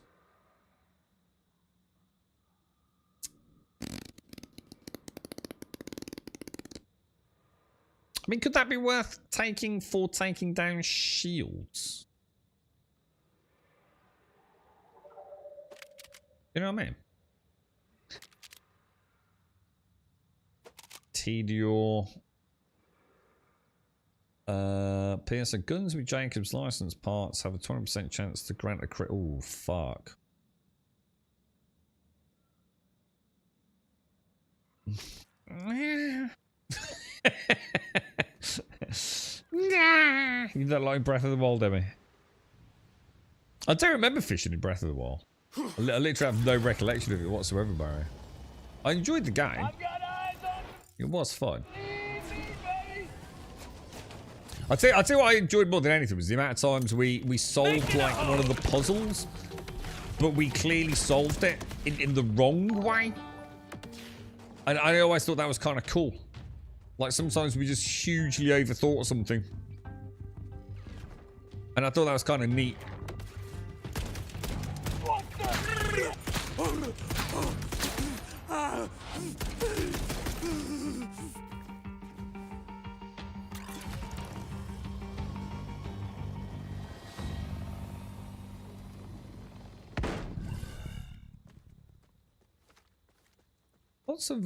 I mean, could that be worth taking for taking down shields? You know what I mean? Tedior. PSA guns with Jacob's license parts have a 20% chance to grant a crit. Oh, fuck. You don't like Breath of the Wild, Demi? I don't remember fishing in Breath of the Wild. I literally have no recollection of it whatsoever, Barry. I enjoyed the game. It was fun. I'll tell you what I enjoyed more than anything was the amount of times we solved like one of the puzzles, but we clearly solved it in the wrong way. And I always thought that was kind of cool. Like sometimes we just hugely overthought something. And I thought that was kind of neat.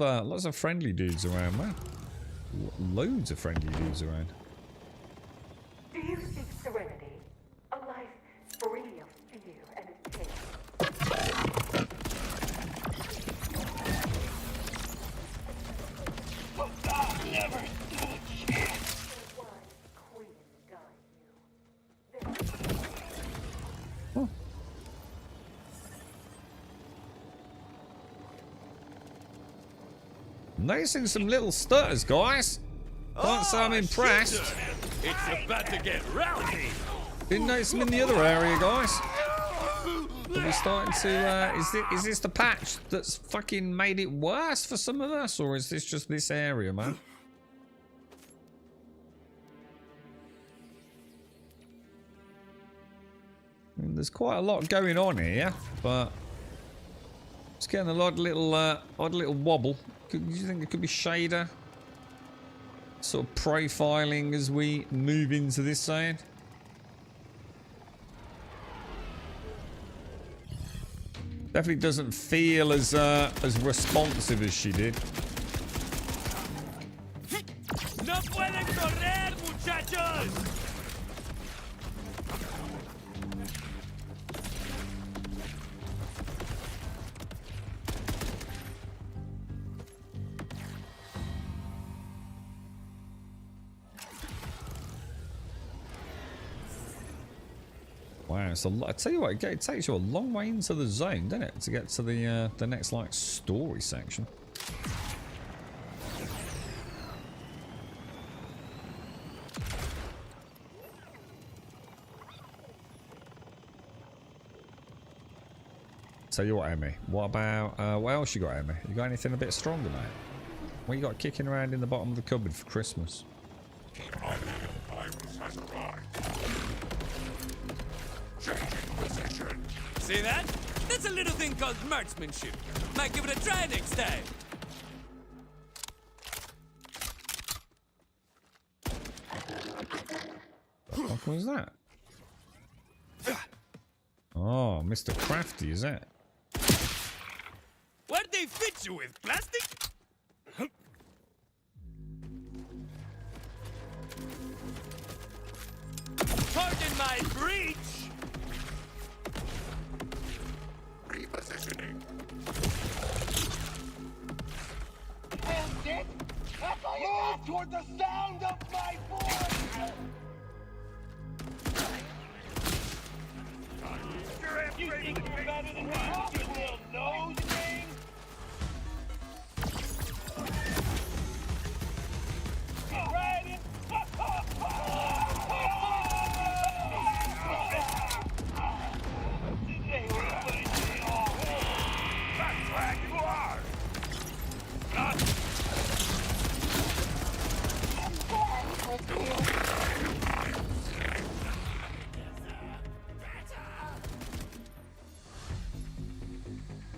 Lots of friendly dudes around, man. Loads of friendly dudes around. Do you seek serenity? A life free of fear and pain? Never stood a chance. Noticing some little stutters, guys. Can't say I'm impressed. It's about to get rowdy. Didn't notice them in the other area, guys. Are we starting to, is this the patch that's fucking made it worse for some of us, or is this just this area, man? I mean, there's quite a lot going on here, but it's getting a odd little wobble. Do you think it could be shader sort of profiling as we move into this zone? Definitely doesn't feel as responsive as she did. No pueden correr, muchachos. Wow, it's a lot. I tell you what, it takes you a long way into the zone, doesn't it, to get to the next like story section. Tell you what, Emmy. What about what else you got, Emmy? You got anything a bit stronger, mate? What you got kicking around in the bottom of the cupboard for Christmas? See that? That's a little thing called marksmanship. Might give it a try next time. What was that? Oh, Mr. Crafty, is it? What'd they fit you with? Plastic? Pardon my breach! Repositioning. And it? Move toward the sound of my voice! You think you're better than me, you little nose ring? Right in. That's where you are!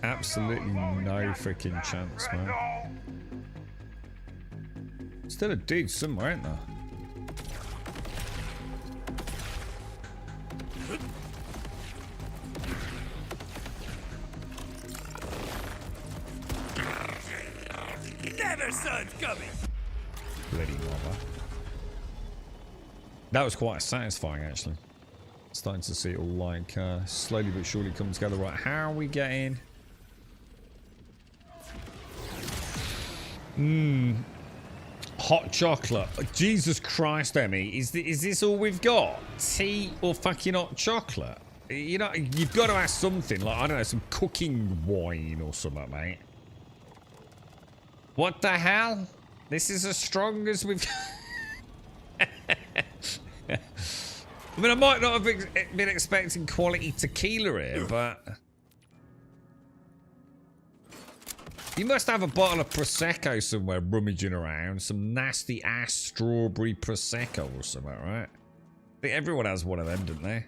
Absolutely no freaking chance, man. Still a dude somewhere, ain't there? Never saw it coming! Bloody mother. That was quite satisfying, actually. Starting to see it all like slowly but surely come together. Right, how are we getting? Hot chocolate. Jesus Christ, Emmy. Is this all we've got? Tea or fucking hot chocolate? You know, you've got to have something like, I don't know, some cooking wine or something, mate. What the hell? This is as strong as we've... I mean, I might not have been expecting quality tequila here, but... You must have a bottle of Prosecco somewhere rummaging around. Some nasty-ass strawberry Prosecco or something, right? I think everyone has one of them, don't they?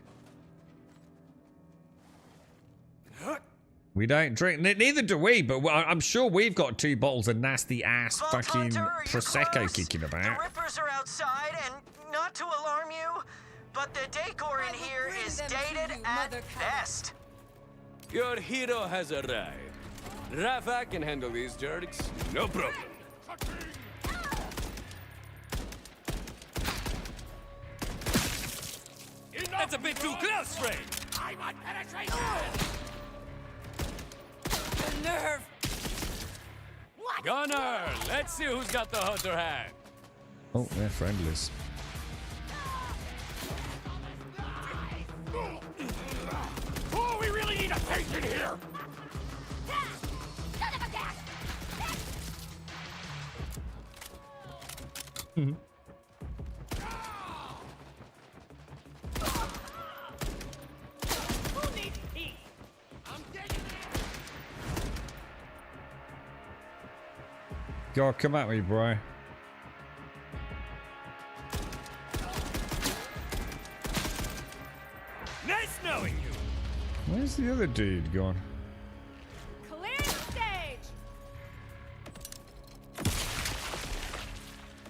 We don't drink. Neither do we, but I'm sure we've got 2 bottles of nasty-ass fucking Prosecco kicking about. The Rippers are outside, and not to alarm you, but the decor in here is dated at best. Your hero has arrived. Rafa can handle these jerks, no problem. That's a bit too close, Frank. I want penetration! The nerve! What? Gunner, let's see who's got the hotter hand. Oh, they're friendlies. Oh, we really need a patient here! Who needs peace? I'm digging it. God, come at me, bro. Nice knowing you. Where's the other dude gone? Clear the stage.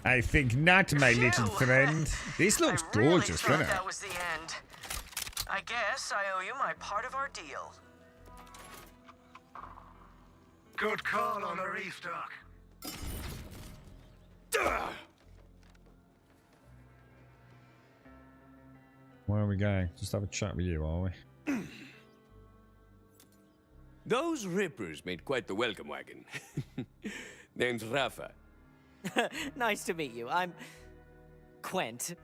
I think not, my little friend. This looks gorgeous, Thought doesn't it? that was the end. I guess I owe you my part of our deal. Good call on the restock. Where are we going? Just have a chat with you, are we? Those rippers made quite the welcome wagon. Name's Rafa. Nice to meet you. I'm Quent,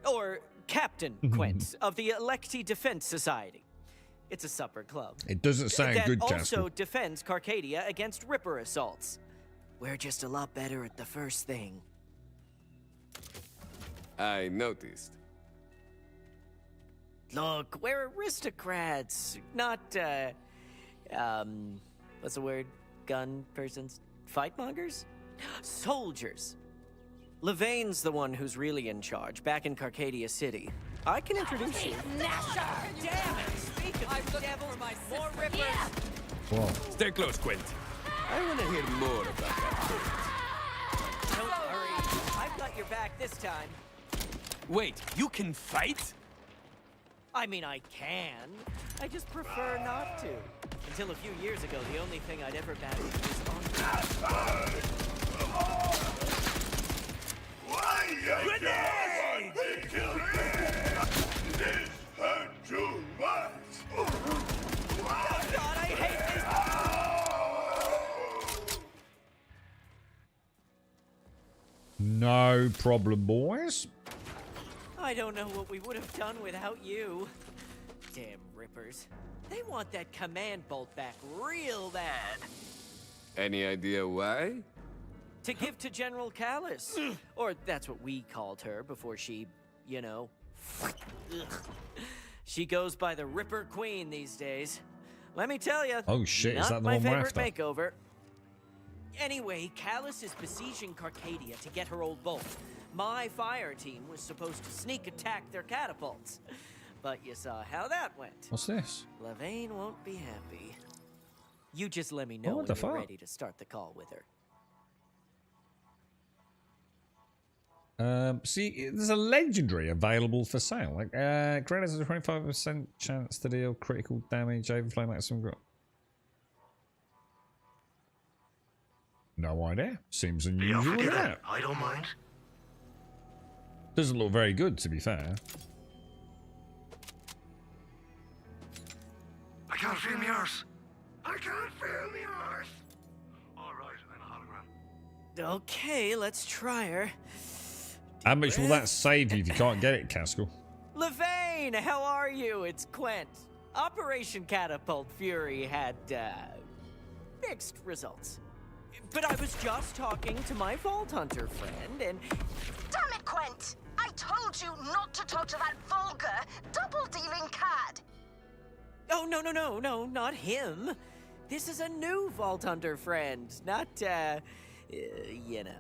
or Captain Quent of the Electi Defense Society. It's a supper club. It doesn't sound that good, also Casper. defends Carcadia against Ripper assaults. We're just a lot better at the first thing. I noticed. Look, we're aristocrats, not, what's the word? Gun persons? Fightmongers? Soldiers. Levaine's the one who's really in charge, back in Carcadia City. I can introduce you. Nasher! Damn it! Speak of the devil, more rippers! Whoa. Stay close, Quint. I want to hear more about that. Don't worry, I've got your back this time. Wait, you can fight? I mean, I can. I just prefer not to. Until a few years ago, the only thing I'd ever battled was on. Grenade! This hurt too much. Oh God, I hate this. No problem, boys. I don't know what we would have done without you. Damn rippers. They want that command bolt back real bad. Any idea why? To give to General Callus. Or that's what we called her before she, you know. She goes by the Ripper Queen these days. Let me tell you. Oh shit, is that the my one we're favorite after? makeover. Anyway, Callus is besieging Carcadia to get her old bolt. My fire team was supposed to sneak attack their catapults. But you saw how that went. What's this? Levine won't be happy. You just let me know What when the you're fuck? ready to start the call with her. See, there's a legendary available for sale. Like, credits a 25% chance to deal critical damage, overflow maximum. No idea. Seems unusual. Doesn't it? I don't mind. Doesn't look very good, to be fair. I can't feel my arse. I can't feel my arse. All right, I'm a hologram. Okay, let's try her. How much will that save you if you can't get it, Caskell? Levine, how are you? It's Quent. Operation Catapult Fury had, mixed results. But I was just talking to my Vault Hunter friend, and... Damn it, Quent! I told you not to talk to that vulgar, double-dealing cad! Oh, no, not him. This is a new Vault Hunter friend, not, you know.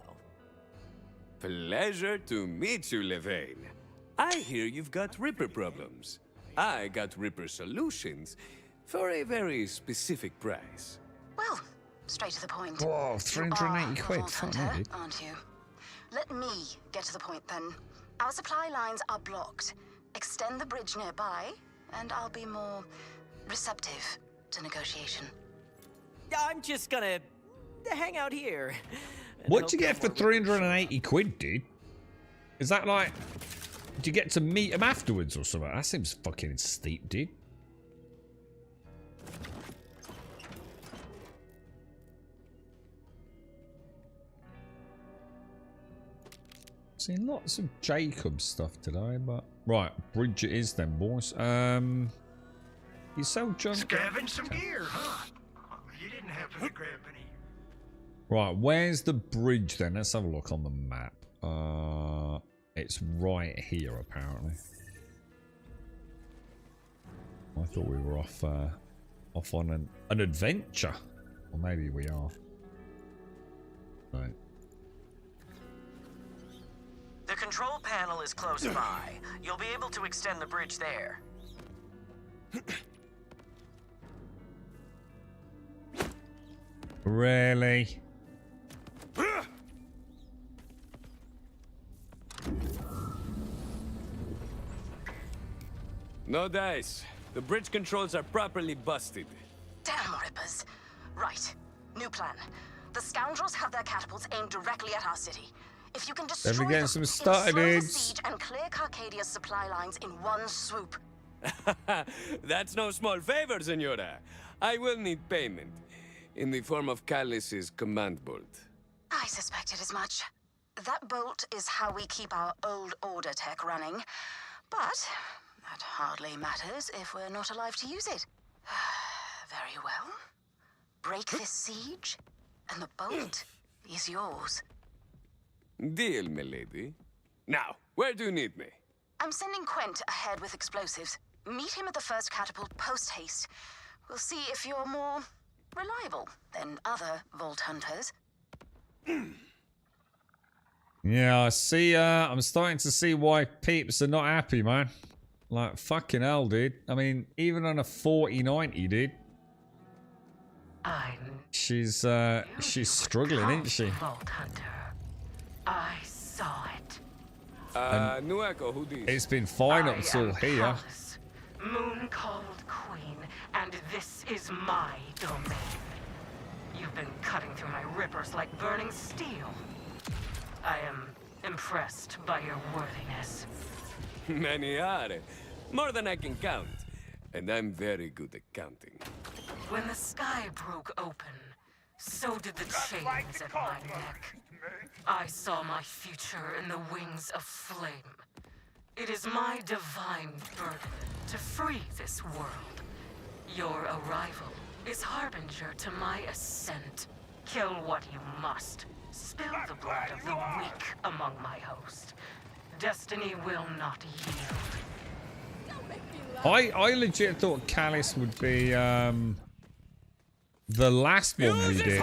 Pleasure to meet you, Levine. I hear you've got Ripper problems. I got Ripper solutions for a very specific price. Well, straight to the point. Whoa, 380 quid. Vault Fuck Hunter, me, dude. aren't you? Let me get to the point then. Our supply lines are blocked. Extend the bridge nearby, and I'll be more receptive to negotiation. I'm just gonna hang out here. What'd you get for 380 quid, dude? Is that like... Do you get to meet him afterwards or something? That seems fucking steep, dude. Seen lots of Jacob stuff today, but... Right, bridge it is then, boys. You sell junk... Scavenge some gear, huh? You didn't happen to grab any. Right, where's the bridge then? Let's have a look on the map. It's right here, apparently. I thought we were off on an adventure. Or maybe we are. Right. The control panel is close by. You'll be able to extend the bridge there. Really? No dice. The bridge controls are properly busted. Damn rippers. Right. New plan. The scoundrels have their catapults aimed directly at our city. If you can destroy Then we them, get some ensure the started. siege and clear Carcadia's supply lines in one swoop. That's no small favor, Senora. I will need payment in the form of Callis's command bolt. I suspected as much. That bolt is how we keep our old order tech running. But that hardly matters if we're not alive to use it. Very well. Break this siege, and the bolt is yours. Deal, milady. Now, where do you need me? I'm sending Quent ahead with explosives. Meet him at the first catapult post-haste. We'll see if you're more reliable than other Vault Hunters. Yeah, I see. I'm starting to see why peeps are not happy, man. Like, fucking hell, dude. I mean, even on a 40-90, dude. She's struggling, isn't she? Vault Hunter. I saw it. Nueco, who this? It's been fine up till here. Palace, Moon-called Queen, and this is my domain. You've been cutting through my rippers like burning steel. I am impressed by your worthiness. Many are. More than I can count. And I'm very good at counting. When the sky broke open, so did the chains at my neck. I saw my future in the wings of flame. It is my divine burden to free this world. Your arrival is harbinger to my ascent. Kill what you must. Spill the blood of the weak among my host. Destiny will not yield. I legit thought Callis would be the last one we did.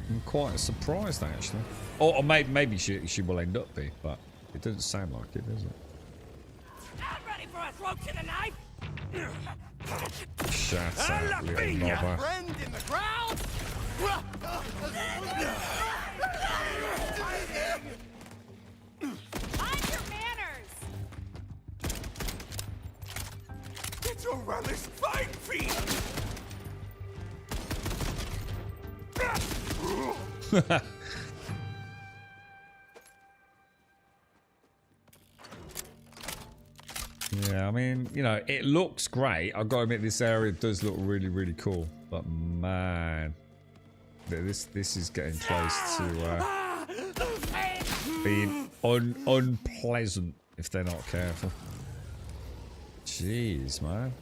I'm quite surprised actually. Or maybe she will end up be, but it doesn't sound like it, does it? I'm ready for a throat to the knife. Shut up, little mother. Friend in the ground. Mind your manners. Get your relish 5 feet. Yeah, I mean, you know, it looks great. I've got to admit, this area does look really, really cool. But man, this is getting close to being unpleasant if they're not careful. Jeez, man.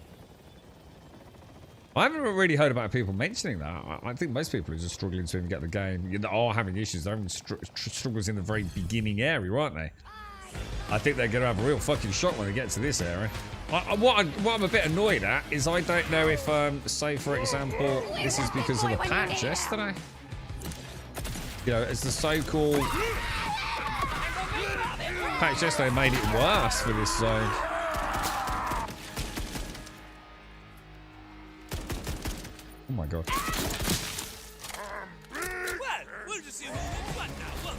I haven't really heard about people mentioning that. I think most people are just struggling to even get the game. Are having issues. They're having struggles in the very beginning area, aren't they? I think they're going to have a real fucking shock when they get to this area. What I'm a bit annoyed at is I don't know if, say for example, this is because of the patch yesterday. You know, it's the so-called patch yesterday made it worse for this zone. Oh my god. Well, we'll just see who's what now. Look.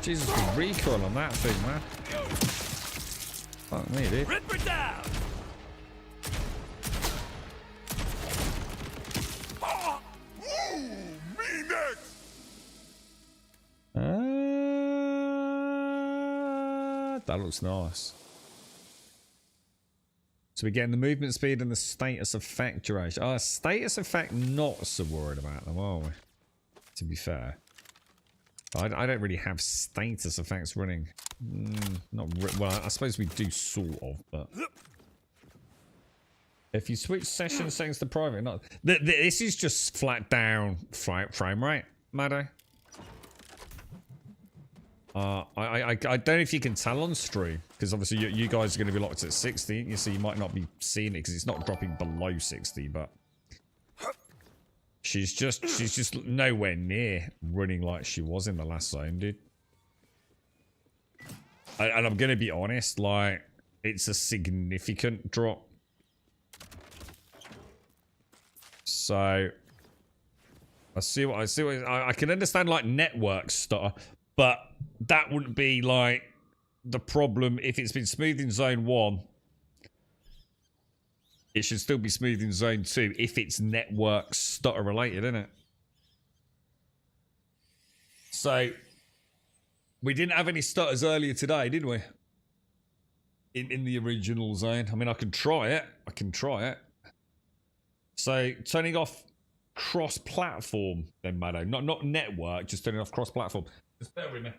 Jesus, the recoil on that thing, man. Fuck me, dude. Rip her down. Me next! That looks nice. So we're getting the movement speed and the status effect duration. Oh, status effect, not so worried about them, are we? To be fair. I don't really have status effects running. Well, I suppose we do sort of, but... If you switch session settings to private, not... This is just flat down frame rate, Maddo. I don't know if you can tell on stream, because obviously you guys are going to be locked at 60, so you might not be seeing it, because it's not dropping below 60, but... She's just nowhere near running like she was in the last zone, dude. And I'm gonna be honest, like, it's a significant drop. So I can understand like network stuff, but that wouldn't be like the problem if it's been smooth in zone 1. It should still be smooth in zone 2 if it's network stutter related, isn't it? So, we didn't have any stutters earlier today, did we? In the original zone. I mean, I can try it. So, turning off cross-platform, then, Maddo. Not network, just turning off cross-platform. Just bear with me.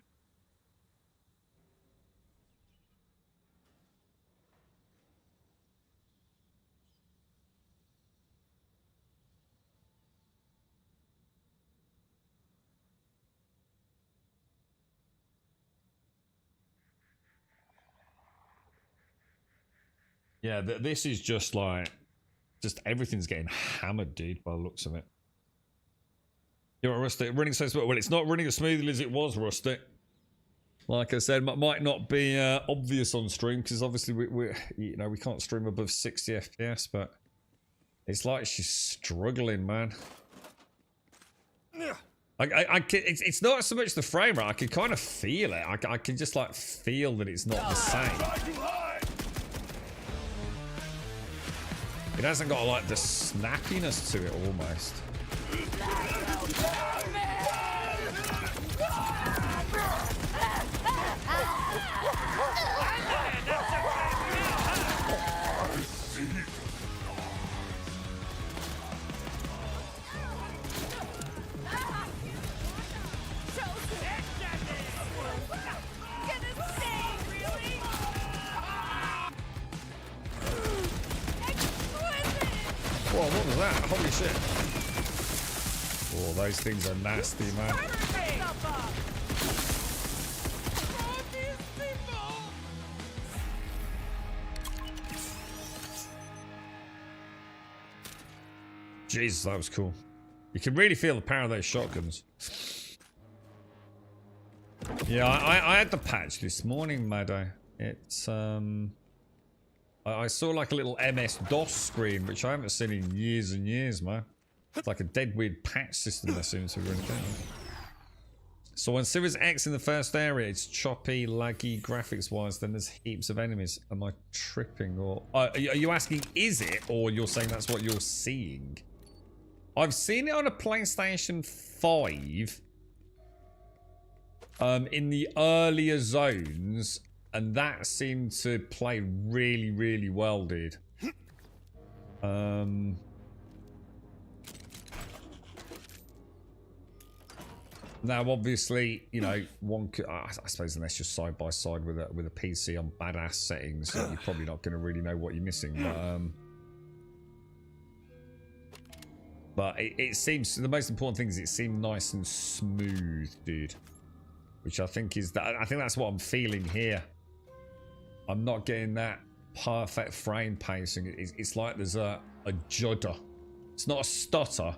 Yeah, this is just like, everything's getting hammered, dude, by the looks of it. You're right, Rusty. Running so smooth. Well, it's not running as smoothly as it was, Rusty. Like I said, might not be obvious on stream, because obviously we can't stream above 60 FPS, but it's like she's struggling, man. It's not so much the frame rate. I can kind of feel it. I can just like feel that it's not the same. It hasn't got like the snappiness to it almost. Whoa, what was that? Holy shit. Oh, those things are nasty, man. Jesus, that was cool. You can really feel the power of those shotguns. Yeah, I had the patch this morning, Maddo. It's, I saw like a little MS-DOS screen, which I haven't seen in years and years, man. It's like a dead weird patch system that seems to be running down. So on Series X in the first area, it's choppy, laggy, graphics-wise, then there's heaps of enemies. Am I tripping? Or are you asking, is it? Or you're saying that's what you're seeing? I've seen it on a PlayStation 5 in the earlier zones, and that seemed to play really, really well, dude. Now, obviously, you know, one could, I suppose unless you're side by side with a PC on badass settings, you're probably not going to really know what you're missing. But it seems, the most important thing is it seemed nice and smooth, dude. Which I think is that, I think that's what I'm feeling here. I'm not getting that perfect frame pacing. It's like there's a judder. It's not a stutter.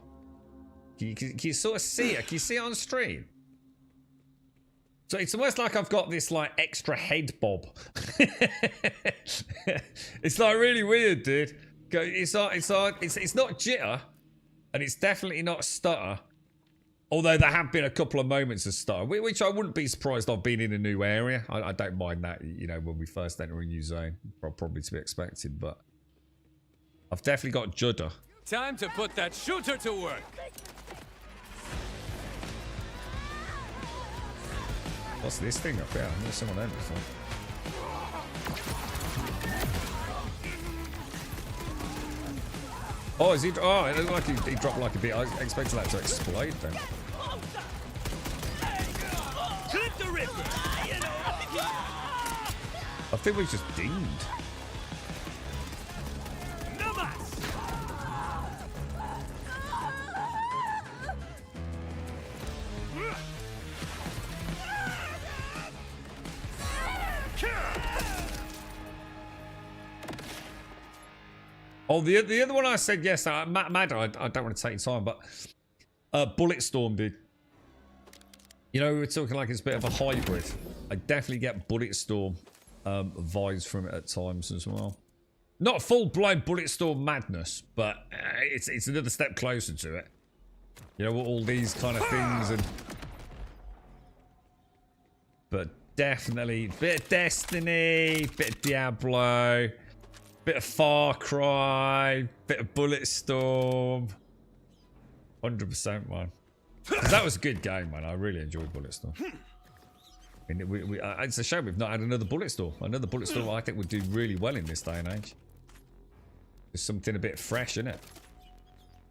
Can you sort of see it? Can you see it on stream? So it's almost like I've got this like extra head bob. It's like really weird, dude. It's not jitter, and it's definitely not stutter. Although there have been a couple of moments of stutter, which I wouldn't be surprised I've been in a new area. I don't mind that, you know, when we first enter a new zone, probably to be expected. But I've definitely got judder. Time to put that shooter to work. What's this thing up here? I've never seen one of them before. Oh, is he? Oh, it looked like he dropped like a bit. I expected that to explode then. I think we just dinged. Oh, the other one I said yes. Mad, I don't want to take time, but Bulletstorm did. You know, we were talking like it's a bit of a hybrid. I definitely get Bulletstorm vibes from it at times as well. Not full-blown Bulletstorm madness, but it's another step closer to it. You know, all these kind of things, and but definitely bit of Destiny, bit of Diablo. Bit of Far Cry, bit of Bulletstorm. 100%, man. That was a good game, man. I really enjoyed Bulletstorm. I mean, it's a shame we've not had another Bulletstorm. Another Bulletstorm I think would do really well in this day and age. There's something a bit fresh in it.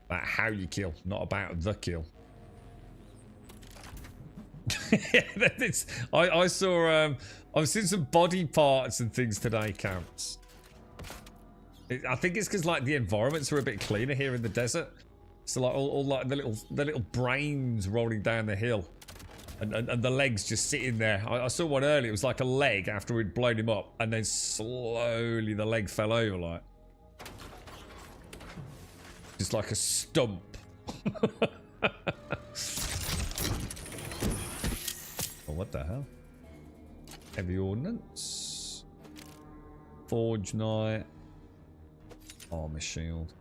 About how you kill, not about the kill. I saw, I've seen some body parts and things today, Camps. I think it's because like the environments are a bit cleaner here in the desert, so like all like the little brains rolling down the hill, and the legs just sitting there. I saw one earlier. It was like a leg after we'd blown him up, and then slowly the leg fell over, like just like a stump. Oh, what the hell? Heavy ordnance, forge knight. Armor shield.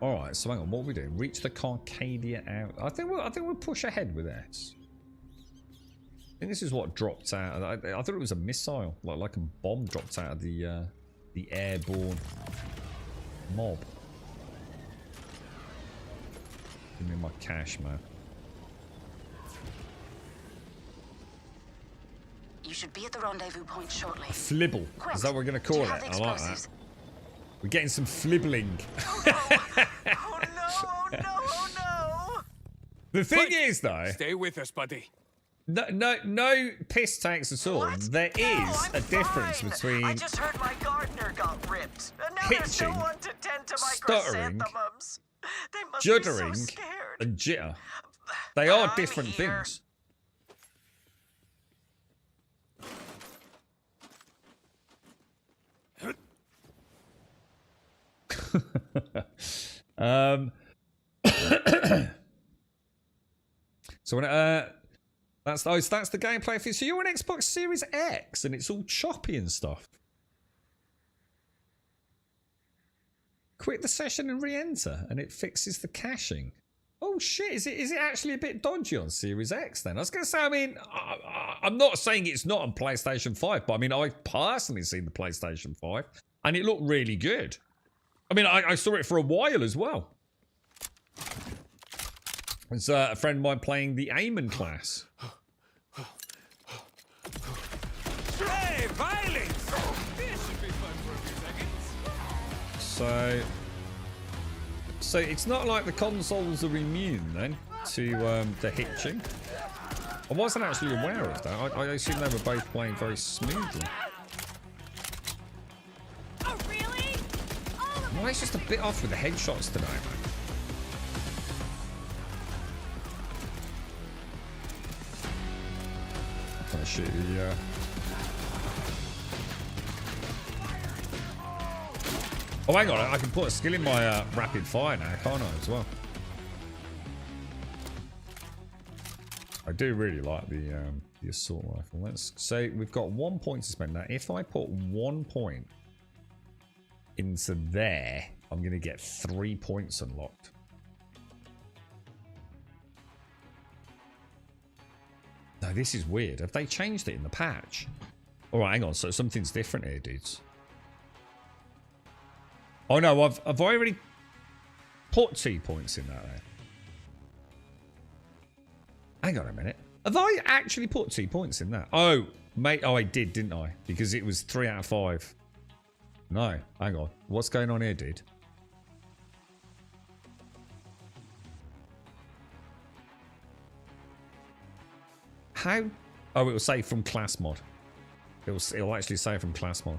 All right, so hang on. What are we doing? Reach the Carcadia out. I think we'll push ahead with this. I think this is what dropped out. I thought it was a missile, like a bomb dropped out of the airborne mob. Give me my cash, man. You should be at the rendezvous point shortly. A flibble. Quick, is that what we're going to call it? I like that. We're getting some flibbling. Oh no! Oh no! Oh no! Oh no! The thing is, though, stay with us, buddy. No piss tanks at all. What? There is No, a difference fine. between I just heard my gardener got ripped. And now there's hitching, no one to tend to my stuttering, chrysanthemums. They must juddering, be so scared. and jitter. They are I'm different here. things. So when that's the gameplay for you. So you're on Xbox Series X and it's all choppy and stuff. Quit the session and re-enter and it fixes the caching. Oh shit, is it actually a bit dodgy on Series X then? I was going to say, I mean, I'm not saying it's not on PlayStation 5, but I mean, I've personally seen the PlayStation 5 and it looked really good. I mean, I saw it for a while as well. There's a friend of mine playing the Aemon class. Hey, violence! This should be fun for a few seconds. So it's not like the consoles are immune then to the hitching. I wasn't actually aware of that. I assume they were both playing very smoothly. Oh, really? Well, it's just a bit off with the headshots today, man. I'm trying to shoot you, Oh, hang on. I can put a skill in my rapid fire now, can't I, as well? I do really like the assault rifle. Let's say we've got 1 point to spend. Now, if I put 1 point into there, I'm going to get 3 points unlocked. Now, this is weird. Have they changed it in the patch? All right, hang on. So something's different here, dudes. Oh no, I've already put 2 points in that there. Hang on a minute. Have I actually put 2 points in that? Oh, mate. Oh, I did, didn't I? Because it was 3 out of 5. No, hang on. What's going on here, dude? How? Oh, it will say from class mod. It'll actually say from class mod.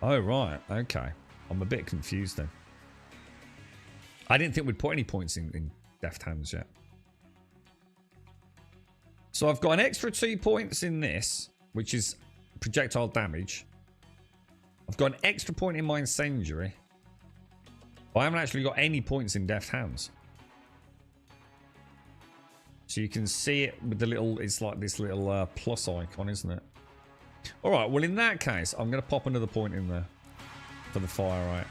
Oh, right. Okay. I'm a bit confused then. I didn't think we'd put any points in deft hands yet. So I've got an extra 2 points in this, which is projectile damage. I've got an extra point in my incendiary. But I haven't actually got any points in deft hands. So you can see it with the little, it's like this little plus icon, isn't it? Alright, well in that case, I'm going to pop another point in there for the fire rate.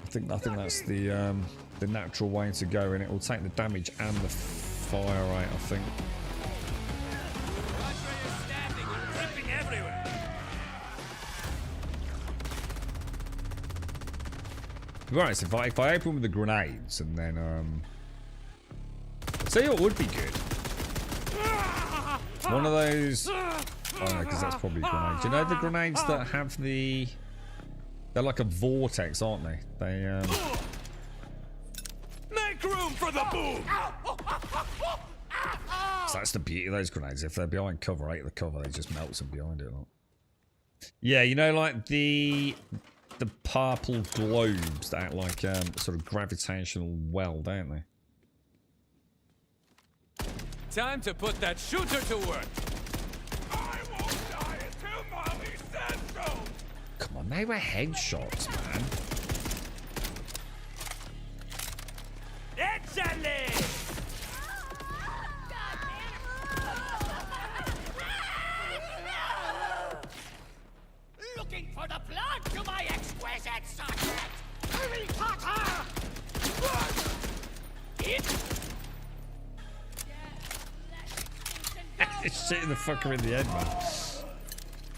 I think that's the natural way to go, and it will take the damage and the fire rate, I think. To be honest, if I open with the grenades and then I'll tell you what would be good. One of those. Oh no, because that's probably grenades. You know the grenades that have the. They're like a vortex, aren't they? They Make room for the boom! So that's the beauty of those grenades. If they're behind cover, the cover, they just melt them behind it. Yeah, you know, like the purple globes that act like sort of gravitational well, don't they? Time to put that shooter to work. I won't die until Mommy says so. Come on, they were headshots, man. Échale! Looking for the blood to my exquisite subject! Harry Potter! It's shooting the fucker in the head, man.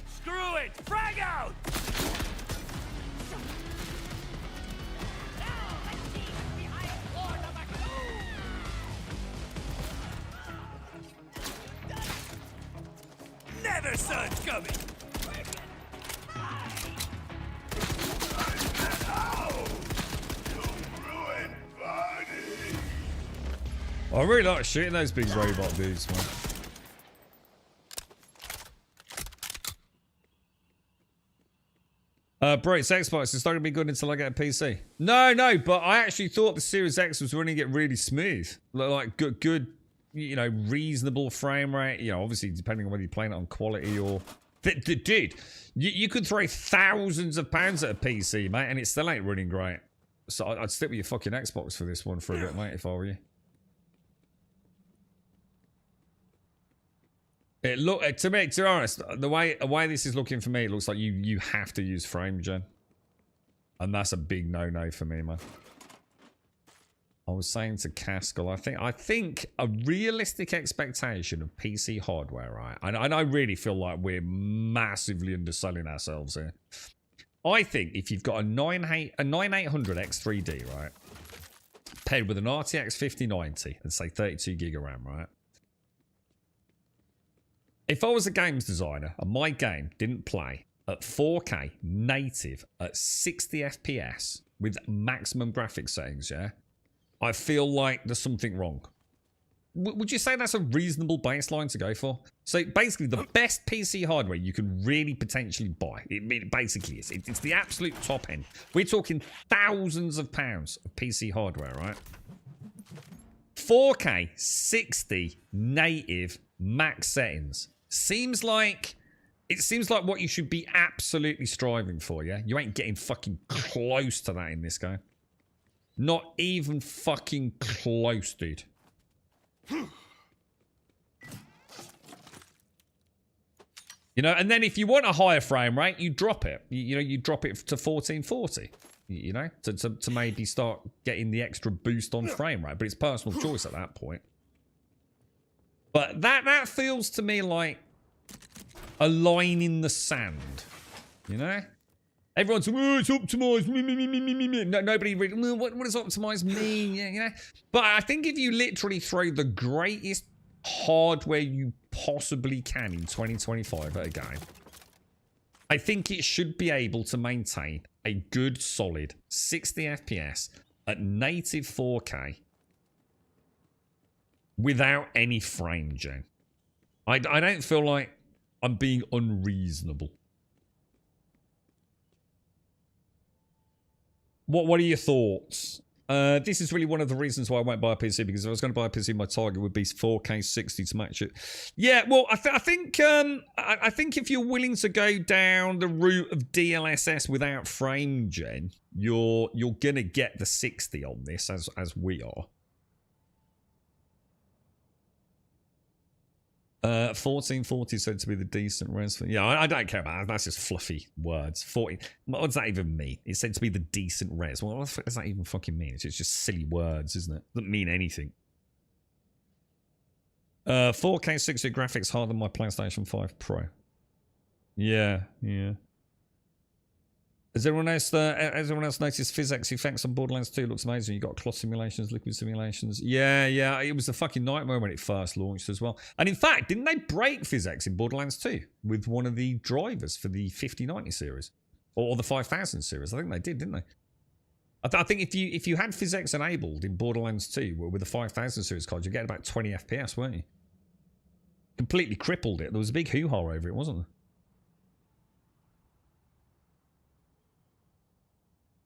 Screw it! Frag out! Never saw it coming! I really like shooting those big robot dudes, man. Bro, it's Xbox. It's not going to be good until I get a PC. No, but I actually thought the Series X was running it really smooth. Like good, you know, reasonable frame rate. You know, obviously, depending on whether you're playing it on quality or... Dude, you could throw thousands of pounds at a PC, mate, and it still ain't running great. So I'd stick with your fucking Xbox for this one for a bit, mate, if I were you. It look to me, to be honest, the way this is looking for me, it looks like you have to use frame gen, and that's a big no for me, man. I was saying to Caskell, I think a realistic expectation of PC hardware, right? And I really feel like we're massively underselling ourselves here. I think if you've got a 9800 X3D, right, paired with an RTX 5090 and say 32 gig of RAM, right? If I was a games designer and my game didn't play at 4K native at 60 FPS with maximum graphics settings, yeah, I feel like there's something wrong. Would you say that's a reasonable baseline to go for? So basically, the best PC hardware you can really potentially buy, it basically is. It's the absolute top end. We're talking thousands of pounds of PC hardware, right? 4K 60 native max settings. Seems like what you should be absolutely striving for, yeah? You ain't getting fucking close to that in this game. Not even fucking close, dude. You know, and then if you want a higher frame rate, you drop it. You know, you drop it to 1440. You know, to maybe start getting the extra boost on frame rate. But it's personal choice at that point. But that feels to me like a line in the sand, you know? Everyone's, oh, it's optimized. No, nobody really, what does optimized mean? Yeah, you know? But I think if you literally throw the greatest hardware you possibly can in 2025 at a game, I think it should be able to maintain a good, solid 60 FPS at native 4K without any frame gen. I don't feel like I'm being unreasonable. What are your thoughts? This is really one of the reasons why I won't buy a PC, because if I was going to buy a PC, my target would be 4K 60 to match it. Yeah, well, I think if you're willing to go down the route of DLSS without frame gen, you're gonna get the 60 on this, as we are. 1440 said to be the decent res. Yeah, I don't care about that. That's just fluffy words. 40. What does that even mean? It's said to be the decent res. Well, what the fuck does that even fucking mean? It's just silly words, isn't it? Doesn't mean anything. 4K 60 graphics harder than my PlayStation 5 Pro. Yeah. Has everyone else noticed physics effects on Borderlands 2? Looks amazing. You got cloth simulations, liquid simulations. Yeah. It was a fucking nightmare when it first launched as well. And in fact, didn't they break physics in Borderlands 2 with one of the drivers for the 5090 series or the 5000 series? I think they did, didn't they? I think if you had physics enabled in Borderlands 2 with the 5000 series card, you get about 20 FPS, weren't you? Completely crippled it. There was a big hoo-ha over it, wasn't there?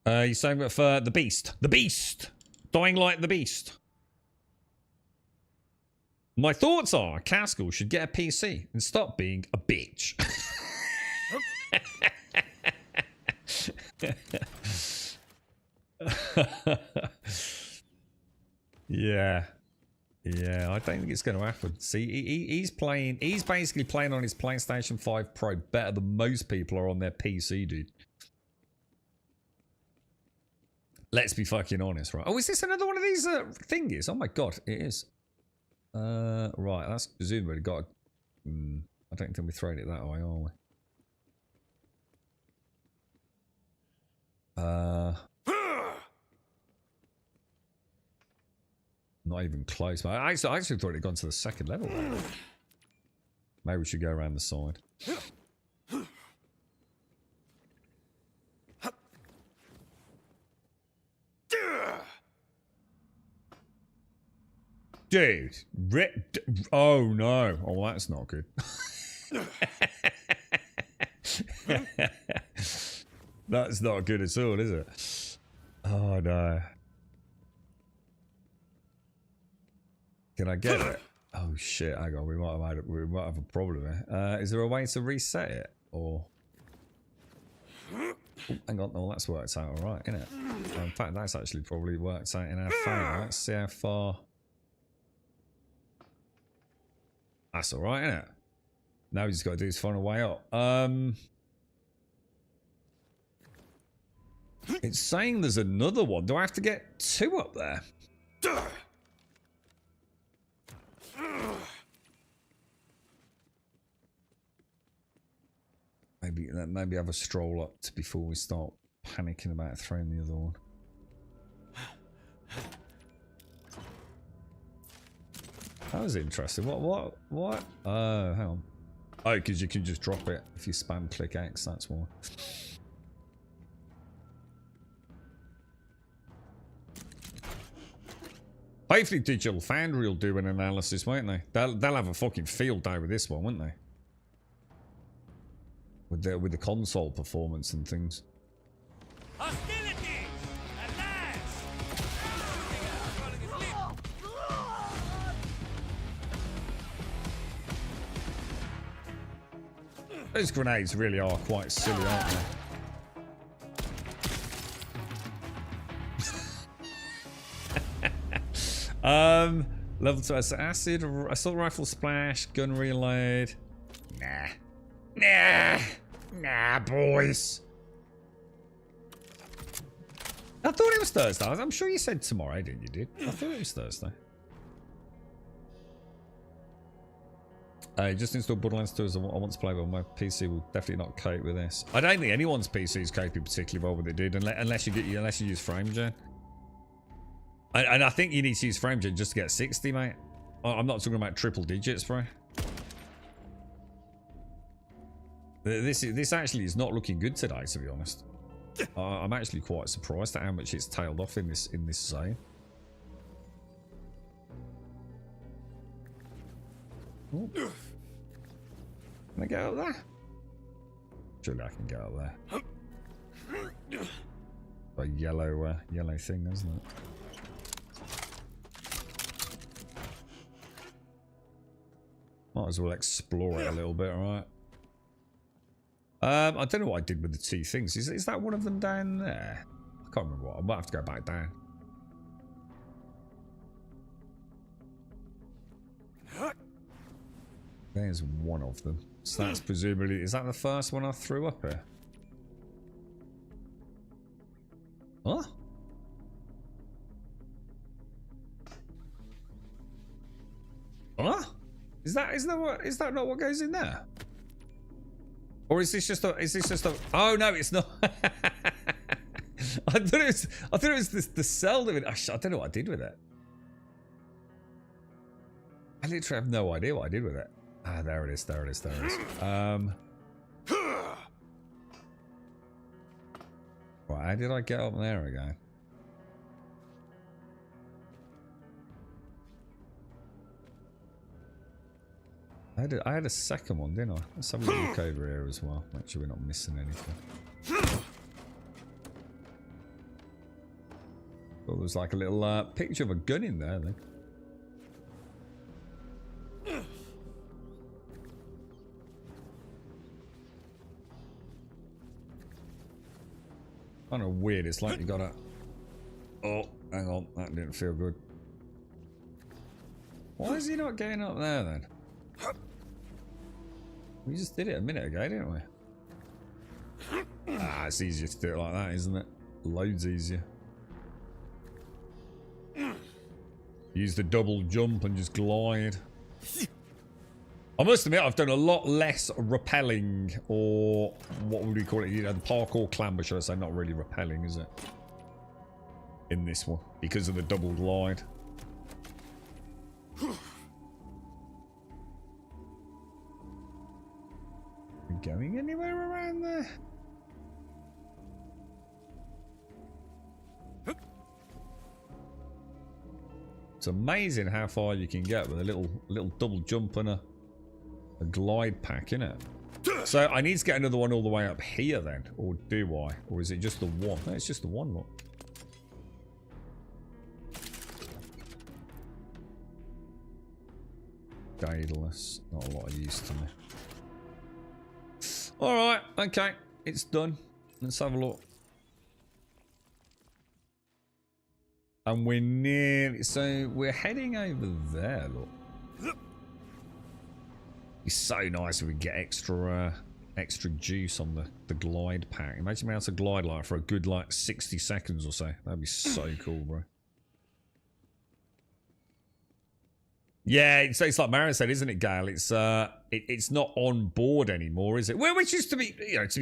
You're saying that for the Beast. The Beast! Dying like the Beast. My thoughts are Caskell should get a PC and stop being a bitch. Yeah, I don't think it's going to happen. See, he's basically playing on his PlayStation 5 Pro better than most people are on their PC, dude. Let's be fucking honest, right? Oh, is this another one of these thingies? Oh my god, it is. Right, that's presumably got. I don't think we're throwing it that way, are we? Not even close. But I actually thought it had gone to the second level. Maybe we should go around the side. Dude, oh no. Oh, that's not good. That's not good at all, is it? Oh no. Can I get it? Oh shit, hang on, we might have a problem here. Is there a way to reset it? Or oh, hang on, no, that's worked out alright, isn't it? In fact, that's actually probably worked out in our favour. Let's see how far. That's alright, isn't it? Now we just got to do is find a way up. It's saying there's another one. Do I have to get two up there? Maybe have a stroll up before we start panicking about throwing the other one. That was interesting. What? Hang on. Oh, because you can just drop it if you spam click X, that's why. Hopefully Digital Foundry will do an analysis, won't they? They'll have a fucking field day with this one, won't they? With the console performance and things. Hostility! Those grenades really are quite silly, aren't they? Level 2 acid, assault rifle splash, gun reload. Nah, boys. I thought it was Thursday. I'm sure you said tomorrow, didn't you, dude? I thought it was Thursday. Just install Borderlands 2 as I want to play, but my PC will definitely not cope with this. I don't think anyone's PC is coping particularly well with it, dude, unless you use FrameGen. And I think you need to use FrameGen just to get 60, mate. I'm not talking about triple digits, bro. This actually is not looking good today, to be honest. I'm actually quite surprised at how much it's tailed off in this zone. Ooh. Can I get up there? Surely I can get up there. A yellow thing, isn't it? Might as well explore it a little bit, right? I don't know what I did with the two things. Is that one of them down there? I can't remember what. I might have to go back down. There's one of them. So that's presumably... Is that the first one I threw up here? Huh? Huh? Is that not what goes in there? Or is this just a... Oh no, it's not. I thought it was the cell that I don't know what I did with it. I literally have no idea what I did with it. Ah, there it is. Right, how did I get up there again? I had a second one, didn't I? Let's have a look over here as well. Make sure we're not missing anything. Oh, there was like a little picture of a gun in there then. Kind of weird. It's like you got a... Oh, hang on. That didn't feel good. Why is he not getting up there then? We just did it a minute ago, didn't we? Ah, it's easier to do it like that, isn't it? Loads easier. Use the double jump and just glide. I must admit, I've done a lot less rappelling, or what would we call it? You know, the parkour clamber, should I say? Not really rappelling, is it? In this one, because of the double glide. Going anywhere around there? It's amazing how far you can get with a little double jump and a glide pack, innit? So I need to get another one all the way up here then, or do I? Or is it just the one? No, it's just the one, look. Daedalus, not a lot of use to me. Alright, okay, it's done. Let's have a look. And we're nearly... So, we're heading over there, look. It's so nice if we get extra juice on the glide pack. Imagine being able to glide like for a good like 60 seconds or so. That'd be so cool, bro. Yeah, it's like Marin said, isn't it, Gail? It's not on board anymore, is it? Well, which is to be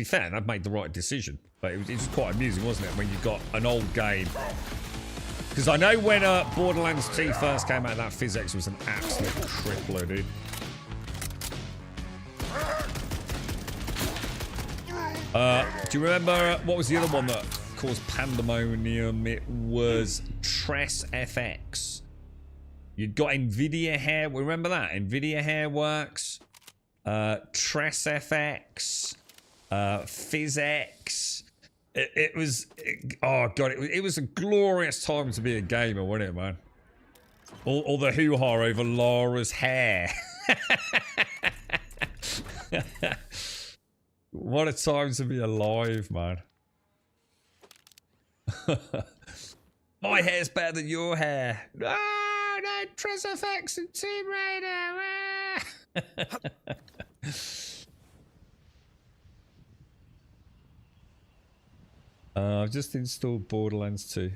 fair, they've made the right decision. But it was quite amusing, wasn't it, when you got an old game? Because I know when Borderlands 2 first came out, that physics was an absolute crippler, dude. Do you remember what was the other one that caused pandemonium? It was Tress FX. You'd got Nvidia Hair. Remember that? Nvidia Hair Works. Tress FX. PhysX. It was... oh, God. It was a glorious time to be a gamer, wasn't it, man? All the hoo-ha over Laura's hair. What a time to be alive, man. My hair's better than your hair. Oh, no, Tress FX and Tomb Raider. I've just installed Borderlands 2.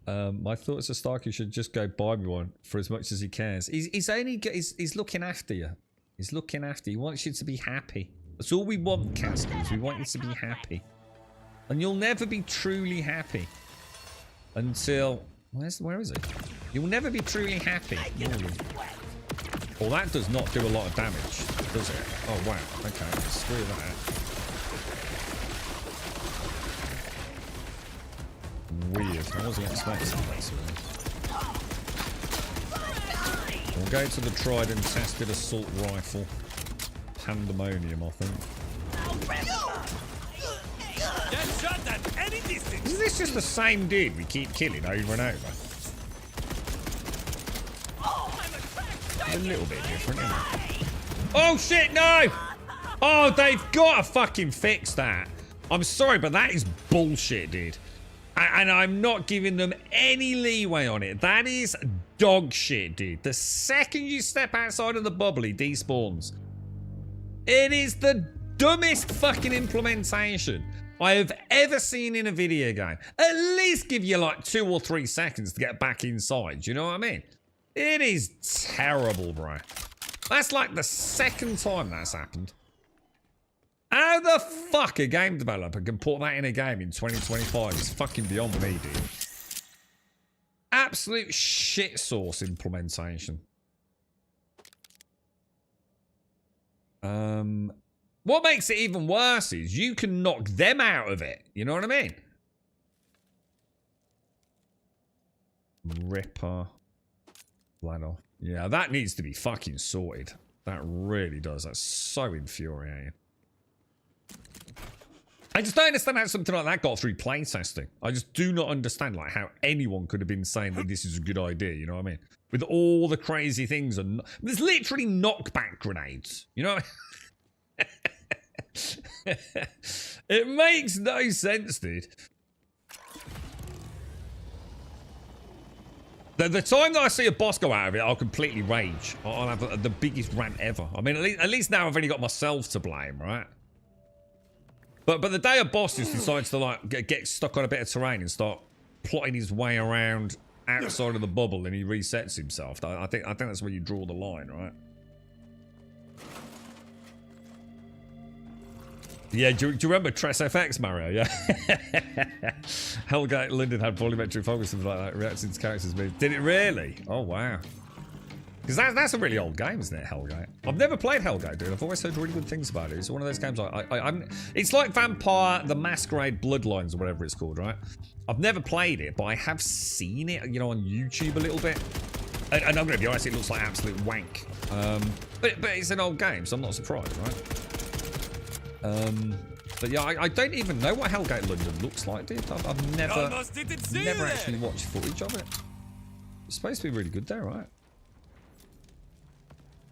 My thoughts are Starkey should just go buy me one for as much as he cares. He's looking after you. He's looking after you. He wants you to be happy. That's all we want, Caskins. We want you to be happy. And you'll never be truly happy until... Where is it? You'll never be truly happy. Well, that does not do a lot of damage, does it? Oh, wow. Okay, screw that. Weird. I wasn't expecting that. We'll go to the tried and tested assault rifle. Pandemonium, I think. Is this just the same dude we keep killing over and over? A little bit different, isn't it? Oh shit, no! Oh, they've got to fucking fix that. I'm sorry, but that is bullshit, dude. And I'm not giving them any leeway on it. That is dog shit, dude. The second you step outside of the bubble, he despawns. It is the dumbest fucking implementation I have ever seen in a video game. At least give you like 2 or 3 seconds to get back inside. You know what I mean? It is terrible, bro. That's like the second time that's happened. How the fuck a game developer can put that in a game in 2025 is fucking beyond me, dude. Absolute shit sauce implementation. What makes it even worse is you can knock them out of it. You know what I mean? Ripper. Flannel. Yeah, that needs to be fucking sorted. That really does. That's so infuriating. I just don't understand how something like that got through playtesting. I just do not understand like how anyone could have been saying that this is a good idea, you know what I mean? With all the crazy things and there's literally knockback grenades, you know? It makes no sense, dude. The time that I see a boss go out of it, I'll completely rage. I'll have the biggest rant ever. I mean, at least now I've only got myself to blame, right? But the day a boss just decides to like get stuck on a bit of terrain and start plotting his way around outside of the bubble and he resets himself, I think that's where you draw the line, right? Yeah, do you remember Tress FX, Mario? Yeah. Hellgate London had volumetric focus and like that, reacting to characters move. Did it really? Oh, wow. Because that's a really old game, isn't it, Hellgate? I've never played Hellgate, dude. I've always heard really good things about it. It's one of those games it's like Vampire the Masquerade Bloodlines or whatever it's called, right? I've never played it, but I have seen it, you know, on YouTube a little bit. And I'm going to be honest, it looks like absolute wank. But it's an old game, so I'm not surprised, right? But yeah, I don't even know what Hellgate London looks like, dude. I've never actually watched footage of it. It's supposed to be really good there, right?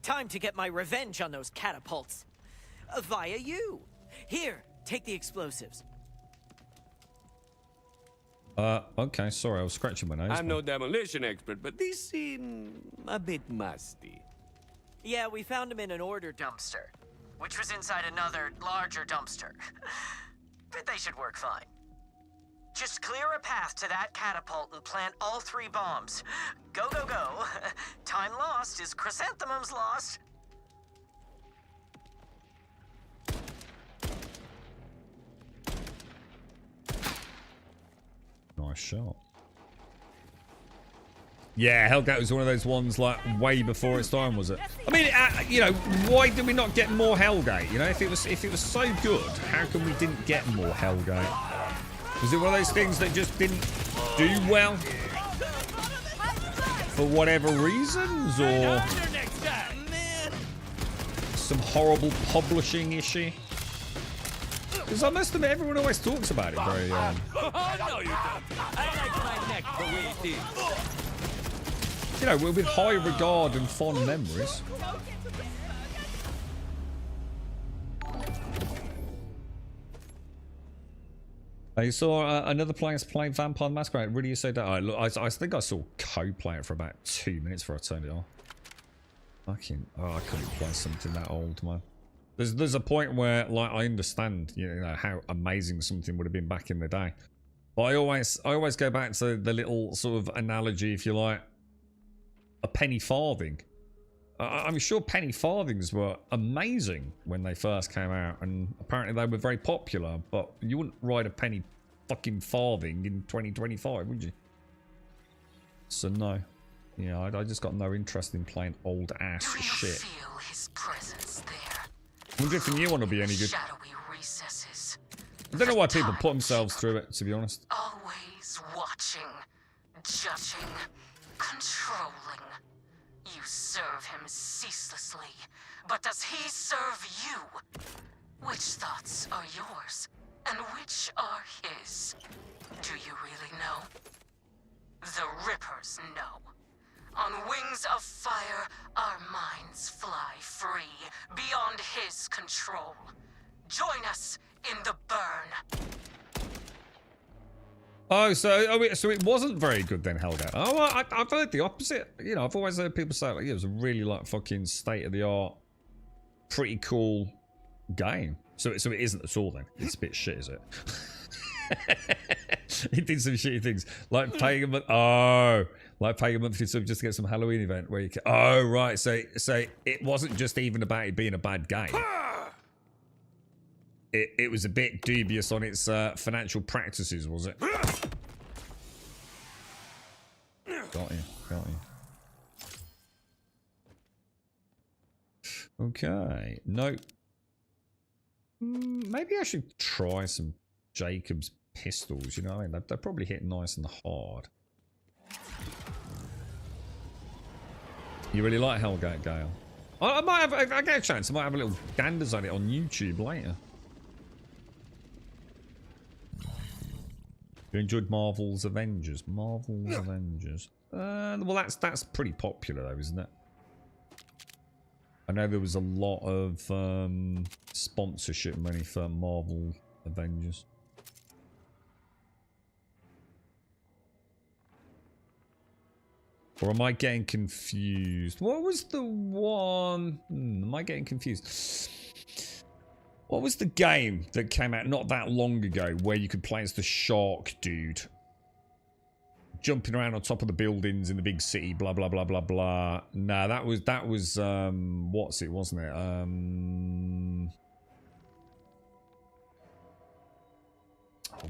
Time to get my revenge on those catapults. Via you. Here, take the explosives. Okay, sorry, I was scratching my nose. I'm no demolition expert, but these seem a bit musty. Yeah, we found them in an order Dumpster, which was inside another, larger dumpster. But they should work fine. Just clear a path to that catapult and plant all 3 bombs. Go, go, go. Time lost is chrysanthemums lost. Nice shot. Yeah, Hellgate was one of those ones like way before its time, was it? I mean, you know, why did we not get more Hellgate? You know, if it was so good, how come we didn't get more Hellgate? Was it one of those things that just didn't do well for whatever reasons, or some horrible publishing issue? Because I must admit, everyone always talks about it very. No, you don't. I like my neck the way it is. You know, with high regard and fond memories. I saw another player playing Vampire the Masquerade. Really, you say that? I think I saw Code play it for about 2 minutes before I turned it off. Fucking, I couldn't play something that old, man. There's a point where, like, I understand, you know, how amazing something would have been back in the day. But I always go back to the little sort of analogy, if you like, a penny farthing. I'm sure penny farthings were amazing when they first came out, and apparently they were very popular, but you wouldn't ride a penny fucking farthing in 2025, would you? So no. Yeah, I just got no interest in playing old ass shit. Feel his presence there. I wonder if the new one will be any good. Shadowy recesses. I don't know why people put themselves through it, to be honest. Always watching, judging, controlling. You serve him ceaselessly, but does he serve you? Which thoughts are yours, and which are his? Do you really know? The Rippers know. On wings of fire, our minds fly free, beyond his control. Join us in the burn. Oh, so it wasn't very good then, Hellgate. Oh, well, I've heard the opposite. You know, I've always heard people say, like, yeah, it was a really, like, fucking state-of-the-art, pretty cool game. So it isn't at all then. It's a bit shit, is it? He did some shitty things, like paying a month. Oh, like paying a monthly sub just to get some Halloween event where you can. Oh, right. So it wasn't just even about it being a bad game. It was a bit dubious on its financial practices, was it? Got you. Okay. No. Maybe I should try some Jacob's pistols, you know what I mean? They probably hit nice and hard. You really like Hellgate, Gale? I might have, I get a chance, I might have a little ganders on it on YouTube later. You enjoyed Marvel's Avengers? Avengers. Well, that's pretty popular though, isn't it? I know there was a lot of sponsorship money for Marvel Avengers. Or am I getting confused? What was the one? Am I getting confused? What was the game that came out not that long ago where you could play as the shark dude? Jumping around on top of the buildings in the big city, blah, blah, blah, blah, blah. No, that was what's it, wasn't it?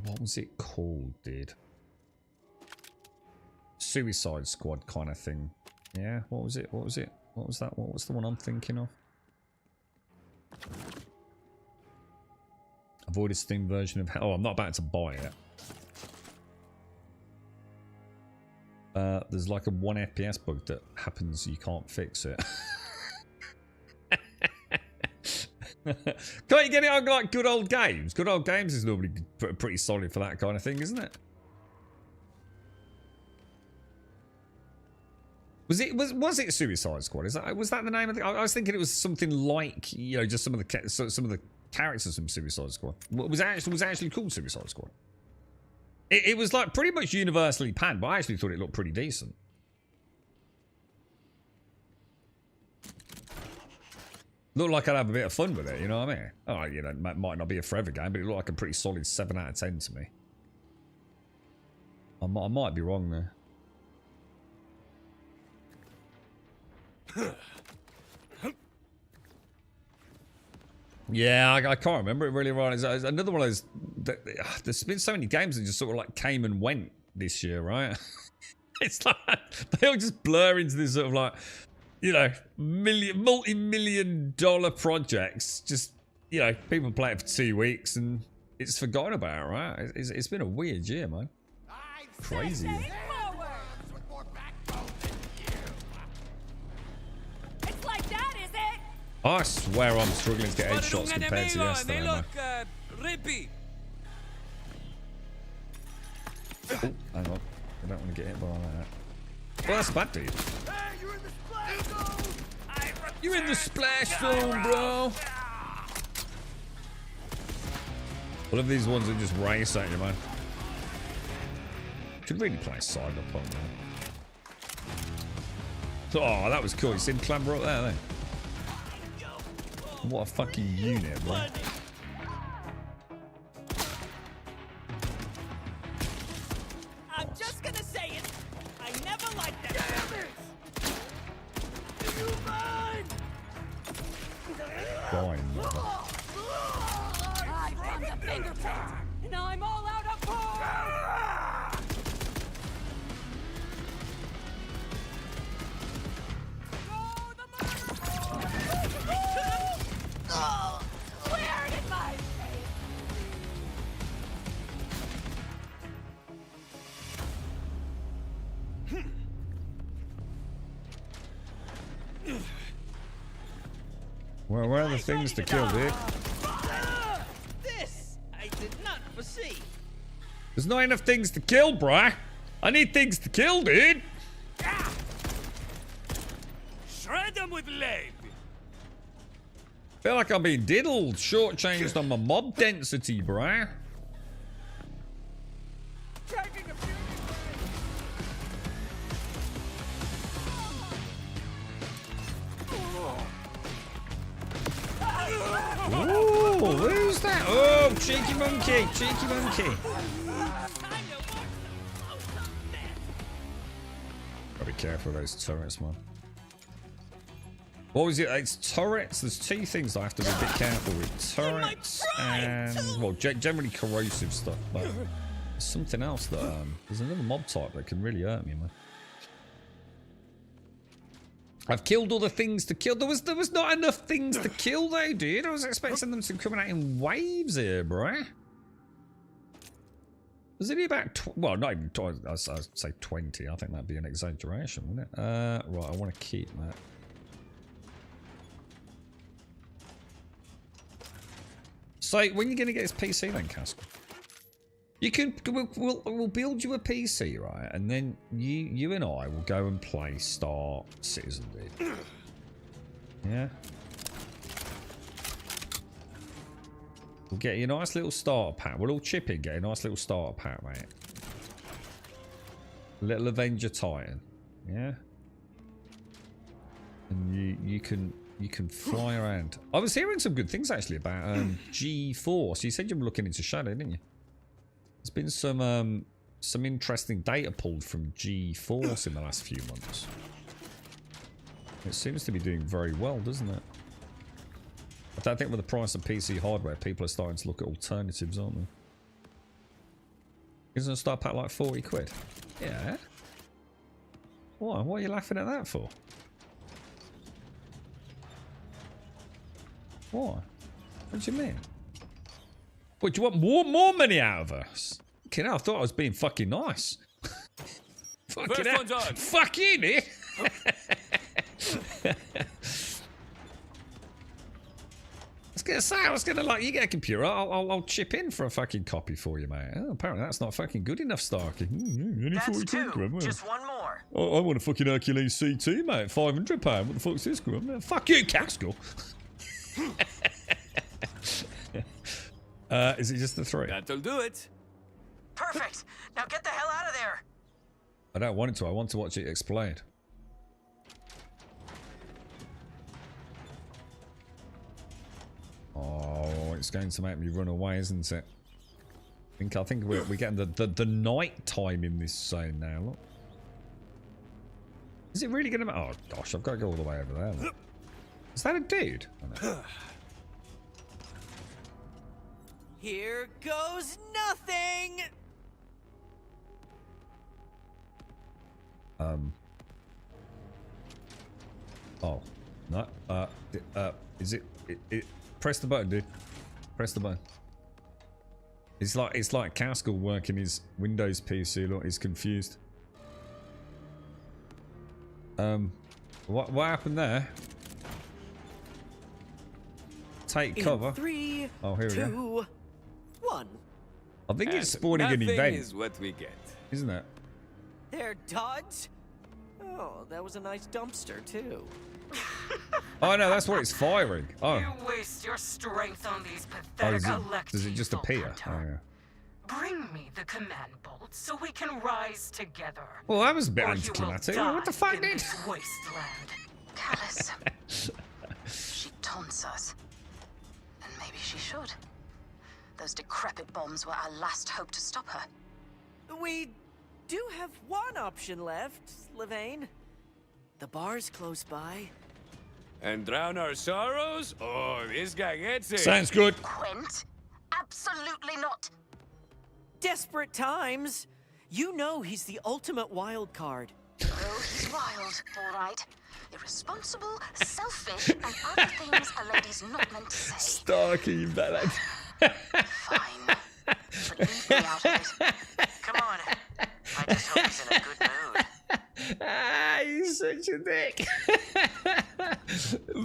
What was it called, dude? Suicide Squad kind of thing. Yeah, what was it? What was it? What was that? What was the one I'm thinking of? Avoid a Steam version of... Oh, I'm not about to buy it. There's like a 1 FPS bug that happens, you can't fix it. Can't you get it on like good old games? Good old games is normally pretty solid for that kind of thing, isn't it? Was it Suicide Squad? Was that the name of the? I was thinking it was something like, you know, just some of the characters from Suicide Squad. Was actually called Suicide Squad. It was like pretty much universally panned, but I actually thought it looked pretty decent. Looked like I'd have a bit of fun with it, you know what I mean? Oh, you know, it might not be a forever game, but it looked like a pretty solid 7 out of 10 to me. I might be wrong there. Yeah, I can't remember it really right. It's another one of those. There's been so many games that just sort of like came and went this year, right? It's like they all just blur into this sort of like, you know, multi-million-dollar projects. Just, you know, people play it for 2 weeks and it's forgotten about, right? It's been a weird year, man. Crazy. I swear I'm struggling to get headshots compared to yesterday, man. Oh, hang on. I don't want to get hit by that. Well, that's bad, dude. You're in the splash zone, bro. I love these ones that just race at you, man. Could really play Cyberpunk, man. Oh, that was cool. You seen Clamber up there, then? What a fucking unit, bro. I'm just gonna say it. I never liked that. Damn it! You dying. I found the fingerprint, and I'm all out of balls! Oh, where did my Well, where are the things to kill, dude? This I did not foresee. There's not enough things to kill, bruh. I need things to kill, dude. Shred them with lead. Feel like I'm being diddled, shortchanged on my mob density, bruh. Ooh, who's that? Oh, cheeky monkey, cheeky monkey. Gotta be careful with those turrets, man. What was it? It's turrets. There's two things I have to be a bit careful with. Turrets and, well, generally corrosive stuff. But there's something else that, there's another mob type that can really hurt me, man. I've killed all the things to kill. There was not enough things to kill though, dude. I was expecting them to come out in waves here, bruh. There's only about, well, not even, I'd say 20. I think that'd be an exaggeration, wouldn't it? Right, I want to keep that. So, when are you going to get this PC then, Casper? You can, we'll build you a PC, right? And then you and I will go and play Star Citizen, dude. Yeah? We'll get you a nice little starter pack. We'll all chip in, get a nice little starter pack, mate. Little Avenger Titan. Yeah? And you can fly around. I was hearing some good things actually about G4. So you said you were looking into Shadow, didn't you? There's been some interesting data pulled from G4 in the last few months. It seems to be doing very well, doesn't it? I don't think with the price of PC hardware, people are starting to look at alternatives, aren't they? Isn't a start pack like 40 quid? Yeah. Why? What are you laughing at that for? Why? What do you mean? What, do you want more money out of us? Okay, I thought I was being fucking nice. Fucking First one's on. Fuck you, Nick. I was gonna like, you get a computer, I'll chip in for a fucking copy for you, mate. Oh, apparently that's not fucking good enough, Starkey. That's two. Just one more. I want a fucking Hercules C2, mate. £500. What the fuck's this, Grum? Fuck you, Casco. Is it just the 3? That'll do it. Perfect. Now get the hell out of there. I don't want it to. I want to watch it explode. Oh, it's going to make me run away, isn't it? I think we're getting the night time in this zone now. Look. Is it really going to? Oh gosh, I've got to go all the way over there. Look. Is that a dude? Oh, no. Here goes nothing. Oh no. Is it? Press the button, dude. Press the button. It's like Caskell working his Windows PC. Look, he's confused. What happened there? Take cover. 3, oh, here 2, we go. 1. I think it's spawning an event. Is what we get. Isn't it? They're duds. Oh, that was a nice dumpster too. Oh no, that's what it's firing. Oh. You waste your strength on these pathetic does it just appear? Oh, yeah. Bring me the command bolt so we can rise together. Well, that was a bit Or you anticlimactic. will What the die fuck, in dude? this wasteland. Callus. She taunts us. And maybe she should. Those decrepit bombs were our last hope to stop her. We do have one option left, Levane. The bar's close by. and drown our sorrows? Oh, this guy gets it. Sounds good. Quint? Absolutely not. Desperate times. You know he's the ultimate wild card. Oh, he's wild, all right. Irresponsible, selfish, and other things a lady's not meant to say. Starkey, bad. Fine. But leave me out of it. Come on. I just hope he's in a good mood. Ah, he's such a dick.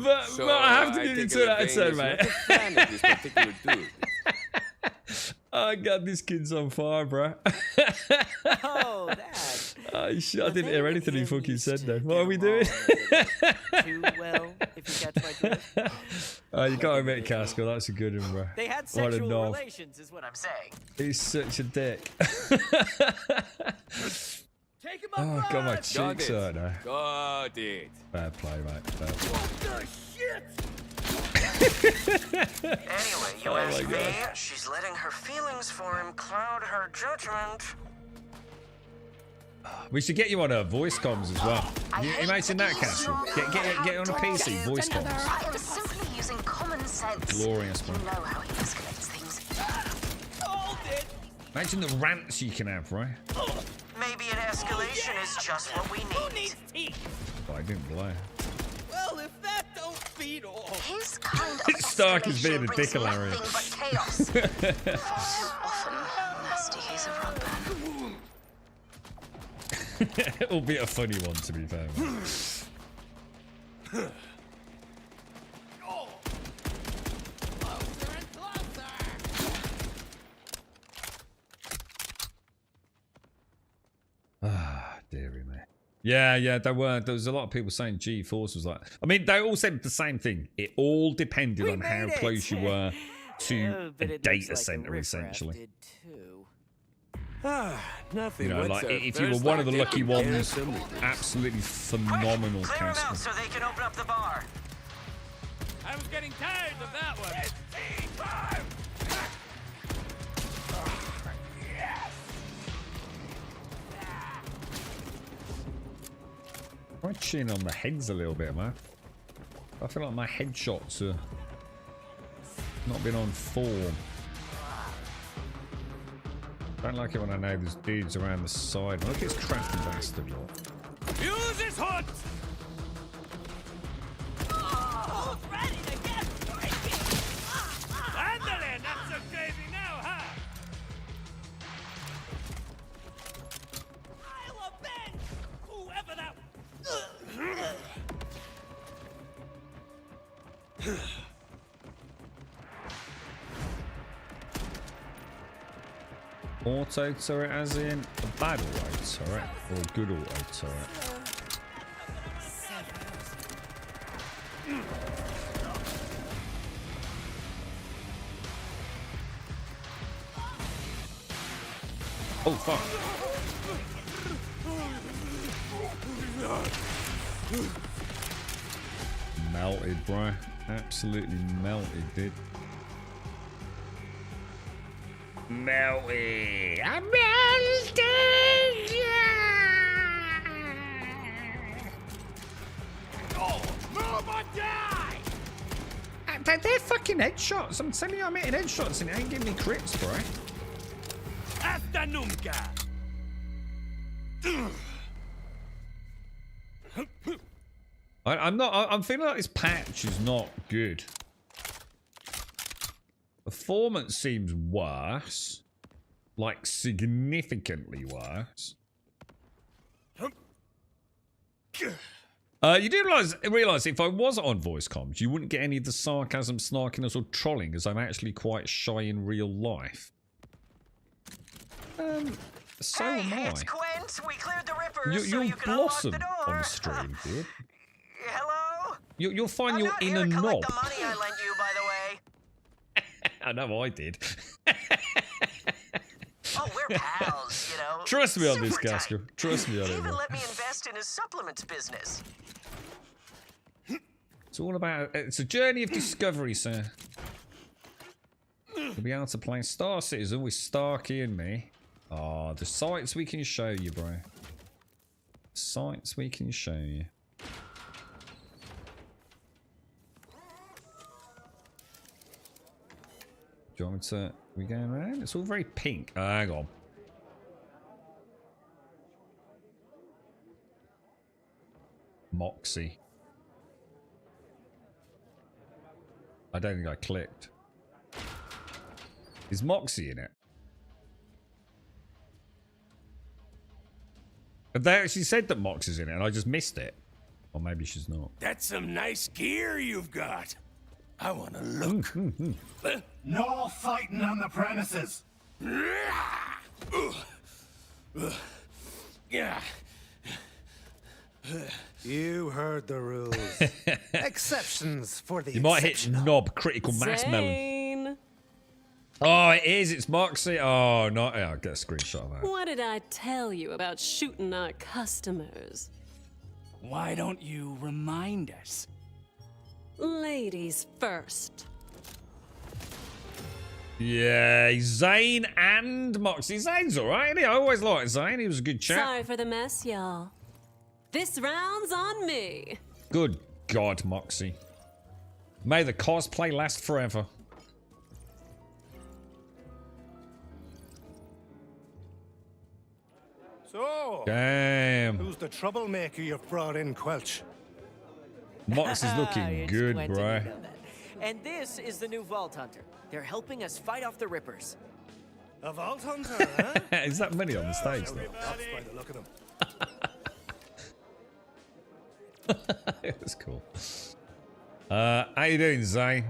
but So, I have to give you take 2 it out of 10, Levine is mate. not a fan of this particular dude. I got this kid's on fire, bro. Oh, that. I didn't hear anything he fucking said, though. What are we doing? Too well, if you catch my drift. Oh, you got to admit, Casco, that's a good one, bro. They had What a sexual knob. relations, is what I'm saying. He's such a dick. Take him up. Oh, God, my Got cheeks it. hurt now. Got it. Bad play, mate. Bad play. What the shit? Anyway, you Oh my ask me, God. she's letting her feelings for him cloud her judgment. We should get you on voice comms as well. You imagine that, Castle. Get on a PC, voice comms. I am simply using common sense. Glorious, You man. know how he escalates things. Hold it. Imagine the rants you can have, right? Maybe an escalation is just what we Who need. needs teeth? Oh, I didn't play. Well, if that don't beat all. His kind of Stark is being a escalation dick brings hilarious. nothing but chaos. Far too often, nasty case of rug burn. Albeit a funny one, to be fair. Ah, dearie me. Yeah, there was a lot of people saying G-Force was like... I mean, they all said the same thing. It all depended on how made it. close you were to Oh, but a it looks data like the center, riffraff essentially. did too. Nothing. You know, What's like, our if you were first one of the lucky idea? ones, absolutely phenomenal Clear him out casting. so they can open up the bar. I was getting tired of that one. My chin on the heads a little bit, man. I feel like my headshots are not been on form. Don't like it when I know there's dudes around the side. Look at this crafty bastard, look. Fuse is hot. Oh, ready to get freaky. Ándale, not so crazy now, huh? I'll avenge whoever that. Auto turret as in a bad auto turret or a good auto turret? Oh fuck. Melted, bro. Absolutely melted, dude. Melted. I'm melted. Oh, move or die! They're fucking headshots. I'm telling you, I'm hitting headshots and it ain't giving me crits, bro. Hasta nunca. I'm feeling like this patch is not good. Performance seems worse. Like, significantly worse. You do realise if I was on voice comms, you wouldn't get any of the sarcasm, snarkiness, or trolling, as I'm actually quite shy in real life. So am I. It's Quint. We cleared the rippers, so You'll you can unlock blossom the door. on stream, dude. Hello? You'll find I'm your not inner here to collect knob. the money I lent you, by the way. I know I did. Oh, we're pals, you know. Trust me on this, Super tight. Casco. Trust me on He it. even man. let me invest in his supplements business. It's all about... It's a journey of discovery, sir. You'll be able to play Star Citizen with Starkey and me. Oh, the sights we can show you, bro. Sights we can show you. Do you want me to... Are we going around? It's all very pink. Oh, hang on. Moxie. I don't think I clicked. Is Moxie in it? But they actually said that Moxie's in it and I just missed it. Or maybe she's not. That's some nice gear you've got. I want to look. No fighting on the premises. Yeah. You heard the rules. Exceptions for the You might hit knob critical mass melon. Zane, Oh, it is. It's Moxie. Oh, no. I'll get a screenshot of that. what did I tell you about shooting our customers? Why don't you remind us? Ladies first. Yeah, Zane and Moxie. Zane's alright, isn't he? I always liked Zane. He was a good chap. Sorry for the mess, y'all. This round's on me. Good God, Moxie. May the cosplay last forever. So, Damn. who's the troublemaker you've brought in, Quelch? Moxie's looking It's good, Quentin, bro. you know that. And this is the new Vault Hunter. They're helping us fight off the Rippers. A Vault Hunter, huh? Is that many on the stage, though? That's by the look of them. That's cool. How you doing, Zane?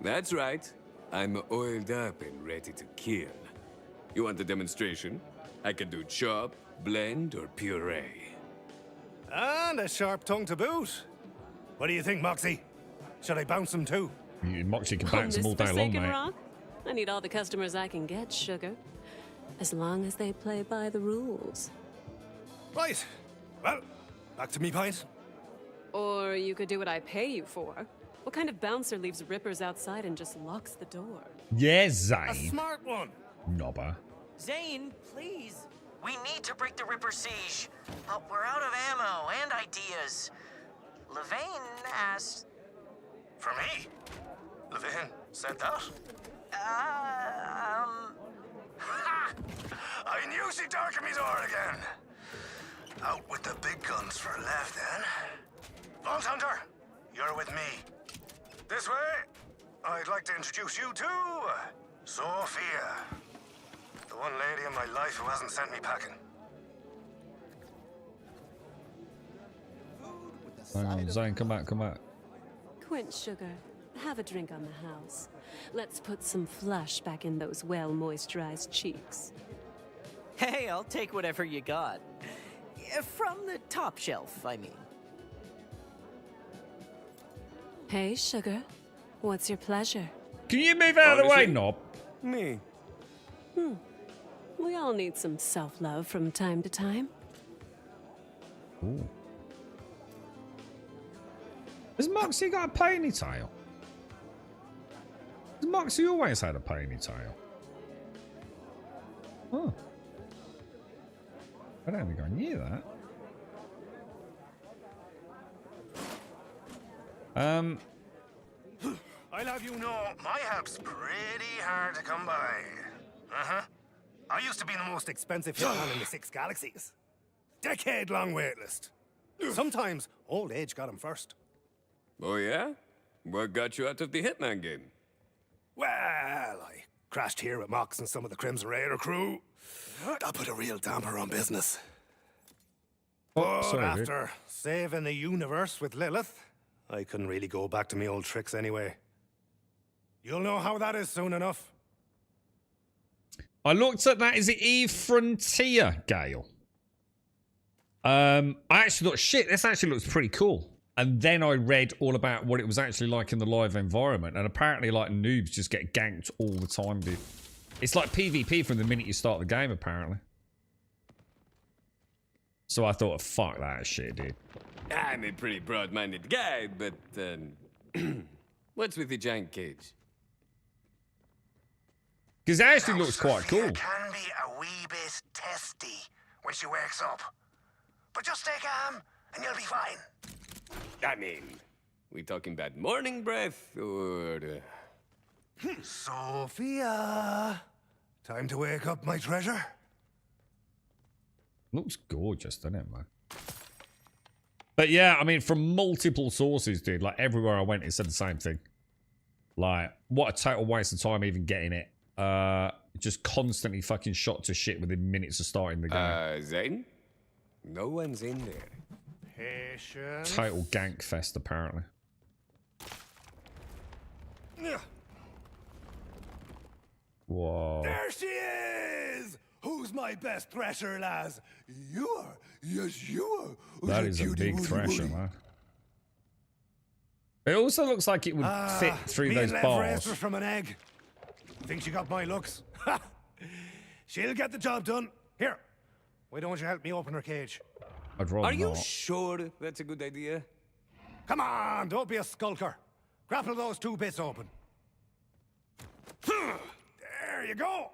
That's right. I'm oiled up and ready to kill. You want a demonstration? I can do chop, blend, or puree. And a sharp tongue to boot. What do you think, Moxie? Should I bounce him too? Moxie can On bounce this them all day long, forsaken mate. rock, I need all the customers I can get, sugar. As long as they play by the rules. Right. Well, back to me pint. Or you could do what I pay you for. What kind of bouncer leaves rippers outside and just locks the door? Yeah, A Zane. smart one. Knobber. Zane, please. We need to break the Ripper siege, but we're out of ammo and ideas. Levain asked... For me? Levin said that? Ha! I knew she'd darken me door again. Out with the big guns for left, then. Vault Hunter, you're with me. This way. I'd like to introduce you to Sophia. The one lady in my life who hasn't sent me packing. Hang on, Zane, come back, come back. Quint, sugar. Have a drink on the house. Let's put some flush back in those well-moisturized cheeks. Hey, I'll take whatever you got. From the top shelf, I mean. Hey, sugar. What's your pleasure? Can you move out of the way, Honestly? Knob? Me. We all need some self-love from time to time. Ooh. Has Moxie got a ponytail? Has Moxie always had a ponytail? Oh. I don't think I knew that. I'll have you know, my help's pretty hard to come by. Uh-huh. I used to be the most Expensive hitman in the 6 galaxies. Decade-long waitlist. Sometimes old age got him first. Oh, yeah? What got you out of the Hitman game? Well, I crashed here with Mox and some of the Crimson Raider crew. That put a real damper on business. Oh, But sorry, dude. after saving the universe with Lilith, I couldn't really go back to my old tricks anyway. You'll know how that is soon enough. I looked at that. Is it Eve Frontier, Gale? I actually thought, shit, this actually looks pretty cool. And then I read all about what it was actually like in the live environment. And apparently, like, noobs just get ganked all the time, dude. It's like PvP from the minute you start the game, apparently. So I thought, fuck that shit, dude. I'm a pretty broad-minded guy, but, what's with the giant cage? Because it actually looks quite cool. Can be a wee bit testy when she wakes up. But just stay calm and you'll be fine. I mean, we talking about morning breath or Sophia! Time to wake up, my treasure. Looks gorgeous, doesn't it, man? But yeah, I mean, from multiple sources, dude, like everywhere I went, it said the same thing. Like, what a total waste of time even getting it. Just constantly fucking shot to shit within minutes of starting the game. Zane? No one's in there. Patience. Total gank fest, apparently. Whoa. There she is! Who's my best thresher, lass? You are. Yes, you are. That is a big thresher, man. It also looks like it would fit through those bars. From an egg. Think she got my looks? She'll get the job done. Here. Why don't you help me open her cage? I'd rather Are you not. sure that's a good idea? Come on, don't be a skulker. Grapple those two bits open. There you go.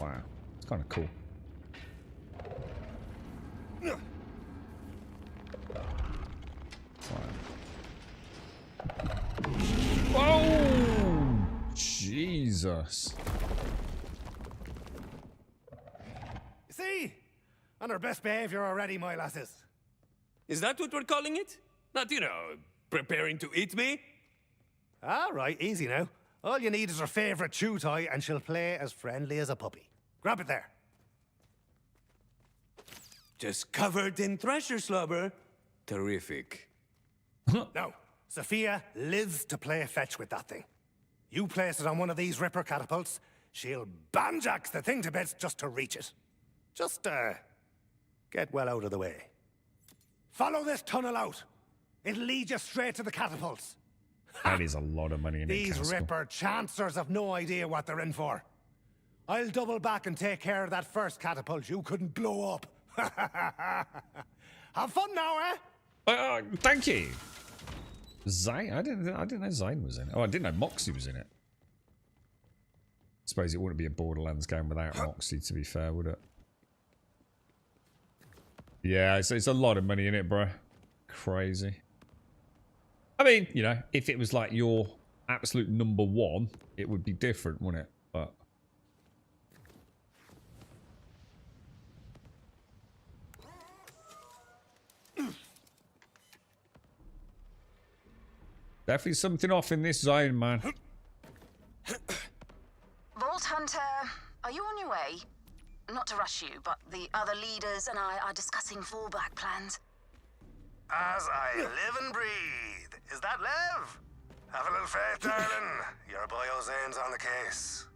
Wow, it's kind of cool. Whoa! Jesus. See? On her best behavior already, my lasses. Is that what we're calling it? Not, you know, preparing to eat me? All right, easy now. All you need is her favorite chew toy, and she'll play as friendly as a puppy. Grab it there. Just covered in thresher slobber. Terrific. Now, Sophia lives to play fetch with that thing. You place it on one of these Ripper catapults, she'll banjax the thing to bits just to reach it. Just, get well out of the way. Follow this tunnel out. It'll lead you straight to the catapults. That is a lot of money in it. These Ripper chancers have no idea what they're in for. I'll double back and take care of that first catapult you couldn't blow up. Have fun now, eh? Thank you. Zane? I didn't know Zane was in it. Oh, I didn't know Moxie was in it. Suppose it wouldn't be a Borderlands game without Moxie, to be fair, would it? Yeah, it's a lot of money in it, bro. Crazy. I mean, you know, if it was like your absolute number one, it would be different, wouldn't it? But definitely something off in this zone, man. Vault Hunter, are you on your way? Not to rush you, but the other leaders and I are discussing fallback plans. As I live and breathe. Is that Lev? Have a little faith, darling. Your boy Ozane's on the case.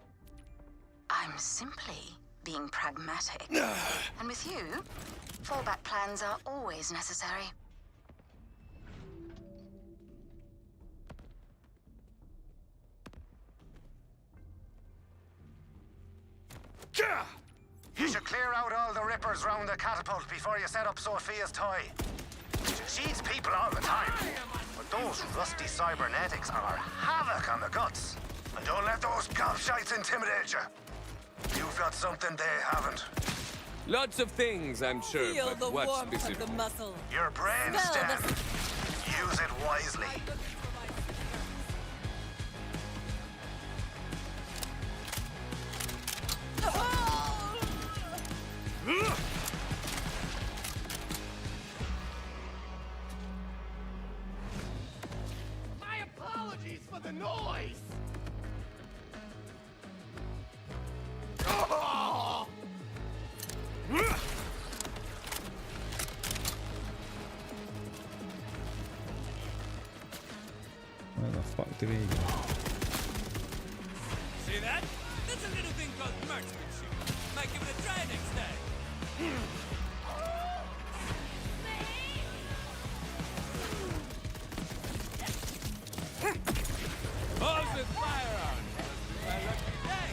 I'm simply being pragmatic. And with you, fallback plans are always necessary. You should clear out all the Rippers round the catapult before you set up Sophia's toy. She eats people all the time, but those rusty cybernetics are havoc on the guts. And don't let those gobshites intimidate you. You've got something they haven't. Lots of things, I'm sure, Feel but the what warmth specifically? of the muscle. Your brain Smell stem. the- Use it wisely. My apologies for the noise! Oh! Where the fuck did he go? See that? That's a little thing called marksmanship. Might give it a try next time. Balls with firearms. My lucky day.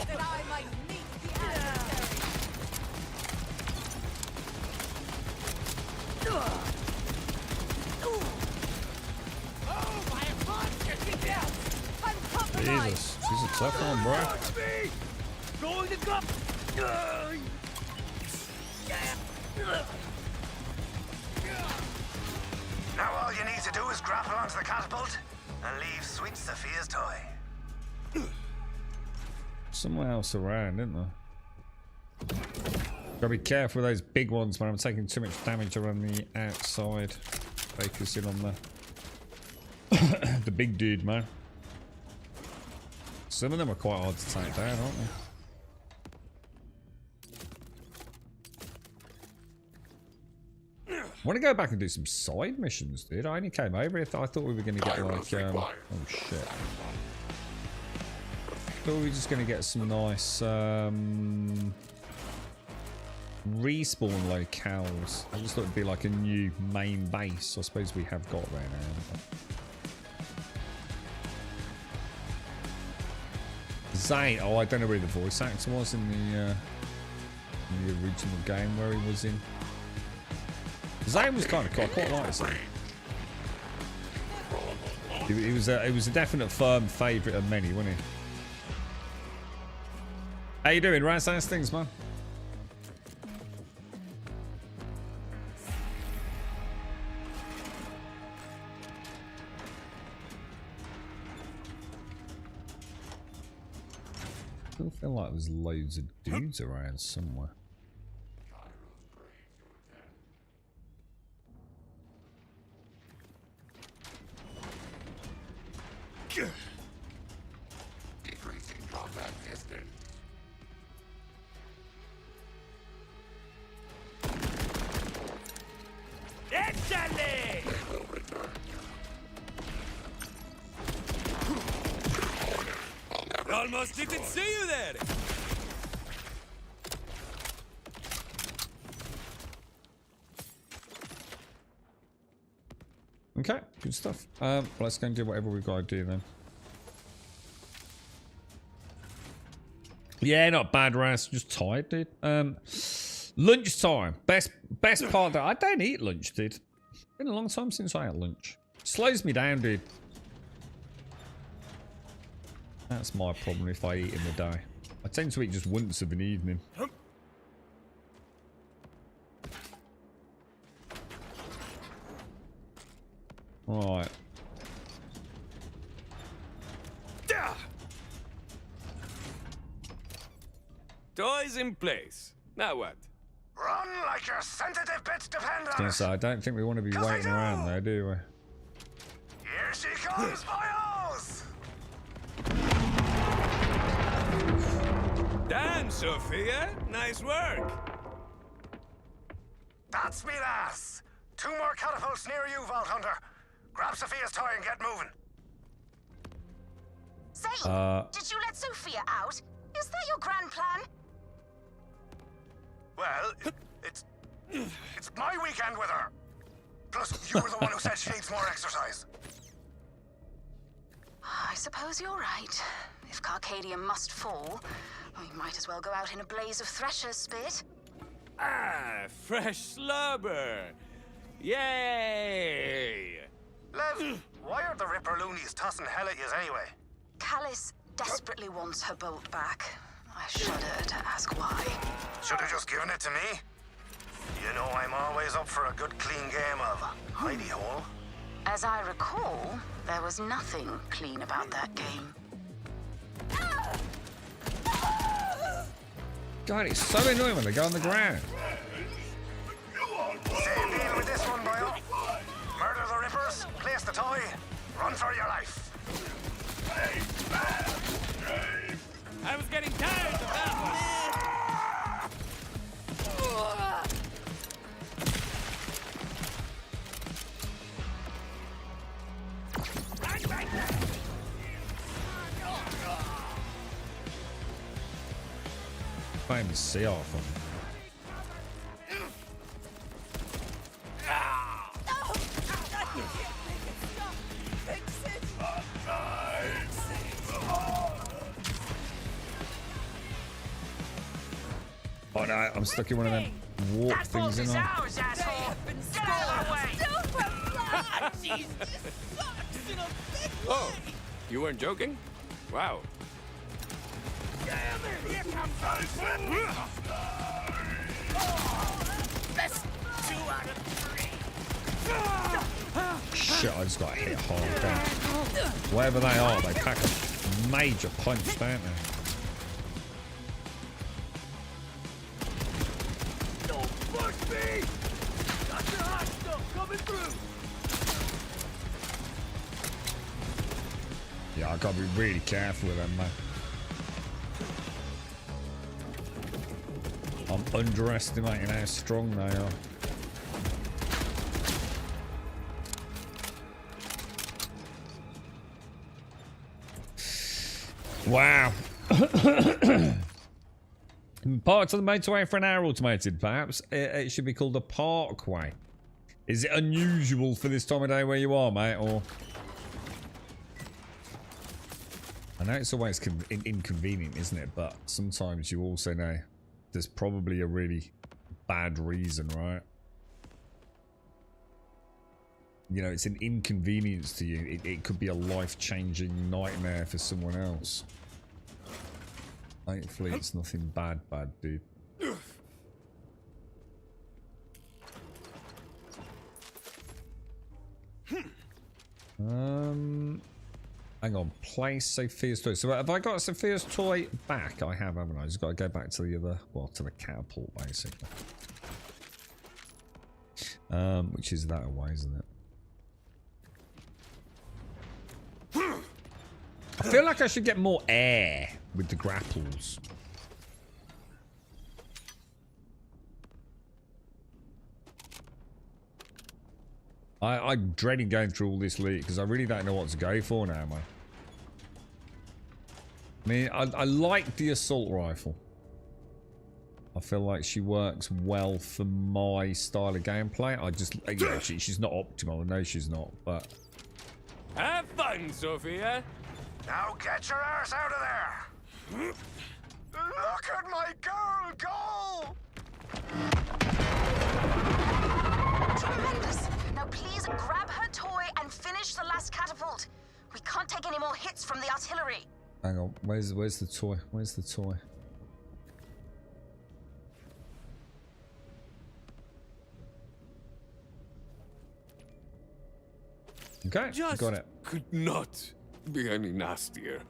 That I might meet the adversary. Jesus, he's a tough one, bro. Going to go. Now all you need to do is grapple onto the catapult and leave sweet Sophia's toy. Someone else around, isn't there? Gotta be careful with those big ones, man. I'm taking too much damage around the outside. Focusing on the the big dude, man. Some of them are quite hard to take down, aren't they? I want to go back and do some side missions, dude. I only came over here. I thought we were going to get like, oh shit. I thought we were just going to get some nice respawn locales. I just thought it'd be like a new main base. I suppose we have got right now. Zane, oh, I don't know where the voice actor was in the original game where he was in. Zane was kind of cool. I quite like Zane. He was a definite firm favourite of many, wasn't he? How you doing, Raz? How's things, man? I still feel like there's loads of dudes around somewhere. Decreasing combat distance. Échale! Almost didn't see you there. Okay, good stuff. Let's go and do whatever we've got to do then. Yeah, not bad, Raz. Just tired, dude. Lunchtime. Best part of I don't eat lunch, dude. It's been a long time since I had lunch. Slows me down, dude. That's my problem if I eat in the day. I tend to eat just once of an evening. Alright. Toys in place. Now what? Run like your sensitive bits depend on it. I don't think we want to be waiting around there, do we? Here she comes, boyos! Damn, Sophia. Nice work. That's me lass. 2 more catapults near you, Vault Hunter. Grab Sophia's toy and get moving. Zane, did you let Sophia out? Is that your grand plan? Well, it's my weekend with her. Plus, you were the one who said she needs more exercise. I suppose you're right. If Carcadia must fall, we might as well go out in a blaze of Thresher's spit. Ah, fresh slobber. Yay! Lev, why are the Ripper loonies tossing hell at yous anyway? Callus desperately wants her bolt back. I shudder to ask why. Should have just given it to me. You know I'm always up for a good clean game of hidey-hole. As I recall, there was nothing clean about that game. God, it's so annoying when they go on the ground. Same deal with this one, boyo. Murder the Rippers, place the toy, run for your life. I was getting tired of that one. Famous sea off them. Oh no, I'm stuck in one of them warp things in there. Ours, asshole. Get out of our way. Oh, you weren't joking? Wow. Damn it! Here comes That's 2 out of 3. Shit, I just got hit hard there. Whatever they are, they pack a major punch, don't they? Don't push me! Got your hot stuff coming through! Yeah, I gotta be really careful with them, man. I'm underestimating how strong they are. Wow. Parts of the motorway for an hour automated, perhaps. It should be called a parkway. Is it unusual for this time of day where you are, mate, or... I know it's always inconvenient, isn't it? But sometimes you also know there's probably a really bad reason, right? You know, it's an inconvenience to you. It could be a life-changing nightmare for someone else. Hopefully it's nothing bad, dude. Hang on, place Sophia's toy. So have I got Sophia's toy back? I have, haven't I? Just got to go back to the other, well, to the catapult, basically. Which is that away, isn't it? I feel like I should get more air with the grapples. I'm dreading going through all this loot because I really don't know what to go for now, man. I mean, I like the assault rifle. I feel like she works well for my style of gameplay. I just, you know, she's not optimal. I know she's not, but... Have fun, Sophia. Now get your ass out of there! Look at my girl go! Tremendous! Now please grab her toy and finish the last catapult. We can't take any more hits from the artillery. Hang on, where's the toy? Where's the toy? Okay, Just got it. Could not be any nastier.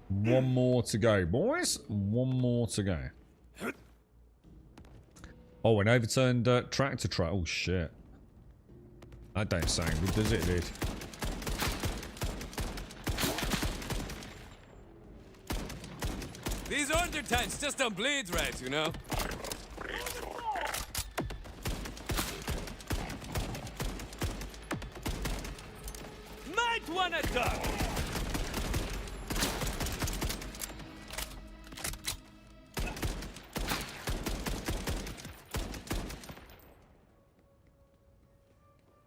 One more to go, boys. One more to go. Oh, an overturned tractor truck. Oh, shit. That don't sound good, does it, dude? These undertanks just don't bleed right, you know? Might wanna duck!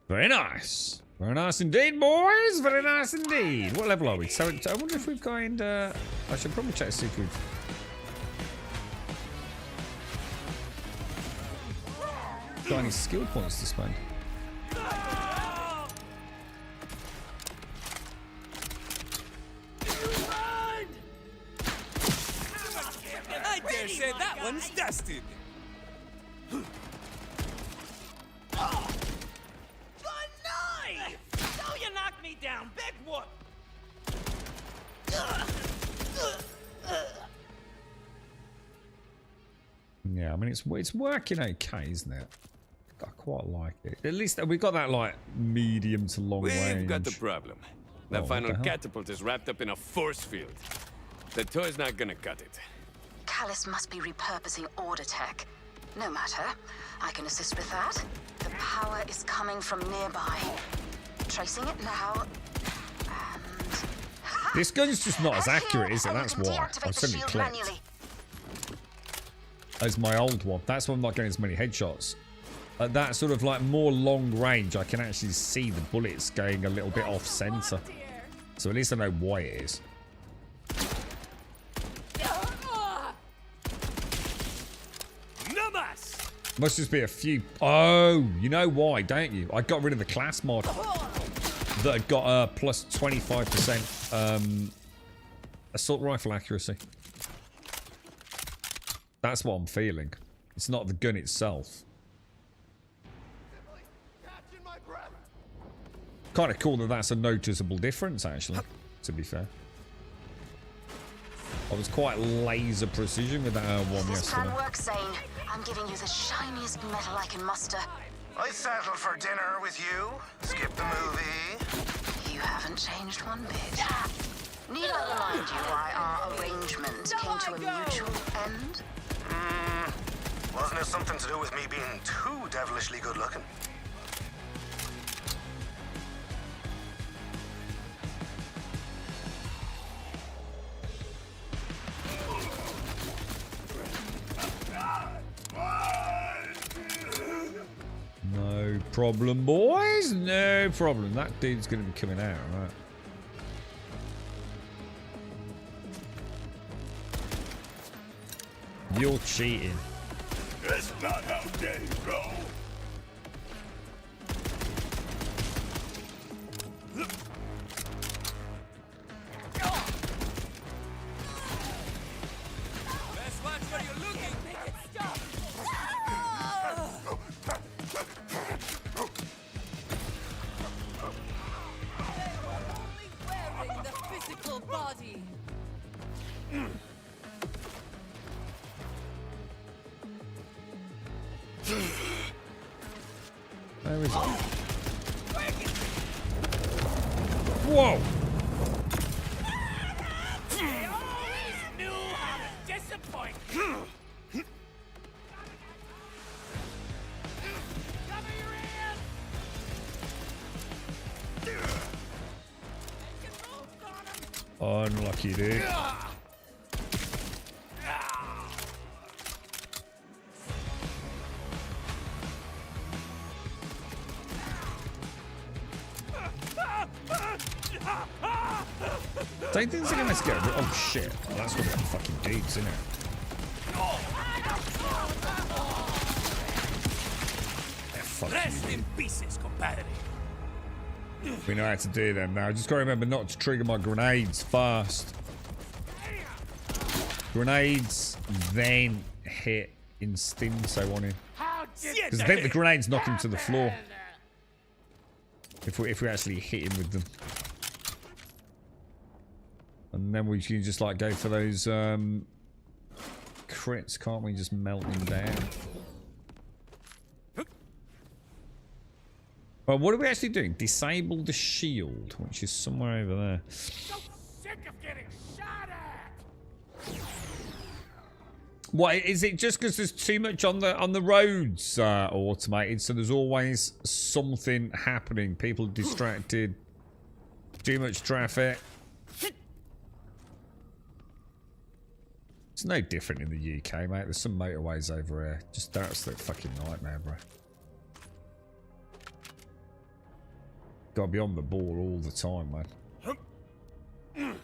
Very nice. Very nice indeed, boys. Very nice indeed. What level are we? So I wonder if we've got... I should probably check to see if we've... got any skill points to spend. I dare say that one's dusted. You knocked me down, big whoop! Yeah, I mean, it's working okay, isn't it? I quite like it. At least we got that, like, medium to long range. We've got the problem. That final catapult is wrapped up in a force field. The toy's not gonna cut it. Callus must be repurposing order tech. No matter. I can assist with that. The power is coming from nearby. Tracing it now. And... This gun's just not as accurate, is it? That's why. I've suddenly clicked. As my old one. That's why I'm not getting as many headshots. At that sort of like more long range, I can actually see the bullets going a little bit off center. So at least I know why it is. Must just be a few. Oh, you know why, don't you? I got rid of the class mod. that had got a plus 25% assault rifle accuracy. That's what I'm feeling. It's not the gun itself. Kind of cool that that's a noticeable difference, actually, to be fair. I was quite laser precision with that one This yesterday. plan works, Zane. I'm giving you the shiniest metal I can muster. I'd settle for dinner with you. Skip the movie. You haven't changed one bit. Need I remind you why our arrangement came to a mutual end? Wasn't it something to do with me being too devilishly good looking? No problem, boys. No problem. That dude's going to be coming out, right? You're cheating. That's not how days roll. Best watch where you're looking. Make it stop. Wearing the physical body. Where is it? Whoa! They always knew how to disappoint. Cover your ears. Unlucky, dude. Don't think they're gonna get. Oh shit! Well, that's what the fucking dudes, isn't it? Rest in pieces, compadre. We know how to do them now. Just gotta remember not to trigger my grenades fast. Grenades, then hit instinto on him. Because I think the grenades knock him to the floor. If we actually hit him with them. And then we can just like go for those crits, can't we? Just melt him down. Well, what are we actually doing? Disable the shield, which is somewhere over there. So sick of getting shot at. What is it? Just because there's too much on the roads automated, so there's always something happening. People distracted. Too much traffic. It's no different in the UK, mate. There's some motorways over here. Just that's the fucking nightmare, bro. Gotta be on the ball all the time, man.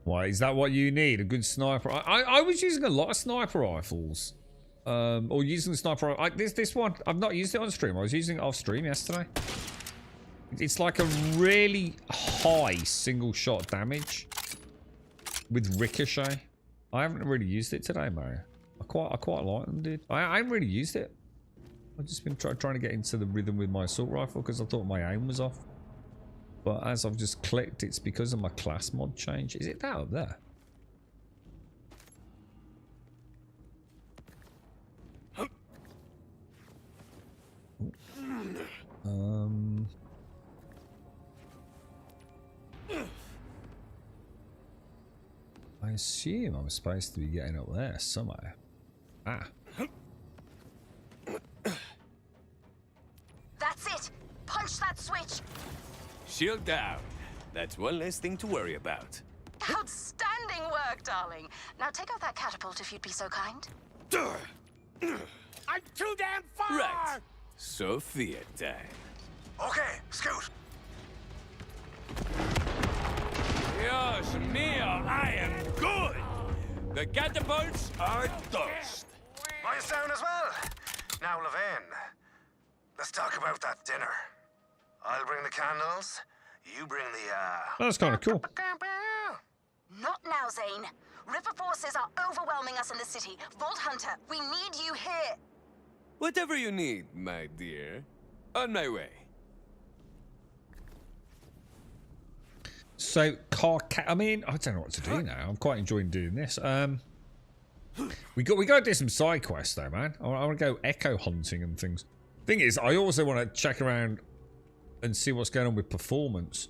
Why, is that what you need? A good sniper? I was using a lot of sniper rifles. Or using the sniper this one, I've not used it on stream. I was using it off stream yesterday. It's like a really high single shot damage with ricochet. I haven't really used it today, Mario. I quite like them, dude. I haven't really used it. I've just been trying to get into the rhythm with my assault rifle because I thought my aim was off. But as I've just clicked, it's because of my class mod change. Is it that up there? I assume I'm supposed to be getting up there somewhere. Ah. That's it! Punch that switch! Shield down. That's one less thing to worry about. Outstanding work, darling. Now take out that catapult if you'd be so kind. I'm too damn far! Right. Sophia time. Okay, scoot. Dios mío, I am good! The catapults are dust. Mine sound as well. Now, Levin, let's talk about that dinner. I'll bring the candles. You bring the, That's kind of cool. Not now, Zane. Ripper forces are overwhelming us in the city. Vault Hunter, we need you here. Whatever you need, my dear. On my way. So, I mean, I don't know what to do now. I'm quite enjoying doing this. We got to do some side quests though, man. I want to go echo hunting and things. Thing is, I also want to check around and see what's going on with performance.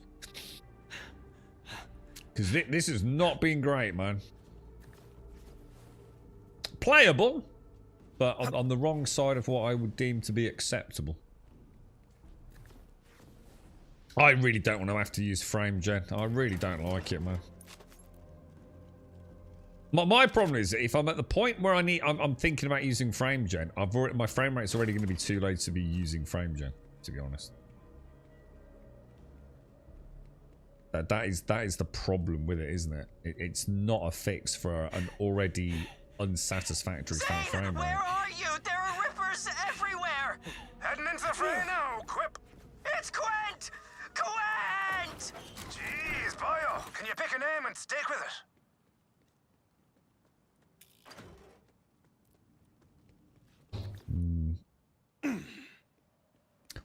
Because this has not been great, man. Playable, but on the wrong side of what I would deem to be acceptable. I really don't want to have to use frame gen. I really don't like it, man. My problem is that if I'm at the point where I'm thinking about using frame gen, my frame rate's already going to be too low to be using frame gen, to be honest. That is the problem with it, isn't it? It's not a fix for an already unsatisfactory frame rate. Where are you? There are rippers everywhere. Heading into the fray now, Quip. It's Quent! Quent! Jeez, Bio, can you pick a name and stick with it?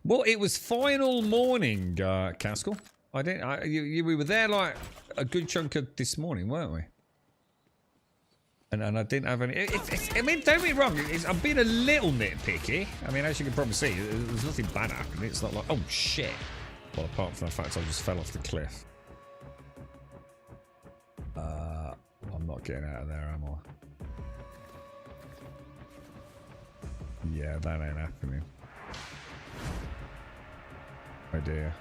Well, it was final morning, Caskell. We were there like a good chunk of this morning, weren't we? And I didn't have any. I mean, don't be wrong. I'm being a little nitpicky. I mean, as you can probably see, there's nothing bad happening. It's not like, oh shit. Well, apart from the fact I just fell off the cliff. I'm not getting out of there, am I? Yeah, that ain't happening. Oh dear.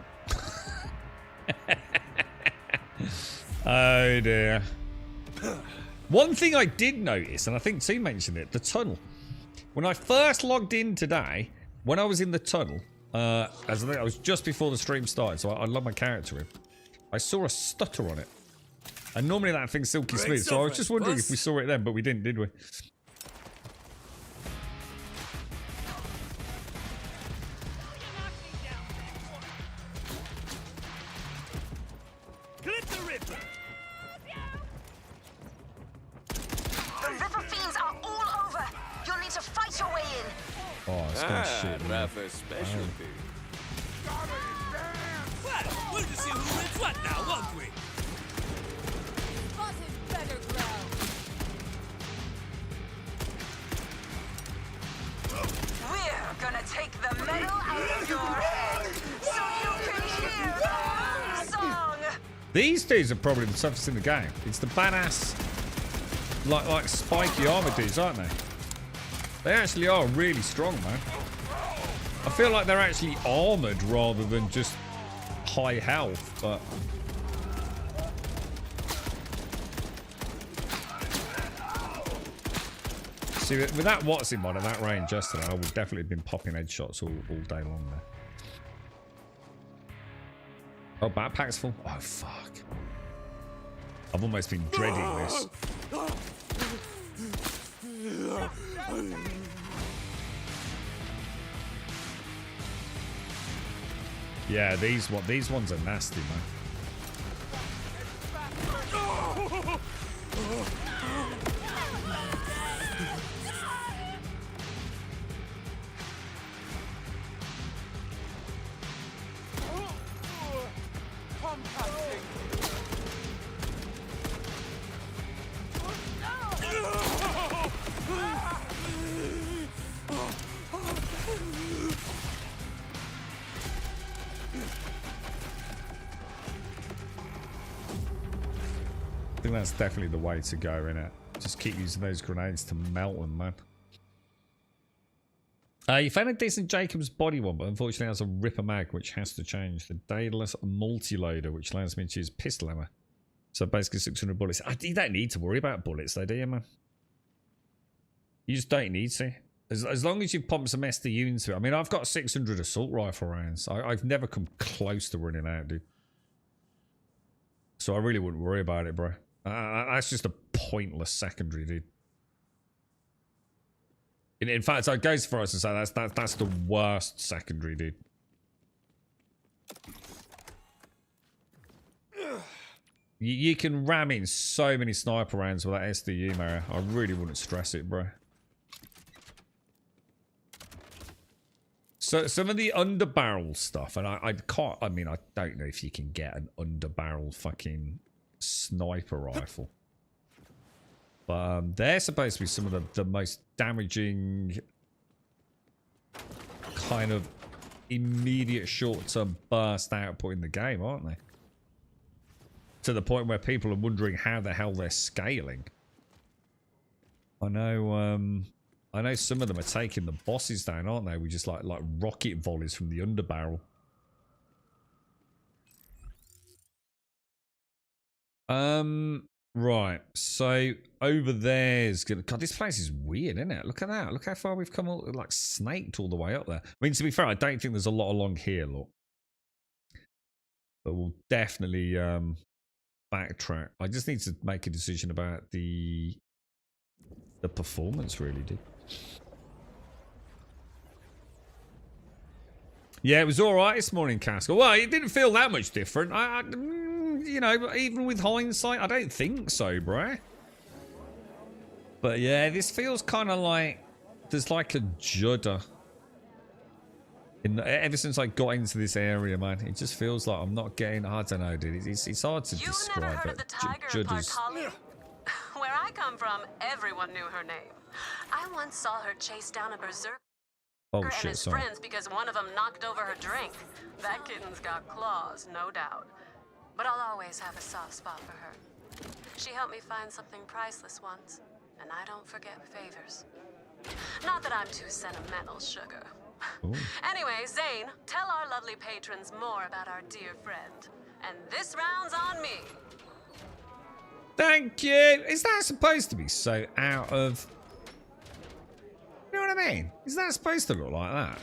Oh dear. One thing I did notice, and I think T mentioned it, the tunnel. When I first logged in today, when I was in the tunnel, as I think I was just before the stream started, so I logged my character in. I saw a stutter on it. And normally that thing's silky smooth, so I was just wondering if we saw it then, but we didn't, did we? Oh, it's gonna shit me. Rafa's specialty. Well, we'll just see who wins what now, won't we? Better ground. We're gonna take the metal out of your head so you can hear our song. These dudes are probably the toughest in the game. It's the badass, like spiky armor dudes, aren't they? They actually are really strong, man. I feel like they're actually armored rather than just high health, but... See, with that Watson mod at that range yesterday, I would definitely have been popping headshots all day long there. Oh, backpack's full? Oh, fuck. I've almost been dreading this. Yeah, these ones are nasty, man. I think that's definitely the way to go, innit? Just keep using those grenades to melt them, man. You found a decent Jacob's body one, but unfortunately has a ripper mag, which has to change. The Daedalus multi-loader, which allows me to use pistol ammo. So basically 600 bullets. You don't need to worry about bullets though, do you, man? You just don't need to. As long as you pump some SDU into it. I mean, I've got 600 assault rifle rounds. I've never come close to running out, dude. So I really wouldn't worry about it, bro. That's just a pointless secondary, dude. In fact, I'd go as far as to say that's the worst secondary, dude. You can ram in so many sniper rounds with that SDU, Mario. I really wouldn't stress it, bro. So some of the underbarrel stuff, and I can't. I mean, I don't know if you can get an underbarrel fucking sniper rifle, but they're supposed to be some of the most damaging kind of immediate short-term burst output in the game, aren't they? To the point where people are wondering how the hell they're scaling. I know some of them are taking the bosses down, aren't they? We just like rocket volleys from the underbarrel. Right. So over there's gonna. God, this place is weird, isn't it? Look at that. Look how far we've come. Like snaked all the way up there. I mean, to be fair, I don't think there's a lot along here. Look, but we'll definitely backtrack. I just need to make a decision about the performance, really, dude. Yeah, it was all right this morning, Castle. Well, it didn't feel that much different. You know, even with hindsight, I don't think so, bruh. But yeah, this feels kind of like there's like a judder. Ever since I got into this area, man, it just feels like I'm not getting. I don't know, dude. It's hard to describe. Never heard of the tiger judders. Where I come from, everyone knew her name. I once saw her chase down a berserker and his friends because one of them knocked over her drink. That kitten's got claws, no doubt. But I'll always have a soft spot for her. She helped me find something priceless once, and I don't forget favors. Not that I'm too sentimental, sugar. Anyway, Zane, tell our lovely patrons more about our dear friend. And this round's on me. Thank you. Is that supposed to be so out of... You know what I mean? Is that supposed to look like that?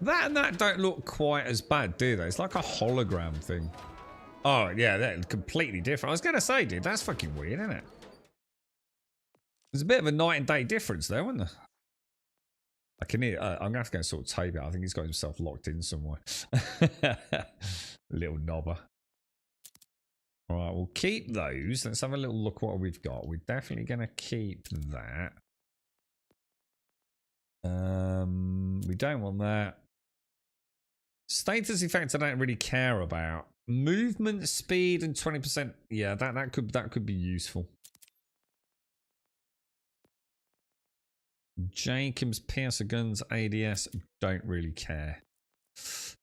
That and that don't look quite as bad, do they? It's like a hologram thing. Oh, yeah, that's completely different. I was going to say, dude, that's fucking weird, isn't it? There's a bit of a night and day difference there, isn't there? I can hear... I'm going to have to go sort of tape it. I think he's got himself locked in somewhere. Little knobber. All right, we'll keep those. Let's have a little look what we've got. We're definitely going to keep that. We don't want that. Status effects I don't really care about. Movement speed and 20%. Yeah, that could be useful. Jacobs, Piercer guns, ADS, don't really care.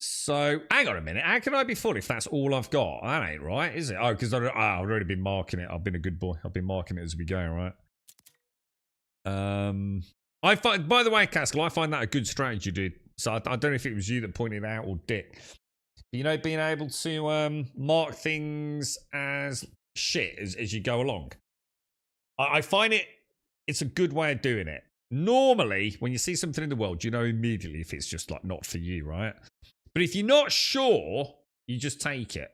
So, hang on a minute. How can I be full if that's all I've got? That ain't right, is it? Oh, because I've already been marking it. I've been a good boy. I've been marking it as we go, right? I find, by the way, Castle, I find that a good strategy, dude. So I don't know if it was you that pointed it out or Dick. You know, being able to mark things as shit as you go along. I find it's a good way of doing it. Normally, when you see something in the world, you know immediately if it's just like not for you, right? But if you're not sure, you just take it.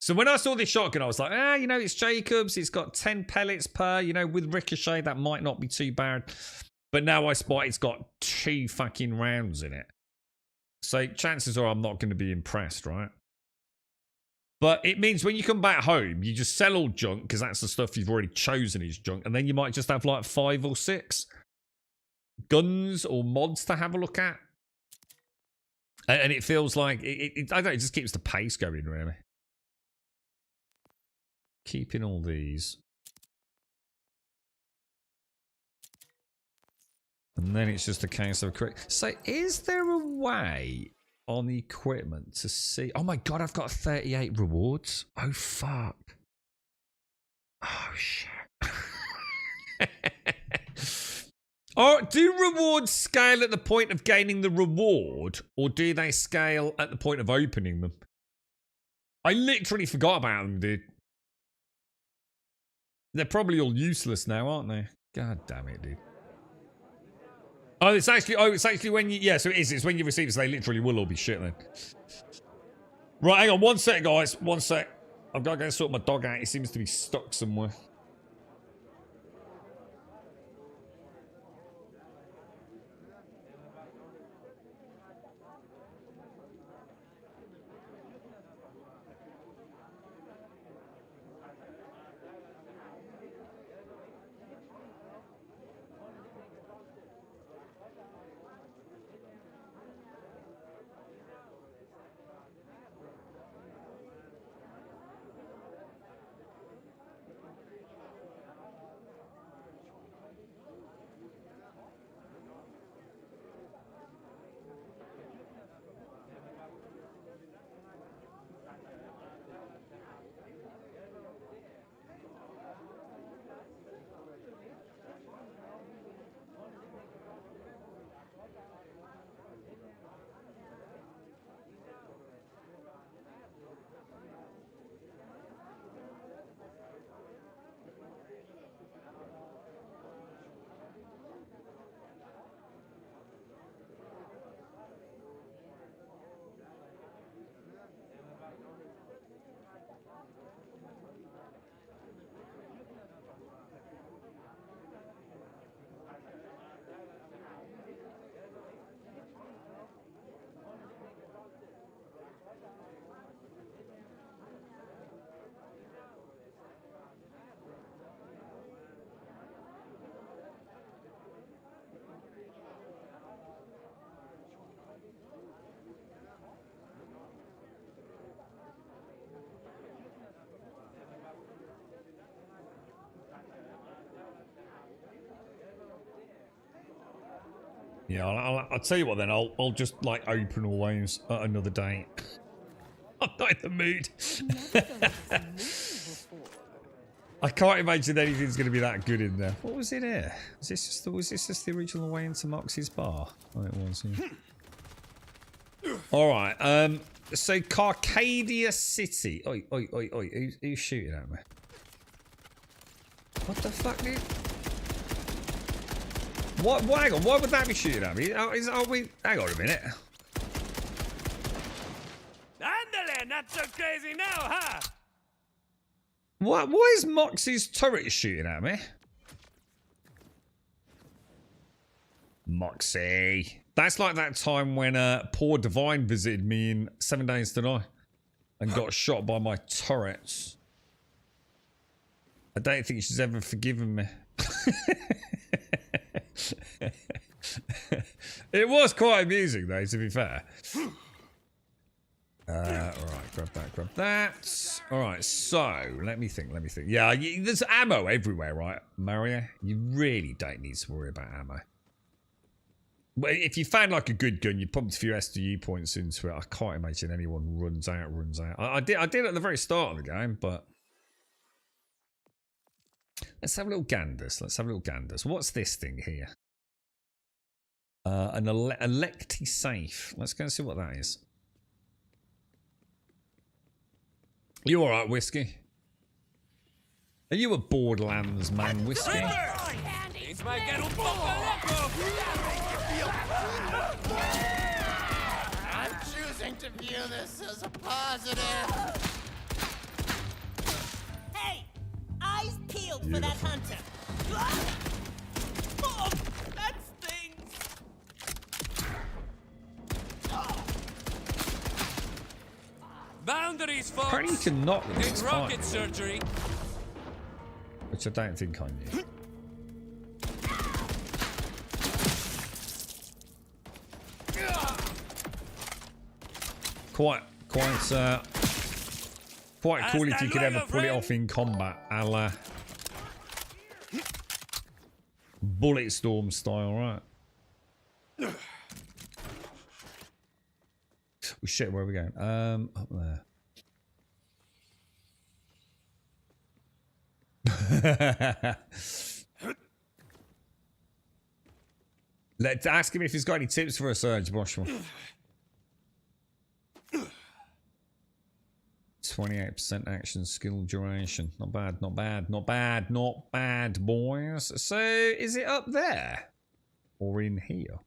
So when I saw this shotgun, I was like, you know, it's Jacobs. It's got 10 pellets per, you know, with ricochet, that might not be too bad. But now I spot it's got 2 fucking rounds in it. So chances are I'm not going to be impressed, right? But it means when you come back home, you just sell all junk because that's the stuff you've already chosen is junk. And then you might just have like 5 or 6 guns or mods to have a look at. And it feels like, I don't know, it just keeps the pace going, really. Keeping all these. And then it's just a case of quick. So is there a way on the equipment to see? Oh my God, I've got 38 rewards. Oh, fuck. Oh, shit. Or do rewards scale at the point of gaining the reward, or do they scale at the point of opening them? I literally forgot about them, dude. They're probably all useless now, aren't they? God damn it, dude. Oh, it's actually when you... Yeah, so it is. It's when you receive it, so they literally will all be shit then. Right, hang on. 1 sec, guys. 1 sec. I've got to go sort my dog out. He seems to be stuck somewhere. Yeah, I'll tell you what then. I'll just like open all those at another day. I'm not in the mood. I can't imagine anything's going to be that good in there. What was in here? Was this just the original way into Moxie's bar? Oh, it was. Yeah. All right. So Carcadia City. Oi, oi, oi, oi. Who's shooting at me? What the fuck, dude? What? Hang on. Why would that be shooting at me? Are we? Hang on a minute. Andale, not so crazy now, huh? What? Why is Moxie's turret shooting at me? Moxie. That's like that time when poor Divine visited me in 7 Days to Die and got shot by my turrets. I don't think she's ever forgiven me. It was quite amusing though, to be fair. Alright, grab that. Alright, so, let me think. Yeah, there's ammo everywhere, right, Mario? You really don't need to worry about ammo. But if you found like a good gun, you pumped a few SDU points into it, I can't imagine anyone runs out. I did at the very start of the game, but... Let's have a little ganders. What's this thing here? An Electi safe. Let's go and see what that is. You alright, Whiskey? Are you a Borderlands man, Whiskey? I'm choosing to view this as a positive. Hey! Eyes peeled for that hunter. Oh, that stings. Boundaries, folks. Apparently you can knock them. In rocket surgery. Which I don't think I knew. Quite cool if you could ever pull it off in combat, a la Bulletstorm style, right? Oh shit, where are we going? Up there. Let's ask him if he's got any tips for a Surge Boshman. 28% action skill duration. Not bad, boys. So, is it up there? Or in here?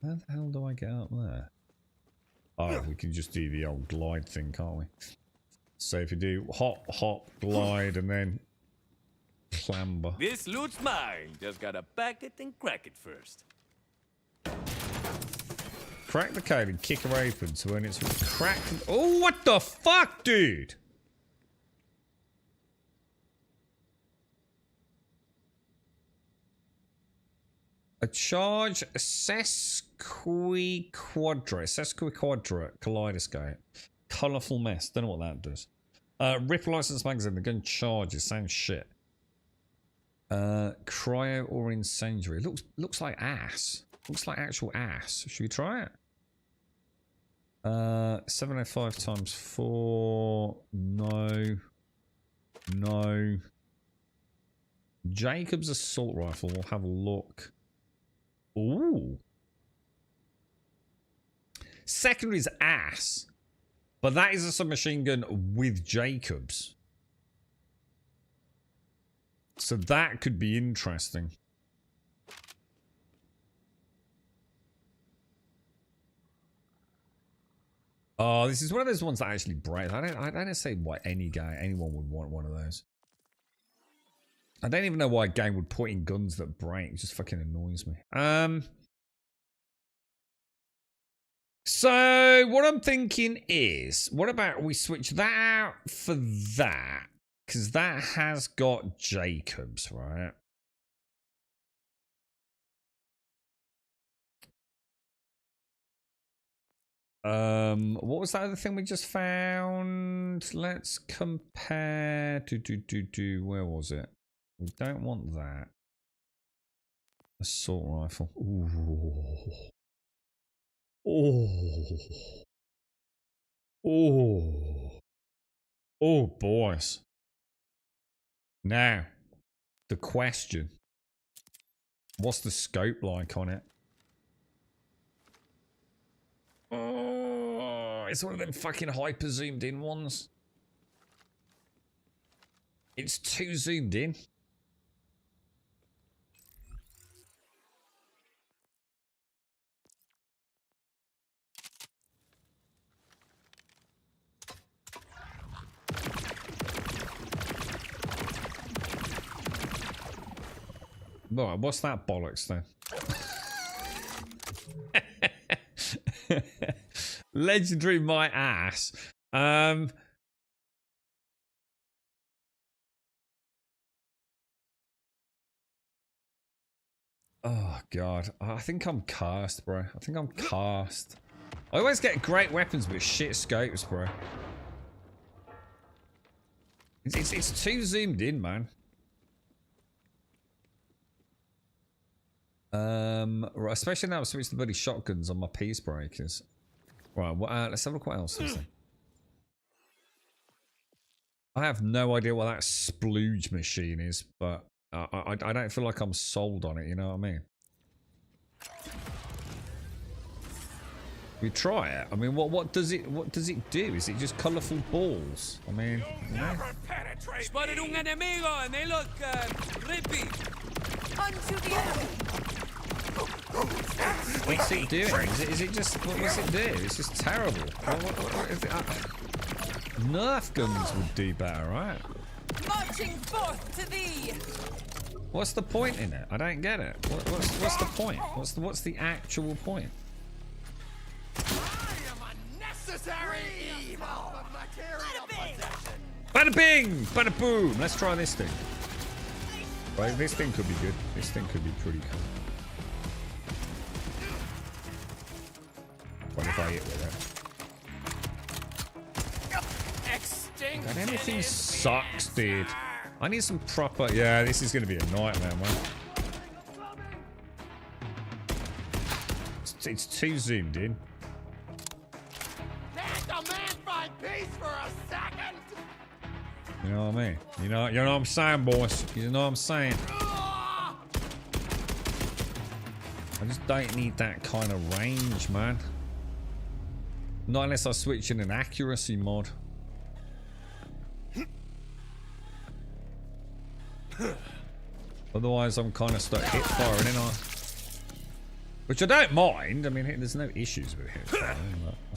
How the hell do I get up there? Oh, we can just do the old glide thing, can't we? So if you do hop, glide, and then clamber. This loot's mine. Just gotta pack it and crack it first. Crack the code and kick her open to when it's cracked. Oh, what the fuck, dude? A charge sesquiquadra kaleidoscope. Colourful mess. Don't know what that does. Ripple license magazine. The gun charges. Sounds shit. Cryo or incendiary. Looks like ass. Looks like actual ass. Should we try it? 705 times 4. No. Jacob's assault rifle. We'll have a look. Ooh. Secondary is ass. But that is a submachine gun with Jacobs. So that could be interesting. Oh, this is one of those ones that actually break. I don't say why anyone would want one of those. I don't even know why a game would put in guns that break. It just fucking annoys me. So what I'm thinking is, what about we switch that out for that? Because that has got Jacobs, right? What was that other thing we just found? Let's compare. Where was it? We don't want that. Assault rifle. Ooh. Oh. Oh. Oh, boys. Now, the question. What's the scope like on it? Oh, it's one of them fucking hyper zoomed in ones. It's too zoomed in. Right, what's that bollocks then? Legendary my ass. Oh god, I think I'm cast, bro. I think I'm cast. I always get great weapons but shit scopes, bro. It's too zoomed in, man. Right, especially now I've switched the bloody shotguns on my peace breakers. Right, well, let's have a look what else is there. I have no idea what that splooge machine is, but I don't feel like I'm sold on it, you know what I mean? We try it. I mean, what does it do? Is it just colourful balls? I mean, you know? Spotted un enemigo and they look creepy. Unto the enemy. What's it doing? Is it just what's it do? It's just terrible. What is it? Nerf guns would do better, right? Marching forth to thee. What's the point in it? I don't get it. What's the point? What's the actual point? I am a necessary evil of material possession. Bada bing! Bada boom! Let's try this thing. Right, this thing could be good. This thing could be pretty cool. What if I hit with it? God, everything sucks, dude. I need some proper... Yeah, this is going to be a nightmare, man. It's too zoomed in. Let the man find peace for a second. You know what I mean? You know what I'm saying, boys? You know what I'm saying? I just don't need that kind of range, man. Not unless I switch in an accuracy mod. Otherwise, I'm kind of stuck hip firing, ain't I? Which I don't mind. I mean, there's no issues with hip firing.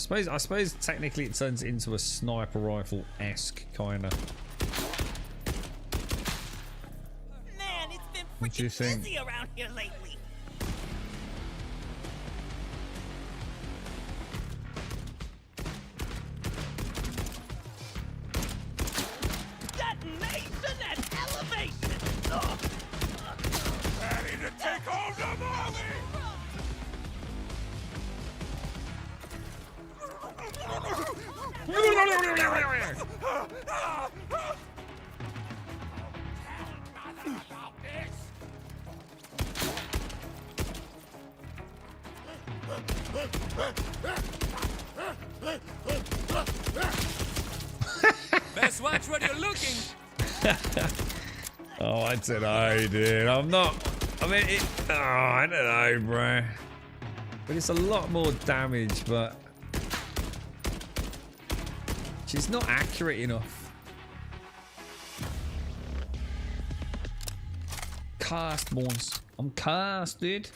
But I suppose technically it turns into a sniper rifle-esque kind of. Man, it's been What do you think? busy around here lately. Detonation and elevation. Ready to take home the Molly. Best watch where you're looking. Oh, I don't know, dude. I'm not. I mean, I don't know, bro. But it's a lot more damage, but she's not accurate enough. Cast, boys. I'm cast, dude.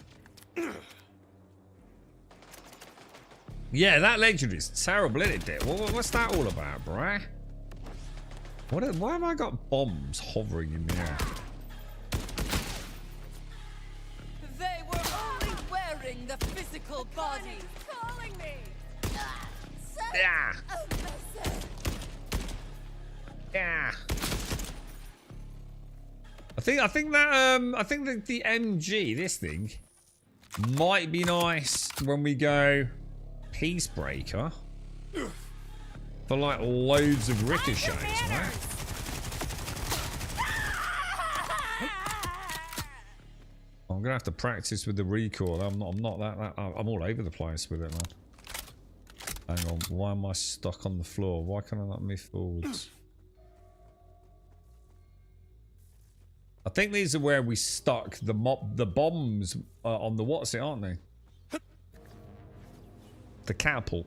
Yeah, that legendary is terrible, isn't it, dude? What's that all about, bruh? Why have I got bombs hovering in the air? They were only wearing the physical body. Calling me. Yeah. Yeah. I think that the MG, this thing, might be nice when we go Peace Breaker for like loads of ricochets, right? I'm gonna have to practice with the recoil. I'm not that I'm all over the place with it, man. Hang on, why am I stuck on the floor? Why can't I not move forwards? I think these are where we stuck the bombs on the what's it, aren't they? The catapult.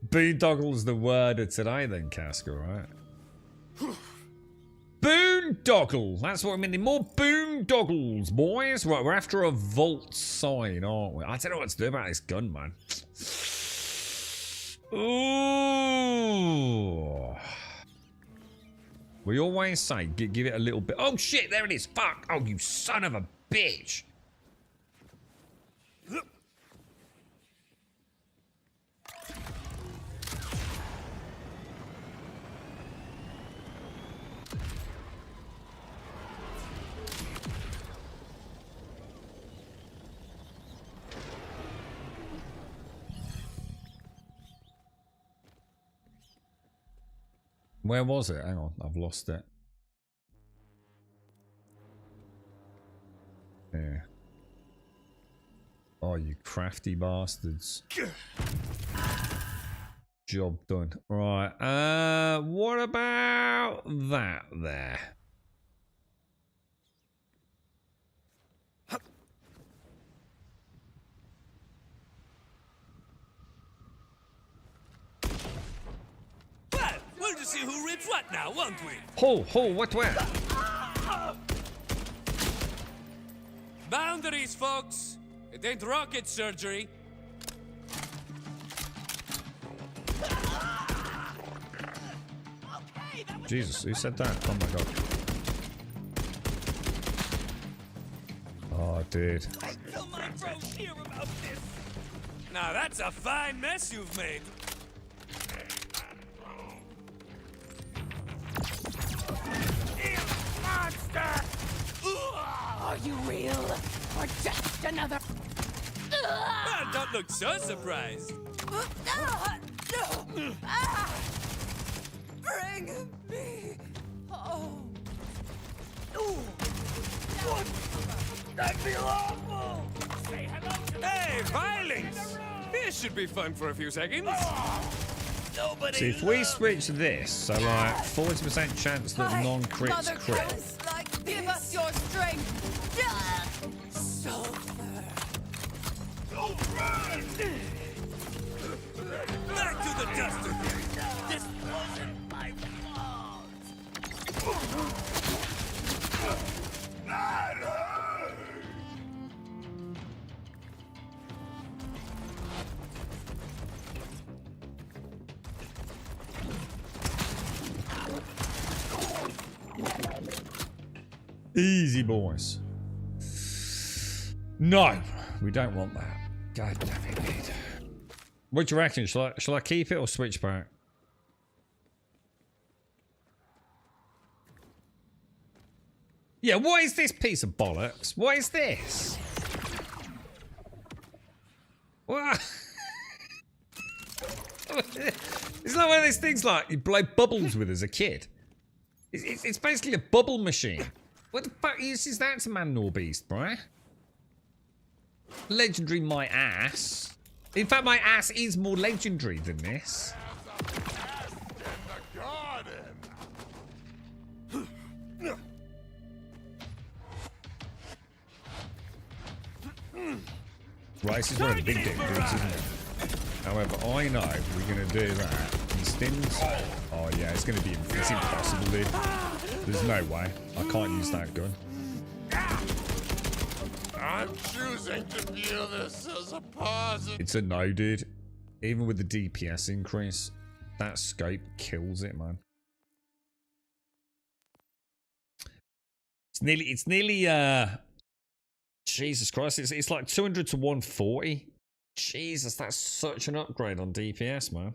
Boondoggle's the word of today then, Casca, right? Boondoggle! That's what I mean. More boondoggles, boys. Right, we're after a vault sign, aren't we? I don't know what to do about this gun, man. Ooh. We always say, give it a little bit. Oh, shit, there it is. Fuck. Oh, you son of a bitch. Where was it? Hang on, I've lost it. Yeah. Oh, you crafty bastards. Job done. Right, what about that there? We'll just see who rips what now, won't we? Ho, what where? Boundaries, folks. It ain't rocket surgery. Jesus, who said that? Oh my god. Oh, dude. Tell my bros here about this. Now that's a fine mess you've made. Are you real? Or just another... Well, don't look so surprised. Bring me home. What? That'd be awful. Say hello to Hey, violence! This should be fun for a few seconds. Nobody. See, if we switch this, so like 40% chance that non-crits Mother crit. Goddess, like, give us your strength. Sulfur. Back to the duster. This wasn't my fault. Easy, boys. No, we don't want that. God damn it, mate. What do you reckon? Shall I keep it or switch back? Yeah, what is this piece of bollocks? What is this? What? It's not one of those things like you blow bubbles with as a kid. It's basically a bubble machine. What the fuck uses that to man nor beast, bruh? Legendary my ass. In fact, my ass is more legendary than this. Right, this is one of the big dudes, isn't it? However, I know we're going to do that. Instance. Oh, yeah, it's going to be... It's impossible, dude. There's no way. I can't use that gun. I'm choosing to view this as a positive. It's a no, dude. Even with the DPS increase, that scope kills it, man. It's nearly, Jesus Christ, it's like 200 to 140. Jesus, that's such an upgrade on DPS, man.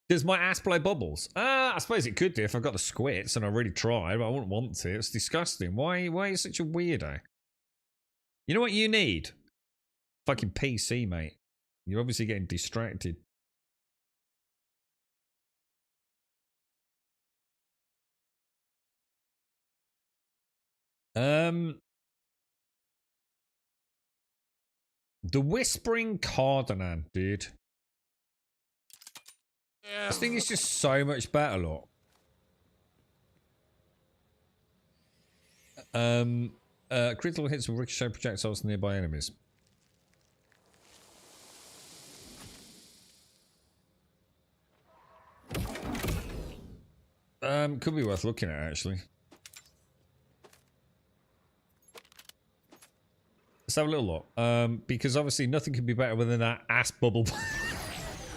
Does my ass blow bubbles? I suppose it could do if I've got the squits and I really tried, but I wouldn't want to. It's disgusting. Why are you such a weirdo? You know what you need? Fucking PC, mate. You're obviously getting distracted. The Whispering Cardinal, dude. This thing is just so much better, look. Critical hits will ricochet projectiles to nearby enemies. Could be worth looking at, actually. Let's have a little look. Because obviously nothing could be better than that ass bubble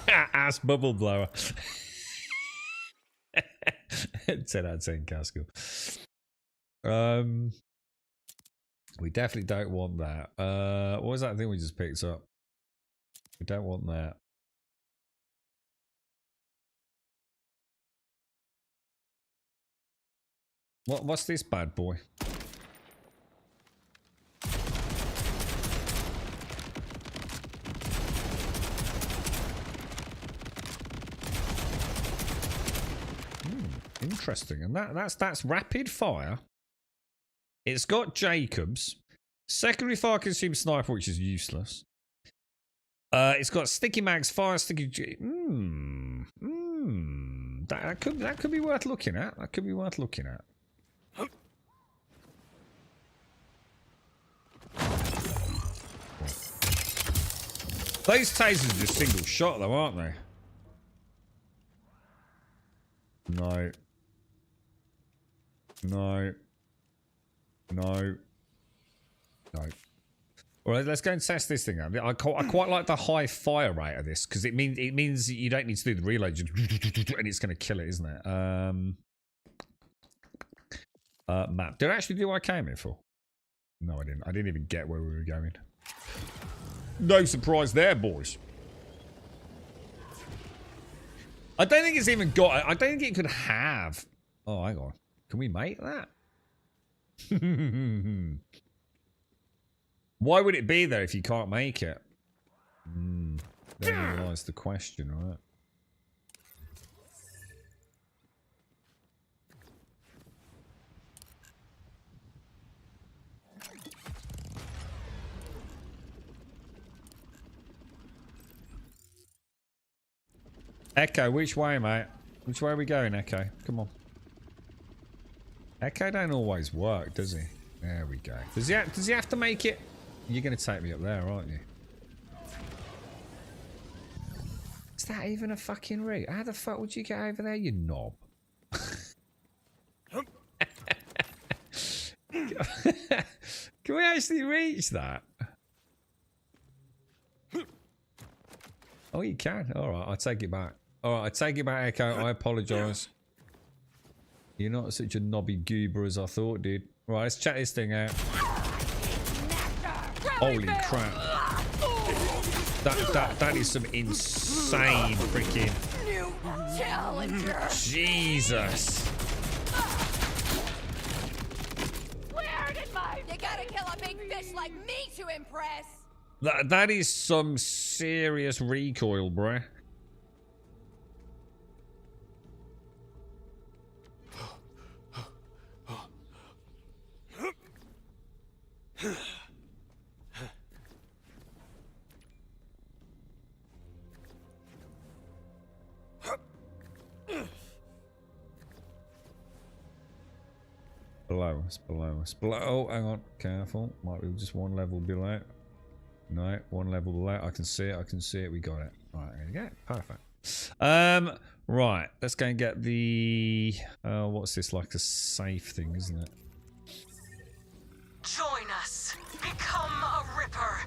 ass bubble blower. 10 out of 10 Casco. We definitely don't want that. What was that thing we just picked up? We don't want that. What's this bad boy? Interesting. And that's rapid fire. It's got Jacobs. Secondary fire consumes sniper, which is useless. It's got sticky mags, fire sticky. That could be worth looking at. That could be worth looking at. Those tasers are just single shot though, aren't they? No. No. No. No. Alright, let's go and test this thing out. I quite like the high fire rate of this, because it means you don't need to do the reload, and it's going to kill it, isn't it? Map. Did I actually do what I came here for? No, I didn't. I didn't even get where we were going. No surprise there, boys. I don't think it's even got... I don't think it could have... Oh, hang on. Can we make that? Why would it be there if you can't make it? There lies the question, right? Echo, which way, mate? Which way are we going, Echo? Come on. Echo don't always work, does he? There we go. Does he have to make it? You're going to take me up there, aren't you? Is that even a fucking route? How the fuck would you get over there, you knob? Can we actually reach that? Oh, you can. Alright, I take it back. Alright, I take it back, Echo. I apologise. You're not such a knobby goober as I thought, dude. Right, let's check this thing out. Holy crap. That is some insane freaking... New challenger. Jesus. Where did my... You gotta kill a big fish like me to impress. That is some serious recoil, bruh. Below us, below us, below. Oh, hang on, careful. Might be just one level below. No, one level below. I can see it. I can see it. We got it. Right, there you go. Perfect. Right. Let's go and get the. What's this? Like a safe thing, isn't it? Join us. Become a Ripper.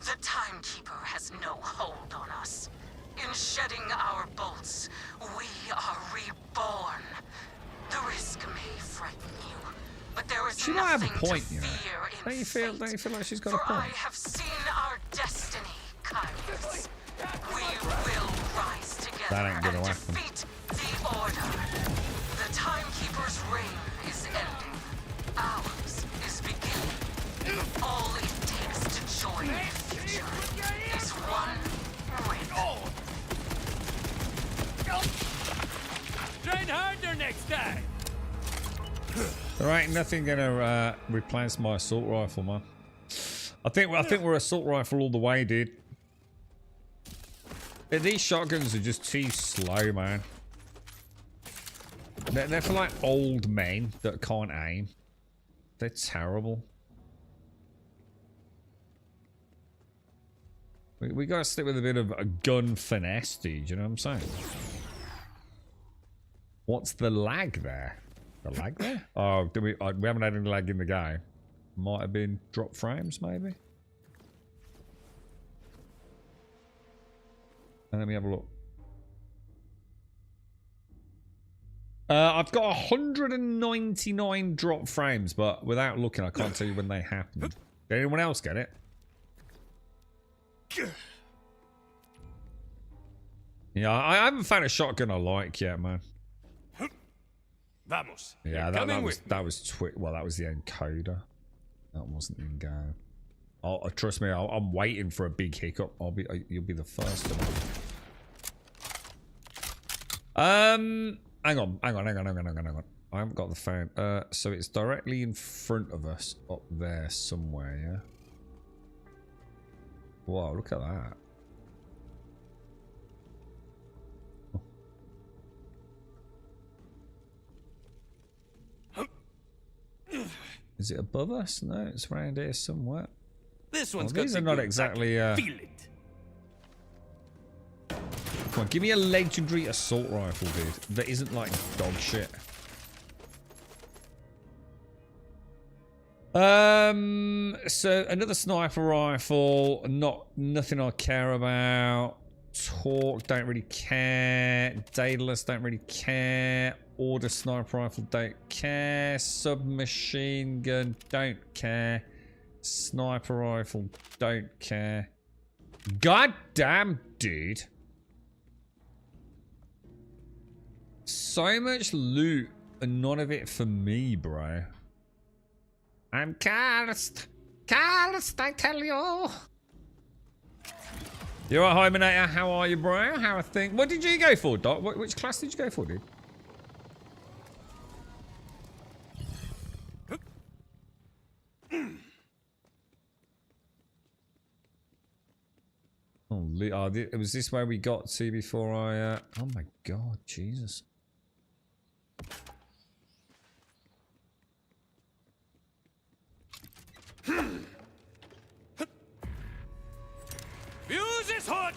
The Timekeeper has no hold on us. In shedding our bolts, we are reborn. The risk may frighten you, but there is she might have a nothing point, to you know. fear in Don't you feel like she's got For a point? I have seen our destiny, Kairos. We will rise together That ain't gonna and happen. defeat harder next time. There ain't nothing gonna replace my assault rifle, man. I think we're assault rifle all the way, dude. These shotguns are just too slow, man. They're for like old men that can't aim. They're terrible. We gotta stick with a bit of a gun finesse, dude. You know what I'm saying? What's the lag there? The lag there? Oh, we haven't had any lag in the game. Might have been drop frames, maybe. And let me have a look. I've got 199 drop frames, but without looking, I can't tell you when they happened. Did anyone else get it? Yeah, I haven't found a shotgun I like yet, man. Vamos. Yeah, that was well, that was the encoder. That wasn't in game. Oh, trust me, I'm waiting for a big hiccup. You'll be the first to know. Hang on. I haven't got the phone. So it's directly in front of us, up there somewhere. Yeah. Wow, look at that. Is it above us? No, it's around here somewhere. This one's these are not exactly. Feel it. Come on, give me a legendary assault rifle, dude. That isn't like dog shit. So another sniper rifle. Nothing I care about. Torque, don't really care. Daedalus, don't really care. Order sniper rifle, don't care. Submachine gun, don't care. Sniper rifle, don't care. God damn, dude. So much loot and none of it for me, bro. I'm cursed. Cursed, I tell you. You alright, Hymenator? How are you, bro? How are things? What did you go for, Doc? Which class did you go for, dude? Oh, it was this way we got to before I... Oh my god, Jesus. Fuse is hot!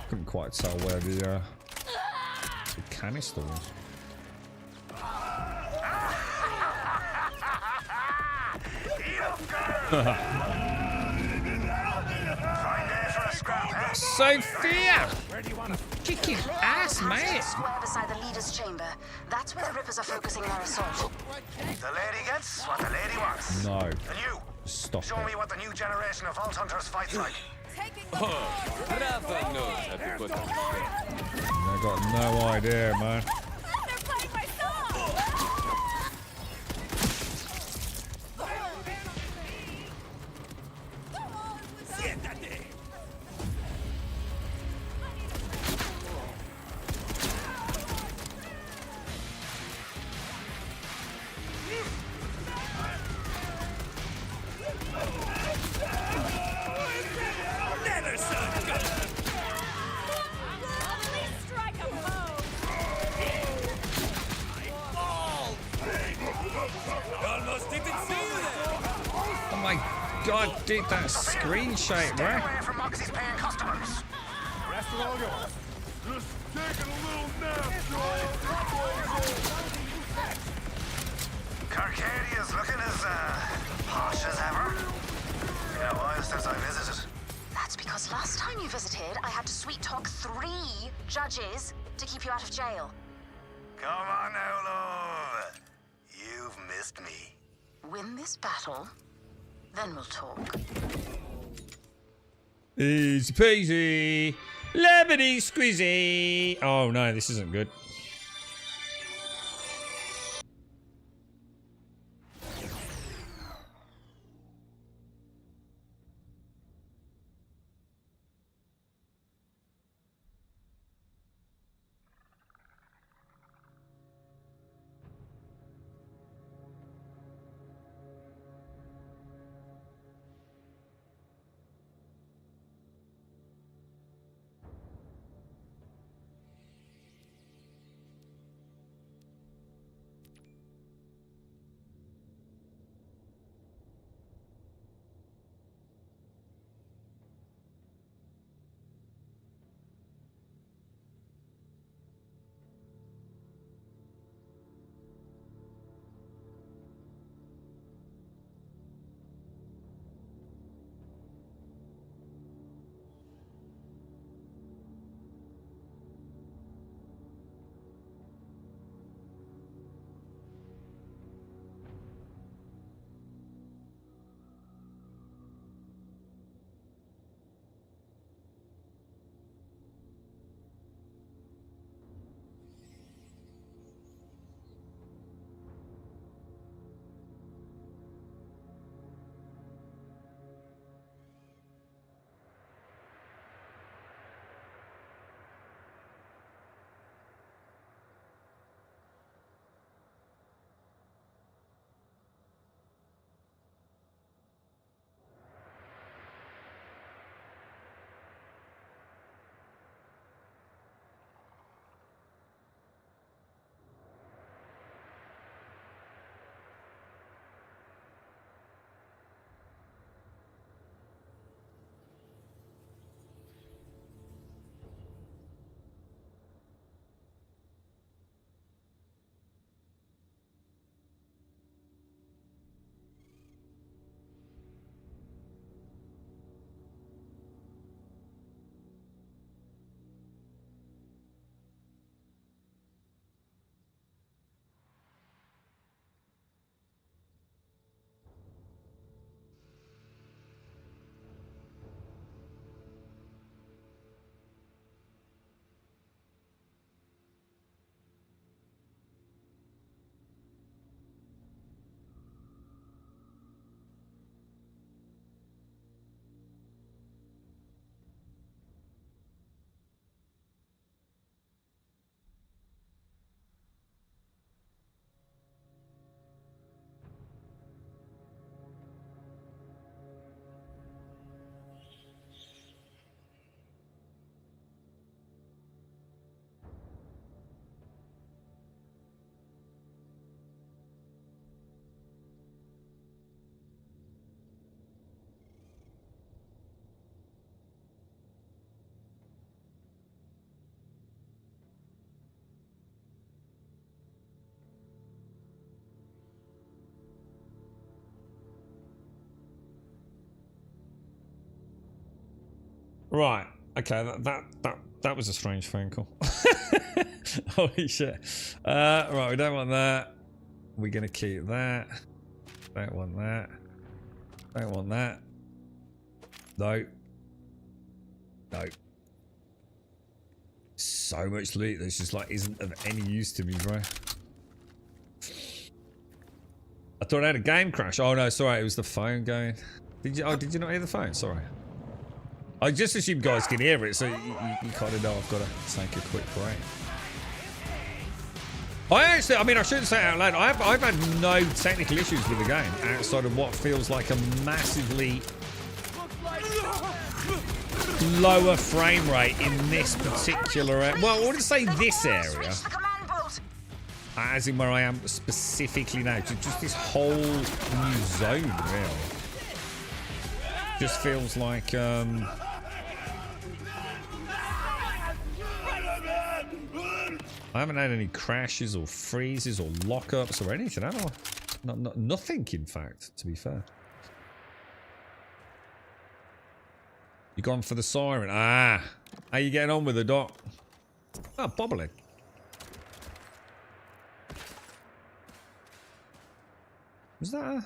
Couldn't quite tell where the canister was. Sophia! Kick his ass, mate! Square beside the leader's chamber. That's where the Rippers are focusing their assault. The lady gets what the lady wants. No. And you, stop show me what the new generation of Vault Hunters fights like. Oh, Rafa knows how to put on. I got no idea, man. Dude, that screen shape, bro. Stay away from Moxie's paying customers. The rest is all yours. Just taking a little nap, Carcadia's looking as posh as ever. Been a while since I visited. That's because last time you visited, I had to sweet talk 3 judges to keep you out of jail. Come on now, love. You've missed me. Win this battle, then we'll talk. Easy peasy. Lemony squeezy. Oh no, this isn't good. Right. Okay, that was a strange phone call. Holy shit. Right, we don't want that. We're gonna keep that. Don't want that. Don't want that. No. No. So much loot that's just like isn't of any use to me, bro. I thought I had a game crash. Oh no, sorry, it was the phone going. Did you? Oh, did you not hear the phone? Sorry. I just assume guys can hear it, so you kind of know I've got to take a quick break. I mean, I shouldn't say it out loud. I've had no technical issues with the game outside of what feels like a massively lower frame rate in this particular area. Well, I wouldn't say this area, as in where I am specifically now. Just this whole new zone, really. Just feels like I haven't had any crashes or freezes or lockups or anything, have I? Nothing, in fact, to be fair. You gone for the siren? Ah, how you getting on with the doc? Oh, bobbling. Was that a...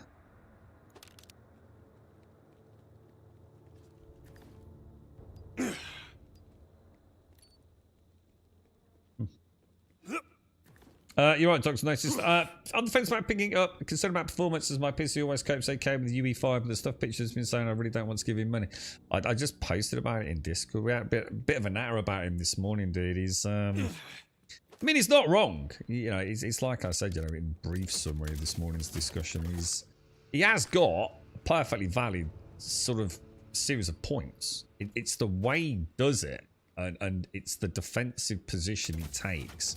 You're right, Dr. Notice. On the fence about picking up, concerned about performance as my PC always copes okay with the UE5, but the stuff picture's been saying I really don't want to give him money. I just posted about it in Discord. We had a bit of a natter about him this morning, dude. He's, I mean, he's not wrong. You know, it's like I said, you know, in brief summary of this morning's discussion, he has got a perfectly valid sort of series of points. It's the way he does it, and it's the defensive position he takes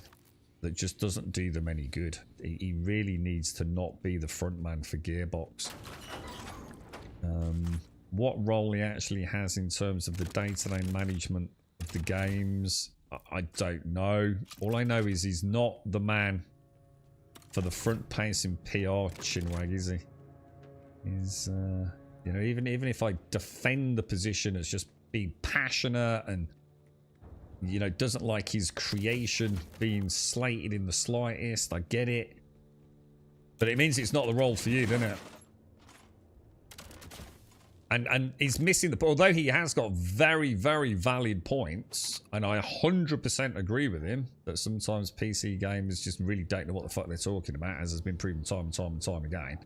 that just doesn't do them any good. He really needs to not be the front man for Gearbox. What role he actually has in terms of the day-to-day management of the games, I don't know. All I know is he's not the man for the front-pacing PR chinwag, is he? He's, you know, even if I defend the position as just being passionate and, you know, doesn't like his creation being slated in the slightest. I get it. But it means it's not the role for you, doesn't it? And he's missing the... Although he has got very, very valid points, and I 100% agree with him, that sometimes PC games just really don't know what the fuck they're talking about, as has been proven time and time and time again.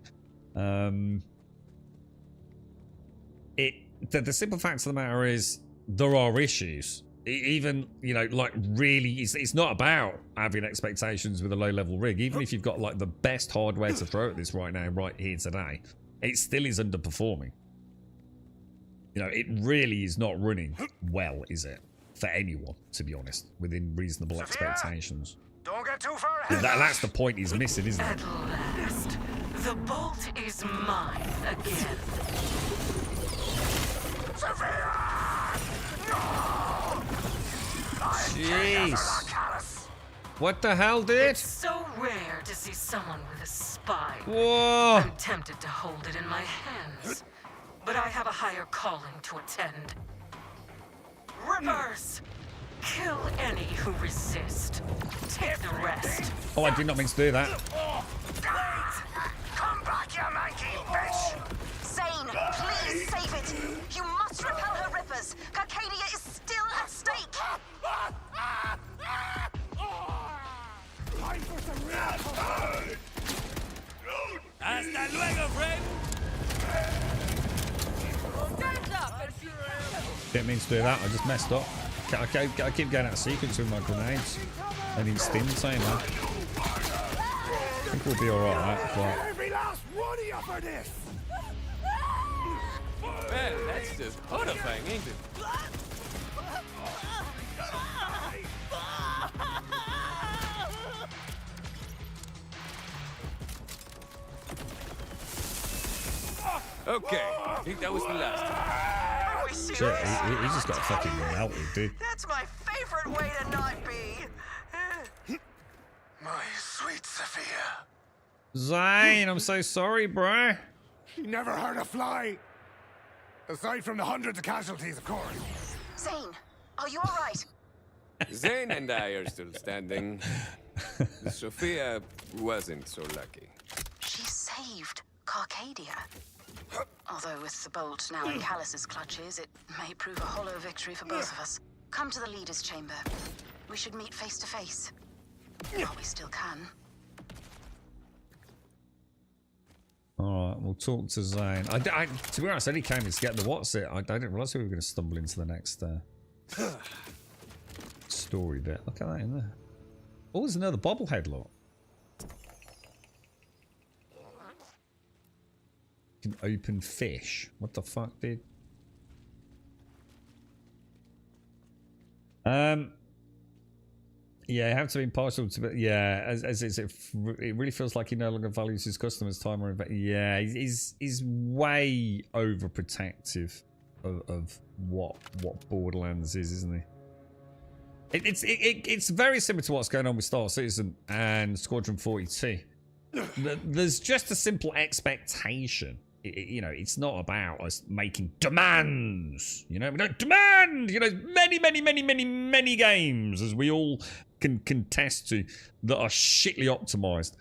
The simple fact of the matter is, there are issues. Even, you know, like really, it's not about having expectations with a low-level rig. Even if you've got like the best hardware to throw at this right now, right here today, it still is underperforming. You know, it really is not running well, is it? For anyone, to be honest, within reasonable expectations. Don't get too far ahead. That's the point he's missing, isn't it? At last, the bolt is mine again. Jeez. What the hell, dude? It's so rare to see someone with a spine. Whoa. I'm tempted to hold it in my hands, but I have a higher calling to attend. Rippers! Kill any who resist. Take the rest. Oh, I did not mean to do that. Come back, you manky bitch! Zane, please save it! You must repel her rippers! Carcadia is still at stake! Hasta luego, friend! Didn't mean to do that, I just messed up. I keep going out of sequence with my grenades. And he's saying that. I think we'll be alright, but... Every last one of you for this! Man, that's just horrifying, ain't it? Okay, I think that was the last time. Are we Shit, serious? he just got fucking melted, dude. That's my favorite way to not be. My sweet Sophia. Zane, I'm so sorry, bro. She never hurt a fly. Aside from the hundreds of casualties, of course. Zane, are you all right? Zane and I are still standing. Sophia wasn't so lucky. She saved Carcadia. Although with the bolt now in Callus's clutches, it may prove a hollow victory for both of us. Come to the leader's chamber. We should meet face to face. While we still can. Alright, we'll talk to Zane. To be honest, I only came in to get the what's it. I didn't realise we were going to stumble into the next story bit. Look at that in there. Oh, there's another bobblehead, look. You can open fish. What the fuck, dude? Yeah, you have to be impartial to. Yeah, as it really feels like he no longer values his customers' time or yeah, he's way overprotective of what Borderlands is, isn't he? It's very similar to what's going on with Star Citizen and Squadron 42. There's just a simple expectation. You know, it's not about us making demands. You know, we don't demand. You know, many games, as we all can contest to, that are shitly optimized.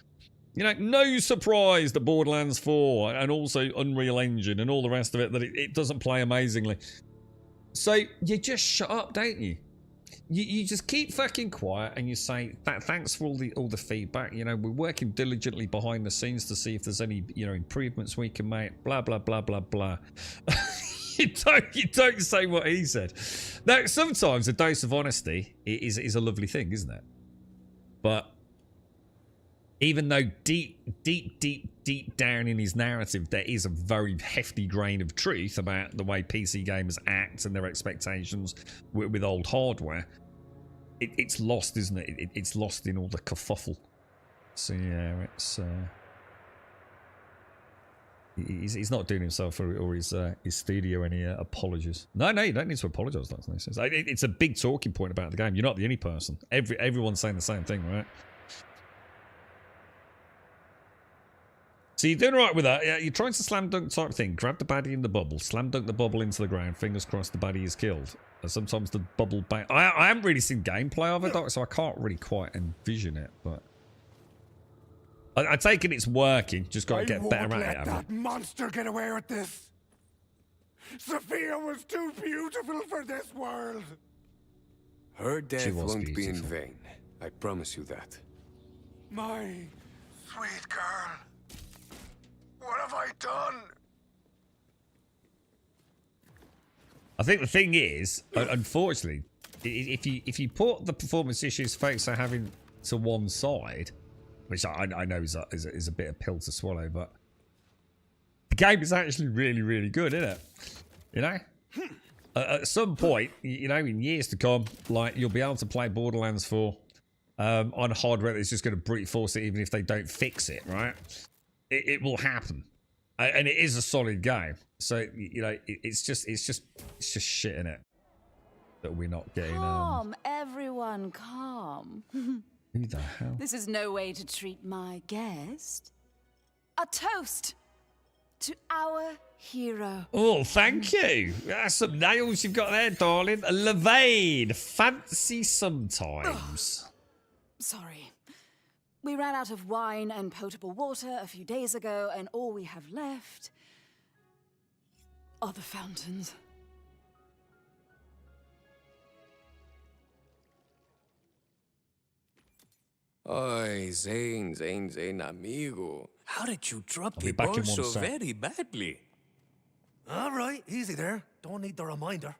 You know, no surprise that Borderlands 4 and also Unreal Engine and all the rest of it that it doesn't play amazingly. So you just shut up, don't you? You just keep fucking quiet and you say thanks for all the feedback. You know, we're working diligently behind the scenes to see if there's any, you know, improvements we can make. Blah blah blah blah blah. you don't say what he said. Now, sometimes a dose of honesty is a lovely thing, isn't it? But even though deep down in his narrative there is a very hefty grain of truth about the way PC gamers act and their expectations with old hardware, it's lost, isn't it? It's lost in all the kerfuffle. So yeah, it's he's not doing himself or his studio any apologies. No, you don't need to apologise. That's nice. It's a big talking point about the game. You're not the only person. Everyone's saying the same thing, right? So you're doing right with that. Yeah, you're trying to slam dunk type thing. Grab the baddie in the bubble. Slam dunk the bubble into the ground. Fingers crossed the baddie is killed. And sometimes the bubble... I haven't really seen gameplay of it, Doc, so I can't really quite envision it, but... I take it it's working. Just got to get better at it. That monster get away with this. Sophia was too beautiful for this world. Her death won't be in vain. I promise you that. My sweet girl. What have I done? I think the thing is, unfortunately, if you put the performance issues folks are having to one side, which I know is a bit of pill to swallow, but the game is actually really good, isn't it? You know, at some point, you know, in years to come, like you'll be able to play Borderlands 4 on hardware that's just going to brute force it, even if they don't fix it, right? It will happen, and it is a solid game. So you know, it's just shit in it that we're not getting. Calm, everyone, calm. Who the hell? This is no way to treat my guest. A toast to our hero. Oh, thank you. That's some nails you've got there, darling. Levade, fancy sometimes. Sorry. We ran out of wine and potable water a few days ago, and all we have left are the fountains. Oy, Zane, amigo. How did you drop the back ball in one so sec. very badly? All right, easy there. Don't need the reminder.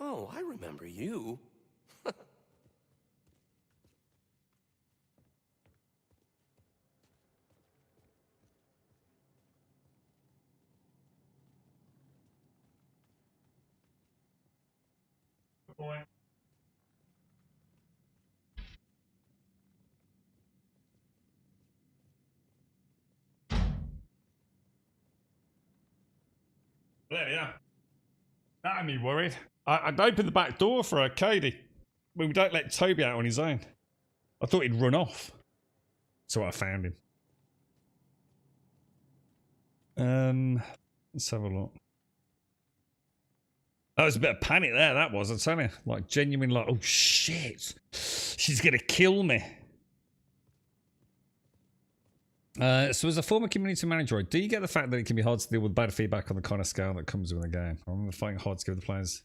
Oh, I remember you. Boy. There we are. That had me worried. I'd opened the back door for Katie. We don't let Toby out on his own. I thought he'd run off. So I found him. Let's have a look. That was a bit of panic there, that was, I tell you. Like, genuine, like, oh shit. She's gonna kill me. So as a former community manager, do you get the fact that it can be hard to deal with bad feedback on the kind of scale that comes with a game? I remember finding it hard to give the players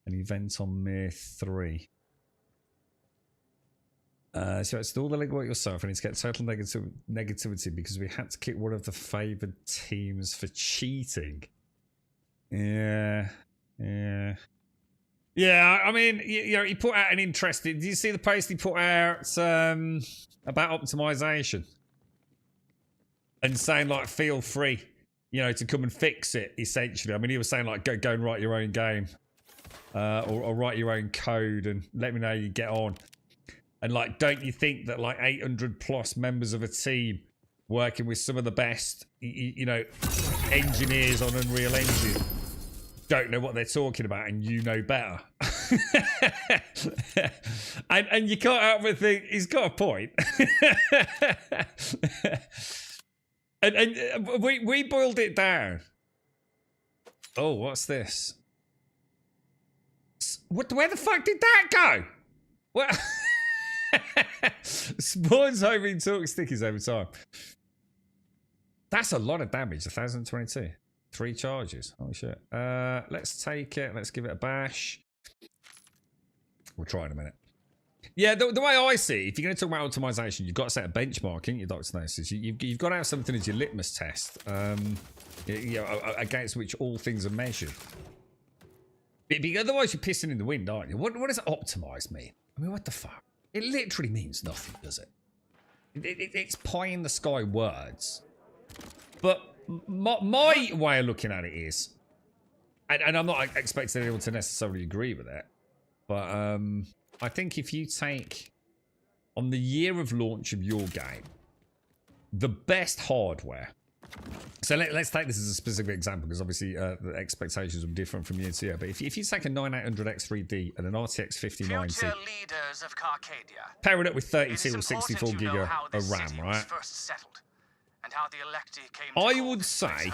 an event on May 3. So it's all the legwork yourself, and it's get total negativity because we had to kick one of the favoured teams for cheating. Yeah. I mean, you know, he put out an interesting. Did you see the post he put out about optimization and saying like, feel free, you know, to come and fix it. Essentially, I mean, he was saying like, go and write your own game, or write your own code and let me know how you get on. And like, don't you think that like 800 plus members of a team working with some of the best, you know, engineers on Unreal Engine don't know what they're talking about, and you know better. and you can't help but think he's got a point. and we boiled it down. Oh, what's this? Where the fuck did that go? What? Spawns homing talk stickies over time. That's a lot of damage. 1,022. 3 charges. Holy shit. Let's take it. Let's give it a bash. We'll try in a minute. Yeah, the way I see it, if you're going to talk about optimization, you've got to set a benchmark, ain't you, Dr. Gnosis? You've got to have something as your litmus test, you know, against which all things are measured. Because otherwise, you're pissing in the wind, aren't you? What does optimize mean? I mean, what the fuck? It literally means nothing, does it? It's pie in the sky words. But my way of looking at it is, and I'm not expecting anyone to necessarily agree with it, but I think if you take, on the year of launch of your game, the best hardware. So let's take this as a specific example, because obviously the expectations are different from year to year. But if you take a 9800X3D and an RTX 5090, leaders of Carcadia, pair it up with 32 or 64 gig of RAM, right? And how the electi came I would say,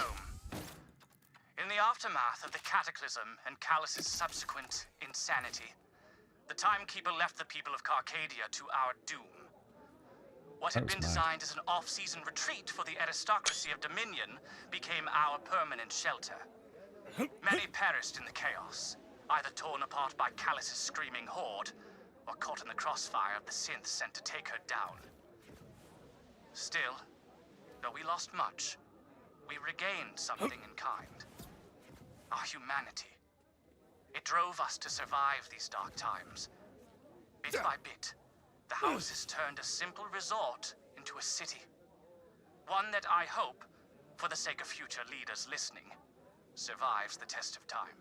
in the aftermath of the cataclysm and Callus's subsequent insanity, the Timekeeper left the people of Carcadia to our doom. What had been designed as an off-season retreat for the aristocracy of Dominion became our permanent shelter. Many perished in the chaos, either torn apart by Callus's screaming horde, or caught in the crossfire of the synths sent to take her down. Still, though we lost much, we regained something in kind. Our humanity. It drove us to survive these dark times. Bit by bit, the houses turned a simple resort into a city. One that I hope, for the sake of future leaders listening, survives the test of time.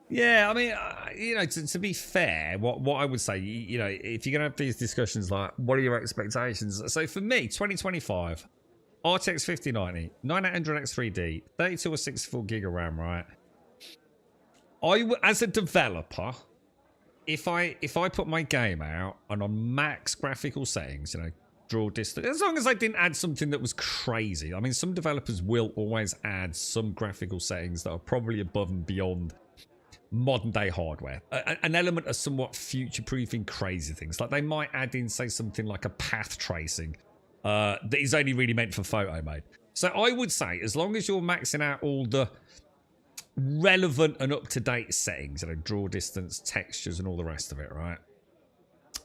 Yeah, I mean, you know, to be fair, what I would say, you know, if you're going to have these discussions like, what are your expectations? So for me, 2025, RTX 5090, 9800X3D, 32 or 64 gig of RAM, right? As a developer, if I put my game out and on max graphical settings, you know, draw distance, as long as I didn't add something that was crazy. I mean, some developers will always add some graphical settings that are probably above and beyond modern day hardware, an element of somewhat future-proofing crazy things. Like they might add in, say, something like a path tracing that is only really meant for photo mode. So I would say, as long as you're maxing out all the relevant and up-to-date settings, you know, draw distance, textures, and all the rest of it, right?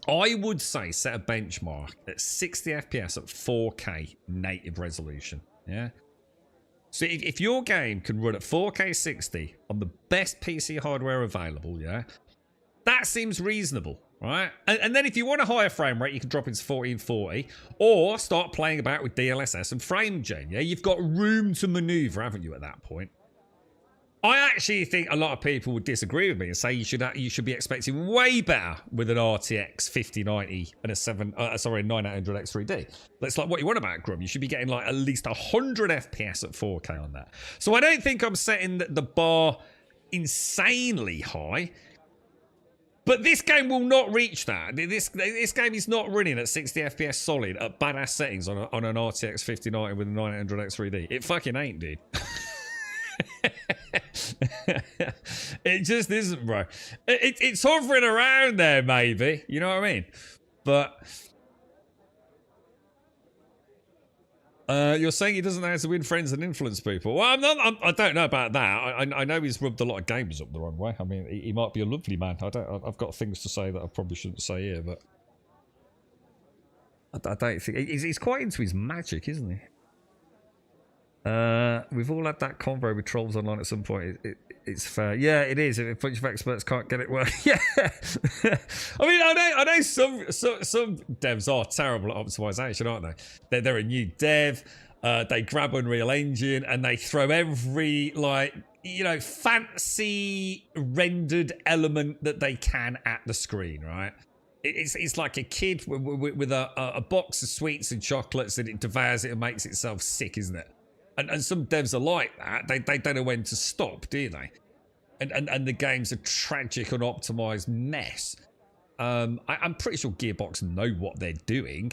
I would say set a benchmark at 60 FPS at 4K native resolution. Yeah. So if your game can run at 4K 60 on the best PC hardware available, yeah, that seems reasonable, right? And then if you want a higher frame rate, you can drop into 1440 or start playing about with DLSS and frame gen, yeah? You've got room to maneuver, haven't you, at that point? I actually think a lot of people would disagree with me and say you should be expecting way better with an RTX 5090 and a 9800 X3D. That's like what you want about Grum. You should be getting like at least 100 FPS at 4K on that. So I don't think I'm setting the bar insanely high, but this game will not reach that. This game is not running at 60 FPS solid at badass settings on an RTX 5090 with a 9800 X3D. It fucking ain't, dude. It just isn't, bro. It's hovering around there, maybe. You know what I mean? But you're saying he doesn't know how to win friends and influence people. Well, I don't know about that. I know he's rubbed a lot of gamers up the wrong way. I mean, he might be a lovely man. I've got things to say that I probably shouldn't say here, but I don't think he's quite into his magic, isn't he? We've all had that convo with trolls online at some point. It's fair. Yeah, it is. If a bunch of experts can't get it working. Yeah. I mean, I know some devs are terrible at optimization, aren't they? They're a new dev. They grab Unreal Engine and they throw every, like, you know, fancy rendered element that they can at the screen, right? It's like a kid with a box of sweets and chocolates and it devours it and makes itself sick, isn't it? And some devs are like that. They don't know when to stop, do they? And the game's a tragic, unoptimized mess. I'm pretty sure Gearbox know what they're doing.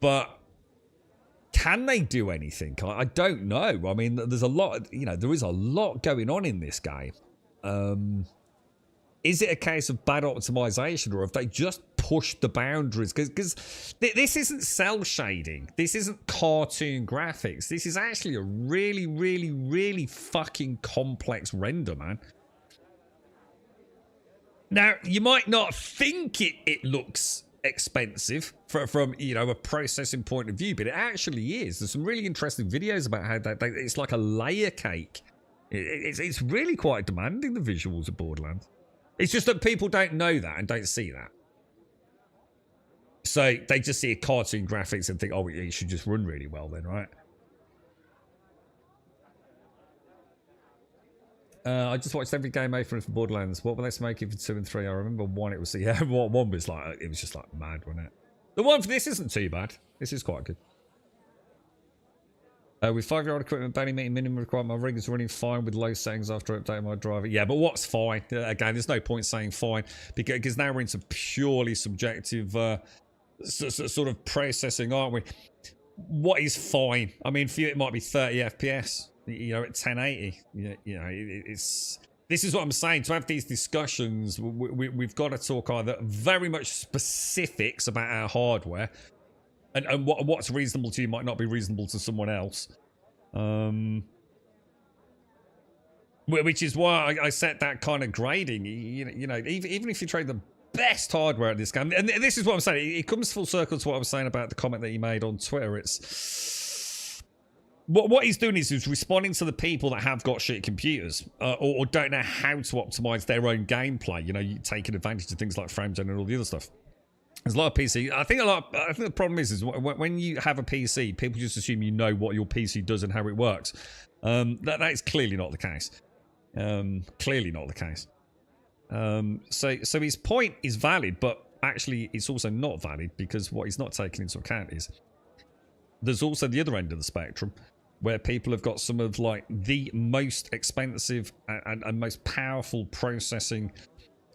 But can they do anything? I don't know. I mean, there's a lot, you know, there is a lot going on in this game. Is it a case of bad optimization, or have they just pushed the boundaries? Because this isn't cell shading. This isn't cartoon graphics. This is actually a really, really, really fucking complex render, man. Now, you might not think it looks expensive from you know, a processing point of view, but it actually is. There's some really interesting videos about how it's like a layer cake. It's really quite demanding, the visuals of Borderlands. It's just that people don't know that and don't see that. So they just see a cartoon graphics and think, oh, it should just run really well then, right? I just watched every game made for Borderlands. What were they making for 2 and 3? I remember 1, it was, yeah, 1 was like, it was just like mad, wasn't it? The one for this isn't too bad. This is quite good. With 5-year-old equipment, barely meeting minimum requirement, my rig is running fine with low settings after updating my driver. Yeah, but what's fine? Again, there's no point saying fine, because now we're into purely subjective sort of processing, aren't we? What is fine? I mean, for you, it might be 30 FPS, you know, at 1080. You know, it's... This is what I'm saying. To have these discussions, we've got to talk either very much specifics about our hardware, and what's reasonable to you might not be reasonable to someone else. Which is why I set that kind of grading. You know, even if you trade the best hardware at this game, and this is what I'm saying, it comes full circle to what I was saying about the comment that he made on Twitter. It's what he's doing is responding to the people that have got shit computers or don't know how to optimize their own gameplay. You know, you taking advantage of things like frame gen and all the other stuff. There's a lot of PC. I think the problem is when you have a PC, people just assume you know what your PC does and how it works. That is clearly not the case. Clearly not the case. So his point is valid, but actually it's also not valid, because what he's not taking into account is there's also the other end of the spectrum, where people have got some of like the most expensive and most powerful processing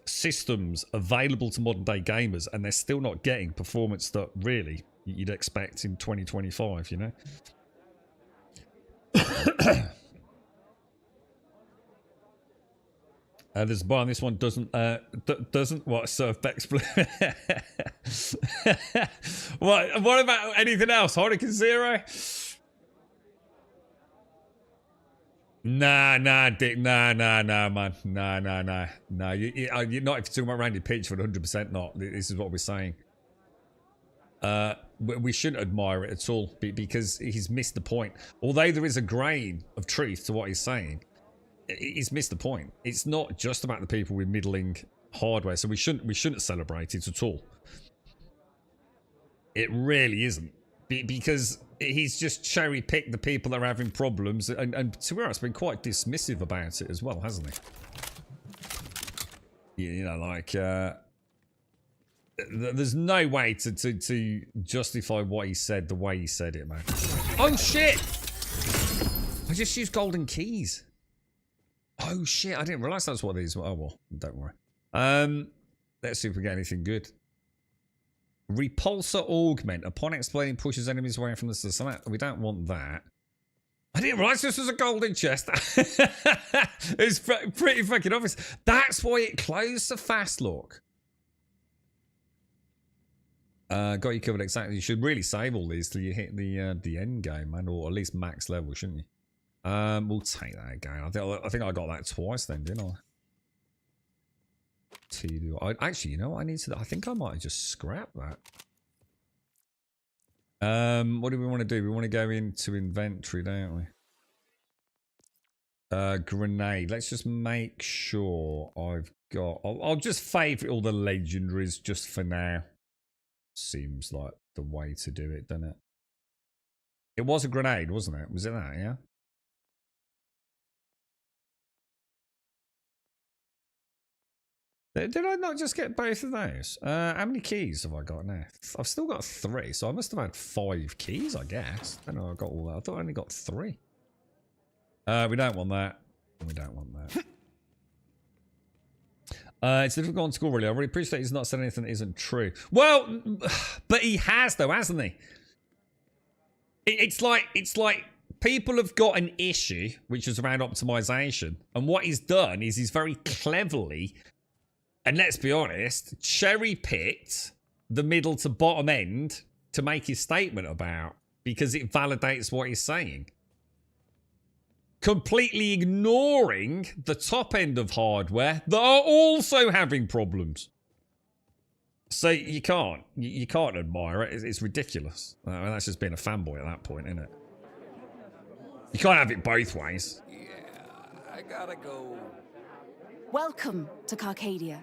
systems available to modern day gamers, and they're still not getting performance that really you'd expect in 2025, you know? There's a bar on this one doesn't what serve Bex Blue. What about anything else? Hurricane Zero? Nah, Dick. Nah, man. Nah. You're not, if you're talking about Randy Pitchford, 100% not. This is what we're saying. We shouldn't admire it at all because he's missed the point. Although there is a grain of truth to what he's saying, he's missed the point. It's not just about the people with middling hardware, so we shouldn't celebrate it at all. It really isn't, because he's just cherry-picked the people that are having problems, and to be honest, been quite dismissive about it as well, hasn't he? You know, like, there's no way to justify what he said the way he said it, man. Oh, shit! I just used golden keys. Oh, shit, I didn't realise that's what these were. Oh, well, don't worry. Let's see if we get anything good. Repulsor augment. Upon exploding, pushes enemies away from the sun. We don't want that. I didn't realise this was a golden chest. It's pretty fucking obvious. That's why it closed so fast, look. Got you covered exactly. You should really save all these till you hit the end game, man, or at least max level, shouldn't you? We'll take that again. I think I got that twice then, didn't I? Actually, you know what I need to do? I think I might have just scrapped that. What do we want to do? We want to go into inventory, don't we? Grenade. Let's just make sure I've got... I'll just favourite all the legendaries just for now. Seems like the way to do it, doesn't it? It was a grenade, wasn't it? Was it that, yeah? Did I not just get both of those? How many keys have I got now? I've still got 3, so I must have had 5 keys, I guess. I don't know, I got all that. I thought I only got 3. We don't want that. We don't want that. It's difficult on school, really. I really appreciate he's not said anything that isn't true. Well, but he has, though, hasn't he? It's like people have got an issue, which is around optimization. And what he's done is he's very cleverly... And let's be honest, cherry-picked the middle to bottom end to make his statement about, because it validates what he's saying. Completely ignoring the top end of hardware that are also having problems. So you can't admire it. It's ridiculous. I mean, that's just being a fanboy at that point, isn't it? You can't have it both ways. Yeah, I gotta go. Welcome to Carcadia.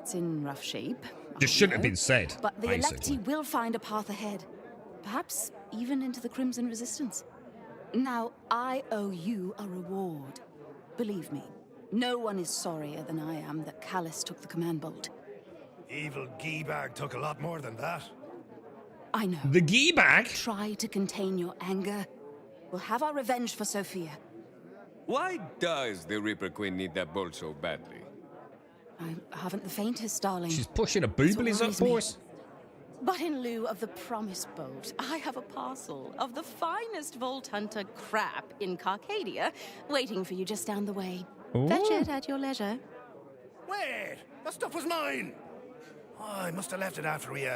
It's in rough shape. Just shouldn't have been said. But the Electi will find a path ahead. Perhaps even into the Crimson Resistance. Now, I owe you a reward. Believe me, no one is sorrier than I am that Callus took the command bolt. Evil Geebag took a lot more than that. I know. The Geebag? Try to contain your anger. We'll have our revenge for Sophia. Why does the Reaper Queen need that bolt so badly? I haven't the faintest, darling. She's pushing a booblies up, boys. But in lieu of the promised bolt, I have a parcel of the finest Vault Hunter crap in Carcadia waiting for you just down the way. Ooh. Fetch it at your leisure. Wait! That stuff was mine! Oh, I must have left it after we,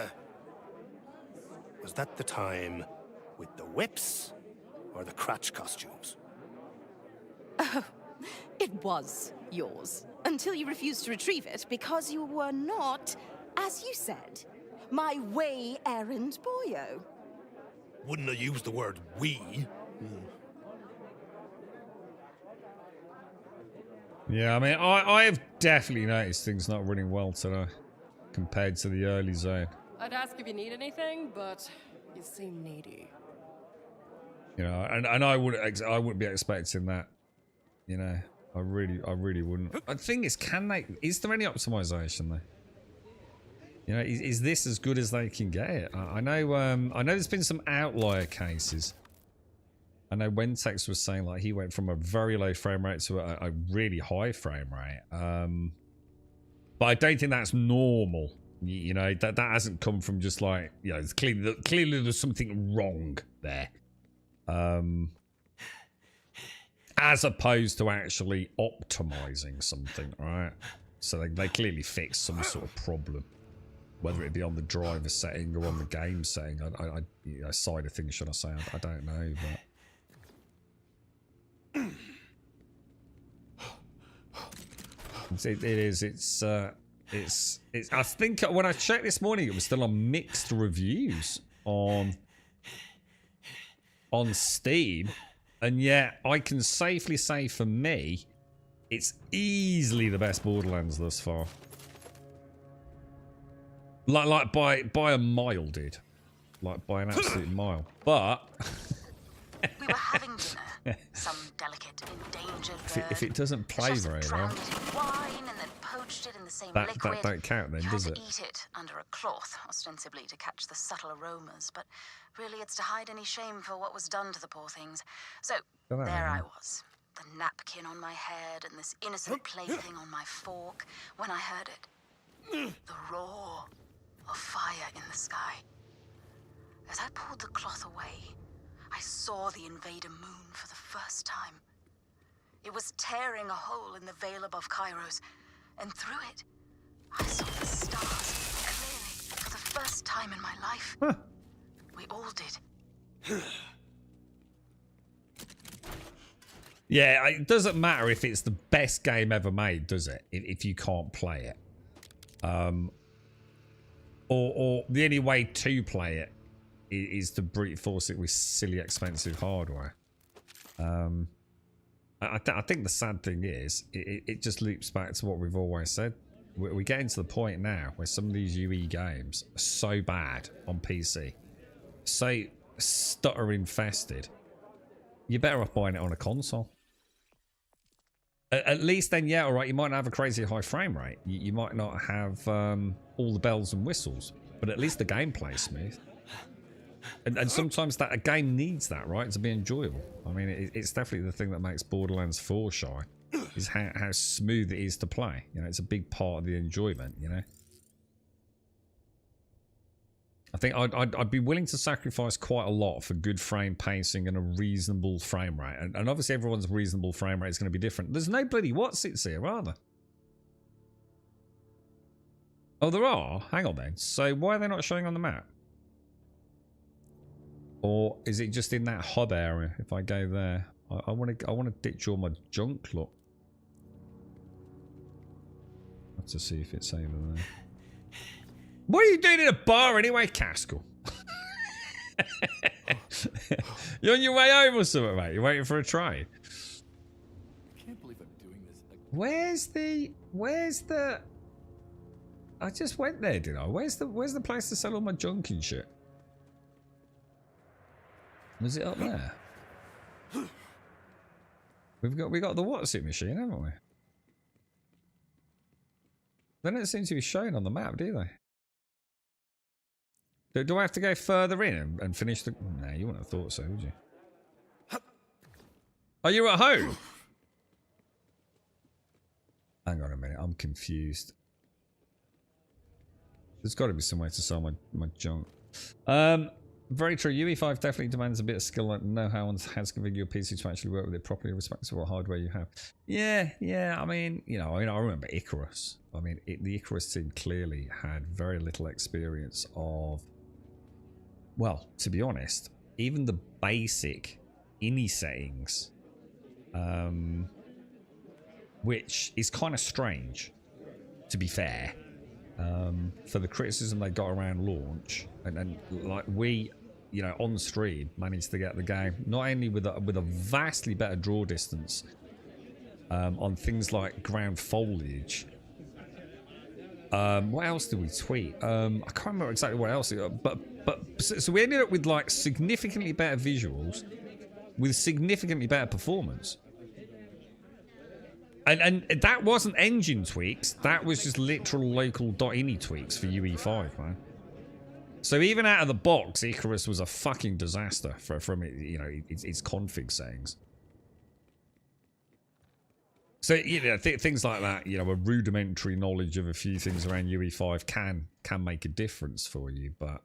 Was that the time with the whips or the crotch costumes? Oh, it was yours. Until you refused to retrieve it because you were not, as you said, my way-errand boyo. Wouldn't have used the word we. Yeah, I mean, I have definitely noticed things not running well today compared to the early zone. I'd ask if you need anything, but you seem needy. You know, and I wouldn't be expecting that. You know, I really wouldn't. The thing is, is there any optimization though? You know, is this as good as they can get it? I know there's been some outlier cases. I know Wentex was saying like he went from a very low frame rate to a really high frame rate. But I don't think that's normal. You know, that hasn't come from just like, you know, clearly there's something wrong there. As opposed to actually optimizing something, right? So they clearly fixed some sort of problem. Whether it be on the driver setting or on the game setting, you know, side of things, should I say? I don't know, but it is. It's. I think when I checked this morning, it was still on mixed reviews. on Steam, and yet I can safely say for me, it's easily the best Borderlands thus far. Like by a mile, dude. Like by an absolute mile. But We were having dinner. Some delicate, endangered bird. if it doesn't play very well, drowned it in wine and then poached it in the same that liquid. don't count then, You does had it? to eat it under a cloth, ostensibly to catch the subtle aromas, but really it's to hide any shame for what was done to the poor things. So Don't know, there I man. was, the napkin on my head and this innocent plaything on my fork, when I heard it. The roar of fire in the sky. As I pulled the cloth away, I saw the invader moon for the first time. It was tearing a hole in the veil above Kairos, and through it, I saw the stars clearly for the first time in my life. Huh. We all did. Yeah, it doesn't matter if it's the best game ever made, does it? If you can't play it. Or the only way to play it is to brute force it with silly expensive hardware. I think the sad thing is, it just loops back to what we've always said. We're getting to the point now where some of these UE games are so bad on PC, so stutter infested, you're better off buying it on a console. At least then, yeah, all right, you might not have a crazy high frame rate. You might not have all the bells and whistles, but at least the gameplay's smooth. And sometimes that a game needs that, right, to be enjoyable. I mean, it's definitely the thing that makes Borderlands 4 shine, is how smooth it is to play. You know, it's a big part of the enjoyment, you know. I think I'd be willing to sacrifice quite a lot for good frame pacing and a reasonable frame rate. And obviously everyone's reasonable frame rate is going to be different. There's no bloody whatsits here, are there? Oh, there are? Hang on then. So why are they not showing on the map? Or is it just in that hub area? If I go there, I want to ditch all my junk. Look, have to see if it's over there. What are you doing in a bar anyway, Caskell? You're on your way home or something, mate? You're waiting for a train. I can't believe I'm doing this. Where's the? I just went there, didn't I? Where's the place to sell all my junk and shit? Was it up there? We got the what's-it machine, haven't we? They don't seem to be shown on the map, do they? Do I have to go further in and finish the... No, you wouldn't have thought so, would you? Are you at home? Hang on a minute, I'm confused. There's got to be some way to sell my junk. Very true. UE5 definitely demands a bit of skill and know-how on how to configure your PC to actually work with it properly, irrespective of what hardware you have. Yeah. I mean, I remember Icarus. I mean, the Icarus team clearly had very little experience of. Well, to be honest, even the basic INI settings, which is kind of strange, to be fair, for the criticism they got around launch, and like we. On stream, managed to get the game not only with a vastly better draw distance on things like ground foliage. What else did we tweet? I can't remember exactly what else. So we ended up with like significantly better visuals, with significantly better performance. And that wasn't engine tweaks. That was just literal local .ini tweaks for UE5, man. So even out of the box, Icarus was a fucking disaster from its config settings. So things like that, a rudimentary knowledge of a few things around UE5 can make a difference for you, but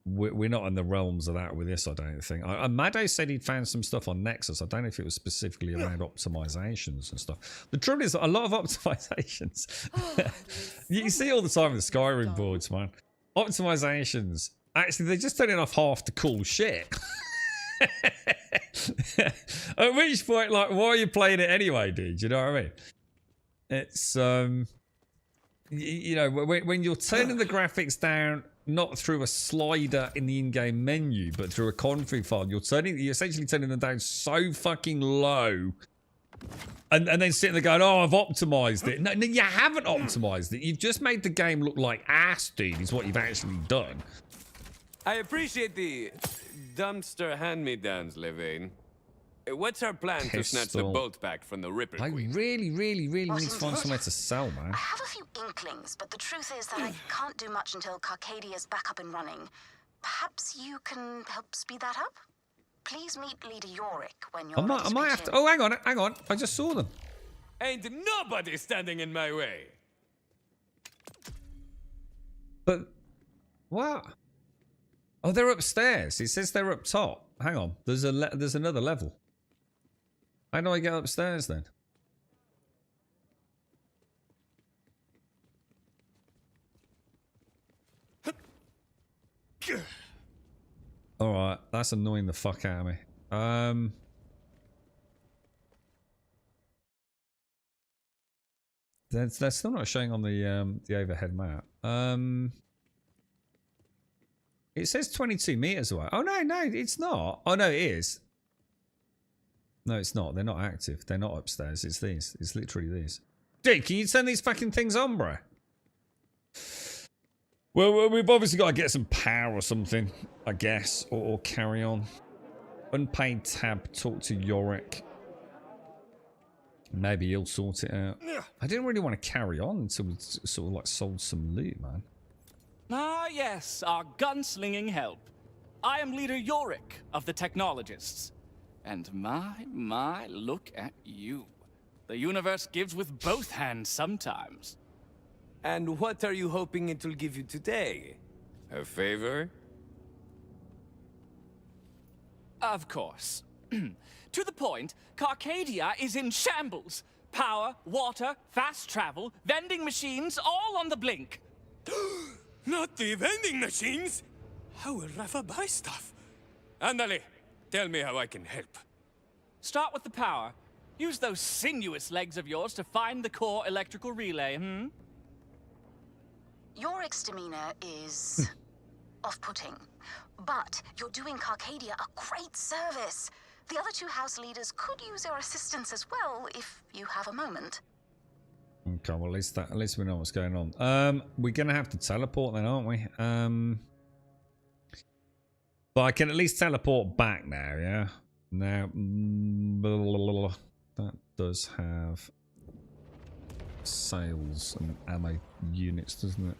we're not in the realms of that with this, I don't think. Mado said he'd found some stuff on Nexus. I don't know if it was specifically around optimizations and stuff. The trouble is, a lot of optimizations, you see all the time with the Skyrim boards, man. Optimizations, actually, they're just turning off half the cool shit. At which point, like, why are you playing it anyway, dude? You know what I mean? It's when you're turning the graphics down not through a slider in the in-game menu, but through a config file. You're essentially turning them down so fucking low. And then sitting there going, oh, I've optimized it. No, you haven't optimized it. You've just made the game look like ass, dude, is what you've actually done. I appreciate the dumpster hand-me-downs, Levine. What's our plan to snatch the bolt back from the Ripper Queen? I really need to find somewhere to sell, man. I have a few inklings, but the truth is that I can't do much until Carcadia's back up and running. Perhaps you can help speed that up? Please meet Leader Yorick when you're I might have to. Oh, hang on. I just saw them. Ain't nobody standing in my way. But what? Oh, they're upstairs. It says they're up top. Hang on. There's another level. How do I get upstairs then? All right, that's annoying the fuck out of me. They're still not showing on the overhead map. It says 22 meters away. Oh no, it's not. Oh no, it is. No, it's not. They're not active. They're not upstairs. It's these. It's literally these. Dude, can you turn these fucking things on, bro? Well, we've obviously got to get some power or something, I guess, or carry on. Unpaid tab, talk to Yorick. Maybe he'll sort it out. I didn't really want to carry on until we sort of like sold some loot, man. Ah, yes, our gunslinging help. I am Leader Yorick of the Technologists. And my, look at you. The universe gives with both hands sometimes. And what are you hoping it will give you today? A favor? Of course. To the point, Carcadia is in shambles. Power, water, fast travel, vending machines, all on the blink. Not the vending machines? How will Rafa buy stuff? Andale, tell me how I can help. Start with the power. Use those sinuous legs of yours to find the core electrical relay, Yorick's demeanor is off-putting, but you're doing Carcadia a great service. The other two house leaders could use your assistance as well, if you have a moment. Okay, well at least we know what's going on. We're gonna have to teleport then, aren't we? But I can at least teleport back now, yeah? Now, that does have sales and ammo units, doesn't it?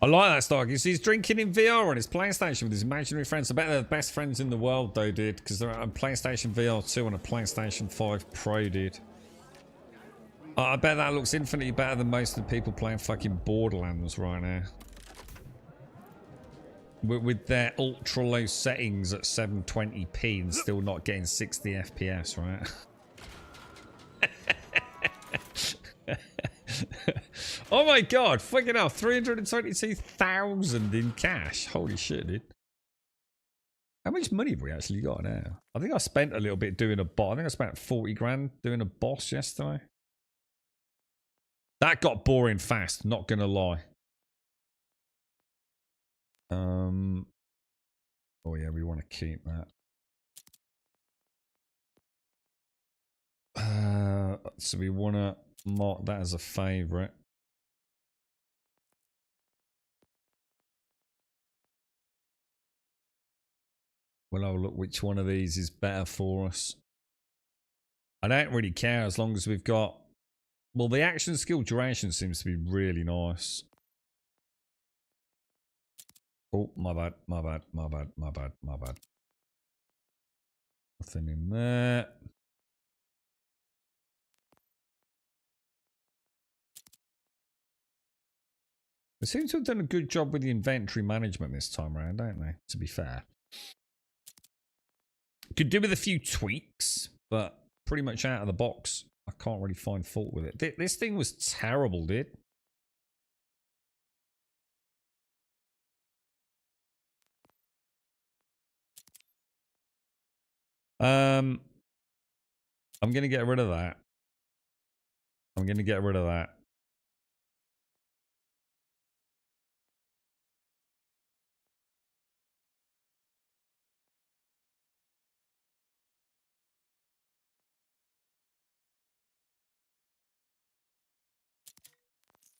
I like that stock. He's drinking in VR on his PlayStation with his imaginary friends. I bet they're the best friends in the world, though, dude, because they're on PlayStation VR 2 and a PlayStation 5 Pro, dude. I bet that looks infinitely better than most of the people playing fucking Borderlands right now. With their ultra low settings at 720p and still not getting 60 FPS, right? Oh my god, fucking hell, 322,000 in cash. Holy shit, dude. How much money have we actually got now? I think I spent a little bit doing a boss. I think I spent 40 grand doing a boss yesterday. That got boring fast, not gonna lie. Oh yeah, we want to keep that. So we want to mark that as a favorite. We'll have a look which one of these is better for us. I don't really care as long as we've got... Well, the action skill duration seems to be really nice. Oh, my bad. Nothing in there. They seem to have done a good job with the inventory management this time around, don't they? To be fair. Could do with a few tweaks, but pretty much out of the box. I can't really find fault with it. This thing was terrible, dude. I'm going to get rid of that.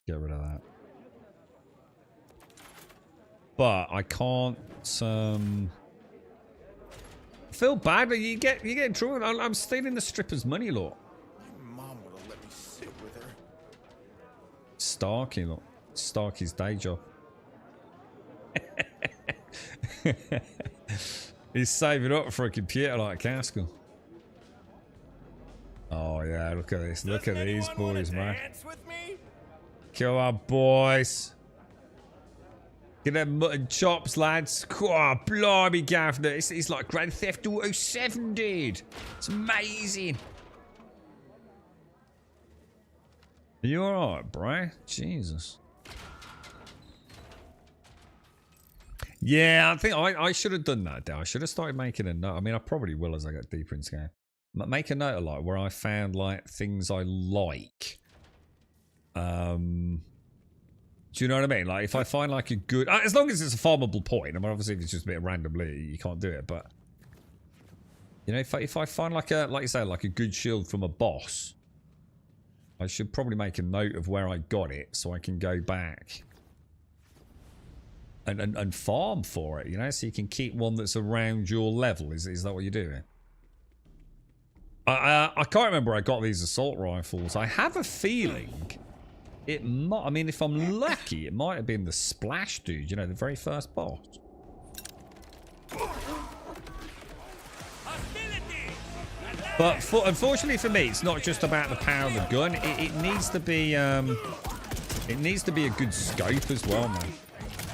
Get rid of that. But I can't. I feel bad. You get drawn. I'm stealing the stripper's money, look. My mom would have let me sit with her. Starky, look. Starky's day job. He's saving up for a computer like Caskell. Oh yeah, look at this. Look at these boys, man. Come on, boys. Get them mutton chops, lads. Oh, blimey, Gavner. It's like Grand Theft Auto 7, dude. It's amazing. Are you alright, bro? Jesus. Yeah, I think I should have done that, I should have started making a note. I mean, I probably will as I get deeper into the game. But make a note of like where I found like things I like. Do you know what I mean? Like if I find like a good, as long as it's a farmable point. I mean, obviously if it's just a bit random loot, you can't do it. But you know, if I find like you say, like a good shield from a boss, I should probably make a note of where I got it so I can go back and farm for it. You know, so you can keep one that's around your level. Is that what you're doing? I can't remember where I got these assault rifles. I have a feeling. It might, I mean, if I'm lucky, it might have been the Splash dude, you know, the very first boss. But unfortunately for me, it's not just about the power of the gun. It needs to be, it needs to be a good scope as well, man.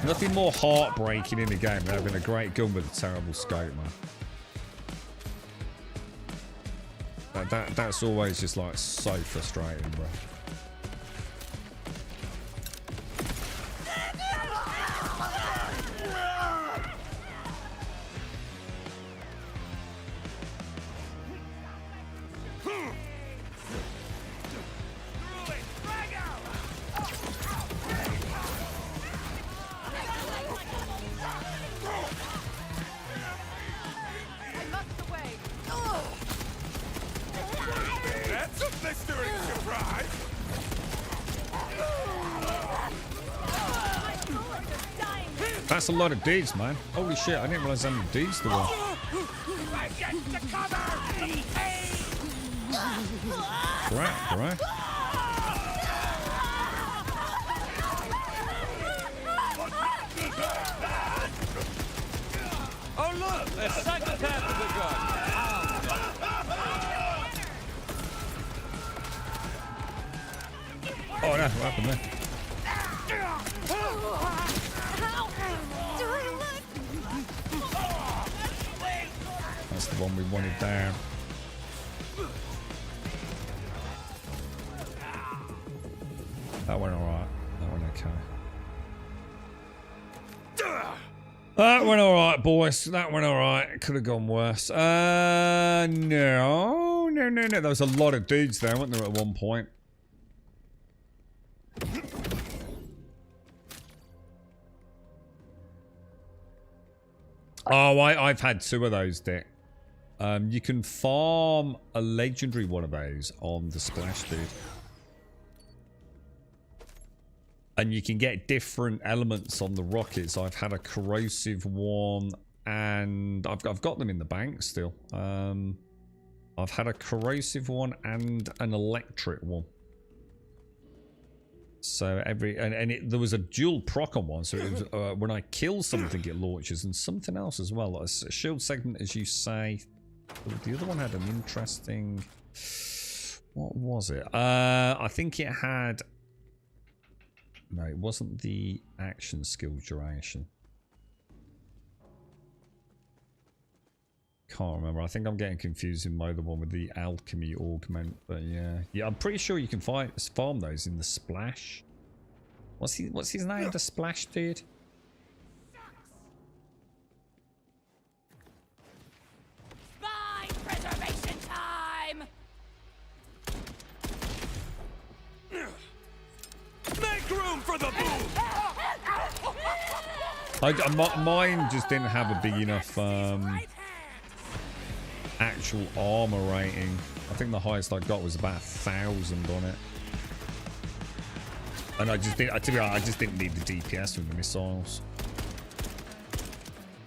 Nothing more heartbreaking in the game than having a great gun with a terrible scope, man. That's always just like so frustrating, bro. That's a lot of dudes, man. Holy shit, I didn't realize how many dudes there were. Crap, right? Oh look, a psychopath with a gun. Oh no, what happened there? That's the one we wanted down. That went alright. That went okay. That went alright, boys. That went alright. It could have gone worse. No. There was a lot of dudes there, weren't there, at one point? Oh, I've had two of those, Dick. You can farm a legendary one of those on the Splash dude. And you can get different elements on the rockets. I've had a corrosive one, and I've got them in the bank still. I've had a corrosive one and an electric one. So there was a dual proc on one. So it was, when I kill something, it launches, and something else as well. A shield segment, as you say. The other one had an interesting. What was it? I think it had. No, it wasn't the action skill duration. Can't remember. I think I'm getting confused in my other one with the alchemy augment. But yeah, I'm pretty sure you can farm those in the Splash. What's his name? The Splash dude. Spine preservation time. Make room for the boom. Mine just didn't have a big enough actual armor rating. I think the highest I got was about 1,000 on it. And I just didn't, to be honest, I just didn't need the DPS with the missiles.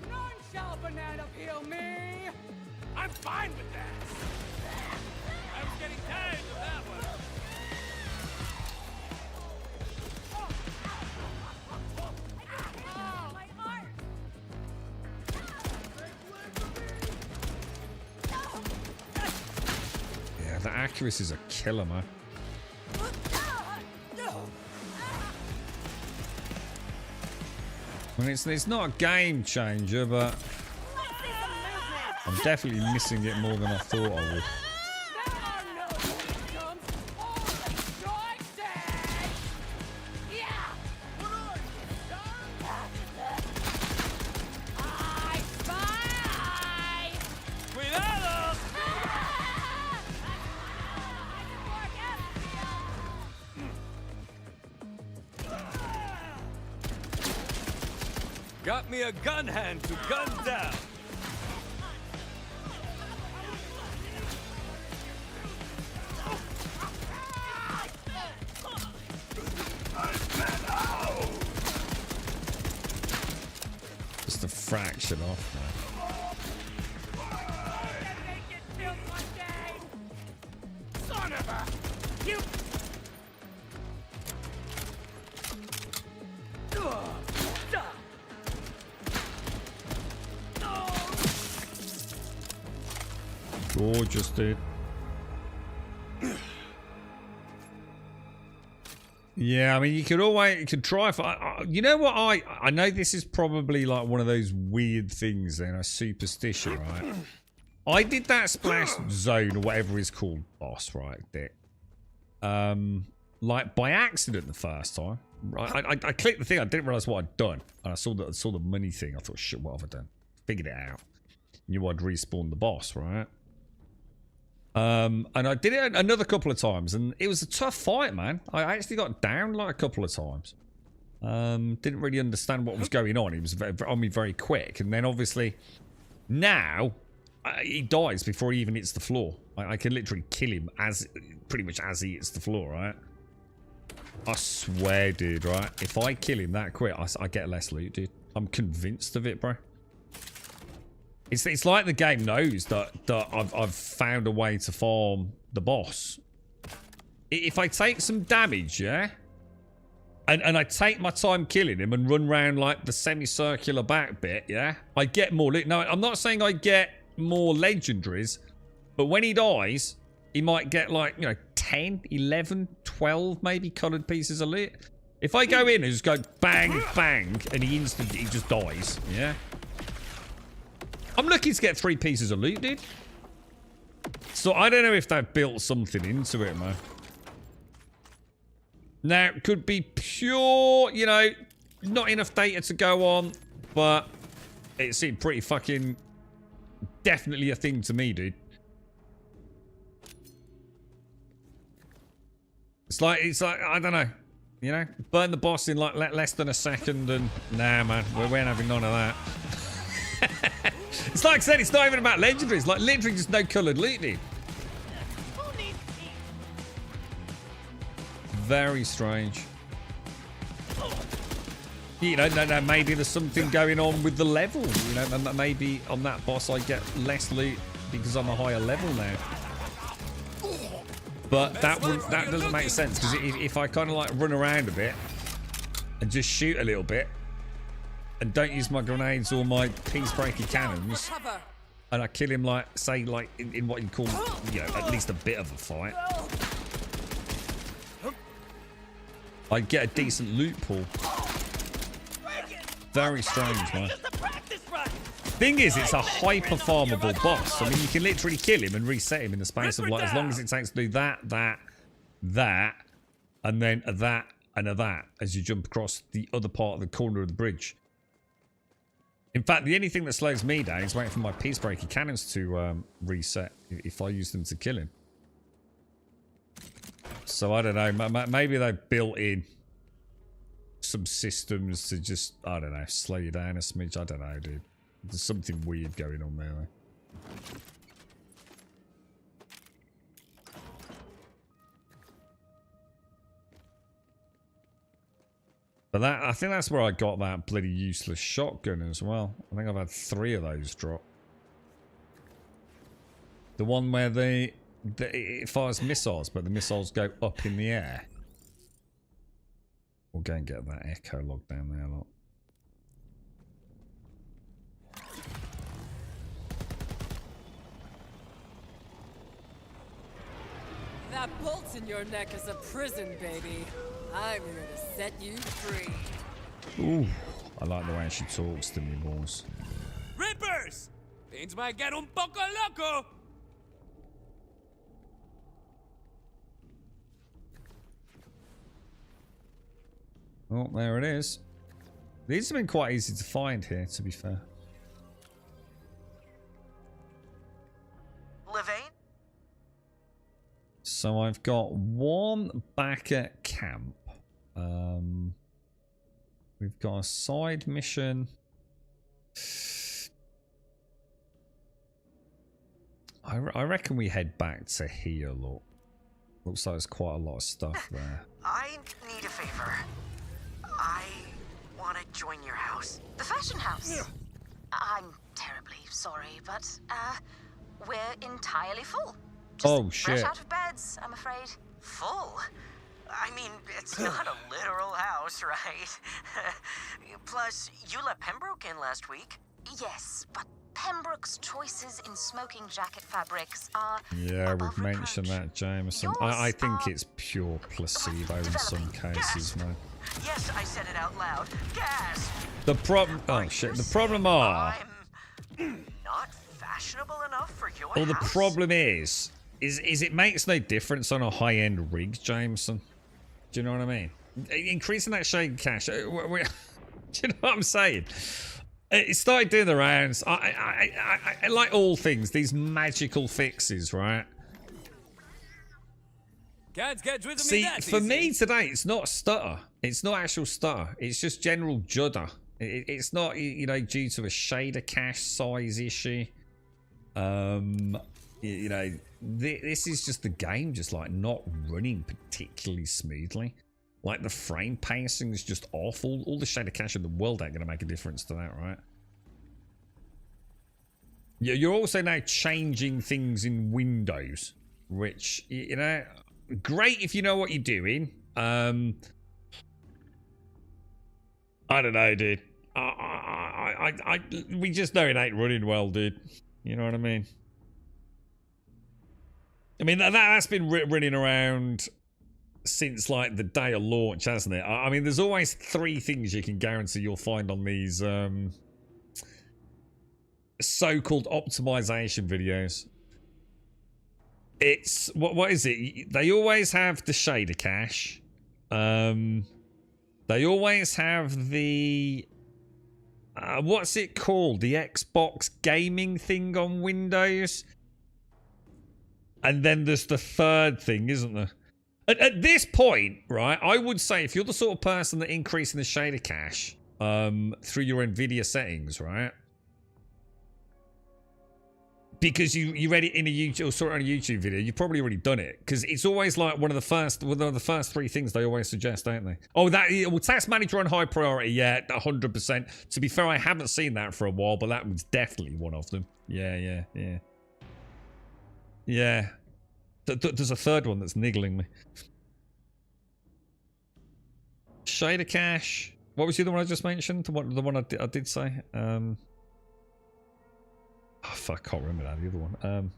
None shall banana peel me. I'm fine with that. I was getting tired of that one. Yeah, the accuracy is a killer, man. I mean, it's not a game changer, but I'm definitely missing it more than I thought I would. Got me a gun hand to gun down. Just a fraction off, man. Son of a... You... Gorgeous, dude. Yeah, I mean, you could try for, you know what, I know this is probably like one of those weird things, a superstition, right? I did that splash zone or whatever it's called, boss, right, there. Like by accident the first time. Right? I clicked the thing, I didn't realize what I'd done. And I saw the money thing, I thought, shit, what have I done? Figured it out. Knew I'd respawn the boss, right? And I did it another couple of times, and it was a tough fight, man. I actually got down like a couple of times. Didn't really understand what was going on. He was on me very quick, and then obviously now he dies before he even hits the floor. I can literally kill him pretty much as he hits the floor, right? I swear, dude, right? If I kill him that quick, I get less loot, dude. I'm convinced of it, bro. It's like the game knows that I've found a way to farm the boss. If I take some damage, yeah, and I take my time killing him and run around like the semicircular back bit, yeah, I get more loot. Now, I'm not saying I get more legendaries, but when he dies, he might get like, you know, 10, 11, 12 maybe coloured pieces of loot. If I go in and just go bang, bang, and he just dies, yeah. I'm looking to get 3 pieces of loot, dude. So I don't know if they've built something into it, man. Now, it could be pure, you know, not enough data to go on, but it seemed pretty fucking definitely a thing to me, dude. It's like, I don't know, you know, burn the boss in like less than a second, and nah, man, we ain't having none of that. It's like I said, it's not even about legendaries. Like, literally just no coloured loot, dude. Very strange. You know, no, maybe there's something going on with the level. You know, maybe on that boss I get less loot because I'm a higher level now. But that doesn't make sense, because if I kind of like run around a bit and just shoot a little bit, and don't use my grenades or my peace-breaking cannons, and I kill him, like, say, like, in what you call, you know, at least a bit of a fight, I get a decent loot pool. Very strange, man. Thing is, it's a hyper-farmable boss. I mean, you can literally kill him and reset him in the space of, like, as long as it takes to do that, and then a that, and a that, as you jump across the other part of the corner of the bridge. In fact, the only thing that slows me down is waiting for my peace-breaking cannons to reset if I use them to kill him. So, I don't know. Maybe they've built in some systems to just, I don't know, slow you down a smidge. I don't know, dude. There's something weird going on there, though. But that, I think that's where I got that bloody useless shotgun as well. I think I've had 3 of those drop. The one where it fires missiles, but the missiles go up in the air. We'll go and get that echo log down there, look. That bolt in your neck is a prison, baby. I'm here to set you free. Ooh, I like the way she talks to me, boss. Rippers! Things might get un poco loco! Oh, there it is. These have been quite easy to find here, to be fair. Levane? So I've got 1 back at camp. We've got a side mission. I reckon we head back to here, look. Looks like there's quite a lot of stuff there. I need a favor. I want to join your house. The fashion house? I'm terribly sorry, but, we're entirely full. Just oh, shit. fresh out of beds, I'm afraid. Full? I mean, it's not a literal house, right? Plus, you let Pembroke in last week. Yes, but Pembroke's choices in smoking jacket fabrics are... Yeah, we've mentioned that, Jameson. I think it's pure placebo in some cases, man. Yes, I said it out loud. Gas! The problem... Oh, shit. The problem are... I'm not fashionable enough for your Well, the house? problem is it makes no difference on a high-end rig, Jameson. Do you know what I mean? Increasing that shade cash. Do you know what I'm saying? It started doing the rounds. I like all things, these magical fixes, right? Can't get rid of See, me that for easy. me today, it's not stutter. It's not actual stutter. It's just general judder. It's not, you know, due to a shader cache size issue. You know, this is just the game just like not running particularly smoothly. Like the frame pacing is just awful. All the shader cache in the world ain't gonna make a difference to that, right? Yeah, you're also now changing things in Windows, which, you know, great if you know what you're doing. I don't know, dude. We just know it ain't running well, dude. You know what I mean? I mean, that's been running around since, like, the day of launch, hasn't it? I mean, there's always 3 things you can guarantee you'll find on these so-called optimization videos. It's... What is it? They always have the shader cache. They always have the... what's it called? The Xbox gaming thing on Windows? And then there's the 3rd thing, isn't there? At this point, right, I would say if you're the sort of person that increasing the shader cache through your NVIDIA settings, right? Because you read it in a YouTube or saw it on a YouTube video, you've probably already done it. Because it's always like one of the first 3 things they always suggest, don't they? Oh, well, task manager on high priority, yeah, 100%. To be fair, I haven't seen that for a while, but that was definitely one of them. Yeah. Yeah. There's a 3rd one that's niggling me. Shader cache. What was the other one I just mentioned? The one I did say. Oh, fuck, I can't remember that. The other one.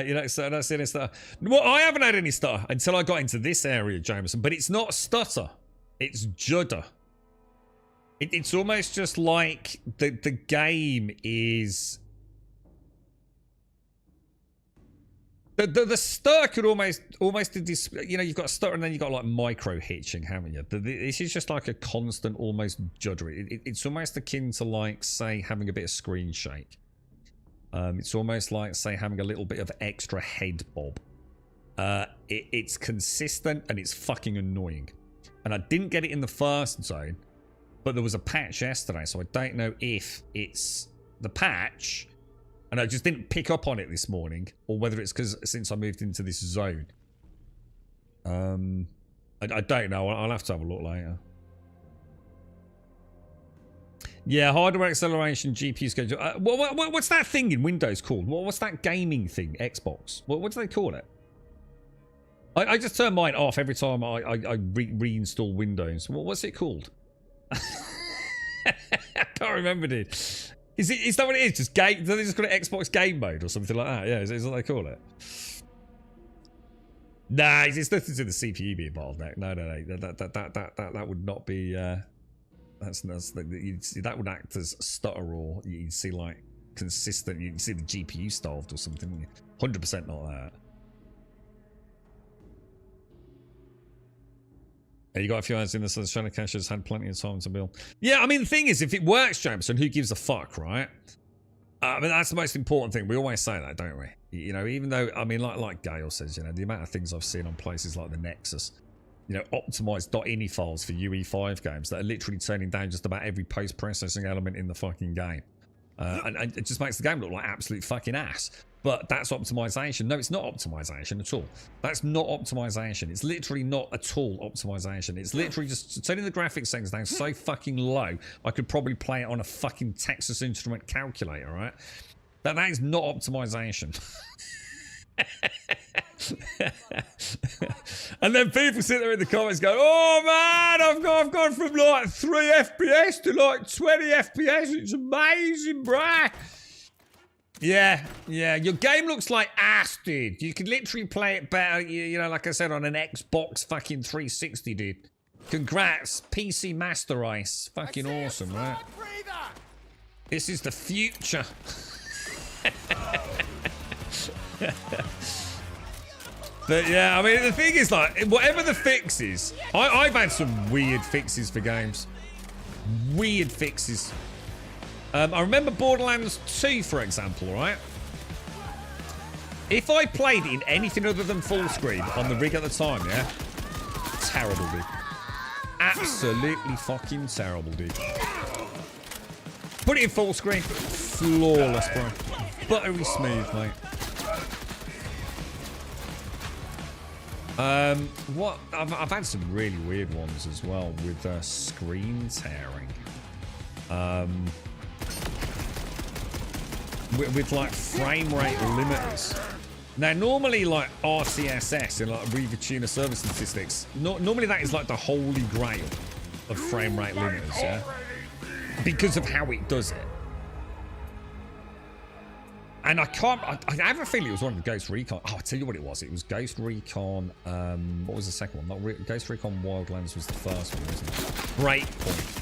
You know, so that's any stutter. Well, I haven't had any stutter until I got into this area, Jameson. But it's not stutter. It's judder. It's almost just like the game is... The stutter could almost, you know, you've got a stutter and then you've got like micro hitching, haven't you? This is just like a constant, almost juddery. It's almost akin to like, say, having a bit of screen shake. It's almost like, say, having a little bit of extra head bob. It's consistent and it's fucking annoying. And I didn't get it in the first zone, but there was a patch yesterday, so I don't know if it's the patch. And I just didn't pick up on it this morning, or whether it's because since I moved into this zone. I don't know. I'll have to have a look later. Yeah, hardware acceleration, GPU schedule. What's that thing in Windows called? What's that gaming thing? Xbox. What do they call it? I just turn mine off every time I reinstall Windows. What's it called? I can't remember, dude. Is that what it is? Just game? Do they just call it Xbox game mode or something like that? Yeah, is what they call it? Nah, it's nothing to the CPU being bottleneck. No. That would not be. That would act as stutter, or you'd see like consistent. You'd see the GPU starved or something. 100% not that. You got a few hours in this, so the Shadow Cache has had plenty of time to build. Yeah, I mean, the thing is, if it works, Jameson, who gives a fuck, right? I mean, that's the most important thing. We always say that, don't we? You know, even though, I mean, like Gale says, you know, the amount of things I've seen on places like the Nexus, you know, optimized .ini files for UE5 games that are literally turning down just about every post-processing element in the fucking game. And it just makes the game look like absolute fucking ass. But that's optimization. No, it's not optimization at all. That's not optimization. It's literally not at all optimization. It's literally just turning the graphics settings down so fucking low, I could probably play it on a fucking Texas Instrument calculator, right? That is not optimization. And then people sit there in the comments going, oh man, I've gone from like 3 FPS to like 20 FPS. It's amazing, bruh. Yeah, your game looks like ass, dude. You could literally play it better, you know, like I said, on an Xbox fucking 360, dude. Congrats, PC Master Race. Fucking awesome, right? This is the future. But yeah, I mean, the thing is, like, whatever the fix is, I've had some weird fixes for games. Weird fixes. I remember Borderlands 2, for example, right? If I played in anything other than full screen on the rig at the time, yeah? Terrible, dude. Absolutely fucking terrible, dude. Put it in full screen. Flawless, bro. Buttery smooth, mate. What? I've had some really weird ones as well with screen tearing. With like frame rate limiters. Now, normally, like RTSS and like Reaver Tuner service statistics, normally that is like the holy grail of frame rate limiters, yeah? Because of how it does it. And I have a feeling it was one of the Ghost Recon. Oh, I'll tell you what it was. It was Ghost Recon, what was the second one? Not Ghost Recon Wildlands was the first one, wasn't it? Breakpoint.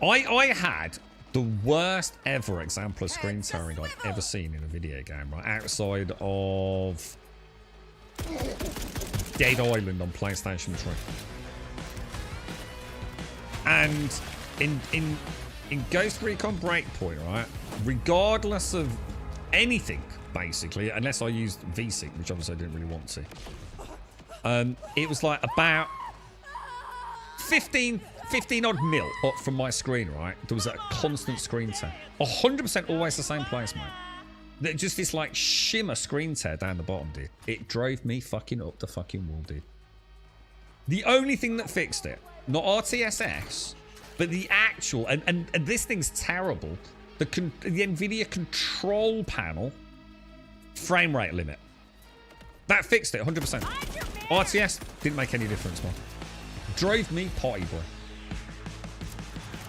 I had the worst ever example of screen tearing I've ever seen in a video game, right? Outside of Dead Island on PlayStation 3. And in Ghost Recon Breakpoint, right? Regardless of anything, basically, unless I used VSync, which obviously I didn't really want to. It was like about 15 odd mil up from my screen, right? There was a constant screen tear. 100% always the same place, mate. Just this like shimmer screen tear down the bottom, dude. It drove me fucking up the fucking wall, dude. The only thing that fixed it, not RTSS, but the actual, and this thing's terrible, the NVIDIA control panel frame rate limit. That fixed it, 100%. RTS didn't make any difference, man. Drove me potty, boy.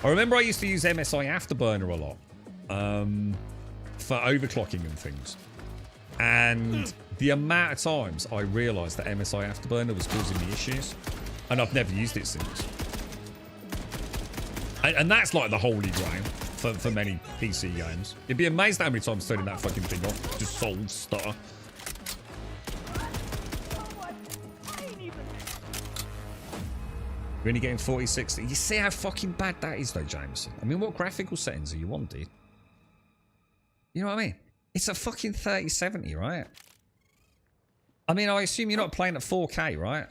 I remember I used to use MSI Afterburner a lot for overclocking and things. And the amount of times I realised that MSI Afterburner was causing me issues, and I've never used it since. And that's like the holy grail for many PC games. You'd be amazed how many times turning that fucking thing off just solves stutter. You're only getting 4060. You see how fucking bad that is though, Jameson? I mean, what graphical settings are you on, dude? You know what I mean? It's a fucking 3070, right? I mean, I assume you're not playing at 4K, right?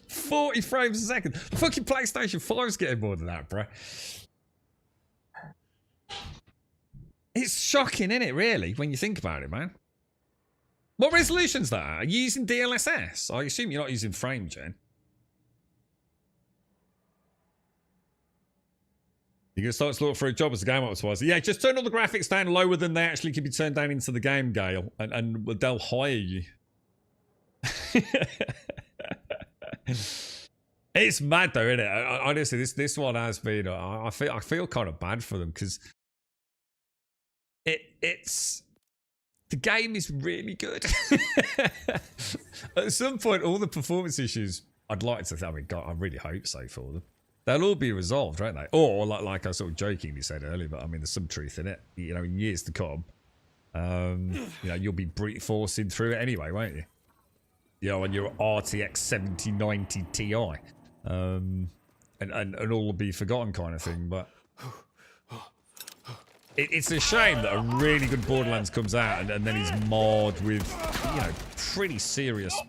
40 frames a second. Fucking PlayStation 5's getting more than that, bro. It's shocking, isn't it, really, when you think about it, man? What resolution's that? Are you using DLSS? I assume you're not using frame gen. You can start to look for a job as a game optimizer. Yeah, just turn all the graphics down lower than they actually can be turned down into the game, Gale, and they'll hire you. It's mad though, isn't it? Honestly, this one has been. I feel kind of bad for them because it's the game is really good. At some point, all the performance issues, I'd like to. I mean, God, I really hope so for them. They'll all be resolved, won't they? Or like I sort of jokingly said earlier, but I mean, there's some truth in it. You know, in years to come, you know, you'll be brute forcing through it anyway, won't you? You know, on your RTX 7090 Ti, and all will be forgotten, kind of thing. But it's a shame that a really good Borderlands comes out and then he's marred with, you know, pretty serious,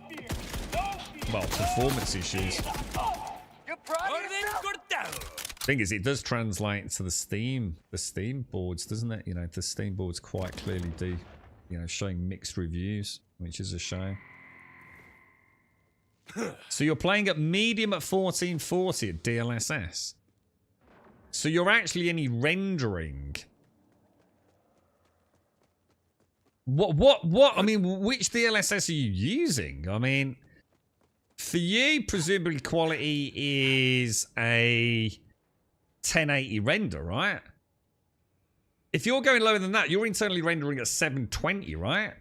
well, performance issues. Thing is, it does translate to the Steam boards, doesn't it? You know, the Steam boards quite clearly do, you know, showing mixed reviews, which is a shame. So you're playing at medium at 1440 at DLSS. So you're actually only rendering. What? I mean, which DLSS are you using? I mean, for you, presumably quality is a 1080 render, right? If you're going lower than that, you're internally rendering at 720, right?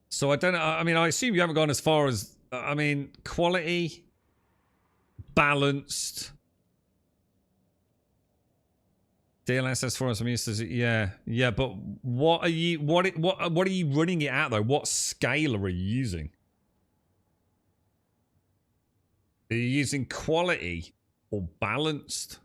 So I don't know. I mean, I assume you haven't gone as far as, I mean, quality, balanced, DLSS for us. I'm used to, yeah. But what are you running it at though? What scale are you using? Are you using quality or balanced?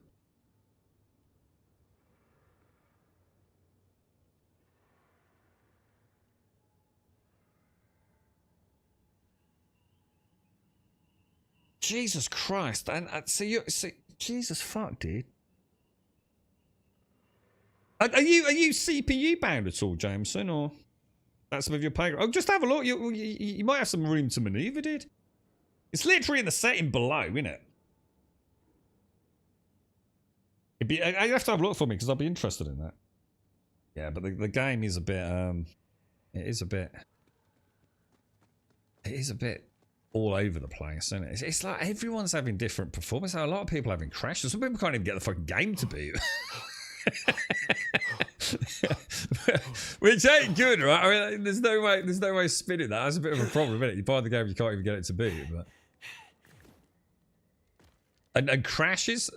Jesus Christ! And Jesus fuck, dude. Are you CPU bound at all, Jameson, or that's some of your pay? Oh, just have a look. You might have some room to maneuver, dude. It's literally in the setting below, isn't it? You have to have a look for me because I'll be interested in that. Yeah, but the game is a bit. It is a bit all over the place, isn't it? It's like everyone's having different performance. A lot of people are having crashes. Some people can't even get the fucking game to boot. Which ain't good, right? I mean, there's no way spinning that. That's a bit of a problem, isn't it? You buy the game, you can't even get it to boot. But and crashes,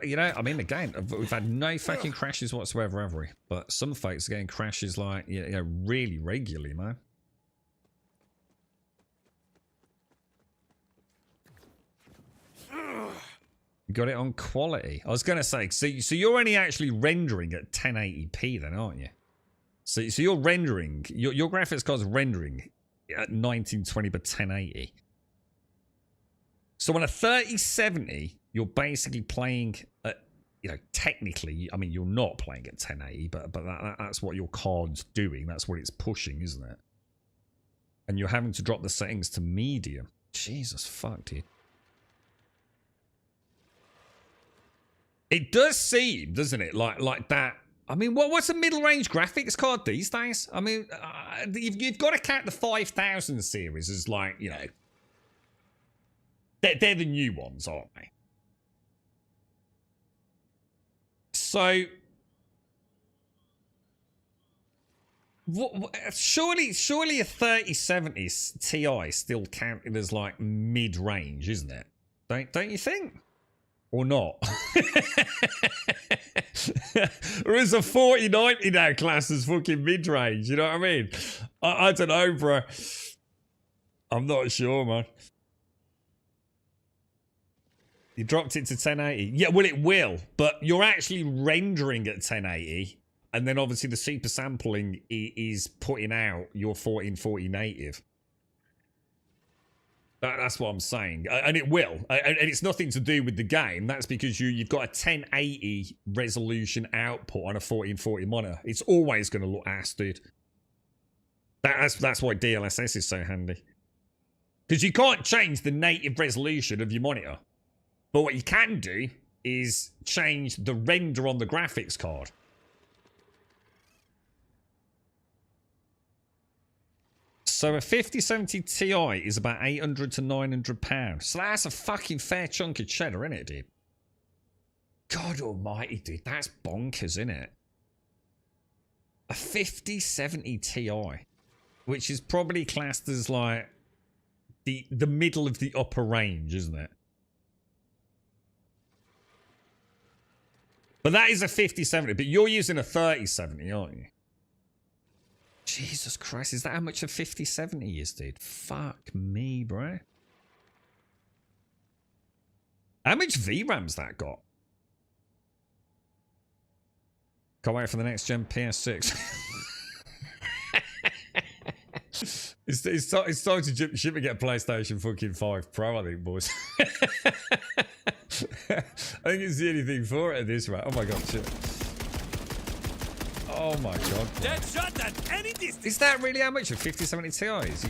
you know. I mean, again, we've had no fucking crashes whatsoever, have we? But some folks are getting crashes like, you know, really regularly, man. You got it on quality. I was going to say, so you're only actually rendering at 1080p then, aren't you? So you're rendering, your graphics card's rendering at 1920 by 1080. So on a 3070, you're basically playing at, you know, technically, I mean, you're not playing at 1080, but that's what your card's doing. That's what it's pushing, isn't it? And you're having to drop the settings to medium. Jesus fuck, dude. It does seem, doesn't it, like that. I mean, what's a middle-range graphics card these days? I mean, you've got to count the 5000 series as, like, you know, they're the new ones, aren't they? So, surely a 3070 Ti still counted as, like, mid-range, isn't it? Don't you think? Or not? Or is a 4090 now class as fucking mid-range? You know what I mean? I don't know, bro. I'm not sure, man. You dropped it to 1080. Yeah, well, it will. But you're actually rendering at 1080. And then obviously the super sampling is putting out your 1440 native. That's what I'm saying. And it will. And it's nothing to do with the game. That's because you've got a 1080 resolution output on a 1440 monitor. It's always going to look ass, dude. That's why DLSS is so handy. Because you can't change the native resolution of your monitor. But what you can do is change the render on the graphics card. So a 5070 Ti is about 800 to 900 pounds. So that's a fucking fair chunk of cheddar, isn't it, dude? God almighty, dude. That's bonkers, isn't it? A 5070 Ti, which is probably classed as like the middle of the upper range, isn't it? But that is a 5070, but you're using a 3070, aren't you? Jesus Christ, is that how much a 5070 is, dude? Fuck me, bro. How much VRAM's that got? Can't wait for the next gen PS6. It's time to ship and get a PlayStation fucking 5 Pro, I think, boys. I think it's the only thing for it at this rate. Oh my god, shit. Oh my god. Dead shot at any distance. Is that really how much a 5070 Ti is?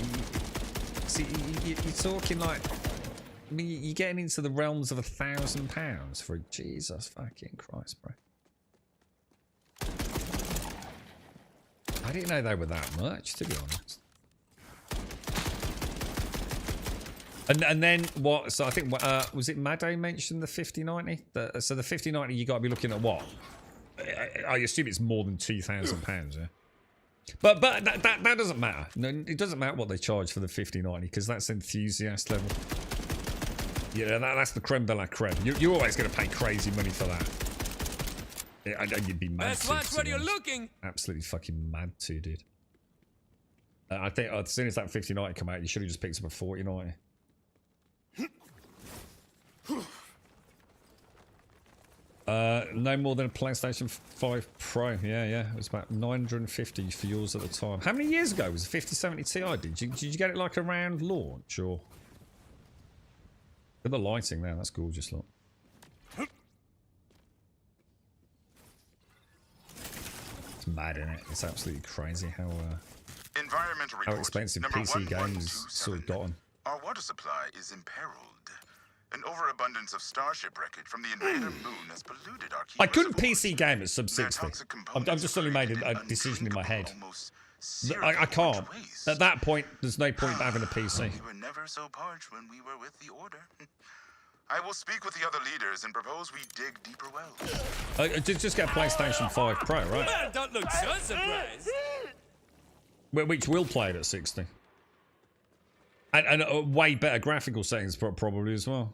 You're talking like... I mean, you're getting into the realms of £1,000 for a... Jesus fucking Christ, bro. I didn't know they were that much, to be honest. And then what? So I think was it Mado mentioned the 5090? So the 5090 you got to be looking at what? I assume it's more than £2,000, yeah. But that doesn't matter. No, it doesn't matter what they charge for the 5090 because that's enthusiast level. Yeah, that's the creme de la creme. You're always going to pay crazy money for that. You'd be mad. Let's watch where you're looking. Absolutely fucking mad too, dude. I think as soon as that 5090 come out, you should have just picked up a 4090. No more than a PlayStation 5 Pro. Yeah. It was about 950 for yours at the time. How many years ago was a 5070 Ti? Did you get it like around launch or? Look at the lighting there. That's gorgeous. Look. It's mad, isn't it? It's absolutely crazy how expensive PC games sort of gotten. Our water supply is imperiled. An overabundance of starship wreckage from the invader moon has polluted our I couldn't PC game at sub 60. I've just suddenly made a decision in my head. I can't. At that point, there's no point having a PC. We were never so parched when we were with the Order. I will speak with the other leaders and propose we dig deeper wells. Just get a PlayStation 5 Pro, right? Well, don't look so surprised. Which will play it at 60. And way better graphical settings probably as well.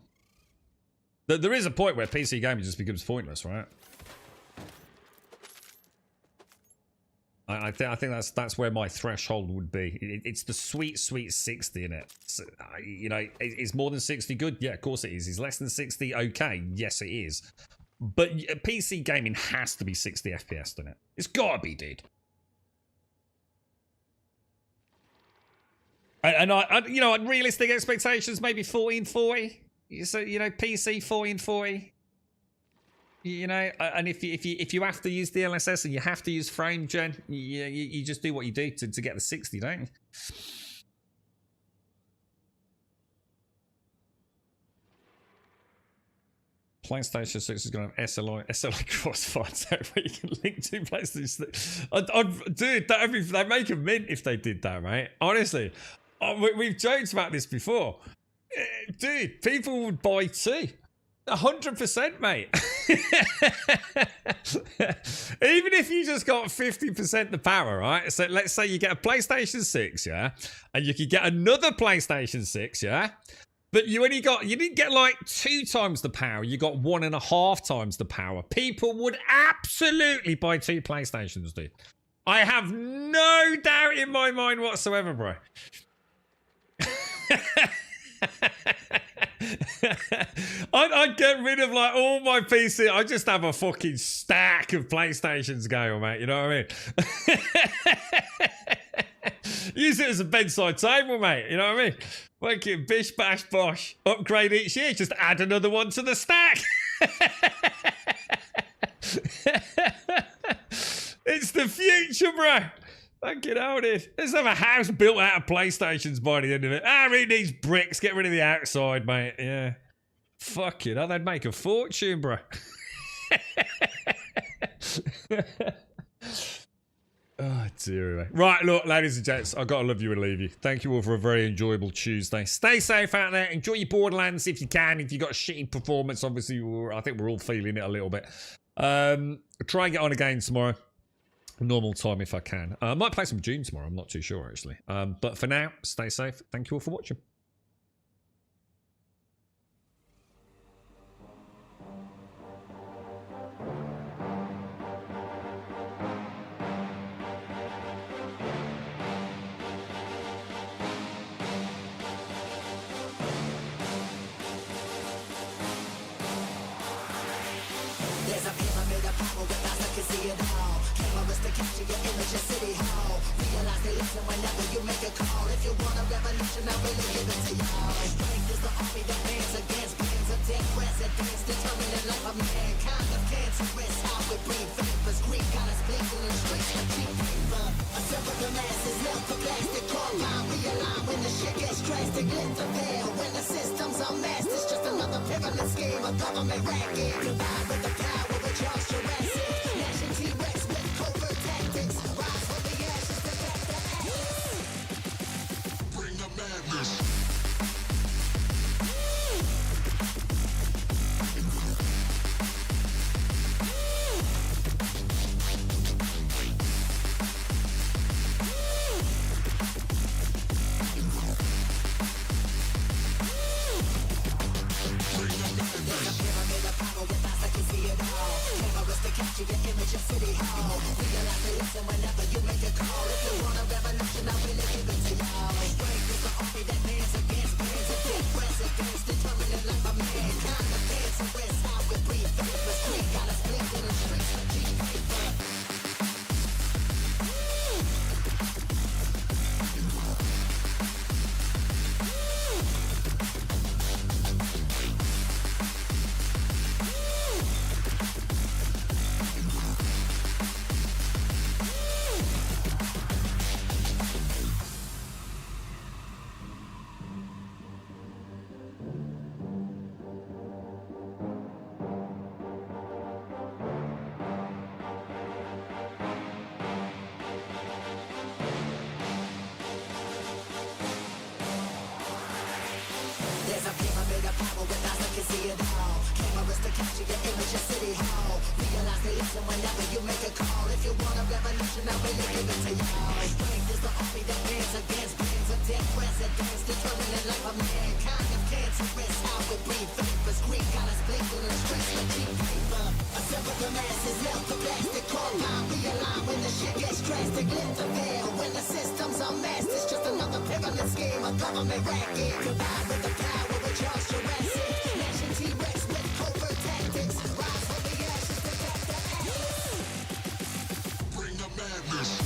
There is a point where PC gaming just becomes pointless, right? I think that's where my threshold would be. It's the sweet 60 in it. So, you know, is more than 60 good? Yeah, of course it is. Is less than 60 okay? Yes, it is. But PC gaming has to be 60 FPS, doesn't it? It's gotta be, dude. And you know, realistic expectations, maybe 1440. So, you know, PC 1440. You know, and if you have to use DLSS and you have to use frame gen, you just do what you do to get the 60, don't you? PlayStation 6 is going to have SLI crossfire so where you can link two PlayStation 6. Dude, they'd make a mint if they did that, right? Honestly. We've joked about this before. Dude, people would buy two. 100%, mate. Even if you just got 50% the power, right? So let's say you get a PlayStation 6, yeah? And you could get another PlayStation 6, yeah? But you didn't get like 2 times the power. You got 1.5 times the power. People would absolutely buy 2 PlayStations, dude. I have no doubt in my mind whatsoever, bro. I'd get rid of like all my PC. I just have a fucking stack of PlayStations going, mate. You know what I mean? Use it as a bedside table, mate. You know what I mean? Fucking bish, bash, bosh. Upgrade each year. Just add another one to the stack. It's the future, bro. Fucking hell, dude. Let's have a house built out of PlayStations by the end of it. Ah, read these bricks. Get rid of the outside, mate. Yeah. Fucking hell, they'd make a fortune, bro. Oh, dear. Right, look, ladies and gents, I've got to love you and leave you. Thank you all for a very enjoyable Tuesday. Stay safe out there. Enjoy your Borderlands if you can. If you've got a shitty performance, obviously, I think we're all feeling it a little bit. Try and get on again tomorrow. Normal time if I can. I might play some June tomorrow. I'm not too sure, actually. But for now, stay safe. Thank you all for watching. There's a pyramid of power with us, I can see it all. Cameras to capture your image at City Hall. Realize they listen whenever you make a call. If you want a revolution, I really give it to y'all. Strength is the army that bands against bands of dead presidents, determining the life of mankind. Of cancerous, how we breathe vapors. Greek got us bleeding in the streets like cheap paper. Assemble the masses, melt the plastic core line. Realign when the shit gets drastic. Lift the veil when the systems are masked. It's just another pyramid scheme, a government racket. Combined with the power with Charles Jurassic. Nation T-Rex with covert tactics. Rise from the ashes to back the ashes. Bring the madness. Capture your image at City Hall. Realize they listen whenever you make a call. If you want a revolution, I really give it to y'all. Strength is the army that bands against bands of dead presidents, determining the life of mankind. The cancerous, how we breathe vapors. Greek got us bleeding in the streets like cheap paper. There's a pyramid of power with us, I can see it all. Cameras to capture your image at City Hall. Realize they listen whenever you make a call. If you want a revolution, I really give it to y'all. Strength is the army that bands against bands of dead presidents, determining the life of mankind. Of cancerous, how we breathe vapors. Greek got us bleeding in the streets like cheap paper. Assemble the masses, melt the plastic core line. Realign when the shit gets drastic. Lift the veil when the systems are masked. It's just another pyramid scheme, a government racket. Combined with the power with Charles Jurassic. Nation T-Rex with covert tactics. Rise from the ashes to back the ashes. Bring the madness.